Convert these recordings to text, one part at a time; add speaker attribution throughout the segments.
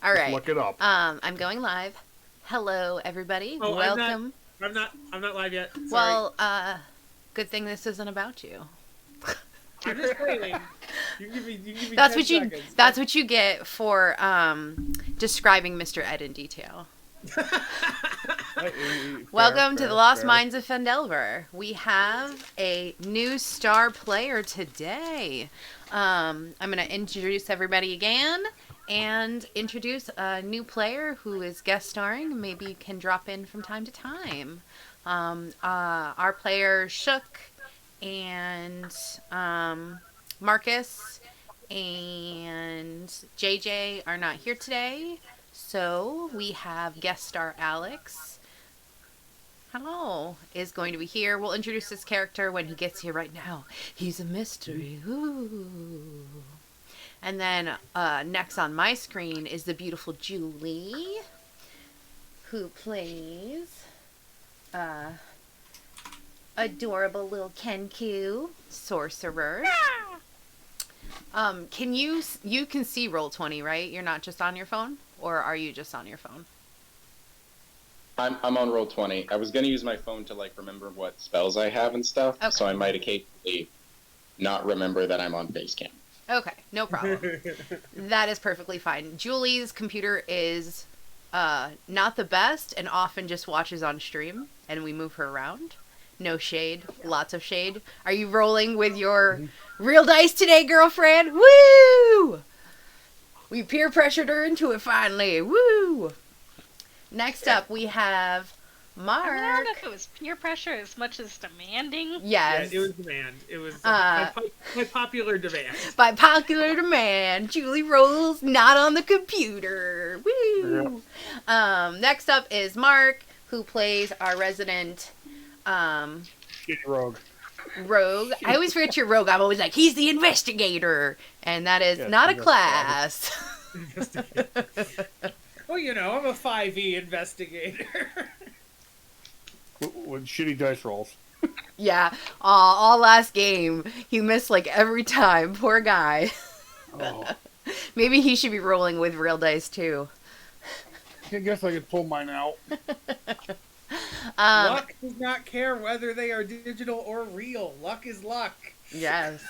Speaker 1: All
Speaker 2: Just
Speaker 1: right.
Speaker 2: look it up.
Speaker 1: I'm going live. Hello, everybody.
Speaker 3: Oh,
Speaker 1: Welcome.
Speaker 3: I'm not live yet. Sorry.
Speaker 1: Well, good thing this isn't about you.
Speaker 3: I'm just waiting. You can give me
Speaker 1: That's
Speaker 3: 10
Speaker 1: what you.
Speaker 3: seconds.
Speaker 1: That's what you get for describing Mr. Ed in detail. Welcome to the Lost Mines of Phandelver. We have a new star player today. I'm going to introduce everybody again and introduce a new player who is guest starring. Maybe can drop in from time to time. Our player Shook and Marcus and JJ are not here today. So we have guest star Alex. Hello, is going to be here. We'll introduce this character when he gets here right now. He's a mystery. Ooh. And then next on my screen is the beautiful Julie, who plays adorable little Kenku, sorcerer. Can you can see Roll20, right? You're not just on your phone? Or are you just on your phone?
Speaker 4: I'm on Roll20. I was gonna use my phone to remember what spells I have and stuff,
Speaker 1: Okay.
Speaker 4: so I might occasionally not remember that I'm on Basecamp.
Speaker 1: Okay, no problem. That is perfectly fine. Julie's computer is not the best and often just watches on stream, and we move her around. No shade, lots of shade. Are you rolling with your real dice today, girlfriend? Woo! We peer pressured her into it finally. Woo! Next up, we have Mark.
Speaker 5: I don't know if it was peer pressure as much as demanding.
Speaker 1: Yes.
Speaker 3: Yeah, it was demand. It was by popular demand.
Speaker 1: By popular demand, Julie rolls not on the computer. Woo! Next up is Mark, who plays our resident
Speaker 2: Rogue.
Speaker 1: rogue. I always forget your rogue. I'm always like, he's the investigator. And that is not a class.
Speaker 3: Well, I'm a 5e investigator.
Speaker 2: With shitty dice rolls.
Speaker 1: Yeah, all last game, he missed every time. Poor guy.
Speaker 2: Oh.
Speaker 1: Maybe he should be rolling with real dice too.
Speaker 2: I guess I could pull mine out.
Speaker 3: Luck does not care whether they are digital or real. Luck is luck.
Speaker 1: Yes.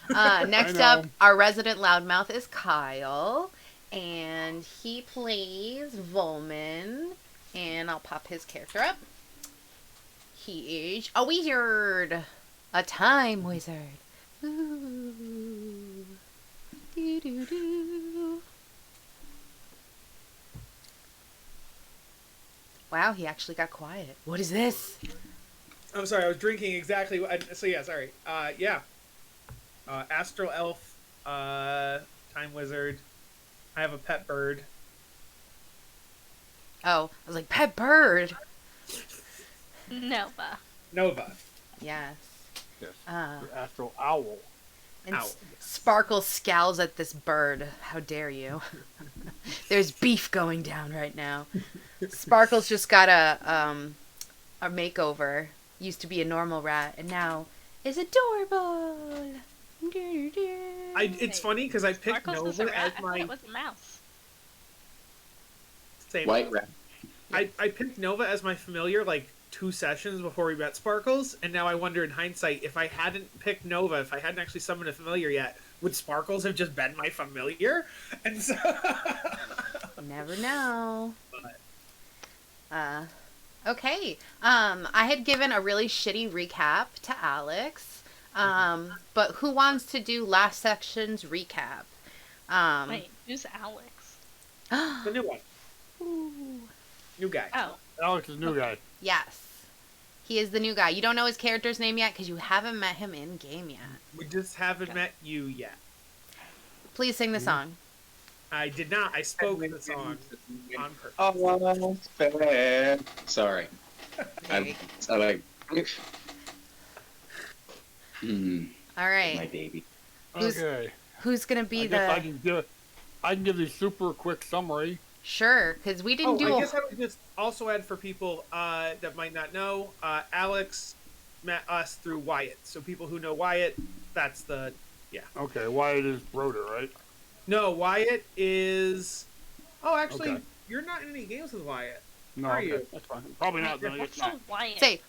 Speaker 1: Next up, our resident loudmouth is Kyle, and he plays Volman, and I'll pop his character up. He is a wizard, a time wizard. Ooh. Doo-doo-doo. Wow, he actually got quiet. What is this?
Speaker 3: I'm sorry, I was drinking exactly. Sorry. Astral elf, time wizard. I have a pet bird.
Speaker 1: Oh, I was like, pet bird.
Speaker 3: Nova.
Speaker 1: Yes.
Speaker 2: Yes. The astral owl.
Speaker 1: And
Speaker 3: Ow.
Speaker 1: Sparkle scowls at this bird. How dare you? There's beef going down right now. Sparkle's just got a makeover. Used to be a normal rat, and now is adorable.
Speaker 3: It's funny because I picked
Speaker 5: Sparkles was a
Speaker 3: Nova as
Speaker 5: rat.
Speaker 3: my
Speaker 5: It was a mouse.
Speaker 3: same.
Speaker 4: White rat.
Speaker 3: I picked Nova as my familiar 2 sessions before we met Sparkles, and now I wonder in hindsight, if I hadn't picked Nova, if I hadn't actually summoned a familiar yet, would Sparkles have just been my familiar? And so
Speaker 1: Never know. Okay. I had given a really shitty recap to Alex. But who wants to do last section's recap?
Speaker 5: Wait, who's Alex?
Speaker 3: the new one,
Speaker 1: Ooh.
Speaker 3: new guy.
Speaker 5: Oh,
Speaker 2: Alex is a new guy.
Speaker 1: Yes. He is the new guy. You don't know his character's name yet because you haven't met him in game yet.
Speaker 3: We just haven't met you yet.
Speaker 1: Please sing the song.
Speaker 3: I did not. I spoke the song on purpose.
Speaker 4: Oh, fair. Sorry.
Speaker 1: There you
Speaker 4: I like.
Speaker 1: All right.
Speaker 4: My baby.
Speaker 1: Who's-
Speaker 2: Okay.
Speaker 1: Who's gonna be
Speaker 2: I guess
Speaker 1: the?
Speaker 2: I can give the super quick summary.
Speaker 1: Sure, because we didn't do.
Speaker 3: I guess I would just also add for people that might not know, Alex met us through Wyatt. So people who know Wyatt, that's the
Speaker 2: Okay, Wyatt is Broder, right?
Speaker 3: No, Wyatt is Oh, actually,
Speaker 2: Okay.
Speaker 3: you're not in any games with Wyatt.
Speaker 2: No,
Speaker 3: Are
Speaker 2: okay.
Speaker 3: you?
Speaker 2: That's fine. Probably not. Then I guess
Speaker 5: What's
Speaker 2: not.
Speaker 5: a Wyatt?
Speaker 1: Say,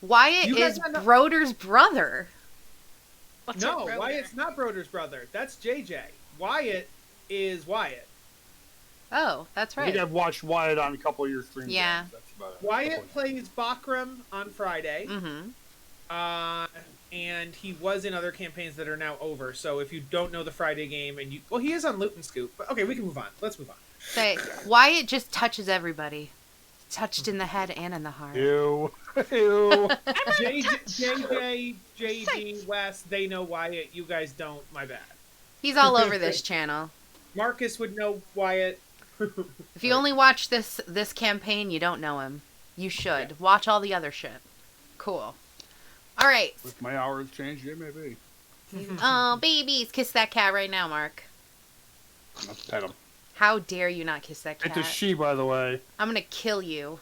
Speaker 1: Wyatt
Speaker 3: You guys
Speaker 1: is
Speaker 3: had no-
Speaker 1: Broder's brother.
Speaker 5: What's a
Speaker 3: No,
Speaker 5: brother?
Speaker 3: Wyatt's not Broder's brother. That's JJ. Wyatt is Wyatt.
Speaker 1: Oh, that's
Speaker 2: I think
Speaker 1: right.
Speaker 2: I've watched Wyatt on a couple of your streams.
Speaker 1: Yeah.
Speaker 2: That's about it.
Speaker 3: Wyatt plays Bakram on Friday.
Speaker 1: Mm-hmm.
Speaker 3: And he was in other campaigns that are now over. So if you don't know the Friday game, and he is on Loot and Scoop. But okay, we can move on. Let's move on.
Speaker 1: Say, Wyatt just touches everybody. Touched in the head and in the heart.
Speaker 2: Ew. Ew.
Speaker 3: JJ, JD, Wes, they know Wyatt. You guys don't. My bad.
Speaker 1: He's all over this channel.
Speaker 3: Marcus would know Wyatt.
Speaker 1: If you only watch this campaign, you don't know him. You should.
Speaker 3: Yeah.
Speaker 1: Watch all the other shit. Cool. All right.
Speaker 2: If my hours change, it may be.
Speaker 1: Oh, babies. Kiss that cat right now, Mark.
Speaker 2: Let's pet him.
Speaker 1: How dare you not kiss that cat?
Speaker 2: It's a she, by the way.
Speaker 1: I'm going to kill you.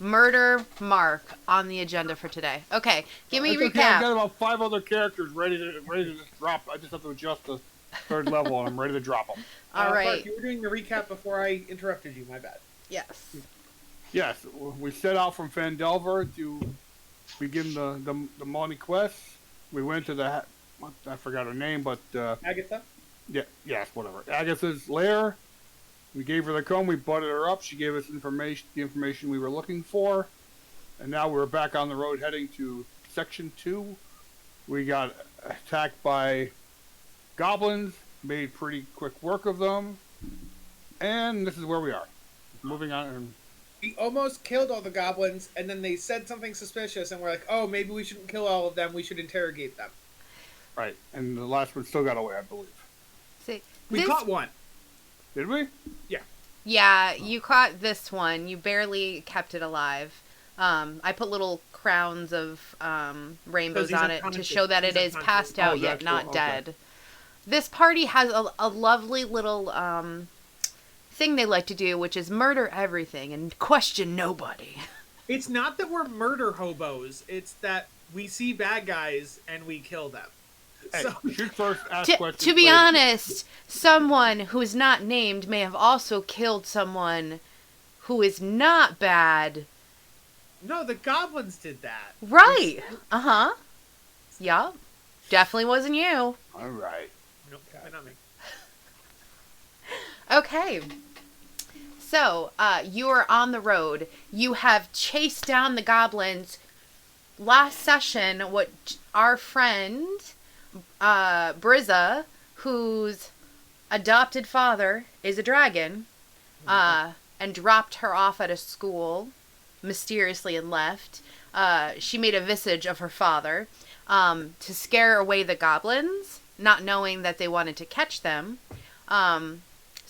Speaker 1: Murder Mark on the agenda for today. Okay, give me a
Speaker 2: It's okay, I've got
Speaker 1: recap.
Speaker 2: about 5 other characters ready to just drop. I just have to adjust the 3rd level, and I'm ready to drop them.
Speaker 1: All right.
Speaker 3: Clark, you were doing the recap before I interrupted you. My bad.
Speaker 1: Yes.
Speaker 2: Yes, we set out from Phandelver to begin the money quest. We went to I forgot her name, but
Speaker 3: Agatha?
Speaker 2: yes, whatever. Agatha's lair. We gave her the comb. We butted her up. She gave us the information we were looking for, and now we're back on the road heading to Section 2. We got attacked by goblins. Made pretty quick work of them, and this is where we are. Moving on.
Speaker 3: We almost killed all the goblins, and then they said something suspicious, and we're like, oh, maybe we shouldn't kill all of them. We should interrogate them.
Speaker 2: Right, and the last one still got away, I believe.
Speaker 1: See,
Speaker 3: We caught one.
Speaker 2: Did we?
Speaker 1: Yeah, you caught this one. You barely kept it alive. I put little crowns of rainbows
Speaker 3: he's
Speaker 1: on it to
Speaker 3: unconscious.
Speaker 1: show that
Speaker 3: He's
Speaker 1: it is
Speaker 3: unconscious.
Speaker 1: passed out
Speaker 2: Oh,
Speaker 1: yet
Speaker 2: that's
Speaker 1: not
Speaker 2: cool. Okay.
Speaker 1: dead. This party has a lovely little thing they like to do, which is murder everything and question nobody.
Speaker 3: It's not that we're murder hobos. It's that we see bad guys and we kill them.
Speaker 2: Hey,
Speaker 3: So,
Speaker 2: shoot first, ask
Speaker 1: To
Speaker 2: questions
Speaker 1: be
Speaker 2: later.
Speaker 1: honest, someone who is not named may have also killed someone who is not bad.
Speaker 3: no, the goblins did that.
Speaker 1: Right. Uh-huh. Yup. Definitely wasn't you.
Speaker 2: All right.
Speaker 3: Nope, not me.
Speaker 1: Okay. So, you are on the road. You have chased down the goblins. Last session, what our friend, Brizza, whose adopted father is a dragon, and dropped her off at a school mysteriously and left. She made a visage of her father to scare away the goblins, not knowing that they wanted to catch them.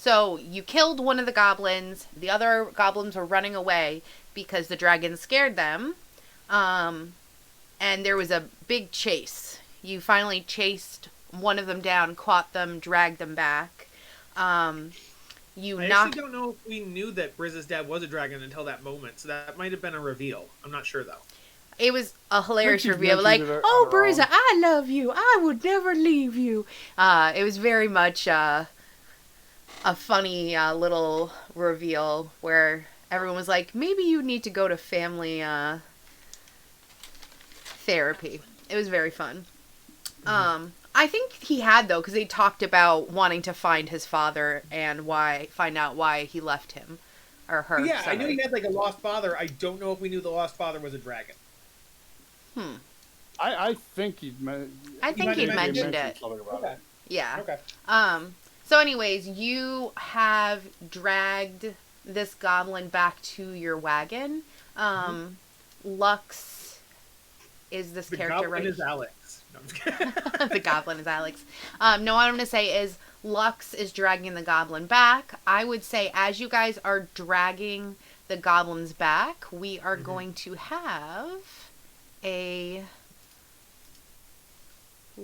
Speaker 1: So you killed one of the goblins. The other goblins were running away because the dragon scared them. And there was a big chase. You finally chased one of them down, caught them, dragged them back. You
Speaker 3: I
Speaker 1: knocked.
Speaker 3: actually don't know if we knew that Briz's dad was a dragon until that moment, so that might have been a reveal. I'm not sure, though.
Speaker 1: It was a hilarious
Speaker 2: she's
Speaker 1: reveal. Like,
Speaker 2: mentioned it
Speaker 1: oh,
Speaker 2: on her own.
Speaker 1: Brizza, I love you. I would never leave you. It was very much a funny little reveal where everyone was like, maybe you need to go to family therapy. It was very fun. I think he had, though, because they talked about wanting to find his father and find out why he left him. Or her.
Speaker 3: Yeah,
Speaker 1: sorry.
Speaker 3: I knew he had like a lost father. I don't know if we knew the lost father was a dragon.
Speaker 2: I think he'd
Speaker 1: I think
Speaker 3: he'd
Speaker 1: mentioned it.
Speaker 2: something about
Speaker 3: Okay.
Speaker 2: it.
Speaker 1: Yeah.
Speaker 3: Okay.
Speaker 1: So anyways, you have dragged this goblin back to your wagon. Lux is this
Speaker 3: The
Speaker 1: character
Speaker 3: goblin
Speaker 1: right
Speaker 3: is Alex. No, I'm just kidding.
Speaker 1: The goblin is Alex. No, what I'm going to say is Lux is dragging the goblin back. I would say as you guys are dragging the goblins back, we are going to have a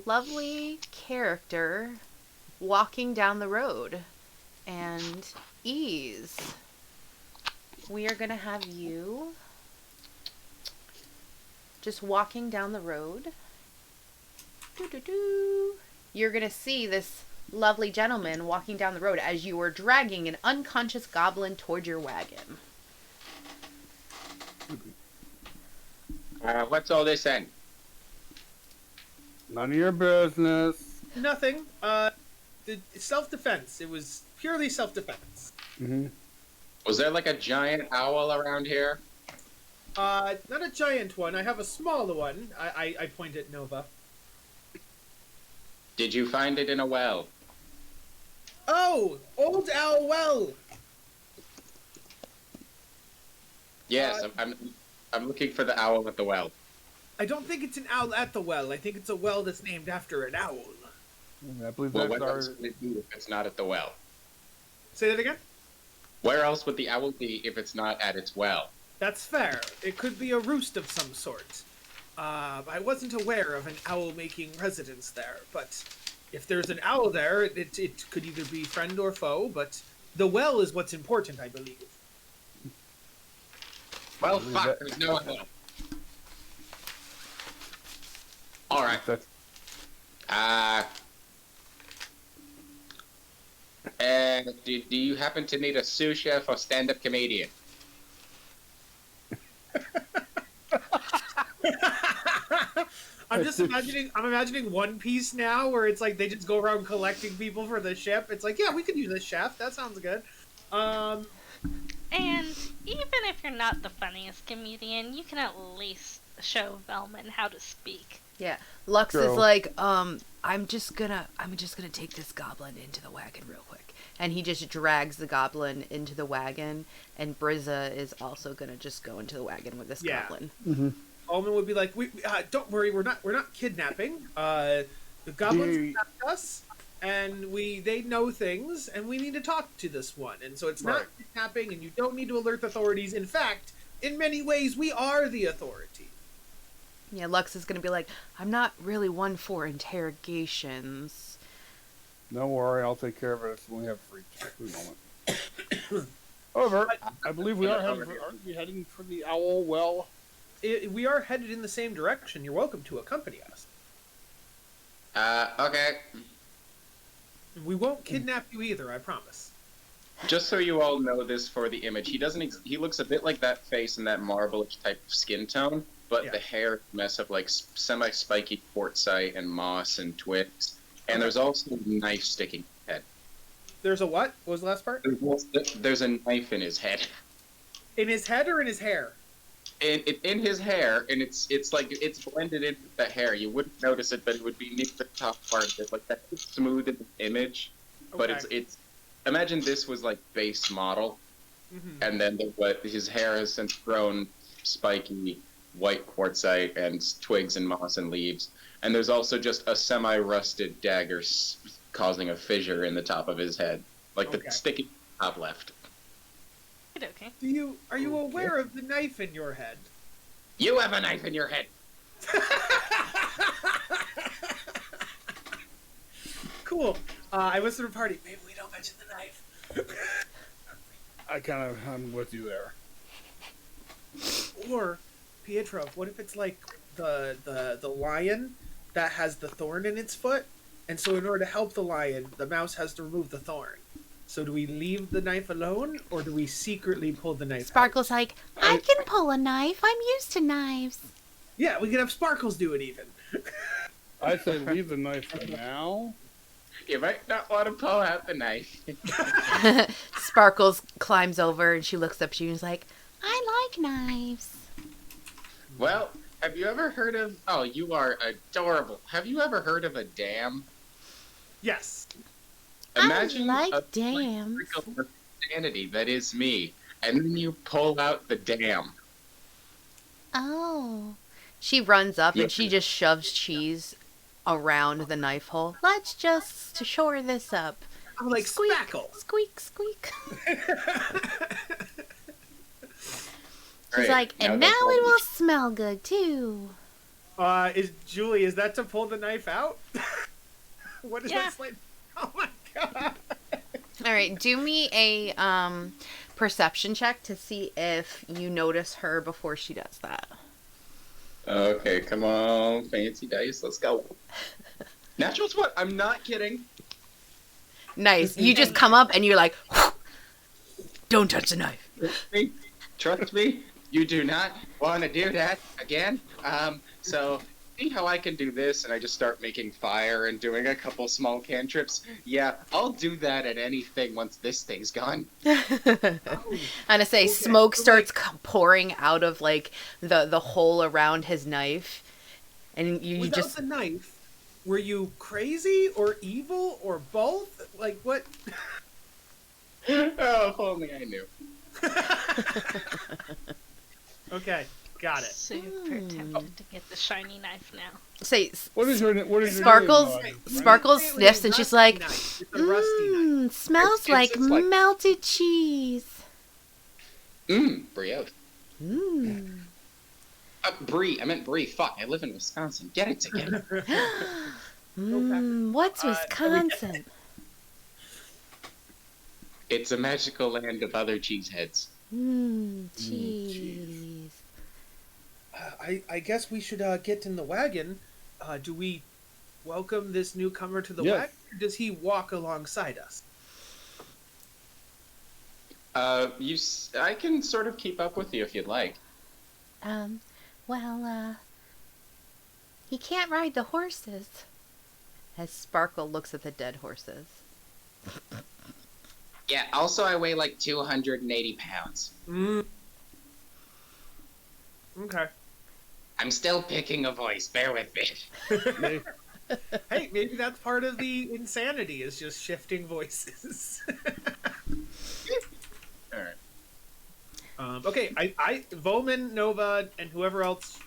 Speaker 1: lovely character walking down the road. And Ease, we are going to have you just walking down the road. Doo-doo-doo. You're going to see this lovely gentleman walking down the road as you were dragging an unconscious goblin toward your wagon.
Speaker 4: What's all this then?
Speaker 2: None of your business.
Speaker 3: Nothing. Self-defense. It was purely self-defense.
Speaker 2: Mm-hmm.
Speaker 4: Was there like a giant owl around here?
Speaker 3: Not a giant one. I have a smaller one. I point at Nova.
Speaker 4: Did you find it in a well?
Speaker 3: Oh, old owl well.
Speaker 4: Yes, I'm looking for the owl at the well.
Speaker 3: I don't think it's an owl at the well. I think it's a well that's named after an owl.
Speaker 2: I believe
Speaker 4: Well,
Speaker 2: that's
Speaker 4: what
Speaker 2: our.
Speaker 4: else would it be if it's not at the well?
Speaker 3: Say that again?
Speaker 4: Where else would the owl be if it's not at its well?
Speaker 3: That's fair. It could be a roost of some sort. I wasn't aware of an owl making residence there, but if there's an owl there, it could either be friend or foe, but the well is what's important, I believe.
Speaker 4: Well, fuck, there's no owl. Alright.
Speaker 2: That's,
Speaker 4: Do you happen to need a sous chef or stand-up comedian?
Speaker 3: I'm imagining One Piece now, where it's like they just go around collecting people for the ship. It's like, yeah, we could use a chef. That sounds good.
Speaker 5: And even if you're not the funniest comedian, you can at least show Velman how to speak.
Speaker 1: Yeah, Lux
Speaker 2: True.
Speaker 1: is like, I'm just gonna take this goblin into the wagon real quick, and he just drags the goblin into the wagon, and Brizza is also gonna just go into the wagon with this goblin.
Speaker 2: mm-hmm.
Speaker 3: Ullman would be like, don't worry, we're not kidnapping. The goblins kidnapped us, and they know things, and we need to talk to this one. And so it's not kidnapping, and you don't need to alert the authorities. In fact, in many ways, we are the authority.
Speaker 1: Yeah, Lux is gonna be like, I'm not really one for interrogations.
Speaker 2: Don't worry, I'll take care of it when we have free moment. However, I believe we aren't we heading for the owl well?
Speaker 3: We are headed in the same direction. You're welcome to accompany us.
Speaker 4: Okay.
Speaker 3: We won't kidnap you either, I promise.
Speaker 4: Just so you all know this for the image, he looks a bit like that face and that marble-ish type of skin tone, but the hair mess up like semi-spiky quartzite and moss and twigs. And there's also a knife sticking in his head.
Speaker 3: There's a what? What was the last part?
Speaker 4: There's a knife in his head.
Speaker 3: In his head or in his hair?
Speaker 4: In his hair, and it's like it's blended in with the hair. You wouldn't notice it, but it would be near the top part of it, like that smooth in the image. But it's imagine this was like base model, and then his hair has since grown spiky white quartzite and twigs and moss and leaves, and there's also just a semi-rusted dagger causing a fissure in the top of his head, like the sticky top left.
Speaker 5: Okay.
Speaker 3: Are you aware of the knife in your head?
Speaker 4: You have a knife in your head.
Speaker 3: Cool. I was at a party. Maybe we don't mention the knife.
Speaker 2: I'm with you there.
Speaker 3: Or, Pietro, what if it's like the lion that has the thorn in its foot, and so in order to help the lion, the mouse has to remove the thorn. So do we leave the knife alone, or do we secretly pull the knife
Speaker 1: Sparkle's
Speaker 3: out?
Speaker 1: like, I can pull a knife. I'm used to knives.
Speaker 3: Yeah, we can have Sparkles do it even.
Speaker 2: I say leave the knife for now.
Speaker 4: You might not want to pull out the knife.
Speaker 1: Sparkles climbs over and she looks up at you and is like, I like knives.
Speaker 4: Well, have you ever heard of... Oh, you are adorable. Have you ever heard of a dam?
Speaker 3: Yes.
Speaker 4: Imagine
Speaker 1: I like
Speaker 4: a
Speaker 1: dams.
Speaker 4: trickle of insanity that is me, and then you pull out the dam.
Speaker 1: Oh. She runs up and she just shoves cheese around the knife hole. Let's just shore this up.
Speaker 3: I'm like,
Speaker 1: squeak,
Speaker 3: spackle.
Speaker 1: squeak, squeak.
Speaker 4: Great.
Speaker 1: She's like, and now it will smell good too.
Speaker 3: Is that to pull the knife out? What is that like? Oh my god.
Speaker 1: All right, do me a perception check to see if you notice her before she does that.
Speaker 4: Okay, come on, fancy dice, let's go. Natural 20. I'm not kidding.
Speaker 1: Nice. You just come up and you're like, don't touch the knife.
Speaker 4: Trust me, you do not want to do that again. So see how I can do this, and I just start making fire and doing a couple small cantrips. Yeah, I'll do that at anything once this thing's gone.
Speaker 1: And I say smoke starts pouring out of like the hole around his knife, and you
Speaker 3: Without
Speaker 1: just
Speaker 3: the knife, were you crazy or evil or both? Like what?
Speaker 4: Oh, if only I knew.
Speaker 3: Okay, got it.
Speaker 5: Super tempted to get the shiny knife now.
Speaker 1: say
Speaker 2: What is your
Speaker 1: Sparkles.
Speaker 2: name?
Speaker 1: Sparkles
Speaker 3: It's a
Speaker 1: sniffs and she's
Speaker 3: rusty
Speaker 1: like,
Speaker 3: knife. It's a rusty knife.
Speaker 1: smells
Speaker 4: It's
Speaker 1: like
Speaker 4: just like-
Speaker 1: melted cheese.
Speaker 4: Brioche.
Speaker 1: Mmm.
Speaker 4: Brie. I meant Brie. Fuck, I live in Wisconsin. Get it together.
Speaker 1: What's Wisconsin?
Speaker 4: It's a magical land of other cheeseheads.
Speaker 1: Cheese.
Speaker 3: I guess we should get in the wagon. Do we welcome this newcomer to the
Speaker 2: Yes.
Speaker 3: wagon, or does he walk alongside us?
Speaker 4: I can sort of keep up with you if you'd like.
Speaker 1: Well, he can't ride the horses. As Sparkle looks at the dead horses.
Speaker 4: Yeah, also I weigh like 280 pounds.
Speaker 3: Okay.
Speaker 4: I'm still picking a voice, bear with me.
Speaker 3: Hey, maybe that's part of the insanity, is just shifting voices.
Speaker 4: Alright.
Speaker 3: Okay, I Volman, Nova, and whoever else,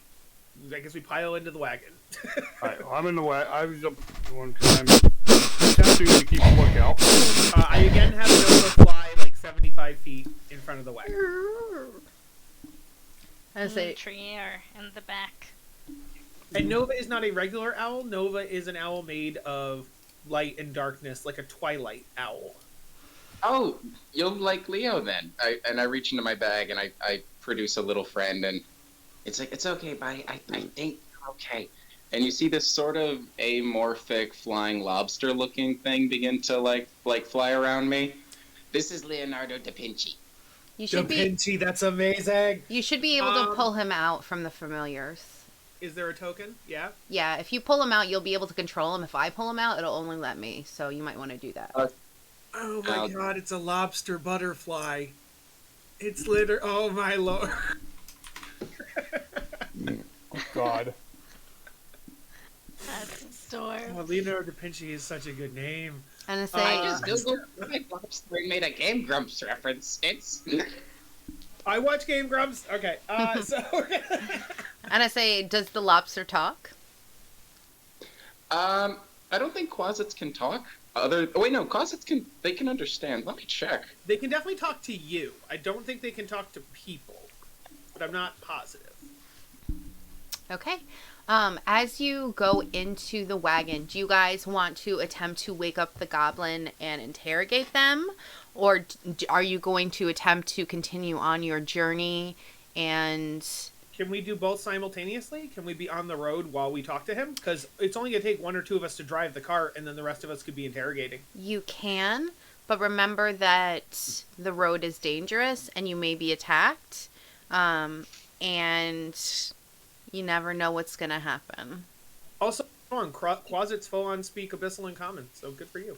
Speaker 3: I guess we pile into the wagon.
Speaker 2: Alright, well, I'm in the way. I was up one because I'm attempting to keep a lookout.
Speaker 3: I again have Nova fly like 75 feet in front of the wagon.
Speaker 1: I
Speaker 5: In the
Speaker 1: say,
Speaker 5: tree or in the back.
Speaker 3: And Nova is not a regular owl. Nova is an owl made of light and darkness, like a twilight owl.
Speaker 4: Oh, you'll like Leo then. I reach into my bag and I produce a little friend and it's like, it's okay, bye. I think you're okay. And you see this sort of amorphic flying lobster looking thing begin to like fly around me. This is Leonardo da Vinci.
Speaker 1: you
Speaker 3: Da
Speaker 1: should be
Speaker 3: Vinci, that's amazing.
Speaker 1: you should be able to pull him out from the familiars.
Speaker 3: Is there a token? Yeah.
Speaker 1: Yeah, if you pull him out, you'll be able to control him. If I pull him out, it'll only let me. So you might want to do that.
Speaker 3: Oh my
Speaker 4: Ow.
Speaker 3: god, it's a lobster butterfly. It's oh my lord.
Speaker 2: Oh God.
Speaker 5: That's adorable.
Speaker 3: Well, Leonardo da Vinci is such a good name.
Speaker 1: And I say,
Speaker 4: I just googled my lobster and made a Game Grumps reference. It's
Speaker 3: I watch Game Grumps. Okay, so
Speaker 1: and I say, does the lobster talk?
Speaker 4: I don't think closets can talk. Closets can understand. Let me check.
Speaker 3: they can definitely talk to you. I don't think they can talk to people, but I'm not positive.
Speaker 1: Okay. As you go into the wagon, do you guys want to attempt to wake up the goblin and interrogate them? Or are you going to attempt to continue on your journey and...
Speaker 3: Can we do both simultaneously? Can we be on the road while we talk to him? Because it's only going to take one or two of us to drive the cart, and then the rest of us could be interrogating.
Speaker 1: You can, but remember that the road is dangerous and you may be attacked. And you never know what's going to happen.
Speaker 3: Also, hold on, Quasit's full on speak Abyssal and Common, so good for you.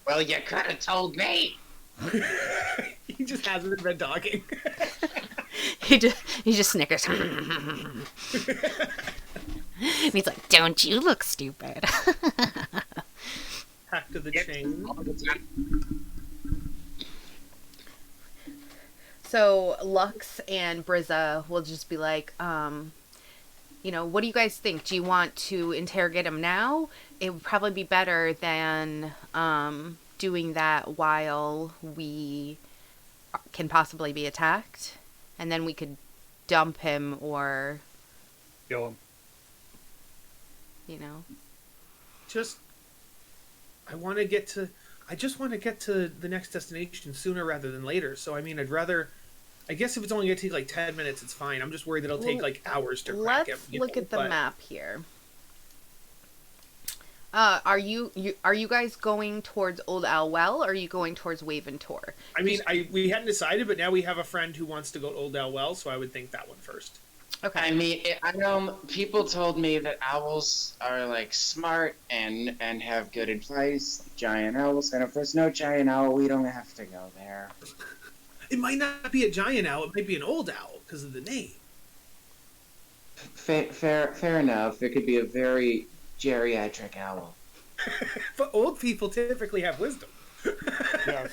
Speaker 4: Well, you could have told me.
Speaker 3: He just hasn't been talking.
Speaker 1: He just snickers. And he's like, don't you look stupid.
Speaker 3: Hack to the chain.
Speaker 1: So Lux and Brizza will just be like, what do you guys think? Do you want to interrogate him now? It would probably be better than doing that while we can possibly be attacked. And then we could dump him or,
Speaker 2: Kill him.
Speaker 3: Just, I just want to get to the next destination sooner rather than later. So, I mean, I guess if it's only going to take like 10 minutes, it's fine. I'm just worried that it'll take like hours to crack him.
Speaker 1: Let's look at the map here. Are you guys going towards Old Owl Well, or are you going towards Wave and Tor?
Speaker 3: I mean, we hadn't decided, but now we have a friend who wants to go to Old Owl Well, so I would think that one first.
Speaker 1: Okay.
Speaker 4: I mean, I know people told me that owls are like smart and have good advice, like giant owls. And if there's no giant owl, we don't have to go there.
Speaker 3: It might not be a giant owl; it might be an old owl because of the name.
Speaker 4: Fair enough. It could be a very geriatric owl.
Speaker 3: But old people typically have wisdom.
Speaker 2: Yes.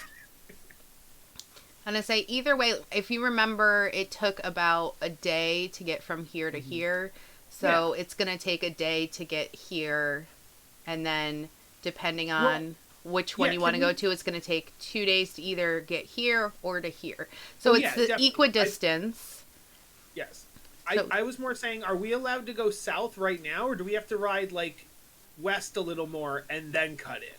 Speaker 1: And I say either way, if you remember, it took about a day to get from here to here. So it's going to take a day to get here. And then depending on which one you want to go to, it's going to take 2 days to either get here or to here. So it's the
Speaker 3: definitely.
Speaker 1: equidistance.
Speaker 3: Yes.
Speaker 1: So-
Speaker 3: I was more saying, are we allowed to go south right now, or do we have to ride, like, west a little more and then cut in?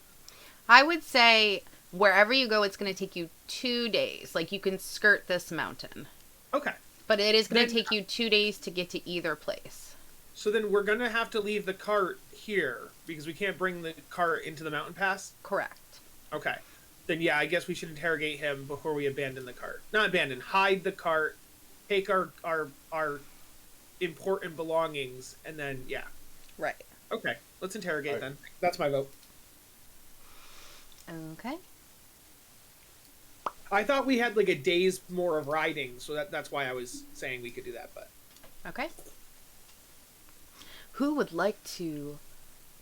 Speaker 1: I would say wherever you go, it's going to take you 2 days. Like, you can skirt this mountain.
Speaker 3: Okay.
Speaker 1: But it is going to
Speaker 3: Then-
Speaker 1: take you 2 days to get to either place.
Speaker 3: So then we're going to have to leave the cart here, because we can't bring the cart into the mountain pass?
Speaker 1: Correct.
Speaker 3: Okay. Then, yeah, I guess we should interrogate him before we abandon the cart. Not abandon, hide the cart, take our important belongings, and then, yeah.
Speaker 1: Right.
Speaker 3: Okay, let's interrogate
Speaker 2: Right.
Speaker 3: then. That's my vote.
Speaker 1: Okay.
Speaker 3: I thought we had like a day's more of riding, so that's why I was saying we could do that, but...
Speaker 1: Okay. Who would like to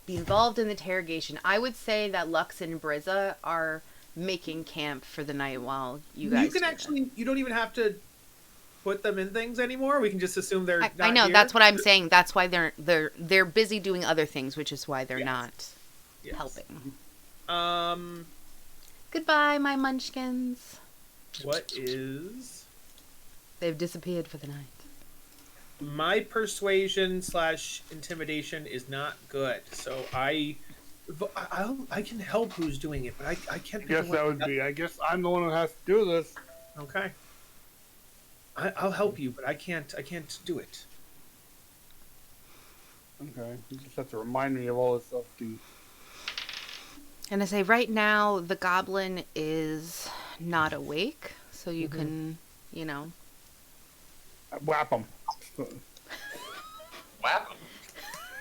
Speaker 1: be involved in the interrogation? I would say that Lux and Brizza are making camp for the night while you guys.
Speaker 3: You can actually, you don't even have to put them in things anymore. We can just assume they're not
Speaker 1: I know,
Speaker 3: here.
Speaker 1: that's what I'm saying. That's why they're busy doing other things, which is why they're
Speaker 3: Yes.
Speaker 1: not
Speaker 3: Yes.
Speaker 1: helping.
Speaker 3: Goodbye,
Speaker 1: my munchkins.
Speaker 3: What is...
Speaker 1: They've disappeared for the night.
Speaker 3: My persuasion / intimidation is not good, so I can help who's doing it, but I can't.
Speaker 2: I guess that would be. I guess I'm the one who has to do this.
Speaker 3: Okay. I'll help you, but I can't do it.
Speaker 2: Okay. You just have to remind me of all this stuff.
Speaker 1: And I say right now the goblin is not awake, so you can,
Speaker 2: Whap them.
Speaker 4: Wow.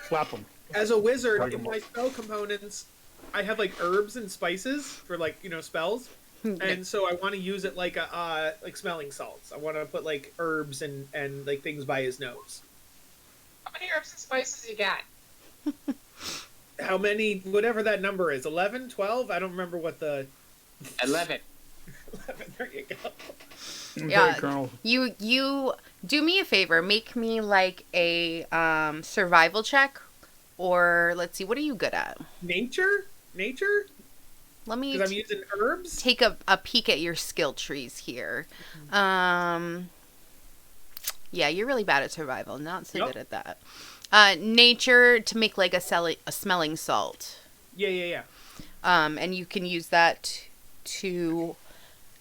Speaker 2: Slap them.
Speaker 3: As a wizard,
Speaker 2: Drag
Speaker 3: in
Speaker 2: 'em
Speaker 3: my
Speaker 2: up.
Speaker 3: spell components, I have like herbs and spices for like spells, and so I want to use it like a like smelling salts. I want to put like herbs and like things by his nose.
Speaker 4: How many herbs and spices you got?
Speaker 3: How many? Whatever that number is, 11, 12? I don't remember what the
Speaker 4: 11.
Speaker 3: 11. There you go.
Speaker 1: Yeah.
Speaker 2: Okay, Colonel.
Speaker 1: You do me a favor, make me like a survival check, or let's see, what are you good at?
Speaker 3: Nature.
Speaker 1: Let me
Speaker 3: Because I'm using herbs.
Speaker 1: take a peek at your skill trees here. Yeah, you're really bad at survival. Not so
Speaker 3: Yep.
Speaker 1: good at that. Nature to make like a smelling salt.
Speaker 3: Yeah.
Speaker 1: And you can use that to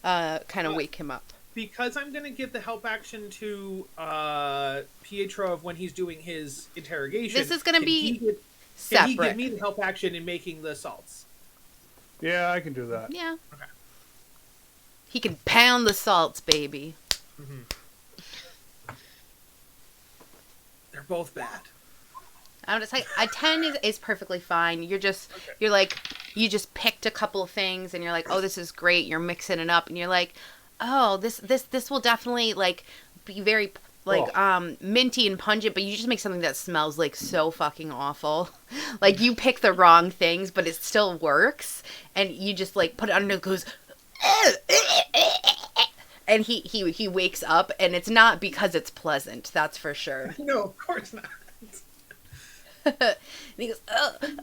Speaker 1: kind of wake him up.
Speaker 3: Because I'm going to give the help action to Pietro of when he's doing his interrogation.
Speaker 1: This is gonna
Speaker 3: can
Speaker 1: be
Speaker 3: Can he
Speaker 1: separate.
Speaker 3: give me the help action in making the salts?
Speaker 2: Yeah, I can do that.
Speaker 1: Yeah.
Speaker 3: Okay.
Speaker 1: He can pound the salts, baby.
Speaker 3: They're both bad.
Speaker 1: I'm just like, a 10 is perfectly fine. You're just, you're like, you just picked a couple of things and you're like, oh, this is great. You're mixing it up and you're like, oh, this will definitely like be very like minty and pungent, but you just make something that smells like so fucking awful. Like you pick the wrong things, but it still works. And you just like put it under, goes, and he wakes up, and it's not because it's pleasant. That's for sure.
Speaker 3: No, of course not.
Speaker 1: And he goes,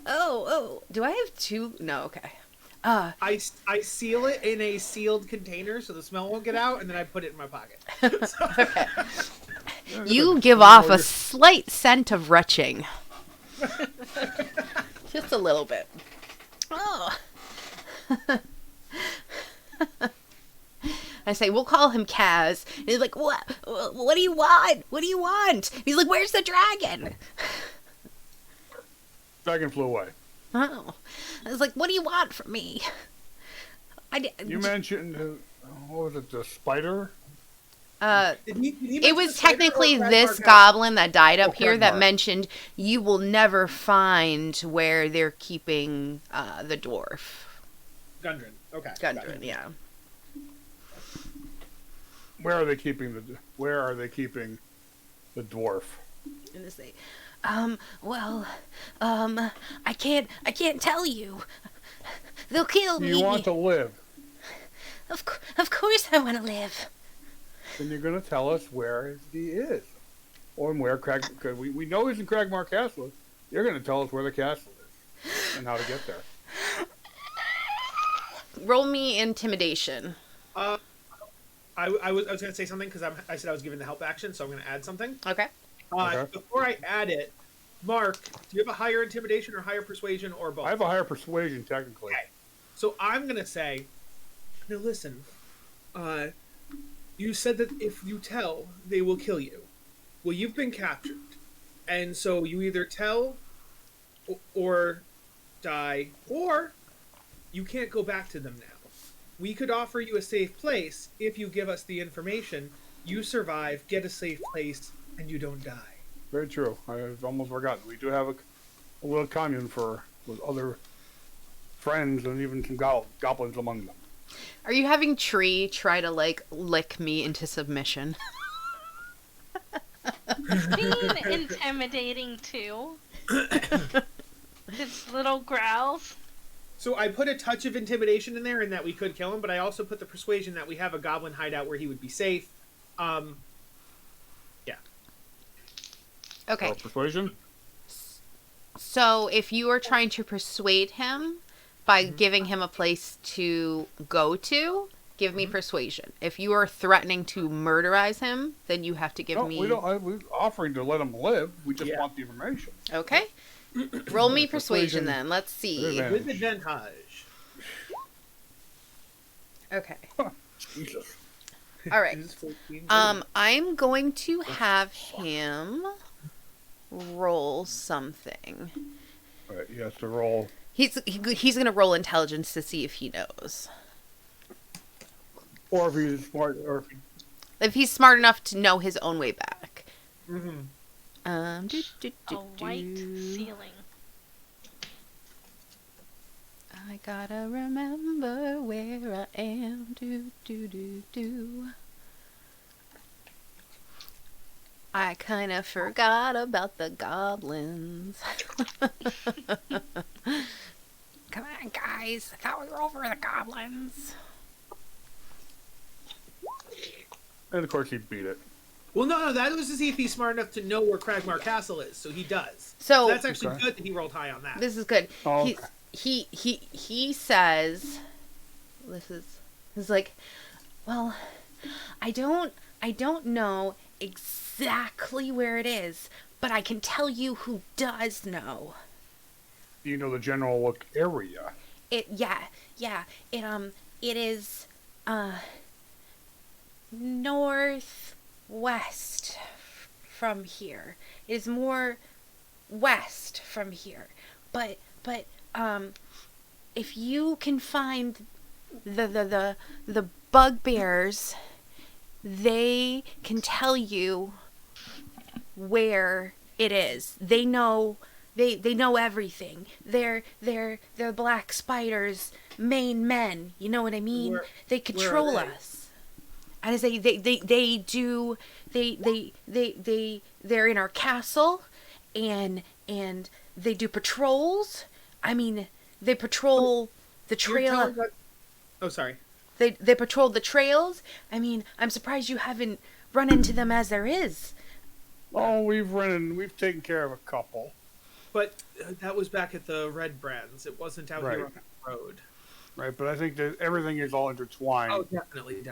Speaker 1: oh. Do I have two? No, okay.
Speaker 3: I seal it in a sealed container so the smell won't get out, and then I put it in my pocket.
Speaker 1: Okay. You give off a slight scent of retching. Just a little bit. Oh. I say, we'll call him Kaz. And he's like, what? What do you want? What do you want? He's like, where's the dragon?
Speaker 2: Dragon flew away.
Speaker 1: Oh. I was like, what do you want from me?
Speaker 2: You mentioned, what was it, the spider?
Speaker 3: Did he
Speaker 1: It
Speaker 3: mention
Speaker 1: was
Speaker 3: the spider or
Speaker 1: technically
Speaker 3: Cragmar
Speaker 1: this
Speaker 3: Castle?
Speaker 1: goblin that died up here that
Speaker 2: Cragmar.
Speaker 1: mentioned you will never find where they're keeping the dwarf.
Speaker 3: Gundren. Okay.
Speaker 1: Gundren, yeah.
Speaker 2: Where are they keeping the dwarf?
Speaker 1: And they say, I can't tell you. They'll kill
Speaker 2: Do
Speaker 1: me.
Speaker 2: you want to live?
Speaker 1: Of course I want to live.
Speaker 2: Then you're going to tell us where he is. Or where because we know he's in Cragmar Castle. You're going to tell us where the castle is and how to get there.
Speaker 1: Roll me intimidation.
Speaker 3: I was going to say something because I said I was giving the help action, so I'm going to add something.
Speaker 1: Okay.
Speaker 2: Okay.
Speaker 3: Before I add it, Mark, do you have a higher intimidation or higher persuasion or both?
Speaker 2: I have a higher persuasion, technically.
Speaker 3: Okay. So I'm going to say, now listen, you said that if you tell, they will kill you. Well, you've been captured. And so you either tell or die, or you can't go back to them now. We could offer you a safe place if you give us the information. You survive, get a safe place, and you don't die.
Speaker 2: Very true. I've almost forgotten. We do have a little commune with other friends and even some goblins among them.
Speaker 1: Are you having Tree try to, lick me into submission?
Speaker 5: Being intimidating too. His little growls.
Speaker 3: So I put a touch of intimidation in there in that we could kill him, but I also put the persuasion that we have a goblin hideout where he would be safe. Yeah.
Speaker 1: Okay.
Speaker 2: Persuasion?
Speaker 1: So if you are trying to persuade him by giving him a place to go to, give me persuasion. If you are threatening to murderize him, then you have to give me...
Speaker 2: We're offering to let him live. We just want the information.
Speaker 1: Okay. Roll me persuasion then. Let's see.
Speaker 2: Advantage.
Speaker 3: With advantage.
Speaker 1: Okay.
Speaker 2: Jesus.
Speaker 3: This
Speaker 1: All right.
Speaker 3: is 14.
Speaker 1: I'm going to have him roll something.
Speaker 2: All right, he has to roll.
Speaker 1: He's going to roll intelligence to see if he knows.
Speaker 2: Or if he's smart,
Speaker 1: If he's smart enough to know his own way back.
Speaker 3: Mm-hmm.
Speaker 5: A white ceiling.
Speaker 1: I gotta remember where I am. I kind of forgot about the goblins. Come on, guys. I thought we were over the goblins.
Speaker 2: and of course he beat it.
Speaker 3: Well, no, that was to see if he's smart enough to know where Cragmar Castle is, so he does.
Speaker 1: So
Speaker 3: That's actually
Speaker 2: Okay.
Speaker 3: good that he rolled high on that.
Speaker 1: this is good.
Speaker 2: Oh,
Speaker 1: He says, he's like, well, I don't know exactly where it is, but I can tell you who does know.
Speaker 2: You know the general look area.
Speaker 1: It is northwest from here. It is more west from here. But if you can find the bugbears, they can tell you where it is. They know everything. They're Black Spider's main men. You know what I mean?
Speaker 3: Where-
Speaker 1: they control
Speaker 3: where are they?
Speaker 1: us. And I say they're in our castle, and they do patrols. I mean, they patrol the
Speaker 3: You're
Speaker 1: trail.
Speaker 3: telling that- Oh, sorry.
Speaker 1: They patrol the trails. I mean, I'm surprised you haven't run into them as there is.
Speaker 2: Oh, we've taken care of a couple.
Speaker 3: But that was back at the Red Brands. It wasn't out
Speaker 2: Right.
Speaker 3: here on the road.
Speaker 2: Right, but I think that everything is all intertwined.
Speaker 3: Oh, definitely.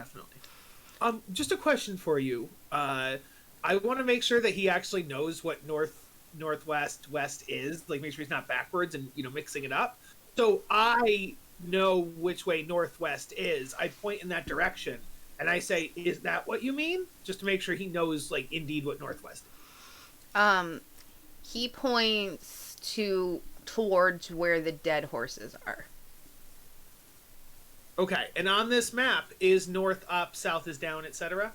Speaker 3: Just a question for you. I want to make sure that he actually knows what northwest, west is. Like, make sure he's not backwards and mixing it up. So I know which way northwest is. I point in that direction, and I say, "Is that what you mean?" Just to make sure he knows, indeed, what northwest is.
Speaker 1: He points to towards where the dead horses are.
Speaker 3: Okay, and on this map is north up, south is down, etc.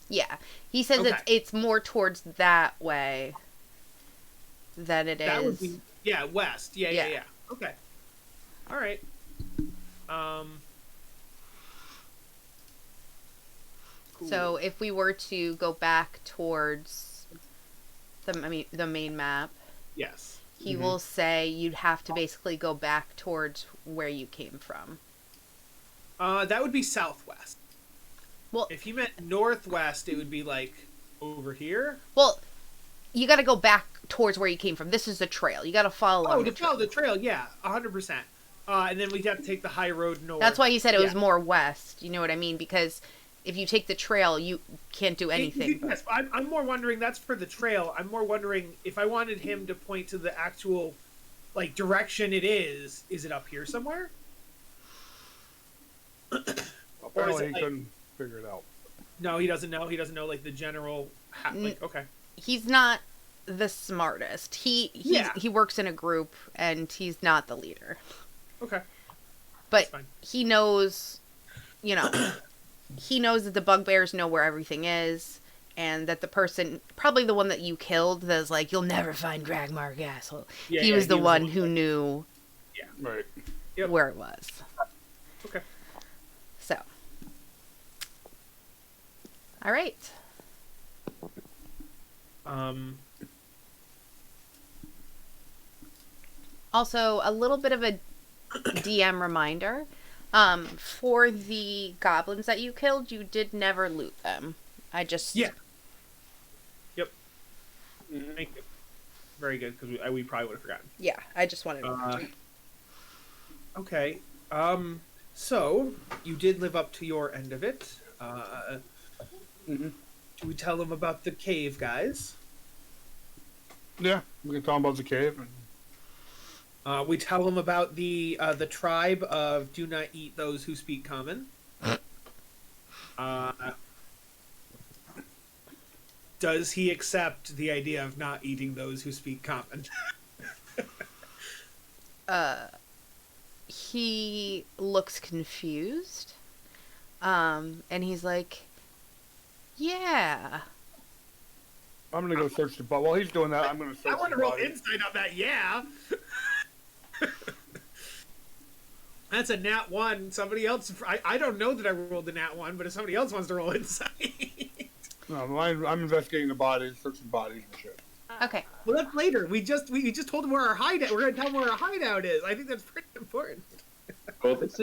Speaker 1: Yeah, he says
Speaker 3: Okay.
Speaker 1: it's more towards that way than it
Speaker 3: That
Speaker 1: is.
Speaker 3: would be west. Yeah.
Speaker 1: Yeah.
Speaker 3: Okay. All right. Cool.
Speaker 1: So if we were to go back towards the main map,
Speaker 3: yes,
Speaker 1: he will say you'd have to basically go back towards where you came from.
Speaker 3: that would be southwest.
Speaker 1: Well,
Speaker 3: If you meant northwest, it would be like over here.
Speaker 1: well, you got to go back towards where you came from. This is the trail. You got to follow.
Speaker 3: Oh,
Speaker 1: along
Speaker 3: to follow the trail, yeah, 100%. And then we'd have to take the high road north.
Speaker 1: That's why he said it was
Speaker 3: Yeah.
Speaker 1: more west. You know what I mean? Because if you take the trail, you can't do anything.
Speaker 3: Yes, I'm more wondering. That's for the trail. I'm more wondering if I wanted him to point to the actual, like, direction it is. Is it up here somewhere?
Speaker 2: Apparently he couldn't figure it out.
Speaker 3: No, he doesn't know. He doesn't know like the general. Okay.
Speaker 1: He's not the smartest. He works in a group and he's not the leader.
Speaker 3: Okay.
Speaker 1: But
Speaker 3: That's fine.
Speaker 1: he knows, you know, he knows that the bugbears know where everything is, and that the person, probably the one that you killed, that's like, you'll never find Dragmark, asshole.
Speaker 3: Yeah,
Speaker 1: he
Speaker 3: yeah,
Speaker 1: was the
Speaker 3: he was
Speaker 1: one
Speaker 3: the one
Speaker 1: who knew
Speaker 2: Right.
Speaker 3: Yep.
Speaker 1: where it was.
Speaker 3: Okay.
Speaker 1: So. All right. Also, a little bit of a DM reminder. For the goblins that you killed, you did never loot them. I just...
Speaker 3: Yeah. Yep. Thank you. Very good, because we probably would have forgotten.
Speaker 1: Yeah, I just wanted to...
Speaker 3: Okay. So, you did live up to your end of it. Do we tell them about the cave, guys?
Speaker 2: Yeah, we can talk about the cave.
Speaker 3: We tell them about the tribe of do not eat those who speak common. Does he accept the idea of not eating those who speak common?
Speaker 1: He looks confused. And he's like, yeah.
Speaker 2: I'm gonna go search the body. While he's doing that, I'm gonna search
Speaker 3: I want
Speaker 2: the
Speaker 3: to roll
Speaker 2: body.
Speaker 3: insight on that. Yeah. That's a nat 1. Somebody else. I don't know that I rolled a nat 1, but if somebody else wants to roll insight.
Speaker 2: No, I'm investigating the bodies, searching bodies and shit.
Speaker 1: Okay.
Speaker 3: Well, that's later. We just told him where our hideout. We're gonna tell him where our hideout is. I think that's pretty important.
Speaker 4: Well, this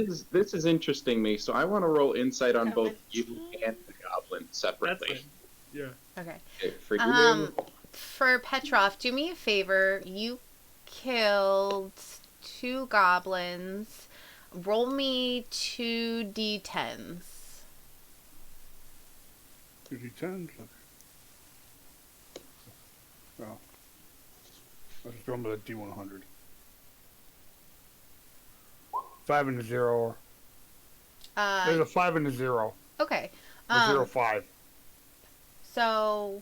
Speaker 4: is interesting me. So I want to roll insight on both you and the goblin separately.
Speaker 3: That's fine. Yeah.
Speaker 1: Okay.
Speaker 4: Okay, for you,
Speaker 1: For Petrov, do me a favor. You killed 2 goblins. Roll me 2 d10s.
Speaker 2: 2d10s. Oh. Let's just remember the D100. 5 and a 0. There's a 5 and a 0.
Speaker 1: Okay.
Speaker 2: Or 0, 5.
Speaker 1: So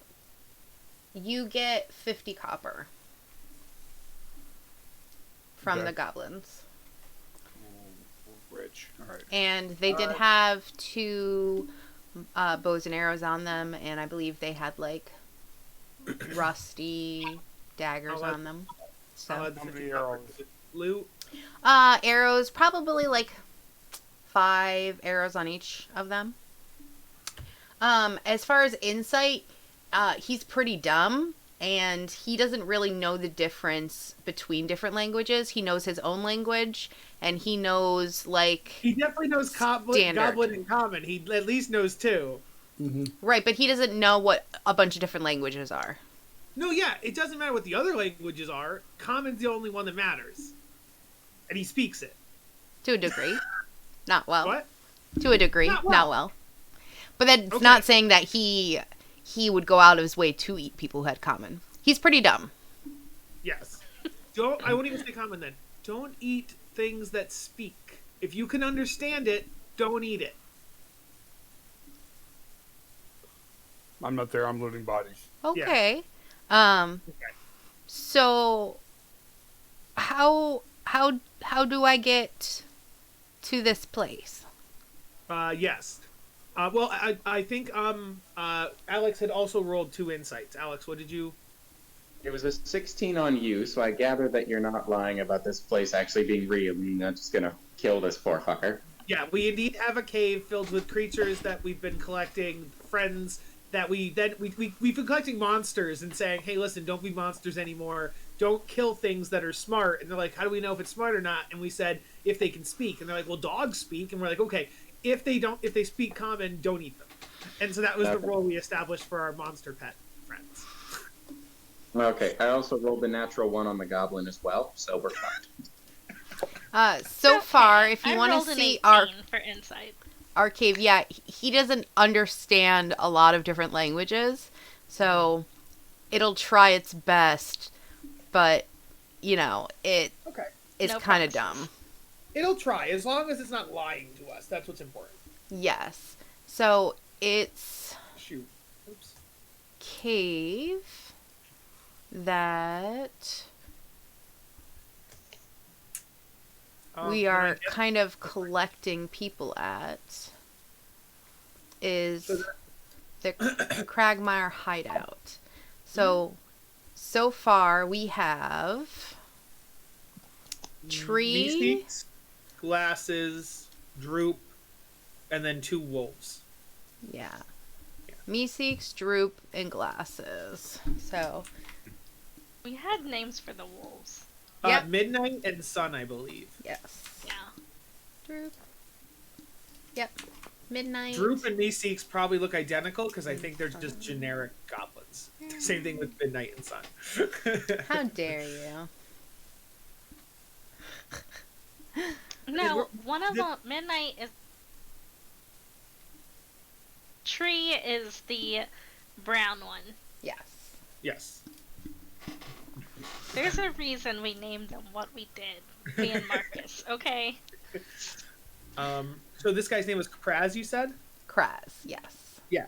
Speaker 1: you get 50 copper from
Speaker 2: Okay.
Speaker 1: the goblins.
Speaker 2: We're rich. Alright.
Speaker 1: And they did have 2 bows and arrows on them, and I believe they had like rusty daggers
Speaker 3: I'll add-
Speaker 1: on them.
Speaker 3: I'll
Speaker 1: So
Speaker 3: add the
Speaker 2: How many
Speaker 3: 50
Speaker 2: arrows?
Speaker 3: loot.
Speaker 1: arrows, probably like 5 arrows on each of them. As far as insight, he's pretty dumb, and he doesn't really know the difference between different languages. He knows his own language, and he knows, like...
Speaker 3: He definitely knows
Speaker 1: Standard.
Speaker 3: goblin in common. He at least knows 2.
Speaker 1: Right, but he doesn't know what a bunch of different languages are.
Speaker 3: No, yeah, it doesn't matter what the other languages are. Common's the only one that matters, and he speaks it.
Speaker 1: To a degree. Not well.
Speaker 3: What?
Speaker 1: To a degree.
Speaker 3: Not
Speaker 1: Not
Speaker 3: well.
Speaker 1: well. But that's
Speaker 3: Okay.
Speaker 1: not saying that he would go out of his way to eat people who had common. He's pretty dumb.
Speaker 3: Yes. I won't even say common then. Don't eat things that speak. If you can understand it, don't eat it.
Speaker 2: I'm not there. I'm looting bodies.
Speaker 1: Okay.
Speaker 3: Okay.
Speaker 1: So how do I get to this place?
Speaker 3: Yes. Well, I think Alex had also rolled 2 insights. Alex, what did you?
Speaker 4: It was a 16 on you, so I gather that you're not lying about this place actually being real. You're not just gonna kill this poor fucker.
Speaker 3: Yeah, we indeed have a cave filled with creatures that we've been collecting, friends that we've been collecting monsters and saying, hey, listen, don't be monsters anymore. Don't kill things that are smart. And they're like, how do we know if it's smart or not? And we said, if they can speak. And they're like, well, dogs speak. And we're like, okay, if they speak common, don't eat them. And so that was the role we established for our monster pet friends.
Speaker 4: Okay, I also rolled a natural 1 on the goblin as well, so we're fine.
Speaker 1: So
Speaker 5: Okay,
Speaker 1: far, if you
Speaker 5: I
Speaker 1: want
Speaker 5: rolled
Speaker 1: to
Speaker 5: an
Speaker 1: see
Speaker 5: 18 for insight.
Speaker 1: our cave, yeah, he doesn't understand a lot of different languages, so it'll try its best, but
Speaker 3: Okay.
Speaker 1: it's
Speaker 5: No
Speaker 1: kind of
Speaker 5: promises.
Speaker 1: dumb.
Speaker 3: It'll try, as long as it's not lying to us. That's what's important.
Speaker 1: Yes. So it's
Speaker 3: Shoot. Oops.
Speaker 1: cave that we
Speaker 3: Can I
Speaker 1: are
Speaker 3: get-
Speaker 1: kind of collecting people at is
Speaker 3: So
Speaker 1: the Cragmire hideout. So far we have Tree.
Speaker 3: Meeseeks, glasses, droop, and then 2 wolves.
Speaker 1: Yeah. Meeseeks, Droop, and Glasses. So,
Speaker 5: We had names for the wolves.
Speaker 1: Yep.
Speaker 3: Midnight and Sun, I believe.
Speaker 1: yes.
Speaker 5: Yeah.
Speaker 1: Droop. Yep. Midnight.
Speaker 3: Droop and Meeseeks probably look identical because I think they're just generic goblins. Same thing with Midnight and Sun.
Speaker 1: How dare you?
Speaker 5: No, one of them, Midnight is. Tree is the brown one.
Speaker 1: Yes.
Speaker 3: Yes.
Speaker 5: There's a reason we named them what we did. Me and Marcus, okay?
Speaker 3: So this guy's name was Kraz, you said?
Speaker 1: Kraz, yes.
Speaker 3: Yeah.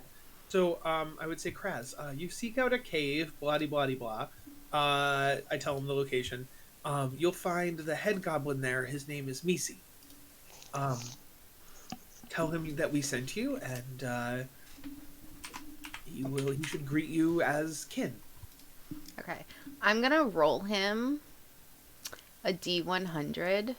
Speaker 3: So I would say, Kraz, you seek out a cave, blah blah blah. I tell him the location. You'll find the head goblin there. His name is Misi. Tell him that we sent you, and he should greet you as kin.
Speaker 1: Okay. I'm going to roll him a D100,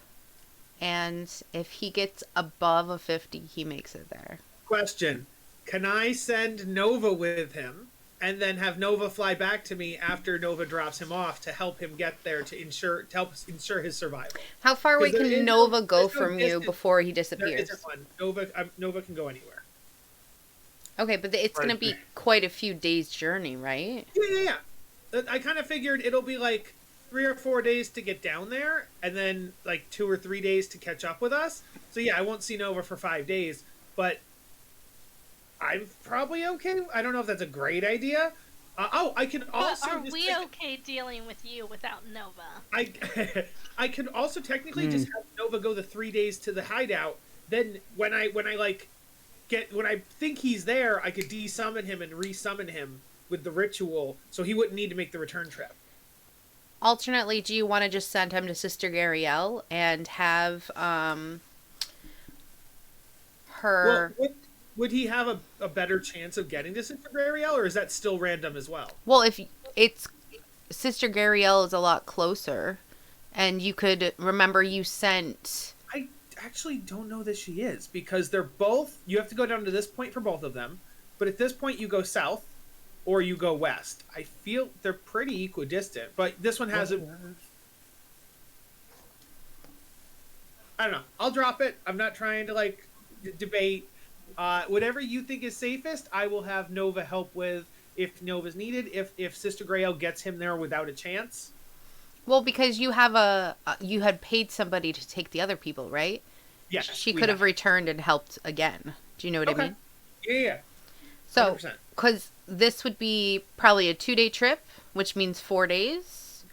Speaker 1: and if he gets above a 50, he makes it there.
Speaker 3: Question: can I send Nova with him, and then have Nova fly back to me after Nova drops him off to help him get there to help ensure his survival?
Speaker 1: How far away
Speaker 3: 'Cause there
Speaker 1: can
Speaker 3: is
Speaker 1: Nova
Speaker 3: no-
Speaker 1: go
Speaker 3: there's no
Speaker 1: from you
Speaker 3: distance.
Speaker 1: before he
Speaker 3: There
Speaker 1: disappears?
Speaker 3: isn't one. Nova can go anywhere.
Speaker 1: Okay, but it's going to be quite a few days' journey, right?
Speaker 3: Yeah. I kind of figured it'll be like 3 or 4 days to get down there, and then like 2 or 3 days to catch up with us. So yeah, I won't see Nova for 5 days, but I'm probably okay. I don't know if that's a great idea. I can also.
Speaker 5: But are
Speaker 3: just
Speaker 5: we
Speaker 3: take-
Speaker 5: okay dealing with you without Nova?
Speaker 3: I could also technically just have Nova go the 3 days to the hideout. Then when I think he's there, I could desummon him and resummon him with the ritual, so he wouldn't need to make the return trip.
Speaker 1: Alternately, do you want to just send him to Sister Gariel and have her...
Speaker 3: Well, would he have a better chance of getting to Sister Gariel, or is that still random as well?
Speaker 1: Well, if it's... Sister Gariel is a lot closer, and you could... Remember, you sent...
Speaker 3: I actually don't know that she is, because they're both... You have to go down to this point for both of them, but at this point you go south, or you go west. I feel they're pretty equidistant, but this one has a... I don't know. I'll drop it. I'm not trying to, debate. Whatever you think is safest, I will have Nova help with if Nova's needed, if Sister Grail gets him there without a chance.
Speaker 1: Well, because you have you had paid somebody to take the other people, right?
Speaker 3: Yeah.
Speaker 1: She could have returned and helped again. Do you know what I
Speaker 3: Okay.
Speaker 1: mean?
Speaker 3: Yeah.
Speaker 1: So,
Speaker 3: 100%.
Speaker 1: because this would be probably a 2-day trip, which means 4 days,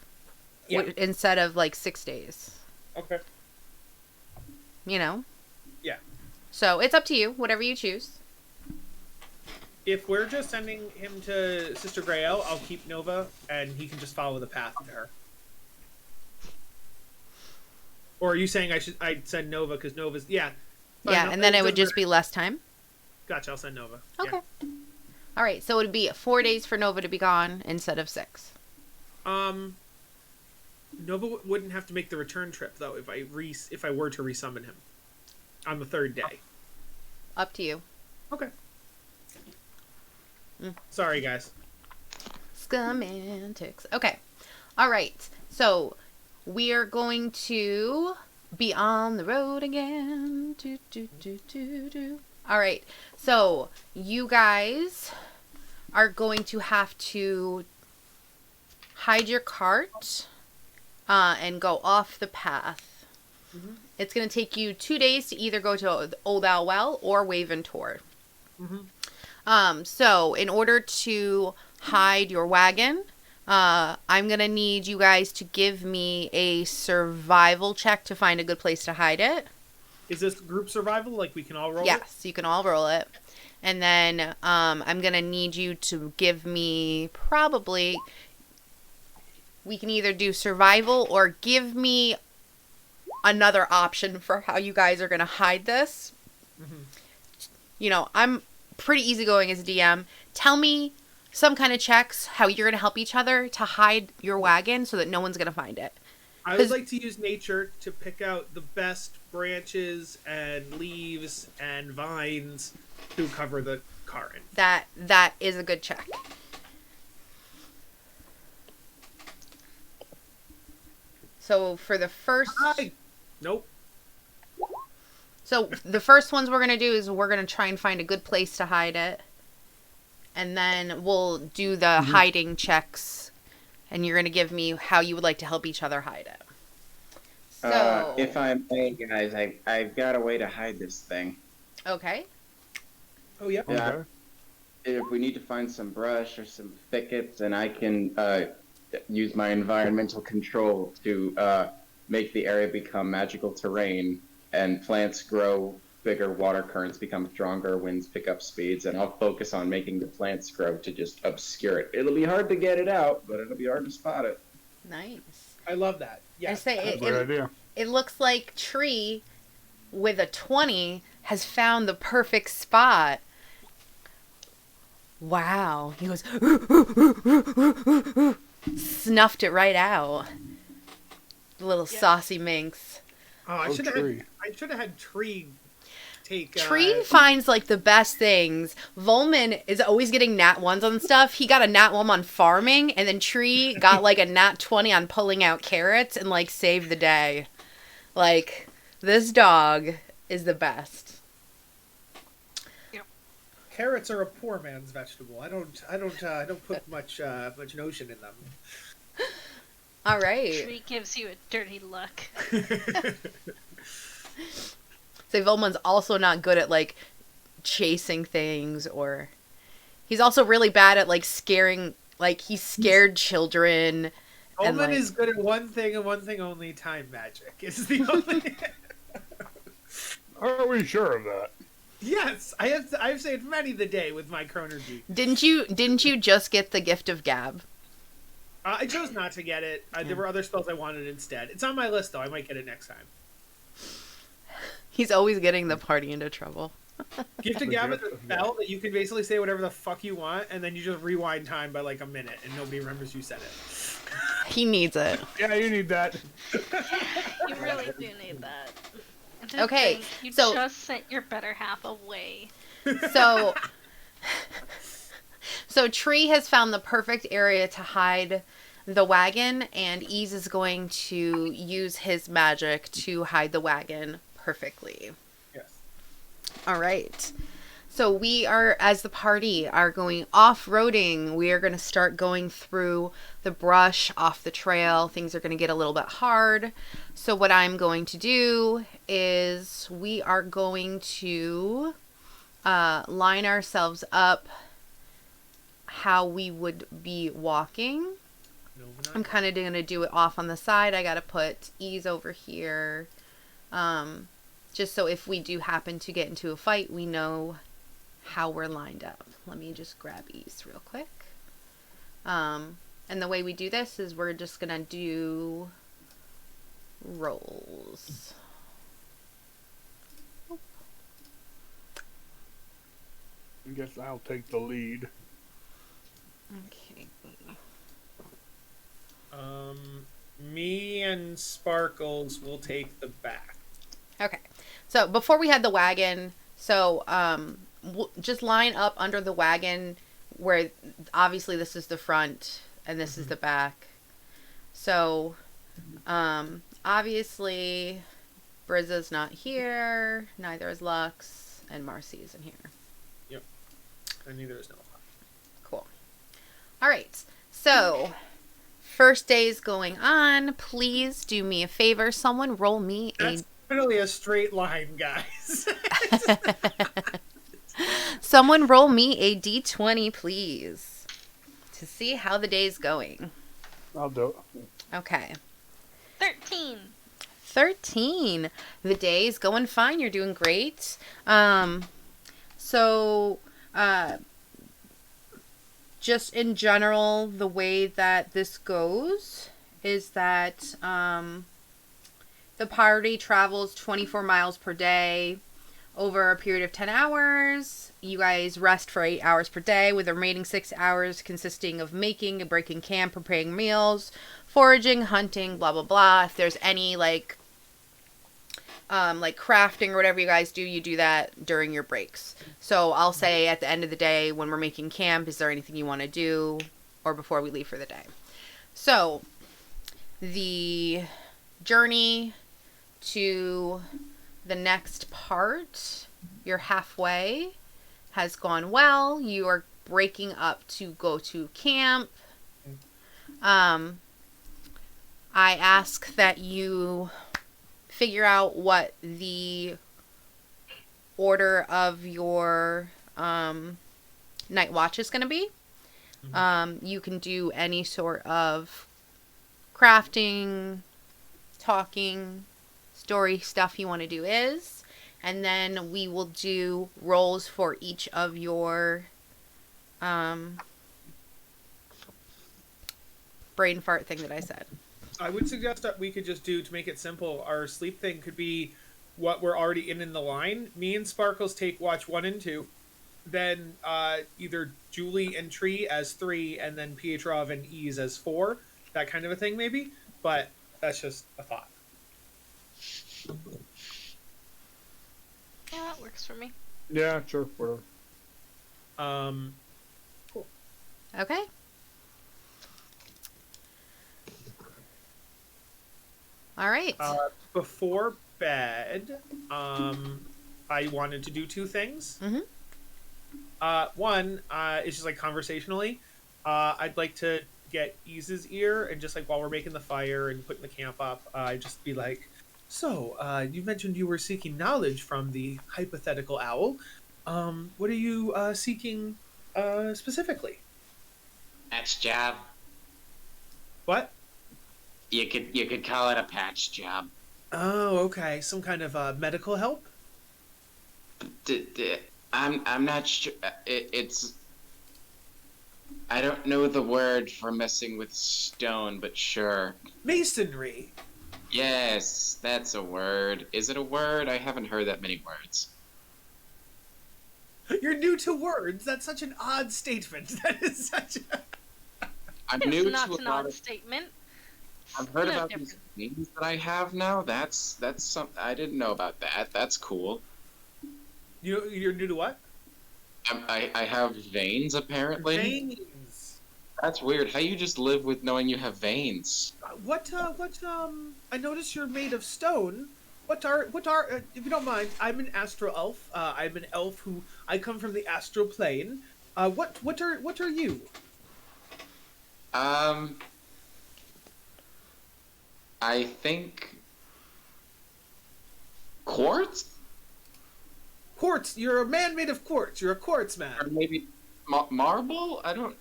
Speaker 3: Yeah.
Speaker 1: instead of 6 days.
Speaker 3: Okay.
Speaker 1: You know?
Speaker 3: Yeah.
Speaker 1: So it's up to you, whatever you choose.
Speaker 3: If we're just sending him to Sister Grail, I'll keep Nova, and he can just follow the path to her. Or are you saying I'd send Nova because Nova's Fine,
Speaker 1: Yeah,
Speaker 3: no,
Speaker 1: and then it would
Speaker 3: doesn't
Speaker 1: just
Speaker 3: matter.
Speaker 1: be less time.
Speaker 3: Gotcha. I'll send Nova.
Speaker 1: Okay. All right, so it would be 4 days for Nova to be gone instead of 6.
Speaker 3: Yeah. Nova wouldn't have to make the return trip though if I were to resummon him on the 3rd day.
Speaker 1: Up to you.
Speaker 3: Okay.
Speaker 1: Mm.
Speaker 3: Sorry, guys.
Speaker 1: Scumantics. Okay. All right. So we are going to be on the road again. Do, do, do, do, do. All right. So you guys are going to have to hide your cart and go off the path.
Speaker 3: Mm-hmm.
Speaker 1: It's going to take you 2 days to either go to Old Owl Well or Waven Tor.
Speaker 3: Mm-hmm.
Speaker 1: So in order to hide your wagon, I'm going to need you guys to give me a survival check to find a good place to hide it.
Speaker 3: Is this group survival? Like we can all roll?
Speaker 1: Yes, you can all roll it. And then I'm going to need you to give me probably... We can either do survival or give me another option for how you guys are going to hide this.
Speaker 3: Mm-hmm.
Speaker 1: You know, I'm pretty easygoing as a DM. Tell me some kind of checks how you're going to help each other to hide your wagon so that no one's going to find it.
Speaker 3: I would like to use nature to pick out the best branches and leaves and vines to cover the cart.
Speaker 1: That is a good check. So for the first...
Speaker 3: Nope.
Speaker 1: So the first ones we're going to do is we're going to try and find a good place to hide it. And then we'll do the hiding checks. And you're going to give me how you would like to help each other hide it. So...
Speaker 6: if I may, guys, I've got a way to hide this thing.
Speaker 1: Okay.
Speaker 3: Oh, yeah.
Speaker 6: Yeah.
Speaker 2: Okay.
Speaker 6: If we need to find some brush or some thickets, then I can use my environmental control to make the area become magical terrain, and plants grow bigger, water currents become stronger, winds pick up speeds, and I'll focus on making the plants grow to just obscure it. It'll be hard to get it out, but it'll be hard to spot it.
Speaker 1: Nice.
Speaker 3: I love that. Yeah.
Speaker 1: I say
Speaker 2: Great idea.
Speaker 1: it looks like Tree with a 20 has found the perfect spot. Wow. He goes, snuffed it right out. The little saucy minx.
Speaker 3: Oh, I
Speaker 2: Oh,
Speaker 3: should have
Speaker 2: Tree.
Speaker 3: had Tree take...
Speaker 1: Tree finds like the best things. Volman is always getting nat 1s on stuff. He got a nat 1 on farming, and then Tree got like a nat 20 on pulling out carrots and like saved the day. Like, this dog is the best.
Speaker 3: Carrots are a poor man's vegetable. I don't put much notion in them.
Speaker 1: All right.
Speaker 5: Tree gives you a dirty look.
Speaker 1: So Volman's also not good at like chasing things, or he's also really bad at like scaring, like he scared children. And,
Speaker 3: Omen
Speaker 1: like,
Speaker 3: is good at one thing and one thing only: time magic. Is the only.
Speaker 2: Are we sure of that?
Speaker 3: Yes, I've saved many the day with my Chronergy.
Speaker 1: Didn't you just get the gift of gab?
Speaker 3: I chose not to get it. There were other spells I wanted instead. It's on my list though. I might get it next time.
Speaker 1: He's always getting the party into trouble.
Speaker 3: Gift of
Speaker 2: The
Speaker 3: Gab is
Speaker 2: gift
Speaker 3: a
Speaker 2: of
Speaker 3: spell that you can basically say whatever the fuck you want, and then you just rewind time by like a minute, and nobody remembers you said it.
Speaker 1: He needs it.
Speaker 2: Yeah, you need that.
Speaker 5: You really do need that. And to
Speaker 1: Okay,
Speaker 5: think, you
Speaker 1: so-
Speaker 5: just sent your better half away.
Speaker 1: So Tree has found the perfect area to hide the wagon, and Ease is going to use his magic to hide the wagon perfectly.
Speaker 3: Yes.
Speaker 1: All right. So we are, as the party, are going off-roading. We are going to start going through the brush off the trail. Things are going to get a little bit hard. So what I'm going to do is we are going to line ourselves up how we would be walking. I'm kind of going to do it off on the side. I got to put Ease over here. Just so if we do happen to get into a fight, we know how we're lined up. Let me just grab Ease real quick. And the way we do this is we're just going to do rolls.
Speaker 2: I guess I'll take the lead.
Speaker 1: Okay.
Speaker 3: Me and Sparkles will take the back.
Speaker 1: Okay. So before we had the wagon, so just line up under the wagon where obviously this is the front and this is the back. So obviously Brizza's not here, neither is Lux, and Marcy isn't here.
Speaker 3: Yep. And neither is Nova.
Speaker 1: Cool. All right. So first day's going on. Please do me a favor. Someone roll me a
Speaker 3: That's literally a straight line, guys.
Speaker 1: Someone roll me a d20, please, to see how the day's going.
Speaker 2: I'll do it.
Speaker 1: Okay.
Speaker 5: 13.
Speaker 1: 13. The day's going fine. You're doing great. Just in general, the way that this goes is that the party travels 24 miles per day over a period of 10 hours. You guys rest for 8 hours per day, with the remaining 6 hours consisting of making and breaking camp, preparing meals, foraging, hunting, blah, blah, blah. If there's any, like crafting or whatever you guys do, you do that during your breaks. So I'll say at the end of the day when we're making camp, is there anything you want to do, or before we leave for the day. So the journey to the next part, you're halfway, has gone well. You are breaking up to go to camp. I ask that you figure out what the order of your night watch is going to be. You can do any sort of crafting, talking, story stuff you want to do is, and then we will do rolls for each of your brain fart thing that I said.
Speaker 3: I would suggest that we could just do, to make it simple, our sleep thing could be what we're already in the line. Me and Sparkles take watch 1 and 2. Then either Julie and Tree as 3, and then Pietrov and Ease as 4. That kind of a thing, maybe. But that's just a thought.
Speaker 5: Yeah, that works for me.
Speaker 2: Yeah, sure, whatever.
Speaker 3: Cool.
Speaker 1: Okay. All right.
Speaker 3: Before bed, I wanted to do 2 things. One is just like conversationally. I'd like to get Ease's ear, and just like while we're making the fire and putting the camp up, just be like, so, you mentioned you were seeking knowledge from the hypothetical owl. What are you seeking specifically?
Speaker 7: Patch job.
Speaker 3: What?
Speaker 7: You could call it a patch job.
Speaker 3: Oh, okay. Some kind of medical help?
Speaker 7: I'm not sure. It's. I don't know the word for messing with stone, but sure.
Speaker 3: Masonry.
Speaker 7: Yes, that's a word. Is it a word? I haven't heard that many words.
Speaker 3: You're new to words. That's such an odd statement. That is such a...
Speaker 7: I'm
Speaker 5: It's
Speaker 7: new
Speaker 5: not
Speaker 7: to a
Speaker 5: an
Speaker 7: lot
Speaker 5: odd
Speaker 7: of.
Speaker 5: statement.
Speaker 7: I've heard
Speaker 5: No
Speaker 7: about
Speaker 5: different.
Speaker 7: these names that I have now. That's something I didn't know about that. That's cool.
Speaker 3: You're new to what?
Speaker 7: I have veins apparently.
Speaker 3: Veins.
Speaker 7: That's weird. How you just live with knowing you have veins?
Speaker 3: I notice you're made of stone. What are, if you don't mind, I'm an astral elf. I'm an elf who, I come from the astral plane. What are you?
Speaker 7: I think quartz,
Speaker 3: Quartz. You're a man made of quartz. You're a quartz man.
Speaker 7: or maybe marble. I don't.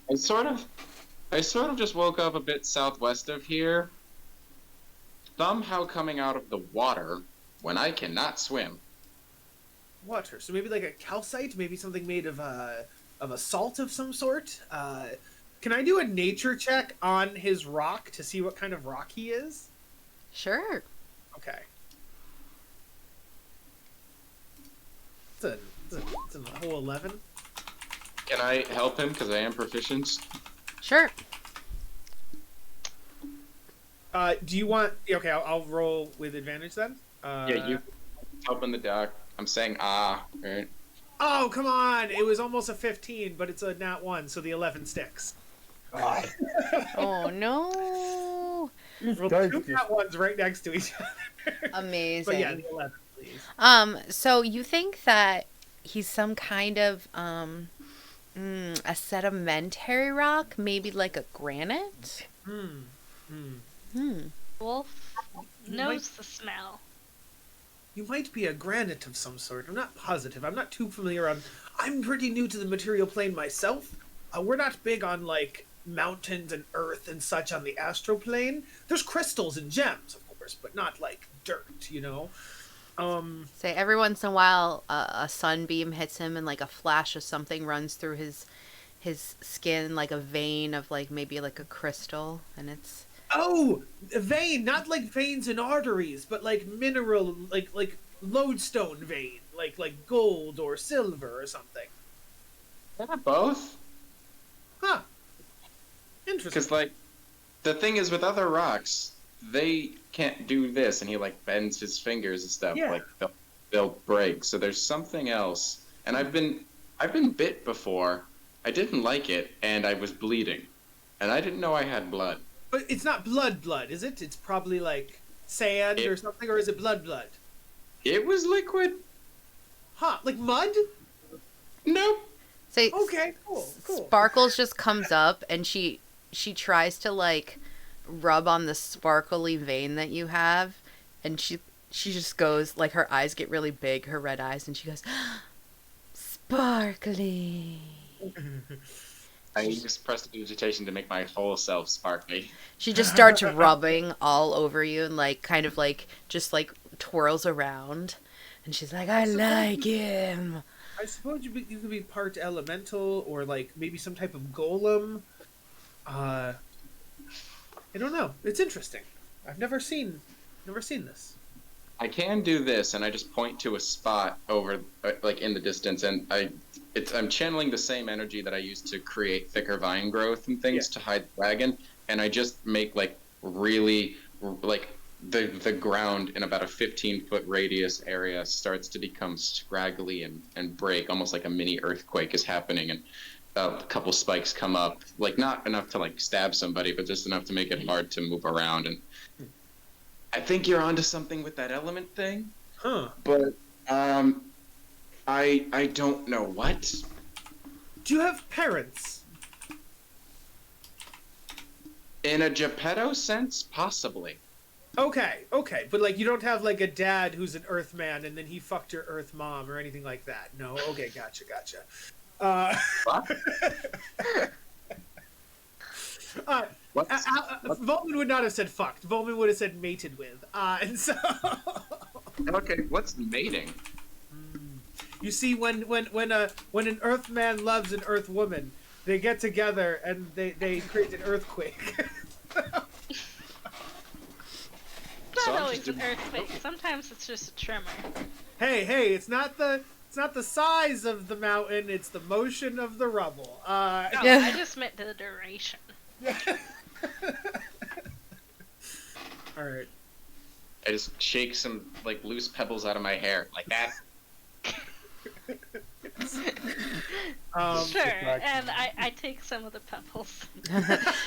Speaker 7: I sort of just woke up a bit southwest of here, somehow coming out of the water when I cannot swim.
Speaker 3: Water. So maybe like a calcite, maybe something made of a salt of some sort. Can I do a nature check on his rock to see what kind of rock he is?
Speaker 1: Sure.
Speaker 3: Okay. It's a whole 11.
Speaker 7: Can I help him because I am proficient?
Speaker 1: Sure.
Speaker 3: Do you want? Okay, I'll roll with advantage then.
Speaker 7: Yeah, you help in the dock. I'm saying right?
Speaker 3: Oh, come on! It was almost a 15, but it's a nat 1, so the 11 sticks.
Speaker 1: Oh no.
Speaker 3: Roll
Speaker 2: Guys,
Speaker 3: two nat 1s right next to each other.
Speaker 1: Amazing.
Speaker 3: But yeah, the 11, please.
Speaker 1: So you think that he's some kind of a sedimentary rock, maybe like a granite?
Speaker 5: Wolf knows the smell.
Speaker 3: You might be a granite of some sort. I'm not positive. I'm not too familiar on. I'm pretty new to the material plane myself. We're not big on like mountains and earth and such on the astral plane. There's crystals and gems, of course, but not like dirt, you know.
Speaker 1: Say every once in a while, a sunbeam hits him, and like a flash of something runs through his skin, like a vein of like maybe like a crystal, and it's.
Speaker 3: Oh, a vein, not like veins and arteries, but like mineral, like lodestone vein, like gold or silver or something.
Speaker 7: Yeah, both.
Speaker 3: Huh. Interesting.
Speaker 7: Because like, the thing is with other rocks, they can't do this, and he like bends his fingers and stuff.
Speaker 3: Yeah.
Speaker 7: Like they'll break. So there's something else. And I've been bit before. I didn't like it, and I was bleeding, and I didn't know I had blood.
Speaker 3: But it's not blood, is it? It's probably like sand or something, or is it blood?
Speaker 7: It was liquid.
Speaker 3: Huh? Like mud?
Speaker 7: Nope.
Speaker 1: Say,
Speaker 3: Okay, cool.
Speaker 1: Sparkles just comes up, and she tries to like rub on the sparkly vein that you have, and she just goes, like, her eyes get really big, her red eyes, and she goes, sparkly.
Speaker 7: I use prestidigitation to make my whole self sparkly.
Speaker 1: She just starts rubbing all over you and like kind of like just like twirls around, and she's like, I like him.
Speaker 3: I suppose you could be part elemental or like maybe some type of golem. I don't know. It's interesting. I've never seen this.
Speaker 7: I can do this, and I just point to a spot over, like in the distance, and I'm channeling the same energy that I used to create thicker vine growth and things to hide the wagon, and I just make like really like the ground in about a 15-foot radius area starts to become scraggly and break, almost like a mini earthquake is happening, and a couple spikes come up, like not enough to like stab somebody, but just enough to make it hard to move around. And I think you're onto something with that element thing.
Speaker 3: Huh.
Speaker 7: But I don't know what.
Speaker 3: Do you have parents?
Speaker 7: In a Geppetto sense, possibly.
Speaker 3: Okay, but like you don't have like a dad who's an Earthman and then he fucked your Earth mom or anything like that. No. Okay, gotcha.
Speaker 7: What?
Speaker 3: Volman would not have said fucked. Volman would have said mated with. And so.
Speaker 7: Okay, what's mating?
Speaker 3: You see, when an Earthman loves an Earthwoman, they get together and they create an earthquake.
Speaker 5: Not always an earthquake. Sometimes it's just a tremor.
Speaker 3: Hey! It's not the size of the mountain. It's the motion of the rubble.
Speaker 5: I just meant the duration.
Speaker 3: All right.
Speaker 7: I just shake some like loose pebbles out of my hair like that.
Speaker 5: Sure, and I take some of the pebbles.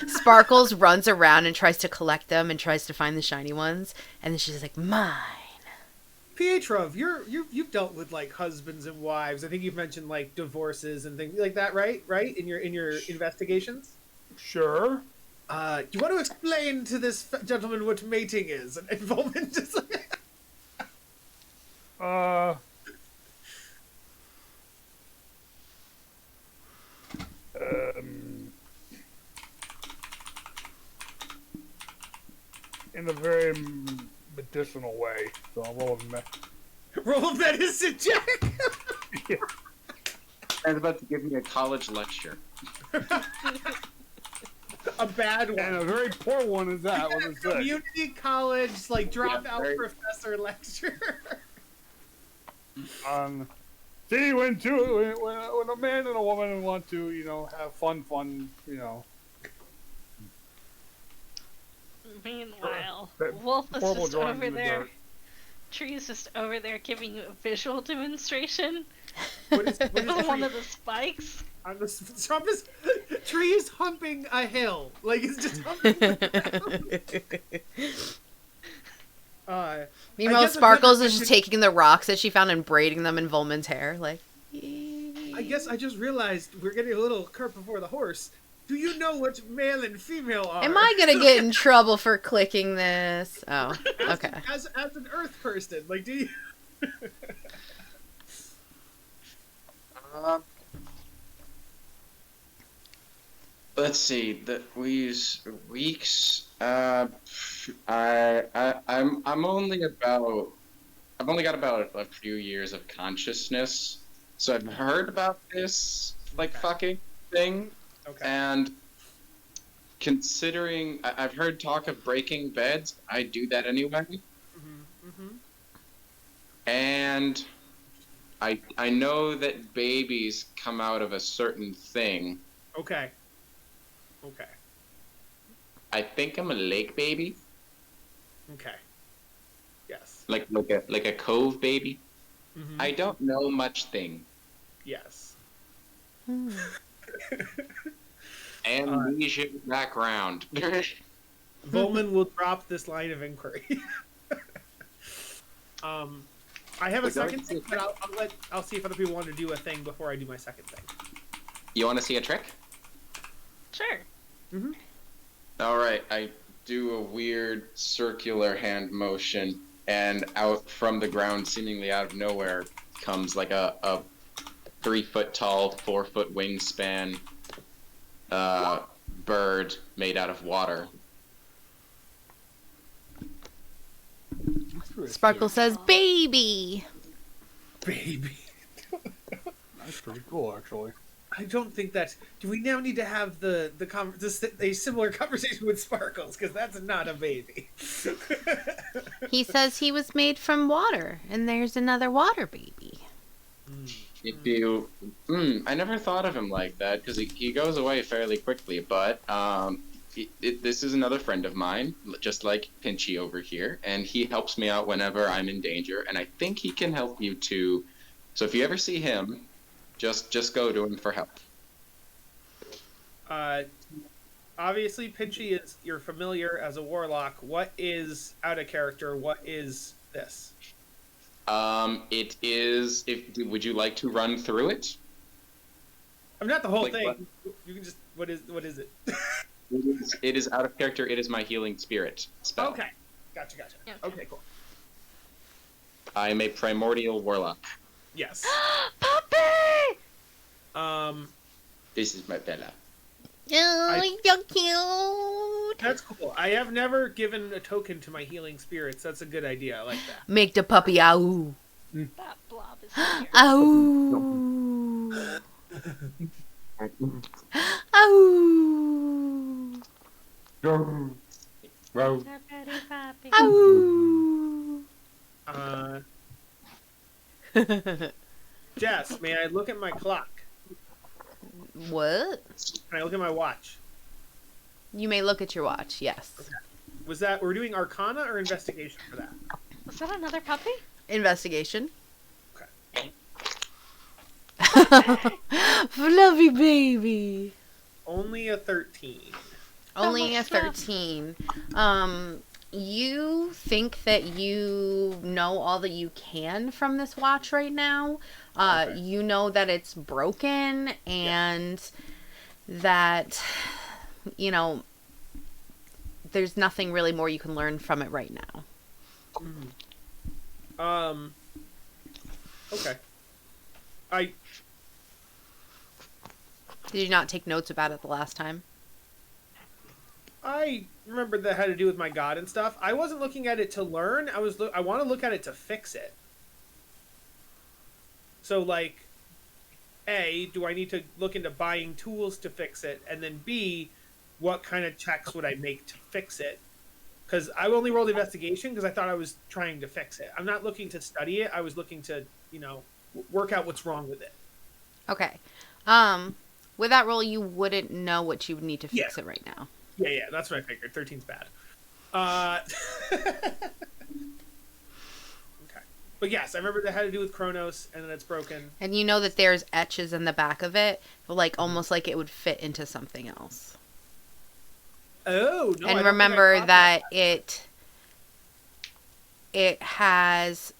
Speaker 1: Sparkles runs around and tries to collect them and tries to find the shiny ones, and then she's like, mine.
Speaker 3: Pietrov, you've dealt with like husbands and wives. I think you've mentioned like divorces and things like that, right? In your investigations.
Speaker 2: Sure.
Speaker 3: You want to explain to this gentleman what mating is? And Volman just like...
Speaker 2: In a very medicinal way. So I'll
Speaker 3: Roll a medicine check.
Speaker 2: Yeah.
Speaker 7: I was about to give me a college lecture.
Speaker 3: a bad one.
Speaker 2: And a very poor one is that. With a six.
Speaker 3: Community college, like dropout
Speaker 4: very-
Speaker 3: professor lecture.
Speaker 2: See, when a man and a woman want to, have fun,
Speaker 5: Meanwhile,
Speaker 2: That
Speaker 5: Wolf is
Speaker 2: horrible
Speaker 5: just
Speaker 2: drawings
Speaker 5: over
Speaker 2: in the
Speaker 5: there.
Speaker 2: dirt.
Speaker 5: Tree's just over there giving you a visual demonstration
Speaker 3: What is
Speaker 5: of one
Speaker 3: tree?
Speaker 5: of the spikes.
Speaker 3: On the Trump is trees humping a hill. Like it's just humping. I
Speaker 1: Meanwhile,
Speaker 3: guess I've
Speaker 1: Sparkles
Speaker 3: never
Speaker 1: is just
Speaker 3: been-
Speaker 1: taking the rocks that she found and braiding them in Volman's hair. Like,
Speaker 3: I guess I just realized we're getting a little cart before the horse. Do you know what male and female are?
Speaker 1: am I gonna get in trouble for clicking this? Oh,
Speaker 3: as,
Speaker 1: okay.
Speaker 3: As an Earth person, like, do you?
Speaker 4: Let's see. We use weeks. I'm only about. I've only got about a few years of consciousness, so I've heard about this fucking thing,
Speaker 3: Okay.
Speaker 4: and considering I've heard talk of breaking beds, I do that anyway, and I know that babies come out of a certain thing.
Speaker 3: Okay. Okay.
Speaker 4: I think I'm a lake baby,
Speaker 3: Okay. Yes.
Speaker 4: like a cove baby.
Speaker 3: Mhm.
Speaker 4: I don't know much thing.
Speaker 3: Yes.
Speaker 4: Amnesia background.
Speaker 3: Volman will drop this line of inquiry. I have a
Speaker 4: Would you like
Speaker 3: second
Speaker 4: to see
Speaker 3: thing, but I'll see if other people want to do a thing before I do my second thing.
Speaker 4: You want to see a trick?
Speaker 5: Sure.
Speaker 4: All right, I do a weird circular hand motion, and out from the ground, seemingly out of nowhere, comes like a 3 foot tall, 4 foot wingspan bird made out of water.
Speaker 1: Sparkle says, "Baby."
Speaker 3: Baby.
Speaker 2: That's pretty cool, actually.
Speaker 3: I don't think that's. Do we now need to have a similar conversation with Sparkles? Because that's not a baby.
Speaker 1: He says he was made from water, and there's another water baby.
Speaker 4: If you, I never thought of him like that because he goes away fairly quickly. But this is another friend of mine, just like Pinchy over here, and he helps me out whenever I'm in danger, and I think he can help you too. So if you ever see him, just go to him for help.
Speaker 3: Obviously, Pinchy is you're familiar as a warlock. What is out of character? What is this?
Speaker 4: It is. Would you like to run through it?
Speaker 3: I'm not the whole
Speaker 4: Like
Speaker 3: thing.
Speaker 4: what?
Speaker 3: You can just. What is it?
Speaker 4: It is out of character. It is my healing spirit spell.
Speaker 3: Okay. Gotcha.
Speaker 5: Okay.
Speaker 3: Okay, cool.
Speaker 4: I am a primordial warlock.
Speaker 3: Yes.
Speaker 5: Puppy!
Speaker 4: This is my Bella.
Speaker 1: Oh, you're cute.
Speaker 3: That's cool. I have never given a token to my healing spirits. That's a good idea. I like that.
Speaker 1: Make the puppy ow.
Speaker 5: That blob is here.
Speaker 1: Ow. Ow.
Speaker 5: Puppy, puppy.
Speaker 1: Ow.
Speaker 3: Jess, may I look at my clock?
Speaker 1: What?
Speaker 3: Can I look at my watch?
Speaker 1: You may look at your watch, yes.
Speaker 3: We're doing Arcana or Investigation for that?
Speaker 5: Was that another puppy?
Speaker 1: Investigation.
Speaker 3: Okay.
Speaker 1: Fluffy baby.
Speaker 3: Only a 13.
Speaker 1: Only a
Speaker 5: much stuff.
Speaker 1: 13. You think that you know all that you can from this watch right now.
Speaker 3: Okay.
Speaker 1: You know that it's broken and that, there's nothing really more you can learn from it right now.
Speaker 3: Okay.
Speaker 1: Did you not take notes about it the last time?
Speaker 3: I remembered that had to do with my god and stuff. I wasn't looking at it to learn. I want to look at it to fix it. So, like, A, do I need to look into buying tools to fix it? And then B, what kind of checks would I make to fix it? Because I only rolled investigation because I thought I was trying to fix it. I'm not looking to study it. I was looking to, work out what's wrong with it.
Speaker 1: Okay. With that roll, you wouldn't know what you would need to fix it right now.
Speaker 3: Yeah, that's what I figured. 13's bad. Okay. But yes, I remember that had to do with Kronos, and then it's broken.
Speaker 1: And you know that there's etches in the back of it, like almost like it would fit into something else.
Speaker 3: Oh, no.
Speaker 1: And remember that it has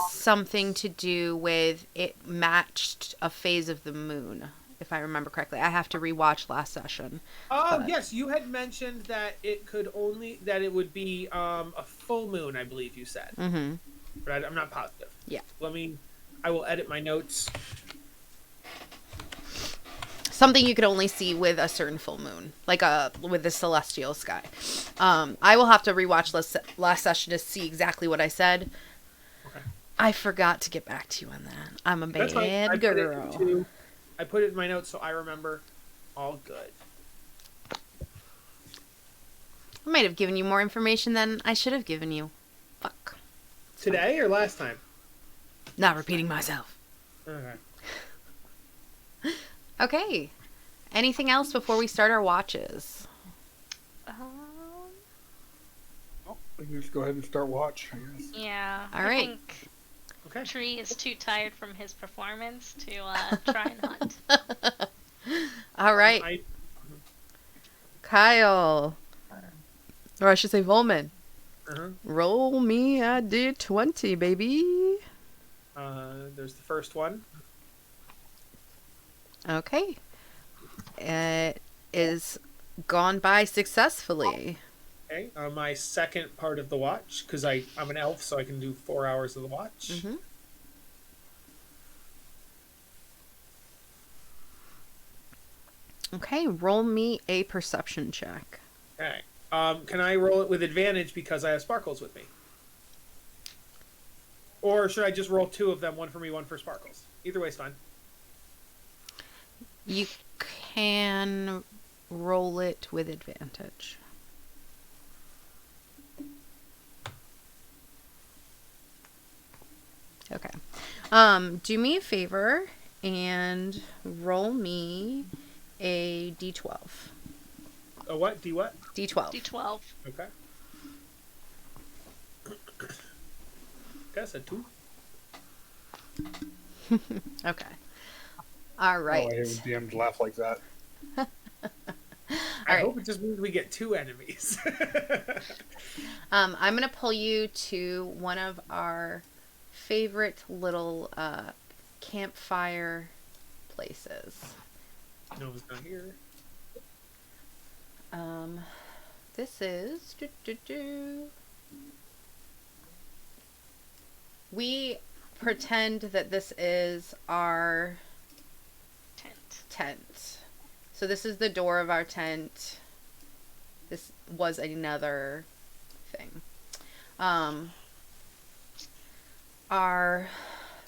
Speaker 1: something to do with it matched a phase of the moon, if I remember correctly. I have to rewatch last session.
Speaker 3: Oh, yes, you had mentioned that it would be a full moon, I believe you said.
Speaker 1: Mm-hmm.
Speaker 3: But I'm not positive.
Speaker 1: Yeah.
Speaker 3: I will edit my notes.
Speaker 1: Something you could only see with a certain full moon, like with the celestial sky. I will have to rewatch last session to see exactly what I said.
Speaker 3: Okay.
Speaker 1: I forgot to get back to you on that. I'm a
Speaker 3: That's fine.
Speaker 1: bad girl.
Speaker 3: I put it in my notes so I remember. All good.
Speaker 1: I might have given you more information than I should have given you. Fuck.
Speaker 3: Today or last time?
Speaker 1: Not repeating myself.
Speaker 3: Okay.
Speaker 1: Okay. Anything else before we start our watches?
Speaker 2: Oh, we can just go ahead and start watch, I guess.
Speaker 5: Yeah.
Speaker 1: All
Speaker 5: I
Speaker 1: right.
Speaker 5: think
Speaker 3: Okay.
Speaker 5: Tree is too tired from his performance to try and hunt.
Speaker 1: All right. Kyle. Or I should say Volman.
Speaker 3: Uh-huh.
Speaker 1: Roll me a d20, baby.
Speaker 3: There's the first one.
Speaker 1: Okay. It is gone by successfully.
Speaker 3: Okay. My second part of the watch, because I'm an elf, so I can do 4 hours of the watch.
Speaker 1: Mm-hmm. Okay, roll me a perception check.
Speaker 3: Okay. Can I roll it with advantage because I have sparkles with me? Or should I just roll 2 of them, one for me, one for sparkles? Either way's fine.
Speaker 1: You can roll it with advantage. Okay. Do me a favor and roll me a d12.
Speaker 3: A what? D what?
Speaker 1: D12.
Speaker 5: D12.
Speaker 3: Okay. That's a 2.
Speaker 1: Okay. All right.
Speaker 2: Oh, I hate when DMs laugh like that.
Speaker 3: I
Speaker 1: right.
Speaker 3: hope it just means we get 2 enemies.
Speaker 1: I'm going to pull you to one of our favorite little campfire places.
Speaker 3: Nova's not here.
Speaker 1: This is... We pretend that this is our tent. So this is the door of our tent. This was another thing. Our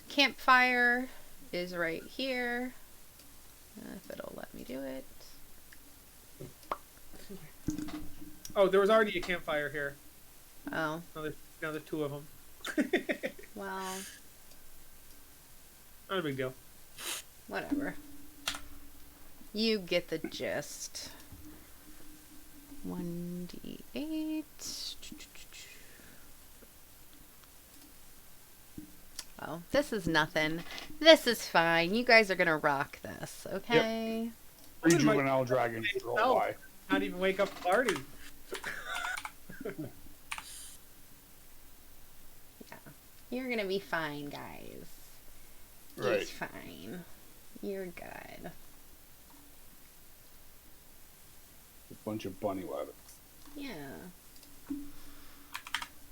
Speaker 1: campfire is right here. If it'll let me do it.
Speaker 3: Oh, there was already a campfire here.
Speaker 1: Oh,
Speaker 3: Now there's 2 of them.
Speaker 1: well,
Speaker 3: Not a big deal.
Speaker 1: whatever. You get the gist. 1d8. Oh, this is nothing. This is fine. You guys are gonna rock this, okay?
Speaker 2: Three juvenile dragons roll by.
Speaker 3: Not even wake up the party.
Speaker 1: You're gonna be fine, guys.
Speaker 2: Right.
Speaker 1: It's fine. You're good.
Speaker 2: A bunch of bunny rabbits
Speaker 1: Yeah.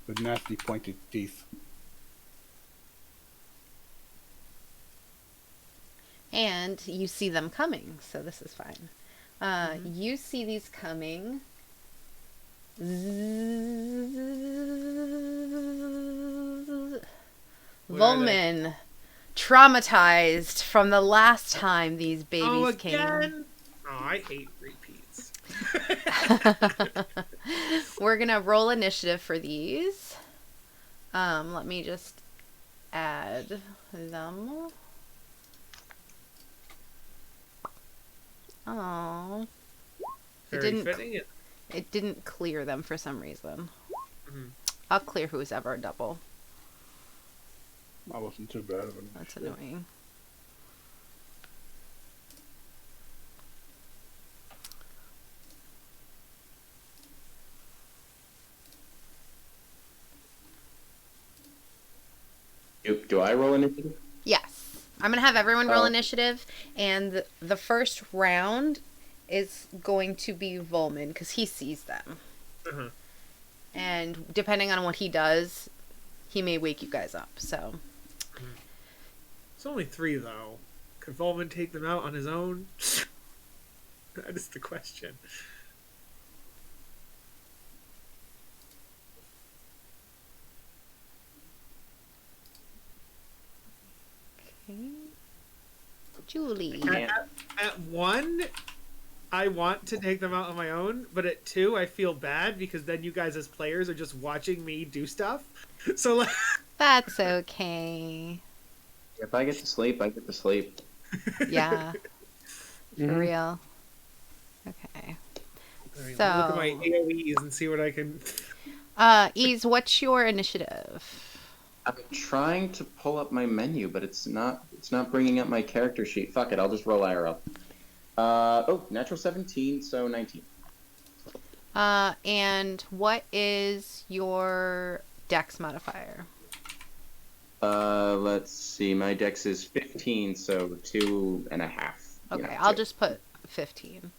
Speaker 2: with nasty pointed teeth.
Speaker 1: And you see them coming, so this is fine. You see these coming. Volman, traumatized from the last time these babies came.
Speaker 3: Again? Oh, I hate repeats.
Speaker 1: We're gonna roll initiative for these. Let me just add them. Oh,
Speaker 3: Very fitting.
Speaker 1: it didn't clear them for some reason.
Speaker 3: Mhm.
Speaker 1: I'll clear who's ever a double.
Speaker 2: That wasn't too bad of an
Speaker 1: That's
Speaker 2: initiative.
Speaker 1: annoying.
Speaker 6: Do I roll initiative?
Speaker 1: Yes. I'm going to have everyone roll
Speaker 6: Oh.
Speaker 1: initiative, and the first round is going to be Volman, because he sees them.
Speaker 3: Mhm.
Speaker 1: And depending on what he does, he may wake you guys up, so...
Speaker 3: It's only 3 though. Could Volman take them out on his own? That is the question.
Speaker 1: Okay. Julie.
Speaker 3: At 1, I want to take them out on my own, but at 2, I feel bad because then you guys as players are just watching me do stuff. So like,
Speaker 1: That's okay.
Speaker 6: If I get to sleep, I get to sleep.
Speaker 1: Yeah. For
Speaker 2: Mhm.
Speaker 1: real. Okay.
Speaker 3: let me look
Speaker 1: So-
Speaker 3: at my AoEs and see what I can.
Speaker 1: Ease, what's your initiative?
Speaker 6: I'm trying to pull up my menu, but it's not bringing up my character sheet. Fuck it, I'll just roll IRL. Natural 17, so 19.
Speaker 1: And what is your dex modifier?
Speaker 6: Let's see, my dex is 15, so 2.5.
Speaker 1: Okay, I'll just put 15.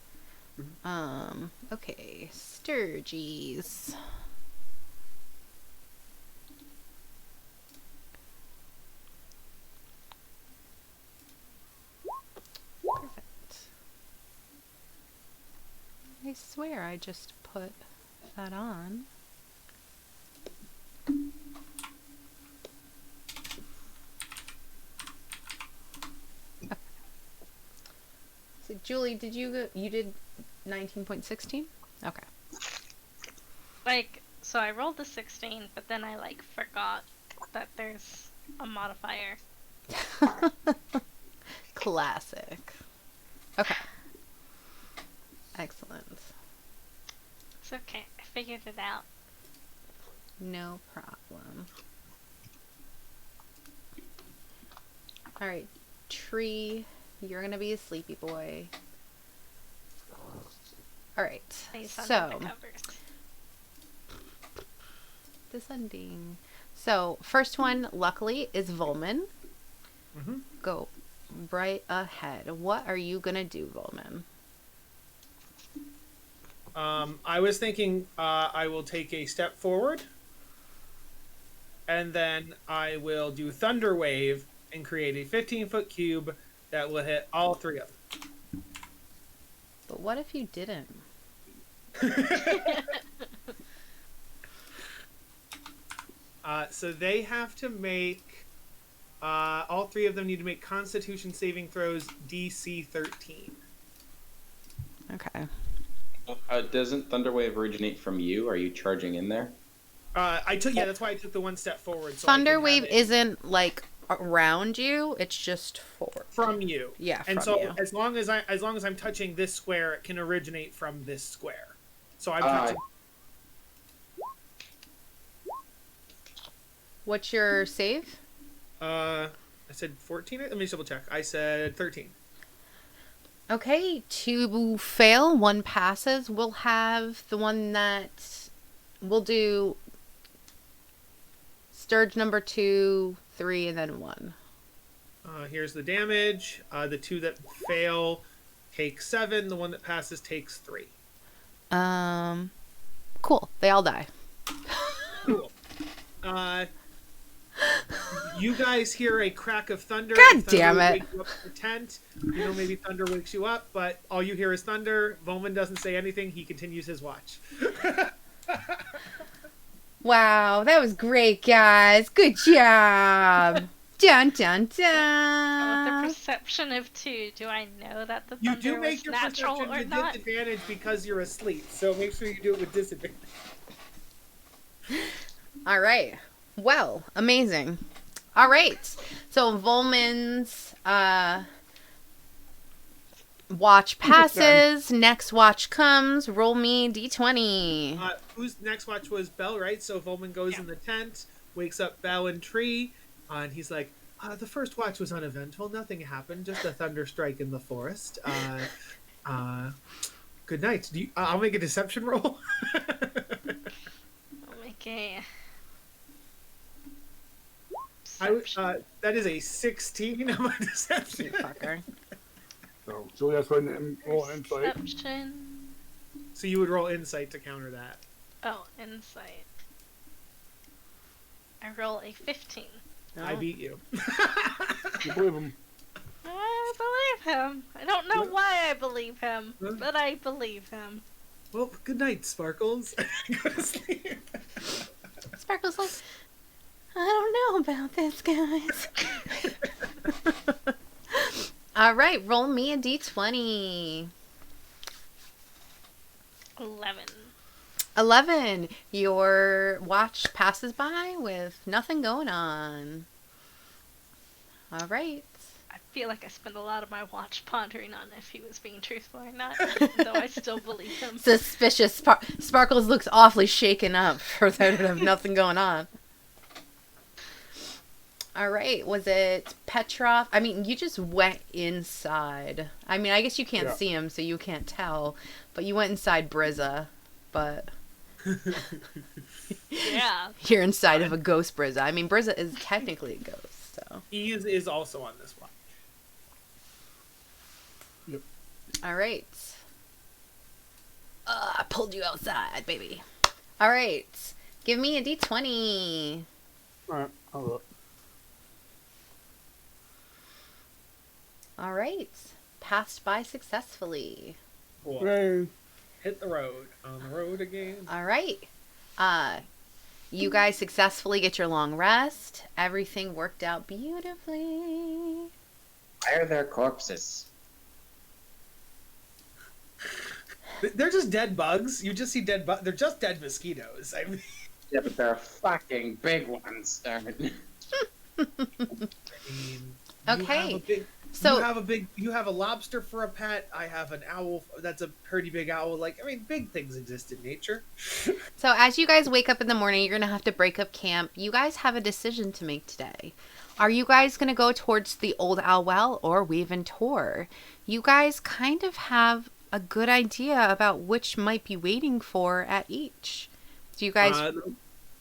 Speaker 1: Okay, Sturgies. Perfect. I swear I just put that on. So Julie, you did 19.16? Okay.
Speaker 5: Like, so I rolled the 16, but then I like forgot that there's a modifier.
Speaker 1: Classic. Okay. Excellent.
Speaker 5: It's okay. I figured it out.
Speaker 1: No problem. Alright, Tree, you're gonna be a sleepy boy. Alright,
Speaker 5: Please under
Speaker 1: so,
Speaker 5: the covers.
Speaker 1: descending. So, first one, luckily, is Volman.
Speaker 3: Mhm.
Speaker 1: Go right ahead. What are you gonna do, Volman?
Speaker 3: I was thinking I will take a step forward, and then I will do Thunder Wave and create a 15-foot cube that will hit all 3 of
Speaker 1: But what if you didn't?
Speaker 3: them. So they have to make. All 3 of them need to make Constitution saving throws DC 13.
Speaker 1: Okay.
Speaker 6: Doesn't Thunderwave originate from you? Are you charging in there?
Speaker 3: That's why I took the 1 step forward. So
Speaker 1: Thunder
Speaker 3: I could have
Speaker 1: Wave
Speaker 3: it
Speaker 1: isn't, like, around you, it's just forward.
Speaker 3: from you.
Speaker 1: Yeah,
Speaker 3: And
Speaker 1: from
Speaker 3: so
Speaker 1: you.
Speaker 3: as long as I'm touching this square, it can originate from this square. So I'm
Speaker 6: Ah.
Speaker 3: touching.
Speaker 1: What's your save?
Speaker 3: I said 14. Let me just double check. I said 13.
Speaker 1: Okay, 2 fail, 1 passes. We'll have the one that we'll do Sturge number 2, 3, and then 1.
Speaker 3: Here's the damage. The 2 that fail take 7. The one that passes takes 3.
Speaker 1: Cool. They all die.
Speaker 3: Cool. You guys hear a crack of thunder.
Speaker 1: God
Speaker 3: Thunder
Speaker 1: damn it.
Speaker 3: wakes you up in the tent. You know, maybe thunder wakes you up, but all you hear is thunder. Volman doesn't say anything. He continues his watch.
Speaker 1: Wow, that was great, guys. Good job. Dun dun
Speaker 5: With a
Speaker 1: dun.
Speaker 5: perception of 2, do I know that the
Speaker 3: You
Speaker 5: thunder
Speaker 3: do make
Speaker 5: was
Speaker 3: your
Speaker 5: natural
Speaker 3: perception
Speaker 5: or
Speaker 3: with
Speaker 5: not?
Speaker 3: disadvantage because you're asleep, so make sure you do it with disadvantage.
Speaker 1: All right. Well, amazing. All right. So Volman's watch passes. Next watch comes. Roll me d20.
Speaker 3: Whose next watch was Bell, right? So Volman goes in the tent, wakes up Bell and Tree, and he's like, the first watch was uneventful. Nothing happened. Just a thunder strike in the forest. Good night. I'll make a deception roll.
Speaker 5: I'll make a
Speaker 3: That is a 16 on my deception.
Speaker 1: Fucker.
Speaker 2: So Juliet's going to roll an insight.
Speaker 5: perception.
Speaker 3: So you would roll insight to counter that.
Speaker 5: Oh, insight. I roll a 15.
Speaker 3: I beat you.
Speaker 2: You believe him.
Speaker 5: I believe him. I don't know why I believe him, but I believe him.
Speaker 3: Well, good night, Sparkles. Go to sleep.
Speaker 1: Sparkle's like, I don't know about this, guys. All right, roll me a d20.
Speaker 5: 11.
Speaker 1: 11. Your watch passes by with nothing going on. All right.
Speaker 5: I feel like I spent a lot of my watch pondering on if he was being truthful or not, though I still believe him.
Speaker 1: Suspicious. Sparkles looks awfully shaken up for there to have nothing going on. All right. Was it Petrov? I mean, you just went inside. I mean, I guess you can't see him, so you can't tell. But you went inside Brizza. But
Speaker 5: Yeah.
Speaker 1: you're inside of a ghost Brizza. I mean, Brizza is technically a ghost, so.
Speaker 3: He is also on this watch.
Speaker 2: Yep.
Speaker 1: All right. I pulled you outside, baby. All right. Give me a d20.
Speaker 2: Alright, I'll look.
Speaker 1: All right. Passed by successfully.
Speaker 3: Cool.
Speaker 2: Hey.
Speaker 3: Hit the road. On the road again.
Speaker 1: All right. You guys successfully get your long rest. Everything worked out beautifully.
Speaker 6: Why are there corpses?
Speaker 3: They're just dead bugs. You just see dead bugs. They're just dead mosquitoes. I mean,
Speaker 6: Yeah, but they're fucking big ones. Darn it.
Speaker 1: Okay. So
Speaker 3: you have a lobster for a pet. I have an owl. That's a pretty big owl. Like, I mean, big things exist in nature.
Speaker 1: So as you guys wake up in the morning, you're going to have to break up camp. You guys have a decision to make today. Are you guys going to go towards the Old Owl Well or Weave and Tor? You guys kind of have a good idea about which might be waiting for at each. Do you guys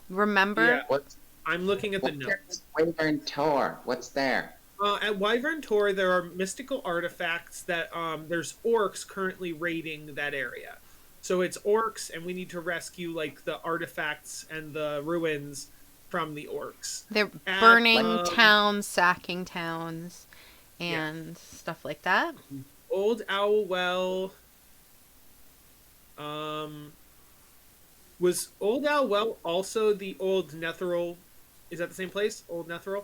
Speaker 1: remember?
Speaker 3: Yeah. I'm looking at the notes.
Speaker 6: Wyvern Tor. What's there?
Speaker 3: At Wyvern Tor, there are mystical artifacts that there's orcs currently raiding that area. So it's orcs, and we need to rescue like the artifacts and the ruins from the orcs.
Speaker 1: They're burning towns, sacking towns, and stuff like that.
Speaker 3: Old Owl Well. Was Old Owl Well also the Old Netheril? Is that the same place? Old Netheril?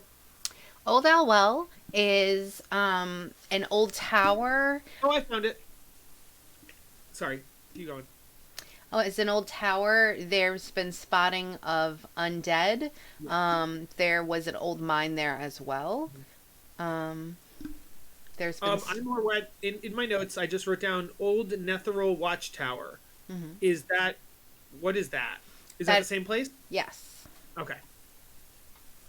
Speaker 1: Old Owl Well is an old tower.
Speaker 3: Oh, I found it. Sorry, keep going.
Speaker 1: Oh, it's an old tower. There's been spotting of undead. There was an old mine there as well. There's been...
Speaker 3: I'm more wet. In my notes, I just wrote down Old Netheril Watchtower.
Speaker 1: Mm-hmm.
Speaker 3: Is that... What is that? Is that the same place?
Speaker 1: Yes.
Speaker 3: Okay.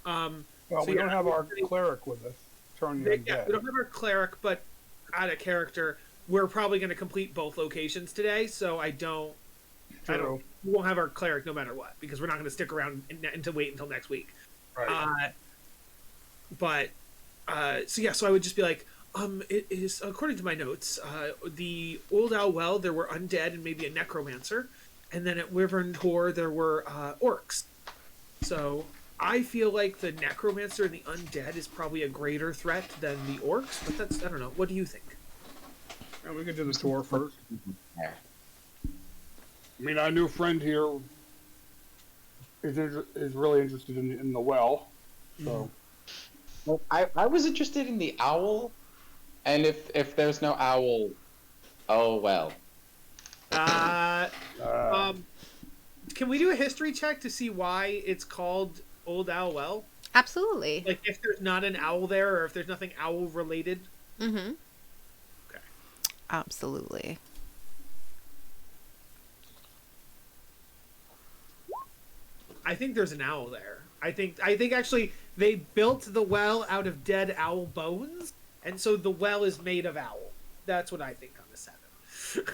Speaker 2: Well,
Speaker 3: So
Speaker 2: we
Speaker 3: yeah,
Speaker 2: don't have our cleric with us. Turn the
Speaker 3: Yeah,
Speaker 2: undead.
Speaker 3: we don't have our cleric, but out of character, we're probably going to complete both locations today, so I don't...
Speaker 2: True.
Speaker 3: We won't have our cleric no matter what, because we're not going to stick around and wait until next week.
Speaker 2: Right.
Speaker 3: So I would just be like, it is, according to my notes, the Old Owl Well, there were undead and maybe a necromancer, and then at Wyvern Tor, there were orcs. So I feel like the necromancer and the undead is probably a greater threat than the orcs, but that's, I don't know. What do you think?
Speaker 2: Yeah, we can do the tour first.
Speaker 6: There.
Speaker 2: I mean, our new friend here is really interested in the well, so
Speaker 7: Well, I was interested in the owl, and if there's no owl, oh well.
Speaker 3: Uh,
Speaker 2: Uh,
Speaker 3: can we do a history check to see why it's called Old Owl Well?
Speaker 1: Absolutely.
Speaker 3: Like, if there's not an owl there, or if there's nothing owl related.
Speaker 1: Mm-hmm.
Speaker 3: Okay.
Speaker 1: Absolutely.
Speaker 3: I think there's an owl there. I think actually they built the well out of dead owl bones, and so the well is made of owl. That's what I think on the 7.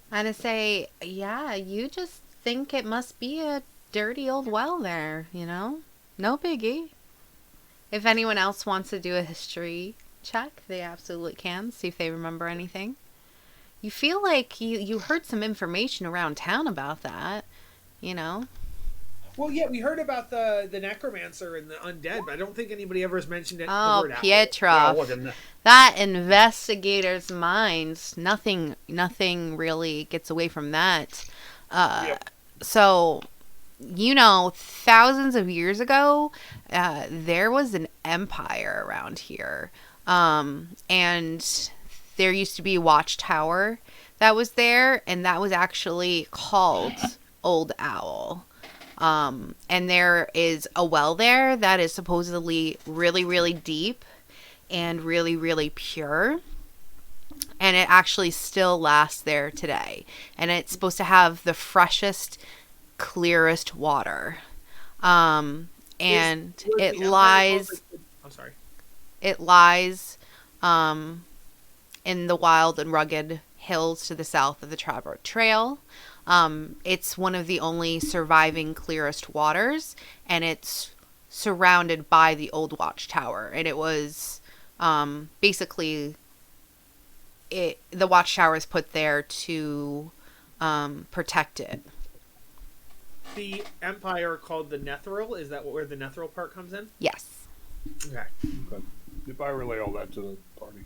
Speaker 1: I'm gonna say, yeah, you just think it must be a dirty old well there, you know? No biggie. If anyone else wants to do a history check, they absolutely can. See if they remember anything. You feel like you heard some information around town about that, you know?
Speaker 3: Well, yeah, we heard about the necromancer and the undead, but I don't think anybody ever has mentioned it.
Speaker 1: Oh,
Speaker 3: the word owl.
Speaker 1: Pietrov. That investigator's mind, nothing really gets away from that.
Speaker 3: Yep.
Speaker 1: So, you know, thousands of years ago, there was an empire around here. And there used to be a watchtower that was there, and that was actually called Old Owl. And there is a well there that is supposedly really, really deep and really, really pure. And it actually still lasts there today. And it's supposed to have the freshest, clearest water. And it lies...
Speaker 3: I'm sorry.
Speaker 1: It lies in the wild and rugged hills to the south of the Trapper Trail. It's one of the only surviving clearest waters, and it's surrounded by the old watchtower. And it was basically the watchtower is put there to protect it.
Speaker 3: The empire called the Nethril, is that where the Nethril part comes in?
Speaker 1: Yes.
Speaker 3: Okay.
Speaker 2: okay. If I relay all that to the party.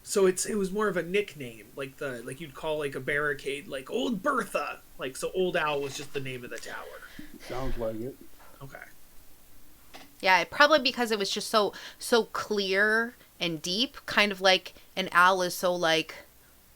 Speaker 3: So it was more of a nickname, like you'd call like a barricade, like Old Bertha. Like, so Old Owl was just the name of the tower.
Speaker 2: Sounds like it.
Speaker 3: Okay.
Speaker 1: Yeah, probably because it was just so clear and deep, kind of like an owl is so like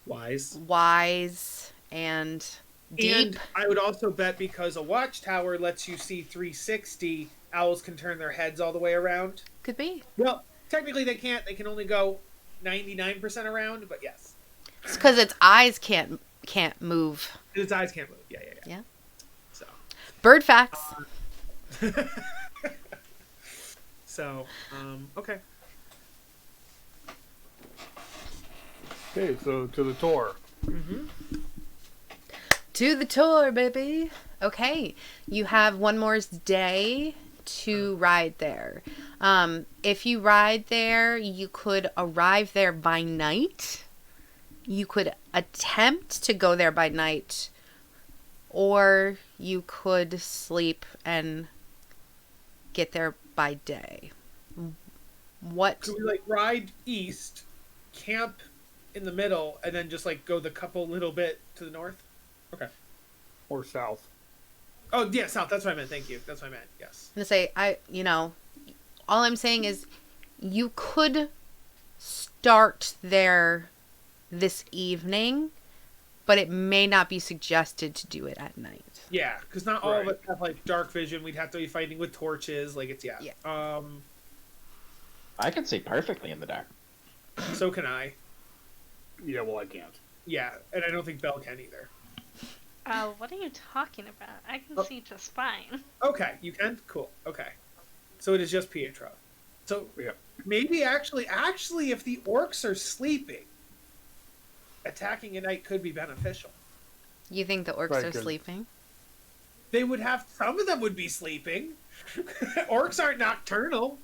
Speaker 3: Wise
Speaker 1: and deep.
Speaker 3: And I would also bet because a watchtower lets you see 360, owls can turn their heads all the way around.
Speaker 1: Could be.
Speaker 3: Well, technically they can't. They can only go 99% around, but yes.
Speaker 1: It's because its eyes can't move.
Speaker 3: Its eyes can't move. Yeah.
Speaker 1: Yeah.
Speaker 3: So.
Speaker 1: Bird facts.
Speaker 3: So, okay.
Speaker 2: Okay, so to the tour.
Speaker 3: Mm-hmm.
Speaker 1: To the tour, baby. Okay, you have one more day to ride there. If you ride there, you could arrive there by night. You could attempt to go there by night, or you could sleep and get there by day. What?
Speaker 3: Could we like ride east, camp in the middle, and then just like go the couple little bit to the north? Okay.
Speaker 2: Or south.
Speaker 3: Oh yeah, south. That's what I meant. Thank you. That's what I meant. Yes.
Speaker 1: I'm gonna say all I'm saying is you could start there this evening, but it may not be suggested to do it at night.
Speaker 3: Yeah, because not all of
Speaker 2: Right.
Speaker 3: us have like dark vision. We'd have to be fighting with torches. Like it's yeah.
Speaker 7: I can see perfectly in the dark.
Speaker 3: So can I.
Speaker 2: Yeah, well, I can't.
Speaker 3: Yeah, and I don't think Belle can either.
Speaker 5: What are you talking about? I can
Speaker 3: Oh.
Speaker 5: see just fine.
Speaker 3: Okay, you can? Cool. Okay. So it is just Pietro. So
Speaker 2: Yeah.
Speaker 3: maybe actually if the orcs are sleeping, attacking at night could be beneficial.
Speaker 1: You think the orcs
Speaker 2: Right,
Speaker 1: are
Speaker 2: good.
Speaker 1: sleeping?
Speaker 3: They would have some of them would be sleeping. Orcs aren't nocturnal.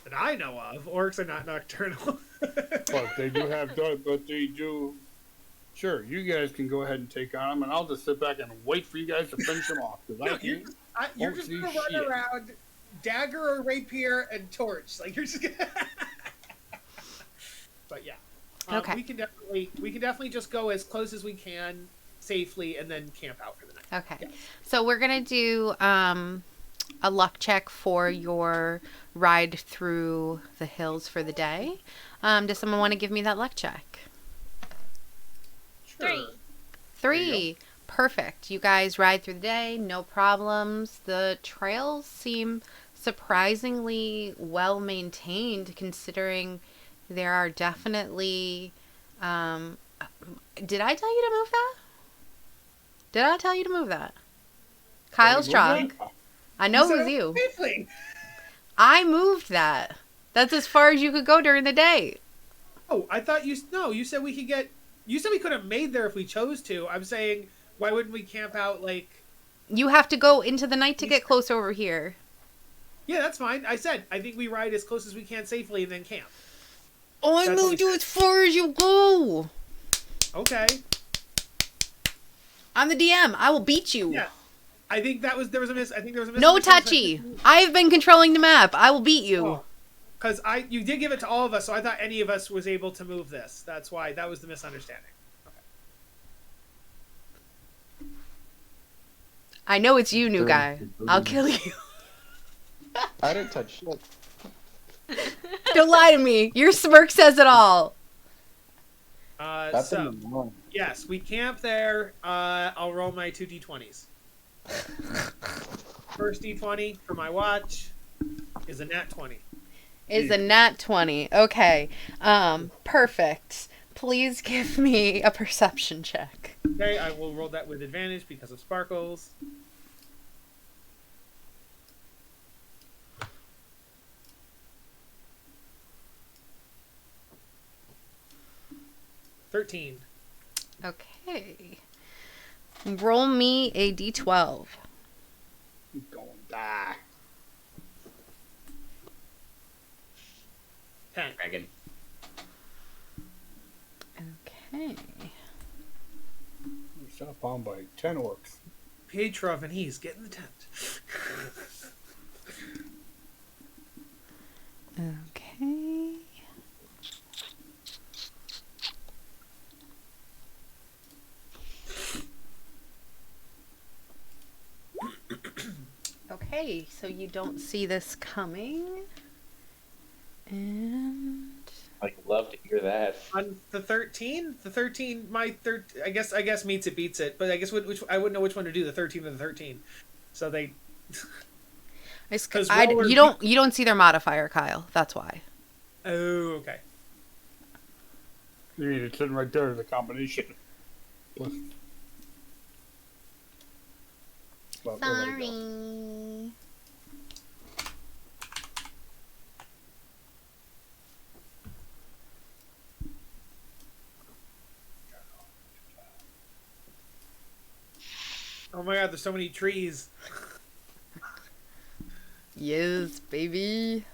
Speaker 3: That I know of. Orcs are not nocturnal.
Speaker 2: But they do have, but they do. Sure, you guys can go ahead and take on them, and I'll just sit back and wait for you guys to finish them off. Because
Speaker 3: No,
Speaker 2: I
Speaker 3: you're
Speaker 2: can't.
Speaker 3: just, you're just
Speaker 2: see
Speaker 3: gonna run
Speaker 2: shit.
Speaker 3: around, dagger or rapier and torch. Like you're just gonna. But yeah,
Speaker 1: Okay.
Speaker 3: we can definitely just go as close as we can safely and then camp out for the night.
Speaker 1: Okay.
Speaker 3: Yeah.
Speaker 1: So we're going to do a luck check for your ride through the hills for the day. Does someone want to give me that luck check?
Speaker 3: Sure.
Speaker 5: 3.
Speaker 1: 3. Perfect. You guys ride through the day, no problems. The trails seem surprisingly well maintained considering there are definitely did I tell you to move that? Did I tell you to move that? Kyle's
Speaker 2: Did I move
Speaker 1: jog.
Speaker 2: that?
Speaker 1: I know it
Speaker 3: said
Speaker 1: was you.
Speaker 3: Safely.
Speaker 1: I moved that. That's as far as you could go during the day.
Speaker 3: Oh, I thought you said we could get. You said we could have made there if we chose to. I'm saying, why wouldn't we camp out like?
Speaker 1: You have to go into the night to get close over here.
Speaker 3: Yeah, that's fine. I said I think we ride as close as we can safely and then camp.
Speaker 1: Oh, I
Speaker 3: That's what
Speaker 1: moved
Speaker 3: we
Speaker 1: you as far as you go.
Speaker 3: Okay.
Speaker 1: I'm the DM. I will beat you.
Speaker 3: Yeah. I think there was a misunderstanding.
Speaker 1: No touchy. I have been controlling the map. I will beat you.
Speaker 3: Because you did give it to all of us, so I thought any of us was able to move this. That's why that was the misunderstanding.
Speaker 1: I know it's you, new guy. I'll kill you.
Speaker 6: I didn't touch shit.
Speaker 1: Don't lie to me. Your smirk says it all.
Speaker 6: That's
Speaker 3: So
Speaker 6: in the morning.
Speaker 3: yes, we camp there. I'll roll my 2 d20s. First d20 for my watch is a nat 20.
Speaker 1: Is a nat 20. Okay. Perfect. Please give me a perception check.
Speaker 3: Okay, I will roll that with advantage because of sparkles. $13.
Speaker 1: Okay. Roll me a d12.
Speaker 2: He's going to die.
Speaker 3: 10.
Speaker 4: Dragon.
Speaker 1: Okay.
Speaker 2: We're shot upon by 10 orcs.
Speaker 3: Petrov and he's getting the tent.
Speaker 1: Okay. Okay, so you don't see this coming. And
Speaker 4: I'd love to hear that.
Speaker 3: On the 13, I guess meets it beats it, but I guess which I wouldn't know which one to do, the 13 or the 13. So they
Speaker 1: you don't see their modifier, Kyle. That's why.
Speaker 3: Oh, okay.
Speaker 2: You mean it's sitting right there, the combination. But we'll let it go.
Speaker 1: Sorry.
Speaker 3: Oh my god, there's so many trees.
Speaker 1: Yes, baby.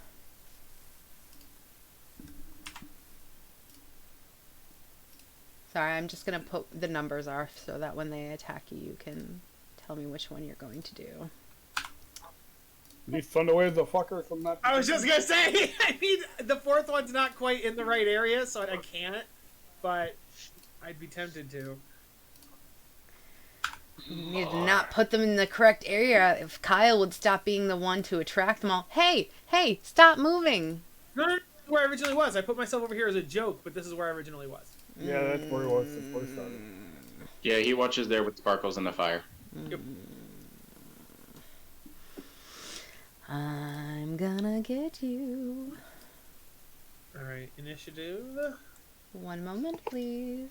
Speaker 1: Sorry, I'm just gonna put the numbers off so that when they attack you, you can tell me which one you're going to do.
Speaker 2: You need to send away the fucker from that.
Speaker 3: I was just gonna say, I mean, the fourth one's not quite in the right area, so I can't, but I'd be tempted to.
Speaker 1: You need to not put them in the correct area. If Kyle would stop being the one to attract them all. Hey, stop moving.
Speaker 3: No, where I originally was. I put myself over here as a joke, but this is where I originally was.
Speaker 2: Yeah, that's where he was. That's where he started.
Speaker 4: Yeah, he watches there with sparkles in the fire.
Speaker 3: Yep.
Speaker 1: I'm gonna get you.
Speaker 3: Alright, initiative.
Speaker 1: One moment, please.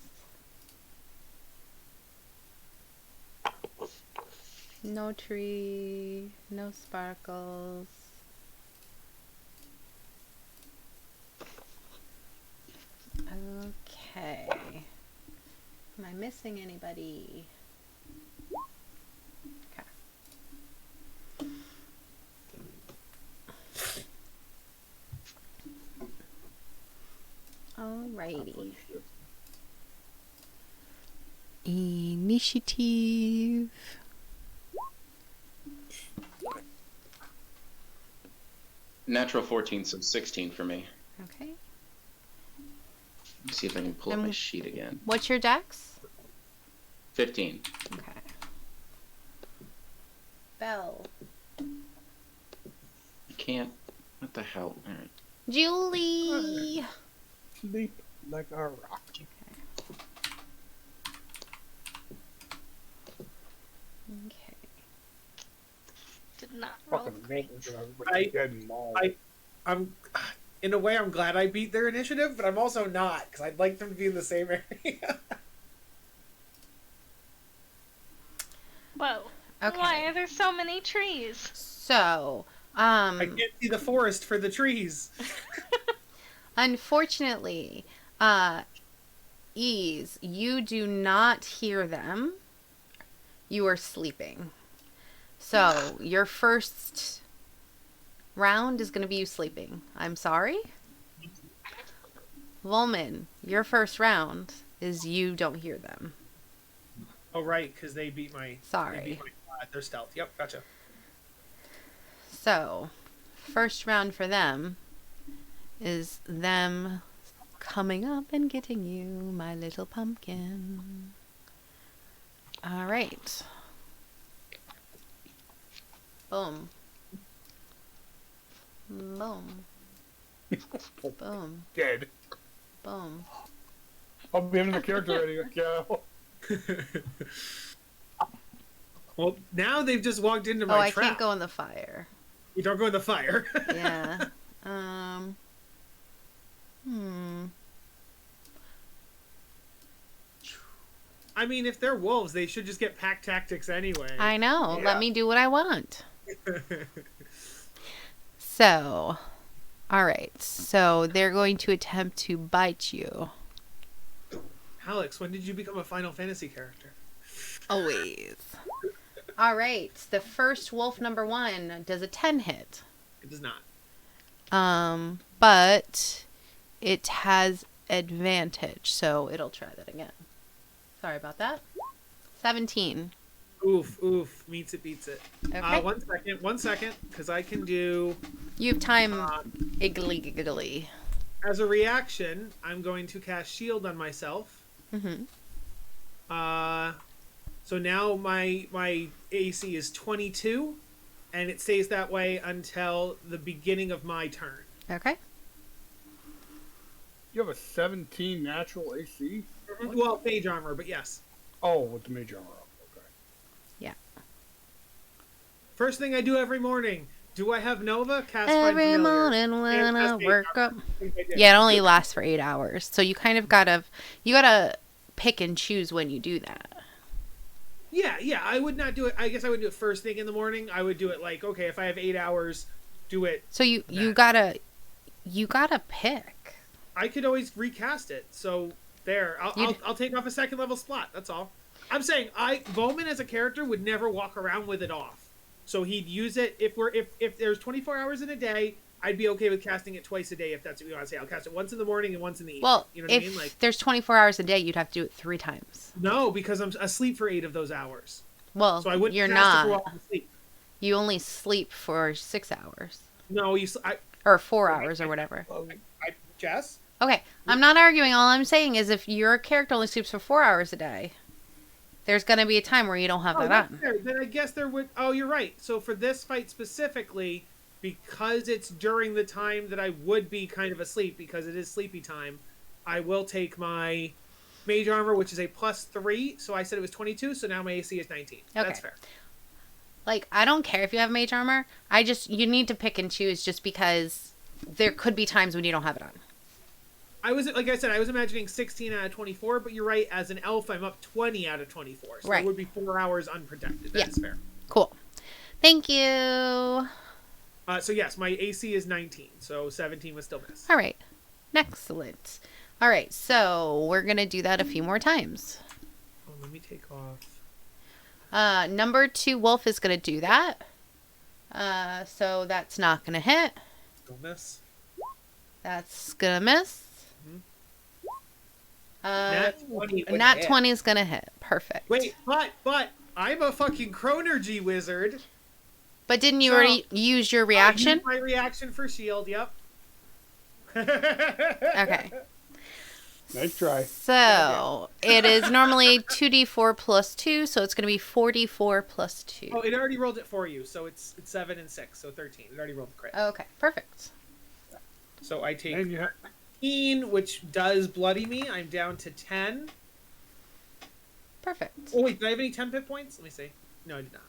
Speaker 1: No tree, no sparkles. Okay. Am I missing anybody? Okay. Alrighty. Initiative.
Speaker 4: Natural 14, so 16 for me.
Speaker 1: Okay.
Speaker 4: Let me see if I can pull up my sheet again.
Speaker 1: What's your dex?
Speaker 7: 15.
Speaker 1: Okay. Bell.
Speaker 7: I can't. What the hell? All right.
Speaker 1: Julie.
Speaker 2: Sleep like a rock.
Speaker 1: Okay.
Speaker 5: Did not roll
Speaker 2: Fucking
Speaker 5: great.
Speaker 3: I-
Speaker 2: dead and mauled.
Speaker 3: I'm in a way I'm glad I beat their initiative, but I'm also not because I'd like them to be in the same area.
Speaker 5: Whoa.
Speaker 1: Okay.
Speaker 5: Why are there so many trees?
Speaker 1: So,
Speaker 3: I can't see the forest for the trees.
Speaker 1: unfortunately, Ease, you do not hear them. You are sleeping. So, your first round is going to be you sleeping. I'm sorry. Volman, your first round is you don't hear them.
Speaker 3: Oh right, because they beat my.
Speaker 1: Sorry.
Speaker 3: They beat my, their stealth. Yep, gotcha.
Speaker 1: So, first round for them is them coming up and getting you, my little pumpkin. All right. Boom. Boom. Boom.
Speaker 2: Dead.
Speaker 1: Boom.
Speaker 2: I'll be in the character already. Yeah.
Speaker 3: Well, now they've just walked into
Speaker 1: Oh,
Speaker 3: my
Speaker 1: I
Speaker 3: trap.
Speaker 1: can't go in the fire.
Speaker 3: You don't go in the fire.
Speaker 1: Yeah. Hmm.
Speaker 3: I mean, if they're wolves, they should just get pack tactics anyway.
Speaker 1: I know.
Speaker 3: Yeah.
Speaker 1: Let me do what I want. So, all right. So they're going to attempt to bite you.
Speaker 3: Alex, when did you become a Final Fantasy character?
Speaker 1: Always. All right. The first wolf number 1 does a 10 hit.
Speaker 3: It does not.
Speaker 1: But it has advantage, so it'll try that again. Sorry about that. 17.
Speaker 3: Oof. Meets it, beats it.
Speaker 1: Okay.
Speaker 3: 1 second, because I can do...
Speaker 1: You have time. Iggly giggly.
Speaker 3: As a reaction, I'm going to cast Shield on myself.
Speaker 1: Mm-hmm.
Speaker 3: So now my AC is 22, and it stays that way until the beginning of my turn.
Speaker 1: Okay.
Speaker 2: You have a 17 natural AC?
Speaker 3: Well, mage armor, but yes.
Speaker 2: Oh, with the mage armor up. Okay.
Speaker 1: Yeah.
Speaker 3: First thing I do every morning. Do I have Nova? Cast
Speaker 1: Every
Speaker 3: Find Familiar.
Speaker 1: morning when
Speaker 3: And
Speaker 1: I
Speaker 3: cast Mage
Speaker 1: work
Speaker 3: Armor.
Speaker 1: up.
Speaker 3: I think I did.
Speaker 1: Yeah, it only lasts for 8 hours. So you kind of gotta pick and choose when you do that.
Speaker 3: Yeah. I would not do it. I guess I would do it first thing in the morning. I would do it like, okay, if I have 8 hours, do it.
Speaker 1: So you
Speaker 3: That.
Speaker 1: gotta pick.
Speaker 3: I could always recast it. So there, I'll take off a second level slot. That's all. I'm saying Bowman as a character would never walk around with it off. So he'd use it if there's 24 hours in a day. I'd be okay with casting it twice a day if that's what you want to say. I'll cast it once in the morning and once in the evening.
Speaker 1: Well,
Speaker 3: you know what
Speaker 1: if
Speaker 3: I mean? Like
Speaker 1: there's 24 hours a day, you'd have to do it 3 times.
Speaker 3: no, because I'm asleep for 8 of those hours.
Speaker 1: Well,
Speaker 3: So I wouldn't
Speaker 1: you're
Speaker 3: cast it
Speaker 1: not.
Speaker 3: for while I'm asleep.
Speaker 1: You only sleep for 6 hours.
Speaker 3: No,
Speaker 1: Or 4 hours or whatever.
Speaker 3: Jess.
Speaker 1: Okay, I'm not arguing. All I'm saying is if your character only sleeps for 4 hours a day, there's going to be a time where you don't have that
Speaker 3: that's
Speaker 1: on.
Speaker 3: fair. Then I guess there would. Oh, you're right. So for this fight specifically, because it's during the time that I would be kind of asleep, because it is sleepy time, I will take my mage armor, which is a +3. So I said it was 22. So now my AC is 19.
Speaker 1: Okay.
Speaker 3: That's fair.
Speaker 1: Like, I don't care if you have mage armor. You need to pick and choose just because there could be times when you don't have it on.
Speaker 3: I was like I said, I was imagining 16 out of 24, but you're right. As an elf, I'm up 20 out of 24, so
Speaker 1: Right.
Speaker 3: it would be 4 hours unprotected. That's fair.
Speaker 1: Cool. Thank you.
Speaker 3: So yes, my AC is 19, so 17 would still miss.
Speaker 1: All right. Excellent. All right, so we're going to do that a few more times.
Speaker 3: Oh, let me take off.
Speaker 1: Number 2 wolf is going to do that. So that's not going to hit.
Speaker 3: Don't miss.
Speaker 1: That's going to miss.
Speaker 3: Nat 20. would
Speaker 1: Nat
Speaker 3: hit.
Speaker 1: 20 is going to hit. Perfect.
Speaker 3: Wait, but I'm a fucking Chronergy wizard.
Speaker 1: But didn't you
Speaker 3: So,
Speaker 1: already use your
Speaker 3: I
Speaker 1: reaction?
Speaker 3: used my reaction for shield. Yep.
Speaker 1: Okay.
Speaker 2: Nice try.
Speaker 1: So it is normally 2d4 plus 2, so it's going to be 4d4 plus 2.
Speaker 3: Oh, it already rolled it for you, so it's 7 and 6, so 13. It already rolled the crit.
Speaker 1: Okay, perfect.
Speaker 3: So I take
Speaker 2: And you have
Speaker 3: 15, which does bloody me. I'm down to 10.
Speaker 1: Perfect.
Speaker 3: Oh wait, did I have any 10 hit points? Let me see. No, I did not.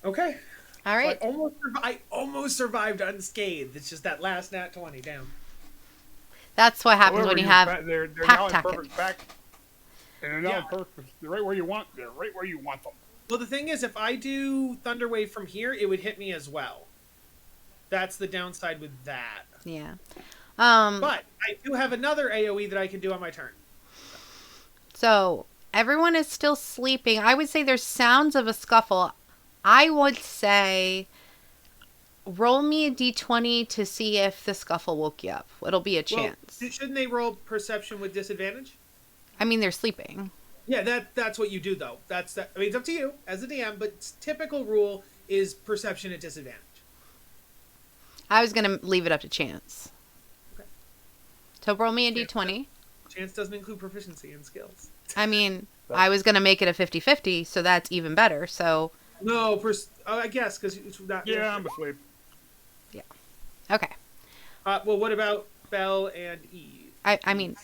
Speaker 3: Okay. Okay.
Speaker 1: All right.
Speaker 3: So I almost survived unscathed. It's just that last nat 20 down.
Speaker 1: That's what happens
Speaker 2: however,
Speaker 1: when you have
Speaker 2: they're
Speaker 1: pack
Speaker 2: now in
Speaker 1: tactic.
Speaker 2: perfect back, and they're now
Speaker 3: Yeah.
Speaker 2: in perfect. They're right where you want. They're right where you want them.
Speaker 3: Well, the thing is, if I do Thunderwave from here, it would hit me as well. That's the downside with that.
Speaker 1: Yeah.
Speaker 3: But I do have another AoE that I can do on my turn.
Speaker 1: So everyone is still sleeping. I would say there's sounds of a scuffle. I would say roll me a d20 to see if the scuffle woke you up. It'll be a chance.
Speaker 3: Well, shouldn't they roll perception with disadvantage?
Speaker 1: I mean, they're sleeping.
Speaker 3: Yeah, that's what you do though. I mean, it's up to you as a DM, but typical rule is perception at disadvantage.
Speaker 1: I was going to leave it up to chance.
Speaker 3: Okay.
Speaker 1: So roll me a d20.
Speaker 3: Chance doesn't include proficiency in skills.
Speaker 1: I mean, I was going to make it a 50-50, so that's even better. So
Speaker 3: No, I guess because it's not.
Speaker 2: Yeah, I'm asleep.
Speaker 1: okay.
Speaker 3: Well, what about Belle and Eve?
Speaker 1: I mean,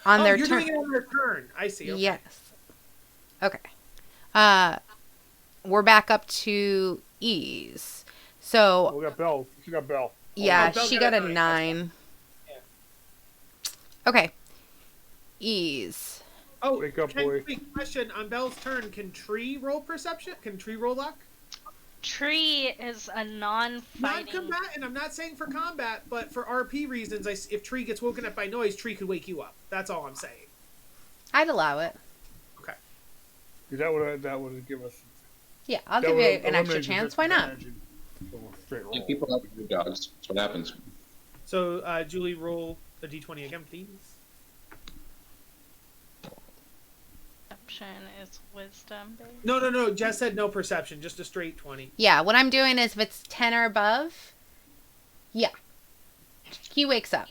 Speaker 1: on their
Speaker 3: you're
Speaker 1: turn.
Speaker 3: doing it on their turn. I see. Okay.
Speaker 1: Yes. Okay. We're back up to ease. So
Speaker 2: We got Bell. She got Bell.
Speaker 1: yeah,
Speaker 3: Belle
Speaker 1: she
Speaker 3: got
Speaker 1: got
Speaker 3: a
Speaker 1: a
Speaker 3: 9.
Speaker 1: 9. Okay. Ease.
Speaker 3: Oh,
Speaker 2: Wake up, boy.
Speaker 3: Wait, question on Belle's turn. Can Tree roll perception? Can Tree roll luck?
Speaker 5: Tree is a non-fighting.
Speaker 3: Non-combat, and I'm not saying for combat, but for RP reasons, if Tree gets woken up by noise, Tree could wake you up. That's all I'm saying.
Speaker 1: I'd allow it.
Speaker 3: Okay.
Speaker 2: That would give us.
Speaker 1: Yeah, I'll
Speaker 2: that
Speaker 1: give you
Speaker 2: would
Speaker 1: an extra
Speaker 2: eliminate the
Speaker 1: chance. Why not?
Speaker 2: disadvantage and so straight
Speaker 4: Yeah,
Speaker 2: roll.
Speaker 4: people have good dogs. That's what happens.
Speaker 3: So, Julie, roll the d20 again, please.
Speaker 5: Perception is wisdom based.
Speaker 3: No. Jess said no perception, just a straight 20.
Speaker 1: Yeah, what I'm doing is if it's 10 or above, yeah. He wakes up.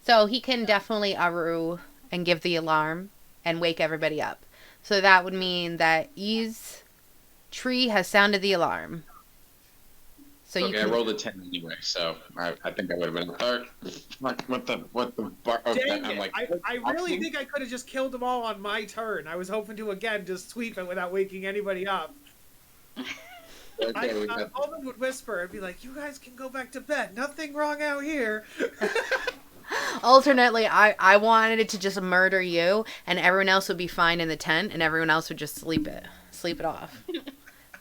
Speaker 1: So he can definitely aru and give the alarm and wake everybody up. So that would mean that Ease Tree has sounded the alarm. So you
Speaker 4: Okay,
Speaker 1: can
Speaker 4: I rolled a 10 anyway, so I think I would have been. What the bar? Okay,
Speaker 3: Dang
Speaker 4: I'm
Speaker 3: it.
Speaker 4: like,
Speaker 3: I really think I could have just killed them all on my turn. I was hoping to, again, just sweep it without waking anybody up.
Speaker 4: okay, we got.
Speaker 3: Alden would whisper and be like, you guys can go back to bed. Nothing wrong out here.
Speaker 1: alternately I wanted it to just murder you and everyone else would be fine in the tent and everyone else would just sleep it off.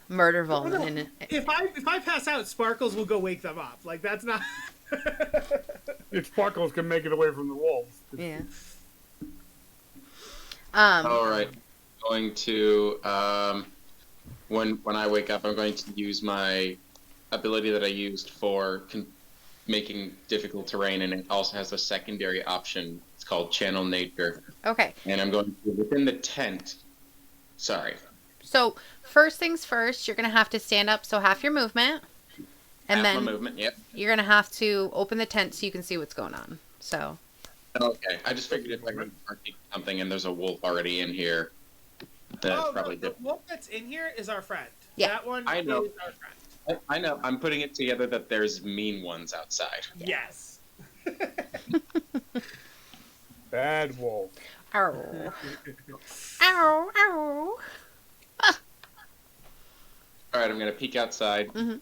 Speaker 1: Murder Volman.
Speaker 3: If I pass out, Sparkles will go wake them up. Like, that's not...
Speaker 2: If Sparkles can make it away from the wolves.
Speaker 1: Yeah.
Speaker 4: All right, going to when I wake up, I'm going to use my ability that I used for making difficult terrain, and it also has a secondary option. It's called Channel Nature,
Speaker 1: Okay.
Speaker 4: and I'm going to within the tent. Sorry.
Speaker 1: So first things first, you're gonna have to stand up, so half your movement, and
Speaker 4: Half
Speaker 1: then
Speaker 4: my movement. Yep.
Speaker 1: you're gonna have to open the tent so you can see what's going on. So
Speaker 4: Okay. I just figured if I could something and there's a wolf already in here, that's probably
Speaker 3: the
Speaker 4: different.
Speaker 3: wolf that's in here is our friend.
Speaker 1: Yeah.
Speaker 3: That one
Speaker 4: I know.
Speaker 3: is our friend.
Speaker 4: I know. I'm putting it together that there's mean ones outside.
Speaker 3: Yes.
Speaker 2: Bad wolf.
Speaker 1: ow, ow, ow.
Speaker 4: All right, I'm gonna peek outside.
Speaker 1: Mhm.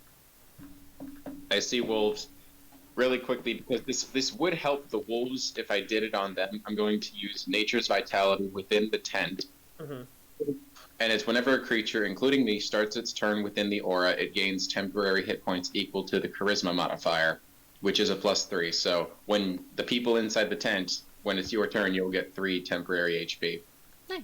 Speaker 4: I see wolves really quickly because this would help the wolves if I did it on them. I'm going to use Nature's Vitality within the tent,
Speaker 3: Mhm.
Speaker 4: and it's whenever a creature, including me, starts its turn within the aura, it gains temporary hit points equal to the Charisma modifier, which is a +3. So when the people inside the tent, when it's your turn, you'll get 3 temporary HP.
Speaker 1: Nice.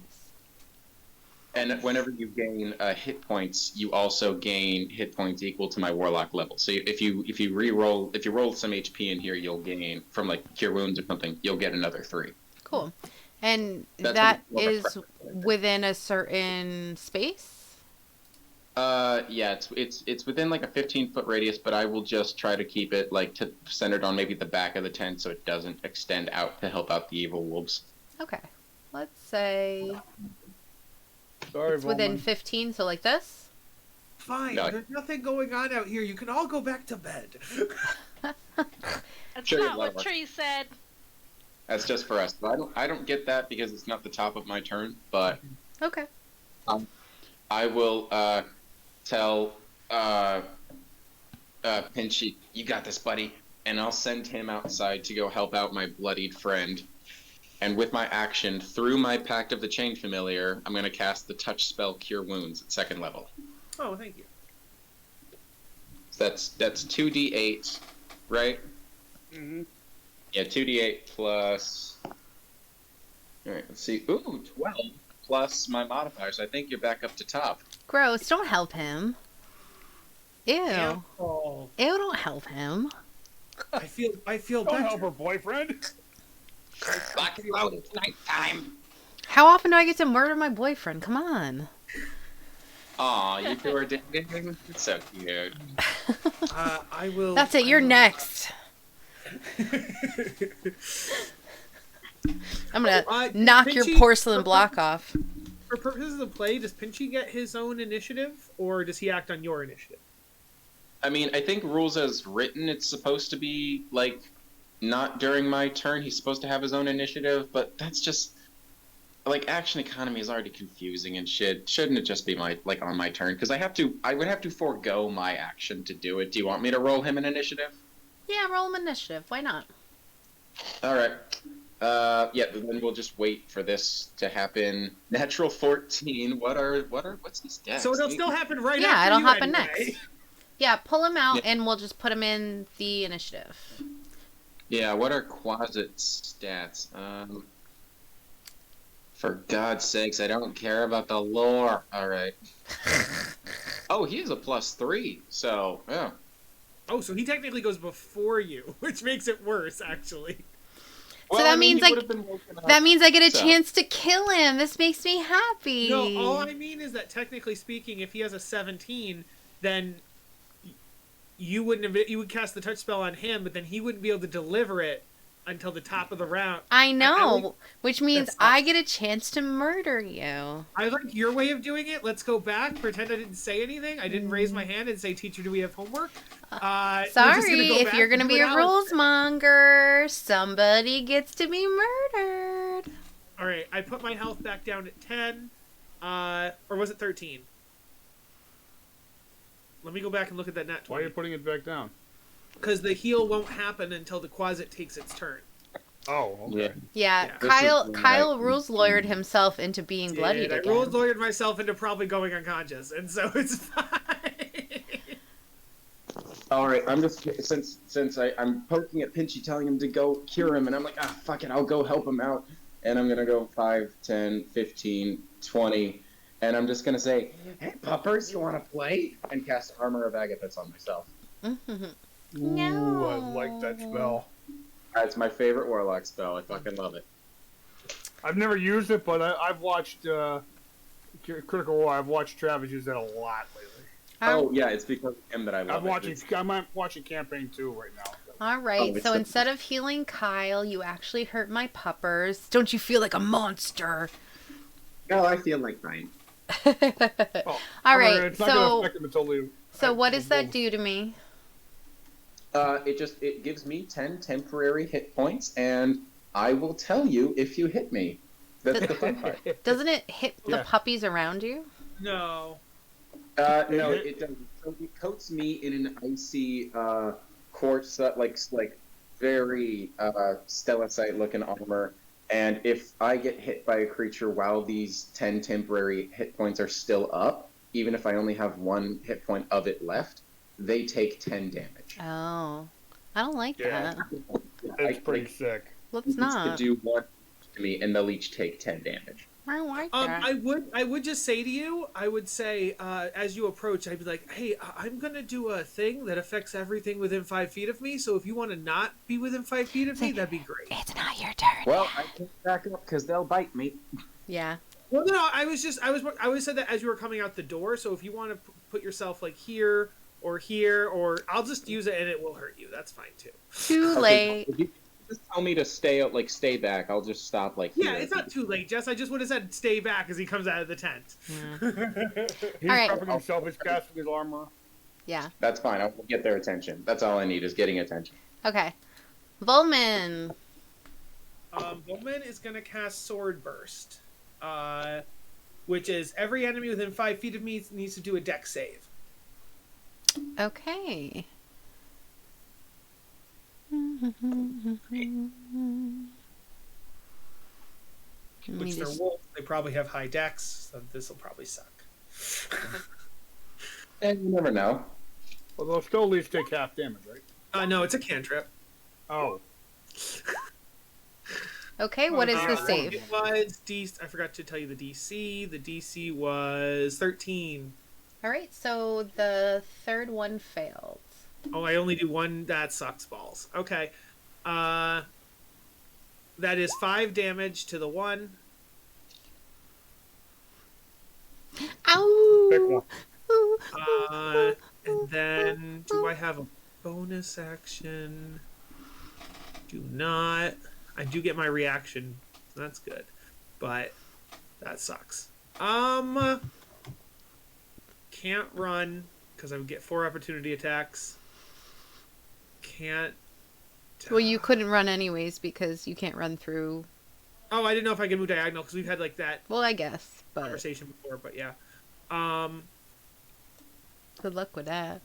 Speaker 4: And whenever you gain hit points, you also gain hit points equal to my warlock level. So if you roll some HP in here, you'll gain from like cure wounds or something. You'll get another 3.
Speaker 1: Cool. And
Speaker 4: That's
Speaker 1: that
Speaker 4: what I
Speaker 1: is
Speaker 4: prefer.
Speaker 1: within a certain space?
Speaker 7: Yeah, it's within like a 15-foot radius, but I will just try to keep it like centered on maybe the back of the tent so it doesn't extend out to help out the evil wolves.
Speaker 1: Okay. Let's say
Speaker 2: Sorry,
Speaker 1: it's within
Speaker 2: Volman.
Speaker 1: 15, so like this.
Speaker 3: Fine,
Speaker 7: No.
Speaker 3: there's nothing going on out here. You can all go back to bed.
Speaker 5: That's
Speaker 7: Sure,
Speaker 5: not
Speaker 7: let
Speaker 5: what
Speaker 7: her.
Speaker 5: Tree said.
Speaker 7: That's just for us. But I don't get that because it's not the top of my turn. But
Speaker 1: Okay.
Speaker 7: I will tell Pinchy, you got this, buddy, and I'll send him outside to go help out my bloodied friend. And with my action, through my Pact of the Chain Familiar, I'm going to cast the touch spell Cure Wounds at 2nd level.
Speaker 3: Oh, thank you.
Speaker 7: So that's 2d8, right?
Speaker 2: Mm-hmm.
Speaker 7: Yeah, 2d8 plus... Alright, let's see. Ooh, 12 plus my modifier, so I think you're back up to top.
Speaker 1: Gross. Don't help him. Ew.
Speaker 3: Oh,
Speaker 1: Ew, don't help him.
Speaker 3: I feel
Speaker 2: Don't
Speaker 3: better.
Speaker 2: help her boyfriend.
Speaker 7: Lock and load, it's nighttime.
Speaker 1: How often do I get to murder my boyfriend? Come on.
Speaker 7: Aw, you two are dating? It's so cute.
Speaker 3: I will.
Speaker 1: That's it.
Speaker 3: I
Speaker 1: You're
Speaker 3: will-
Speaker 1: next. I'm gonna
Speaker 3: Uh,
Speaker 1: knock your
Speaker 3: Pinchy-
Speaker 1: porcelain block off.
Speaker 3: For purposes of play, does Pinchy get his own initiative, or does he act on your initiative?
Speaker 7: I mean, I think rules as written, it's supposed to be, like, not during my turn. He's supposed to have his own initiative, but that's just... Like, action economy is already confusing and shit. Shouldn't it just be, on my turn? Because I would have to forego my action to do it. Do you want me to roll him an initiative?
Speaker 1: Yeah, roll him initiative. Why not?
Speaker 7: Alright. Yeah, then we'll just wait for this to happen. Natural 14. What's his dex?
Speaker 3: So it'll still happen right
Speaker 1: Yeah,
Speaker 3: after
Speaker 1: it'll
Speaker 3: you
Speaker 1: happen
Speaker 3: anyway.
Speaker 1: next. Yeah, pull him out
Speaker 7: Yeah.
Speaker 1: and we'll just put him in the initiative.
Speaker 7: Yeah, what are Quasit's stats? For God's sakes, I don't care about the lore. Alright. Oh, he has a +3, so, yeah.
Speaker 3: Oh, so he technically goes before you, which makes it worse, actually.
Speaker 1: So that means,
Speaker 7: he
Speaker 1: like,
Speaker 7: would've been woken up.
Speaker 1: That means I get a
Speaker 7: So-
Speaker 1: chance to kill him. This makes me happy.
Speaker 3: No, all I mean is that technically speaking, if he has a 17, then you would cast the touch spell on him, but then he wouldn't be able to deliver it until the top of the round.
Speaker 1: I know, which means
Speaker 3: That's
Speaker 1: I get a chance to murder you.
Speaker 3: I like your way of doing it. Let's go back. Pretend I didn't say anything. I didn't raise my hand and say, "Teacher, do we have homework?" We're just gonna
Speaker 1: Sorry,
Speaker 3: go
Speaker 1: if
Speaker 3: back
Speaker 1: you're
Speaker 3: and
Speaker 1: gonna
Speaker 3: do
Speaker 1: be
Speaker 3: it
Speaker 1: a
Speaker 3: Alex
Speaker 1: rules
Speaker 3: did.
Speaker 1: monger, somebody gets to be murdered.
Speaker 3: All right, I put my health back down at 10, or was it 13? Let me go back and look at that nat
Speaker 2: Why are you
Speaker 3: 20.
Speaker 2: putting it back down?
Speaker 3: Because the heal won't happen until the Quasit takes its turn.
Speaker 2: Oh, okay.
Speaker 7: Yeah.
Speaker 1: Yeah,
Speaker 3: Yeah.
Speaker 1: Kyle
Speaker 7: This is
Speaker 1: Kyle
Speaker 7: like-
Speaker 1: rules lawyered himself into being bloodied
Speaker 3: I
Speaker 1: again.
Speaker 3: rules lawyered myself into probably going unconscious, and so it's fine.
Speaker 6: All right, I'm just since I'm poking at Pinchy, telling him to go cure him, and I'm like, ah, fuck it, I'll go help him out, and I'm gonna go 5, 10, 15, 20, and I'm just gonna say, hey, puppers, you want to play? And cast Armor of Agathis on myself.
Speaker 1: Mhm.
Speaker 2: Ooh, I like that spell.
Speaker 6: It's my favorite Warlock spell. I fucking love it.
Speaker 2: I've never used it, but I've watched Critical Role. I've watched Travis use that a lot lately.
Speaker 6: Oh yeah, it's because of him that I love
Speaker 2: I'm watching Campaign 2 right now.
Speaker 1: All right,
Speaker 6: it's
Speaker 1: so
Speaker 6: the-
Speaker 1: instead of healing Kyle, you actually hurt my puppers. Don't you feel like a monster?
Speaker 6: No, I feel like fine.
Speaker 2: Oh,
Speaker 1: All right,
Speaker 2: it's not gonna
Speaker 1: so
Speaker 2: affect him until
Speaker 1: what does that do to me?
Speaker 6: It gives me 10 temporary hit points, and I will tell you if you hit me. That's the fun part.
Speaker 1: Doesn't it hit the
Speaker 2: Yeah.
Speaker 1: puppies around you?
Speaker 3: No.
Speaker 6: No, it doesn't. So it coats me in an icy quartz, like very stelacite-looking armor. And if I get hit by a creature while these 10 temporary hit points are still up, even if I only have 1 hit point of it left, they take 10 damage.
Speaker 1: Oh, I don't like
Speaker 2: Yeah.
Speaker 1: that.
Speaker 2: It's pretty sick.
Speaker 1: Let's
Speaker 6: It's
Speaker 1: not.
Speaker 6: to do 1 to me, and they'll each take 10 damage.
Speaker 1: I don't like that.
Speaker 3: I would just say to you, I would say, as you approach, I'd be like, hey, I'm going to do a thing that affects everything within 5 feet of me, so if you want to not be within 5 feet of me, that'd be great.
Speaker 1: It's not your turn.
Speaker 6: Well, I can't back up because they'll bite me.
Speaker 1: Yeah.
Speaker 3: Well, no, I always said that as you were coming out the door, so if you want to put yourself like here, or I'll just use it and it will hurt you. That's fine too.
Speaker 1: Too late.
Speaker 6: If you just tell me to stay back, I'll just stop
Speaker 3: Yeah,
Speaker 6: here.
Speaker 3: it's not too late, Jess. I just would have said stay back as he comes out of the tent.
Speaker 2: He's
Speaker 1: All right.
Speaker 2: prepping himself. He's casting his armor.
Speaker 1: Yeah.
Speaker 6: That's fine. I'll get their attention. That's all I need is getting attention.
Speaker 1: Okay. Volman.
Speaker 3: Bowman is going to cast Sword Burst, which is every enemy within 5 feet of me needs to do a dex save.
Speaker 1: Okay.
Speaker 3: Which they're wolves. They probably have high dex, so this will probably suck.
Speaker 6: And you never know.
Speaker 2: Well, they'll still at least take half damage, right?
Speaker 3: No, it's a cantrip.
Speaker 2: Oh.
Speaker 1: Okay, what is the save?
Speaker 3: It was I forgot to tell you the DC. The DC was 13.
Speaker 1: All right, so the third one failed.
Speaker 3: Oh, I only do one. That sucks balls. Okay. That is 5 damage to the one.
Speaker 1: Ow!
Speaker 2: Pick one.
Speaker 3: And then, do I have a bonus action? Do not. I do get my reaction. So that's good. But that sucks. Can't run because I would get 4 opportunity attacks. Can't.
Speaker 1: Well, you couldn't run anyways because you can't run through.
Speaker 3: Oh, I didn't know if I could move diagonal because we've had like that
Speaker 1: Well, I guess, but
Speaker 3: conversation before. But yeah.
Speaker 1: good luck with that.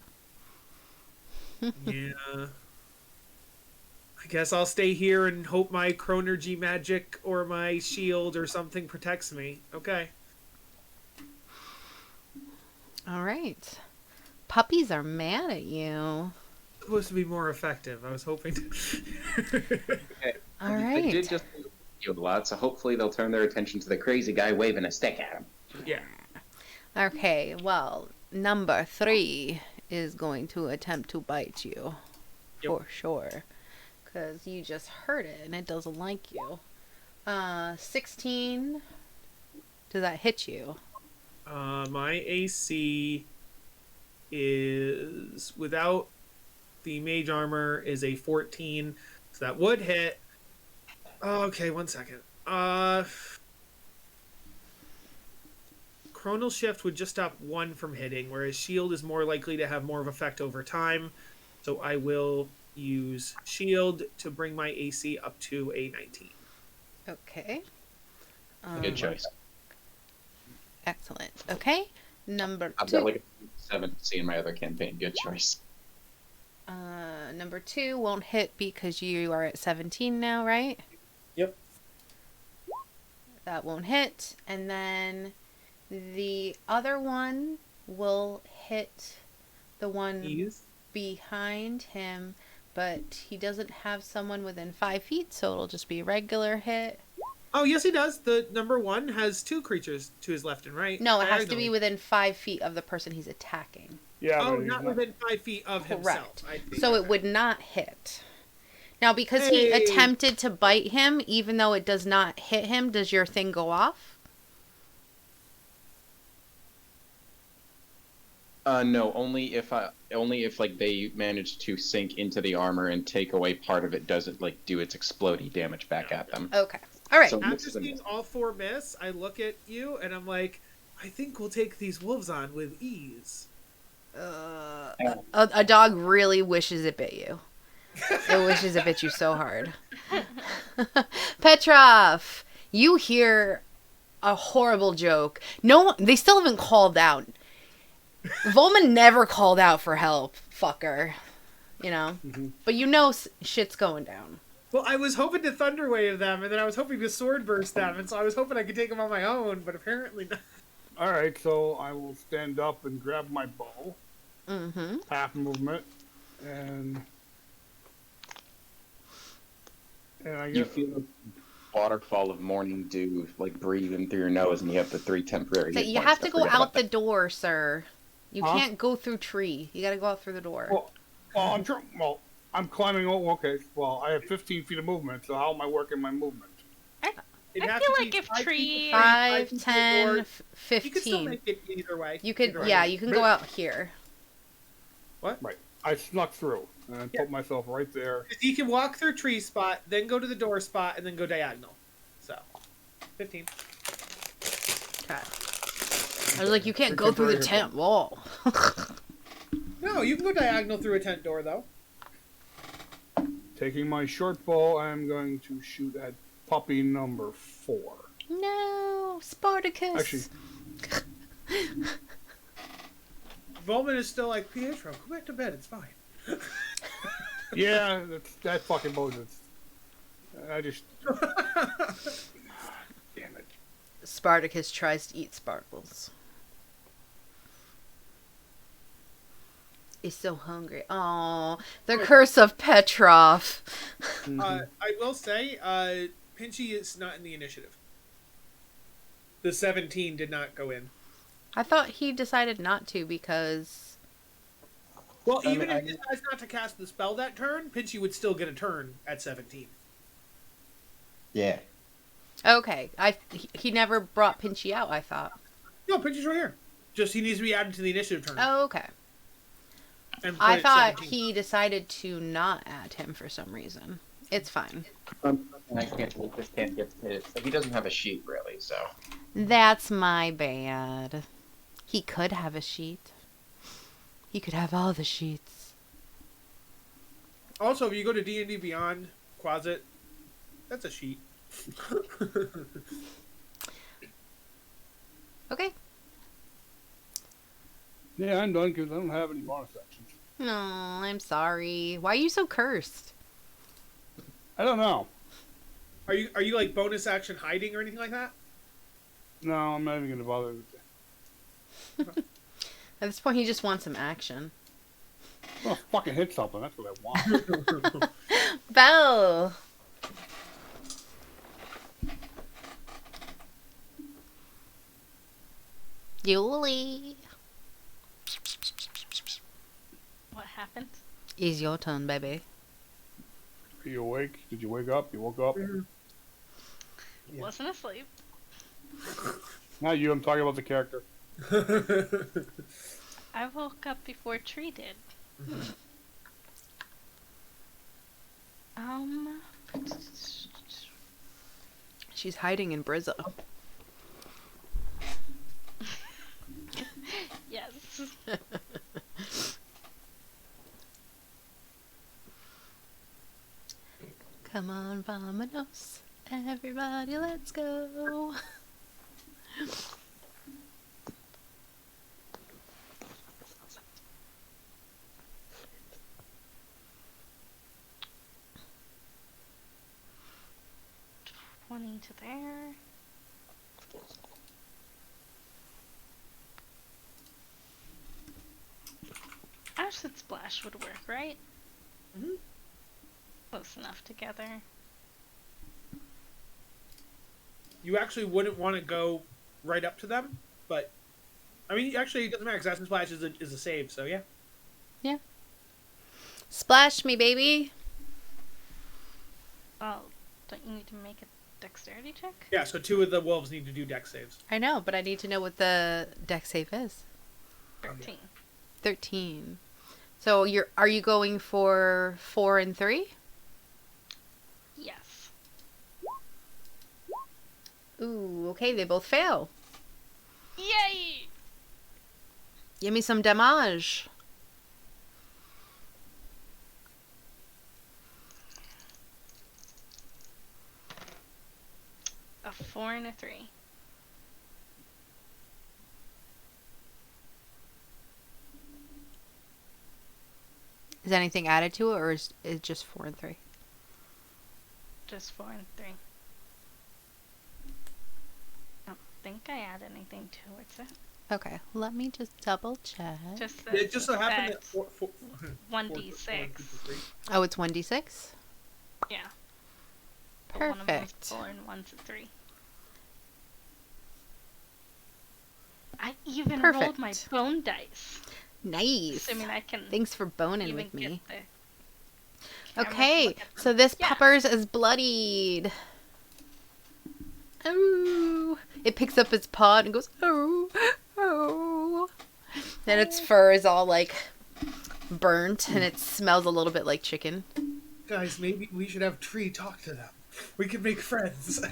Speaker 3: Yeah. I guess I'll stay here and hope my Chronergy magic or my shield or something protects me. Okay.
Speaker 1: All right. Puppies are mad at you.
Speaker 3: Supposed to be more effective. I was hoping to.
Speaker 6: Okay.
Speaker 1: All
Speaker 6: I
Speaker 1: right.
Speaker 6: did just heal a lot, so hopefully they'll turn their attention to the crazy guy waving a stick at him.
Speaker 3: Yeah.
Speaker 1: Okay, well, number 3 is going to attempt to bite you.
Speaker 3: Yep.
Speaker 1: For sure. Because you just hurt it and it doesn't like you. 16. Does that hit you?
Speaker 3: My AC is, without the mage armor, is a 14. So that would hit. Okay, 1 second. Chronal Shift would just stop 1 from hitting, whereas Shield is more likely to have more of effect over time. So I will use Shield to bring my AC up to a 19.
Speaker 1: Okay.
Speaker 6: Good choice.
Speaker 1: Excellent. Okay. Number
Speaker 6: I've
Speaker 1: 2.
Speaker 6: got like a 7 to see in my other campaign. Good choice.
Speaker 1: Number 2 won't hit because you are at 17 now, right?
Speaker 3: Yep.
Speaker 1: That won't hit. And then the other one will hit the one
Speaker 3: Ease.
Speaker 1: behind him, but he doesn't have someone within 5 feet, so it'll just be a regular hit.
Speaker 3: Oh, yes, he does. The number 1 has 2 creatures to his left and right.
Speaker 1: No, it has to be
Speaker 3: diagonally.
Speaker 1: within 5 feet of the person he's attacking.
Speaker 2: Yeah.
Speaker 3: Oh,
Speaker 2: but he's
Speaker 3: not within 5 feet of himself.
Speaker 1: Correct.
Speaker 3: I see.
Speaker 1: So it would not hit. Now, because he
Speaker 3: Hey.
Speaker 1: attempted to bite him, even though it does not hit him, does your thing go off?
Speaker 6: No, only if like they manage to sink into the armor and take away part of it, does it like do its explodey damage back at them?
Speaker 1: Okay. All right.
Speaker 6: So-
Speaker 3: After seeing all 4 miss, I look at you and I'm like, I think we'll take these wolves on with ease.
Speaker 1: A dog really wishes it bit you. It wishes it bit you so hard. Petrov, you hear a horrible joke. No, they still haven't called out. Volman never called out for help, fucker. You know? But you know shit's going down.
Speaker 3: Well, I was hoping to Thunderwave them, and then I was hoping to Sword Burst them, and so I was hoping I could take them on my own, but apparently not.
Speaker 2: All right, so I will stand up and grab my bow.
Speaker 1: Mm-hmm.
Speaker 2: Half movement, and I
Speaker 6: You
Speaker 2: get
Speaker 6: feel a waterfall of morning dew like breathing through your nose, and you have the 3 temporary.
Speaker 1: So
Speaker 6: hit
Speaker 1: you
Speaker 6: points.
Speaker 1: have to go
Speaker 6: Forget
Speaker 1: out
Speaker 6: about
Speaker 1: the
Speaker 6: that.
Speaker 1: door, sir. You
Speaker 2: Huh?
Speaker 1: can't go through tree. You gotta go out through the door.
Speaker 2: I'm climbing. Oh, okay. Well, I have 15 feet of movement. So how am I working my movement?
Speaker 3: It'd
Speaker 5: I
Speaker 3: have
Speaker 5: feel
Speaker 3: to
Speaker 5: like
Speaker 3: be
Speaker 5: if
Speaker 3: 5 feet
Speaker 5: tree-
Speaker 3: to
Speaker 1: 5,
Speaker 3: feet to the
Speaker 1: 10,
Speaker 3: door.
Speaker 1: 15.
Speaker 3: You could still make it either way.
Speaker 1: You could,
Speaker 3: Either way.
Speaker 1: yeah, you can go out here.
Speaker 3: What?
Speaker 2: Right. I snuck through and I put myself right there.
Speaker 3: You can walk through tree spot, then go to the door spot, and then go diagonal. So, 15.
Speaker 1: Okay. I was like, you can't go through the tent wall.
Speaker 3: No, you can go diagonal through a tent door, though.
Speaker 2: Taking my short bow, I'm going to shoot at puppy number 4.
Speaker 1: No, Spartacus.
Speaker 2: Actually,
Speaker 3: Volman is still like, Pietro, go back to bed, it's fine.
Speaker 2: yeah, that fucking bow just... I just... Damn it.
Speaker 1: Spartacus tries to eat sparkles. He's so hungry. Oh, the curse of Petrov.
Speaker 3: I will say, Pinchy is not in the initiative. The 17 did not go in.
Speaker 1: I thought he decided not to because...
Speaker 3: Well, even if he decides not to cast the spell that turn, Pinchy would still get a turn at 17.
Speaker 6: Yeah.
Speaker 1: Okay, he never brought Pinchy out, I thought.
Speaker 3: No, Pinchy's right here. Just he needs to be added to the initiative turn.
Speaker 1: Oh, okay.
Speaker 3: And
Speaker 1: I
Speaker 3: play at
Speaker 1: thought
Speaker 3: 17.
Speaker 1: he decided to not add him for some reason. It's fine.
Speaker 6: I just can't get to it. So he doesn't have a sheet, really, so.
Speaker 1: That's my bad. He could have a sheet. He could have all the sheets.
Speaker 3: Also, if you go to D&D Beyond Closet, that's a sheet.
Speaker 1: Okay.
Speaker 2: Yeah, I'm done because I don't have any bonus actions.
Speaker 1: No, I'm sorry. Why are you so cursed?
Speaker 2: I don't know.
Speaker 3: Are you like bonus action hiding or anything like that?
Speaker 2: No, I'm not even going to bother with it.
Speaker 1: At this point, he just wants some action.
Speaker 2: Well, fucking hit something. That's what I want.
Speaker 1: Belle! Julie!
Speaker 5: What happened?
Speaker 1: It's your turn, baby.
Speaker 2: Are you awake? Did you wake up? You woke up?
Speaker 3: Yeah.
Speaker 5: Wasn't asleep.
Speaker 2: Not you. I'm talking about the character.
Speaker 5: I woke up before Tree did.
Speaker 1: She's hiding in Brizzo.
Speaker 5: Yes.
Speaker 1: Come on, vamonos. Everybody, let's go.
Speaker 5: To there. Acid splash would work, right?
Speaker 3: Mhm.
Speaker 5: Close enough together.
Speaker 3: You actually wouldn't want to go right up to them, but I mean, actually, it doesn't matter because Acid Splash is a save, so yeah.
Speaker 1: Yeah. Splash me, baby.
Speaker 5: Oh, don't you need to make a dexterity check?
Speaker 3: Yeah, so 2 of the wolves need to do dex saves.
Speaker 1: I know, but I need to know what the dex save is.
Speaker 5: 13.
Speaker 1: 13. So are you going for 4 and 3?
Speaker 5: Yes.
Speaker 1: Ooh, okay, they both fail.
Speaker 5: Yay!
Speaker 1: Give me some damage.
Speaker 5: A 4 and a 3.
Speaker 1: Is anything added to it, or is it just 4 and 3?
Speaker 5: Just 4 and 3. I don't think I add anything towards it.
Speaker 1: Okay, let me just double check.
Speaker 5: Just
Speaker 3: It just so happened that
Speaker 5: that's 1d6.
Speaker 1: Oh, it's 1d6?
Speaker 5: Yeah. But one of them's
Speaker 1: Perfect.
Speaker 5: 4 and one's a 3. I even rolled my
Speaker 1: Perfect.
Speaker 5: bone dice.
Speaker 1: Nice.
Speaker 5: Assuming I can
Speaker 1: Thanks for boning
Speaker 5: even
Speaker 1: with me.
Speaker 5: get the camera to
Speaker 1: Okay,
Speaker 5: look at
Speaker 1: so
Speaker 5: them.
Speaker 1: this
Speaker 5: Yeah.
Speaker 1: puppers is bloodied. Oh. It picks up its paw and goes, oh, oh. Then its fur is all like burnt and it smells a little bit like chicken.
Speaker 3: Guys, maybe we should have Tree talk to them. We could make friends.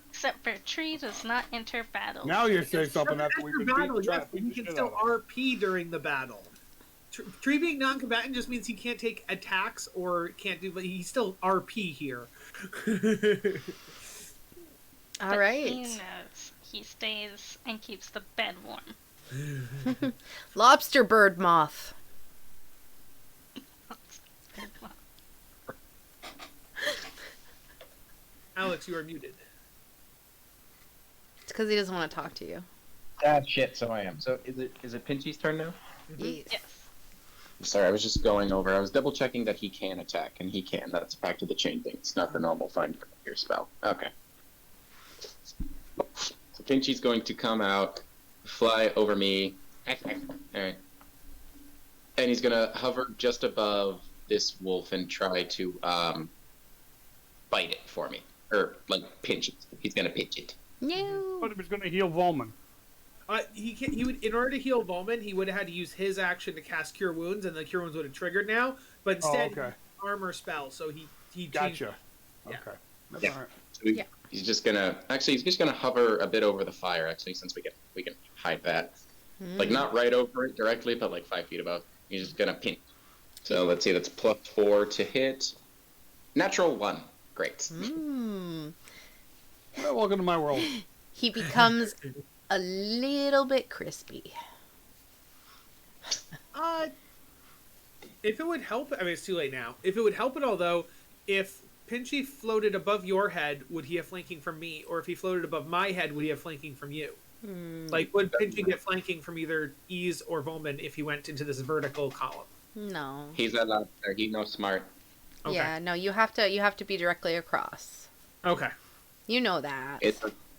Speaker 5: Except for Tree does not enter battle.
Speaker 2: Now you're saying something after we beat
Speaker 3: battle,
Speaker 2: try
Speaker 3: yes,
Speaker 2: to
Speaker 3: but
Speaker 2: beat
Speaker 3: he
Speaker 2: the
Speaker 3: can
Speaker 2: shit
Speaker 3: still
Speaker 2: out of him.
Speaker 3: RP during the battle. Tree being non-combatant just means he can't take attacks or can't do, but he's still RP here.
Speaker 1: All
Speaker 5: But
Speaker 1: right.
Speaker 5: he knows. He stays and keeps the bed warm.
Speaker 1: Lobster bird moth.
Speaker 3: Alex, you are muted.
Speaker 1: It's because he doesn't want to talk to you.
Speaker 6: Ah, shit. So I am. So is it Pinchy's turn now?
Speaker 1: Yes.
Speaker 5: Yes.
Speaker 7: Sorry, I was just going over. I was double checking that he can attack, and he can. That's back to the chain thing. It's not the normal find your spell. Okay. So Pinchy's going to come out, fly over me. Alright. And he's gonna hover just above this wolf and try to bite it for me. Or like pinch it. He's gonna pinch it.
Speaker 1: No.
Speaker 2: But he was going to heal Volman.
Speaker 3: He would, in order to heal Volman, he would have had to use his action to cast Cure Wounds, and the Cure Wounds would have triggered now. But instead,
Speaker 2: okay.
Speaker 3: armor spell, so he changed.
Speaker 2: Gotcha.
Speaker 3: Yeah.
Speaker 2: Okay. That's
Speaker 7: Yeah.
Speaker 2: all right.
Speaker 7: So
Speaker 1: Yeah.
Speaker 7: he's just gonna hover a bit over the fire. Actually, since we can hide that. Like not right over it directly, but like 5 feet above. He's just gonna pinch. So let's see, that's +4 to hit. Natural 1. Great.
Speaker 1: Mm.
Speaker 2: Well, welcome to my world.
Speaker 1: He becomes a little bit crispy.
Speaker 3: If it would help, I mean, it's too late now. If it would help at all, though, if Pinchy floated above your head, would he have flanking from me? Or if he floated above my head, would he have flanking from you? Like, would Pinchy get flanking from either Ease or Volman if he went into this vertical column?
Speaker 1: No.
Speaker 7: He's a lobster. He knows smart.
Speaker 3: Okay.
Speaker 1: Yeah, no, you have to be directly across.
Speaker 3: Okay.
Speaker 1: You know that.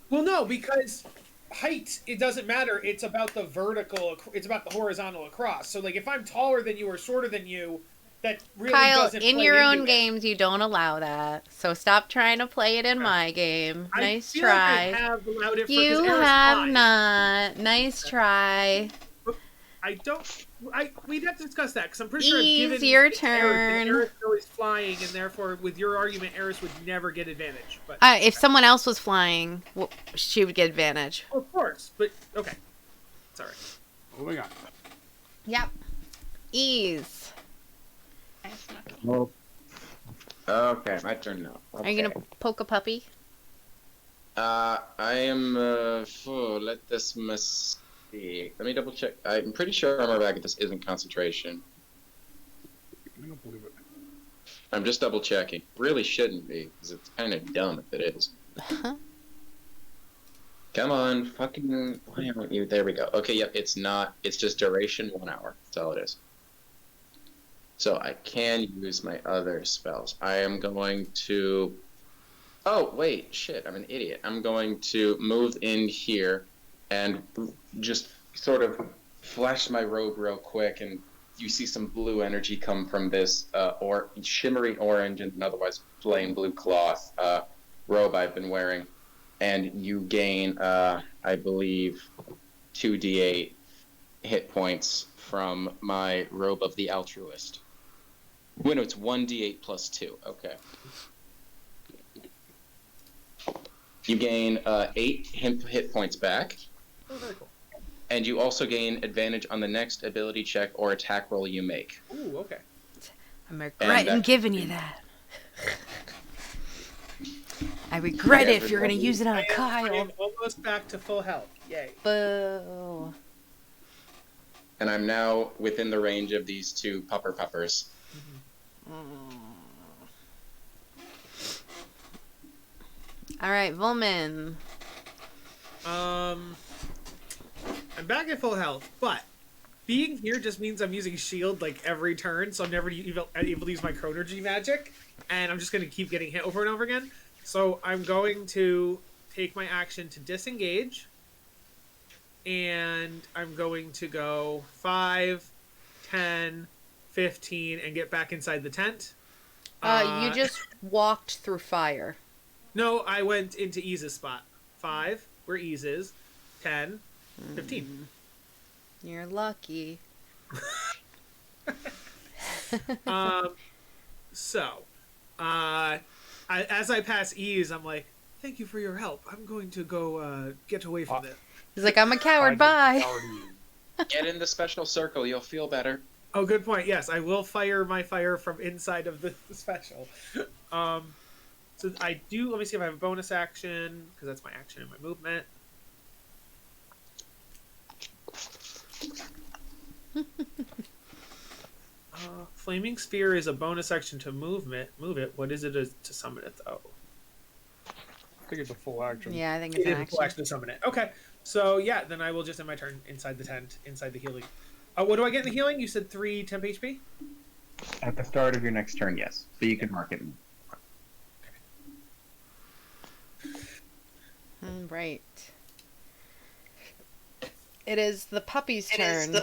Speaker 3: Well, no, because height, it doesn't matter. It's about the vertical, it's about the horizontal across. So, like, if I'm taller than you or shorter than you, that really
Speaker 1: Kyle,
Speaker 3: doesn't
Speaker 1: in
Speaker 3: play
Speaker 1: your
Speaker 3: into
Speaker 1: own
Speaker 3: it.
Speaker 1: games, you don't allow that. So stop trying to play it in my game.
Speaker 3: I
Speaker 1: Nice
Speaker 3: feel like I
Speaker 1: try.
Speaker 3: have allowed it for
Speaker 1: You
Speaker 3: 'cause Eris
Speaker 1: have
Speaker 3: flies.
Speaker 1: not. Nice try.
Speaker 3: I don't. We'd have to discuss that because I'm pretty sure I've
Speaker 1: Ease
Speaker 3: given
Speaker 1: your
Speaker 3: Eris,
Speaker 1: turn.
Speaker 3: Eris always flying, and therefore, with your argument, Eris would never get advantage. But
Speaker 1: If someone else was flying, she would get advantage.
Speaker 3: of course, but okay, sorry.
Speaker 2: Moving on.
Speaker 1: Yep. Ease.
Speaker 5: Nice enough.
Speaker 6: Well, okay, my turn now.
Speaker 1: Are you gonna poke a puppy?
Speaker 7: I am. Let this see. Let me double check. I'm pretty sure armor back at this isn't concentration.
Speaker 2: I don't believe it.
Speaker 7: I'm just double checking. Really shouldn't be, because it's kind of dumb if it is. Come on, fucking. Why aren't you? There we go. Okay, yep, it's not. It's just duration 1 hour. That's all it is. So I can use my other spells. I am going to. Oh, wait, shit, I'm an idiot. I'm going to move in here and just sort of flash my robe real quick, and you see some blue energy come from this shimmery orange and otherwise plain blue cloth robe I've been wearing. And you gain, I believe, 2d8 hit points from my robe of the altruist. Well, no, it's 1d8 plus 2. Okay. You gain 8 hit points back.
Speaker 3: Oh, very cool.
Speaker 7: And you also gain advantage on the next ability check or attack roll you make.
Speaker 3: Ooh, okay.
Speaker 1: I'm regretting giving you that. I regret
Speaker 7: Yeah,
Speaker 1: it if you're gonna use it on
Speaker 3: I
Speaker 1: Kyle.
Speaker 3: am almost back to full health. Yay.
Speaker 1: Boo.
Speaker 7: And I'm now within the range of these two puppers.
Speaker 1: All right, Volman.
Speaker 3: I'm back at full health, but being here just means I'm using shield like every turn, so I'm never able to use my chronergy magic, and I'm just going to keep getting hit over and over again. So I'm going to take my action to disengage, and I'm going to go 5, 10, 15, and get back inside the tent.
Speaker 1: You just walked through fire.
Speaker 3: No, I went into Ease's spot. 5, where Ease is. 10, 15.
Speaker 1: You're lucky.
Speaker 3: So, as I pass Ease, I'm like, thank you for your help. I'm going to go get away from this.
Speaker 1: He's like, I'm a coward. Bye.
Speaker 4: Get in the special circle, you'll feel better.
Speaker 3: Oh, good point. Yes, I will fire my fire from inside of the special. So I do. Let me see if I have a bonus action because that's my action and my movement. Flaming sphere is a bonus action to move it. What is it to summon it though?
Speaker 2: I think it's a full action.
Speaker 1: Yeah, I think it's
Speaker 3: It
Speaker 1: an
Speaker 3: is a full
Speaker 1: action.
Speaker 3: action to summon it. Okay, so yeah, then I will just end my turn inside the tent, inside the healing. What do I get in the healing? You said 3 temp HP.
Speaker 6: At the start of your next turn, yes. So you can mark it.
Speaker 1: Right. It is the puppy's turn.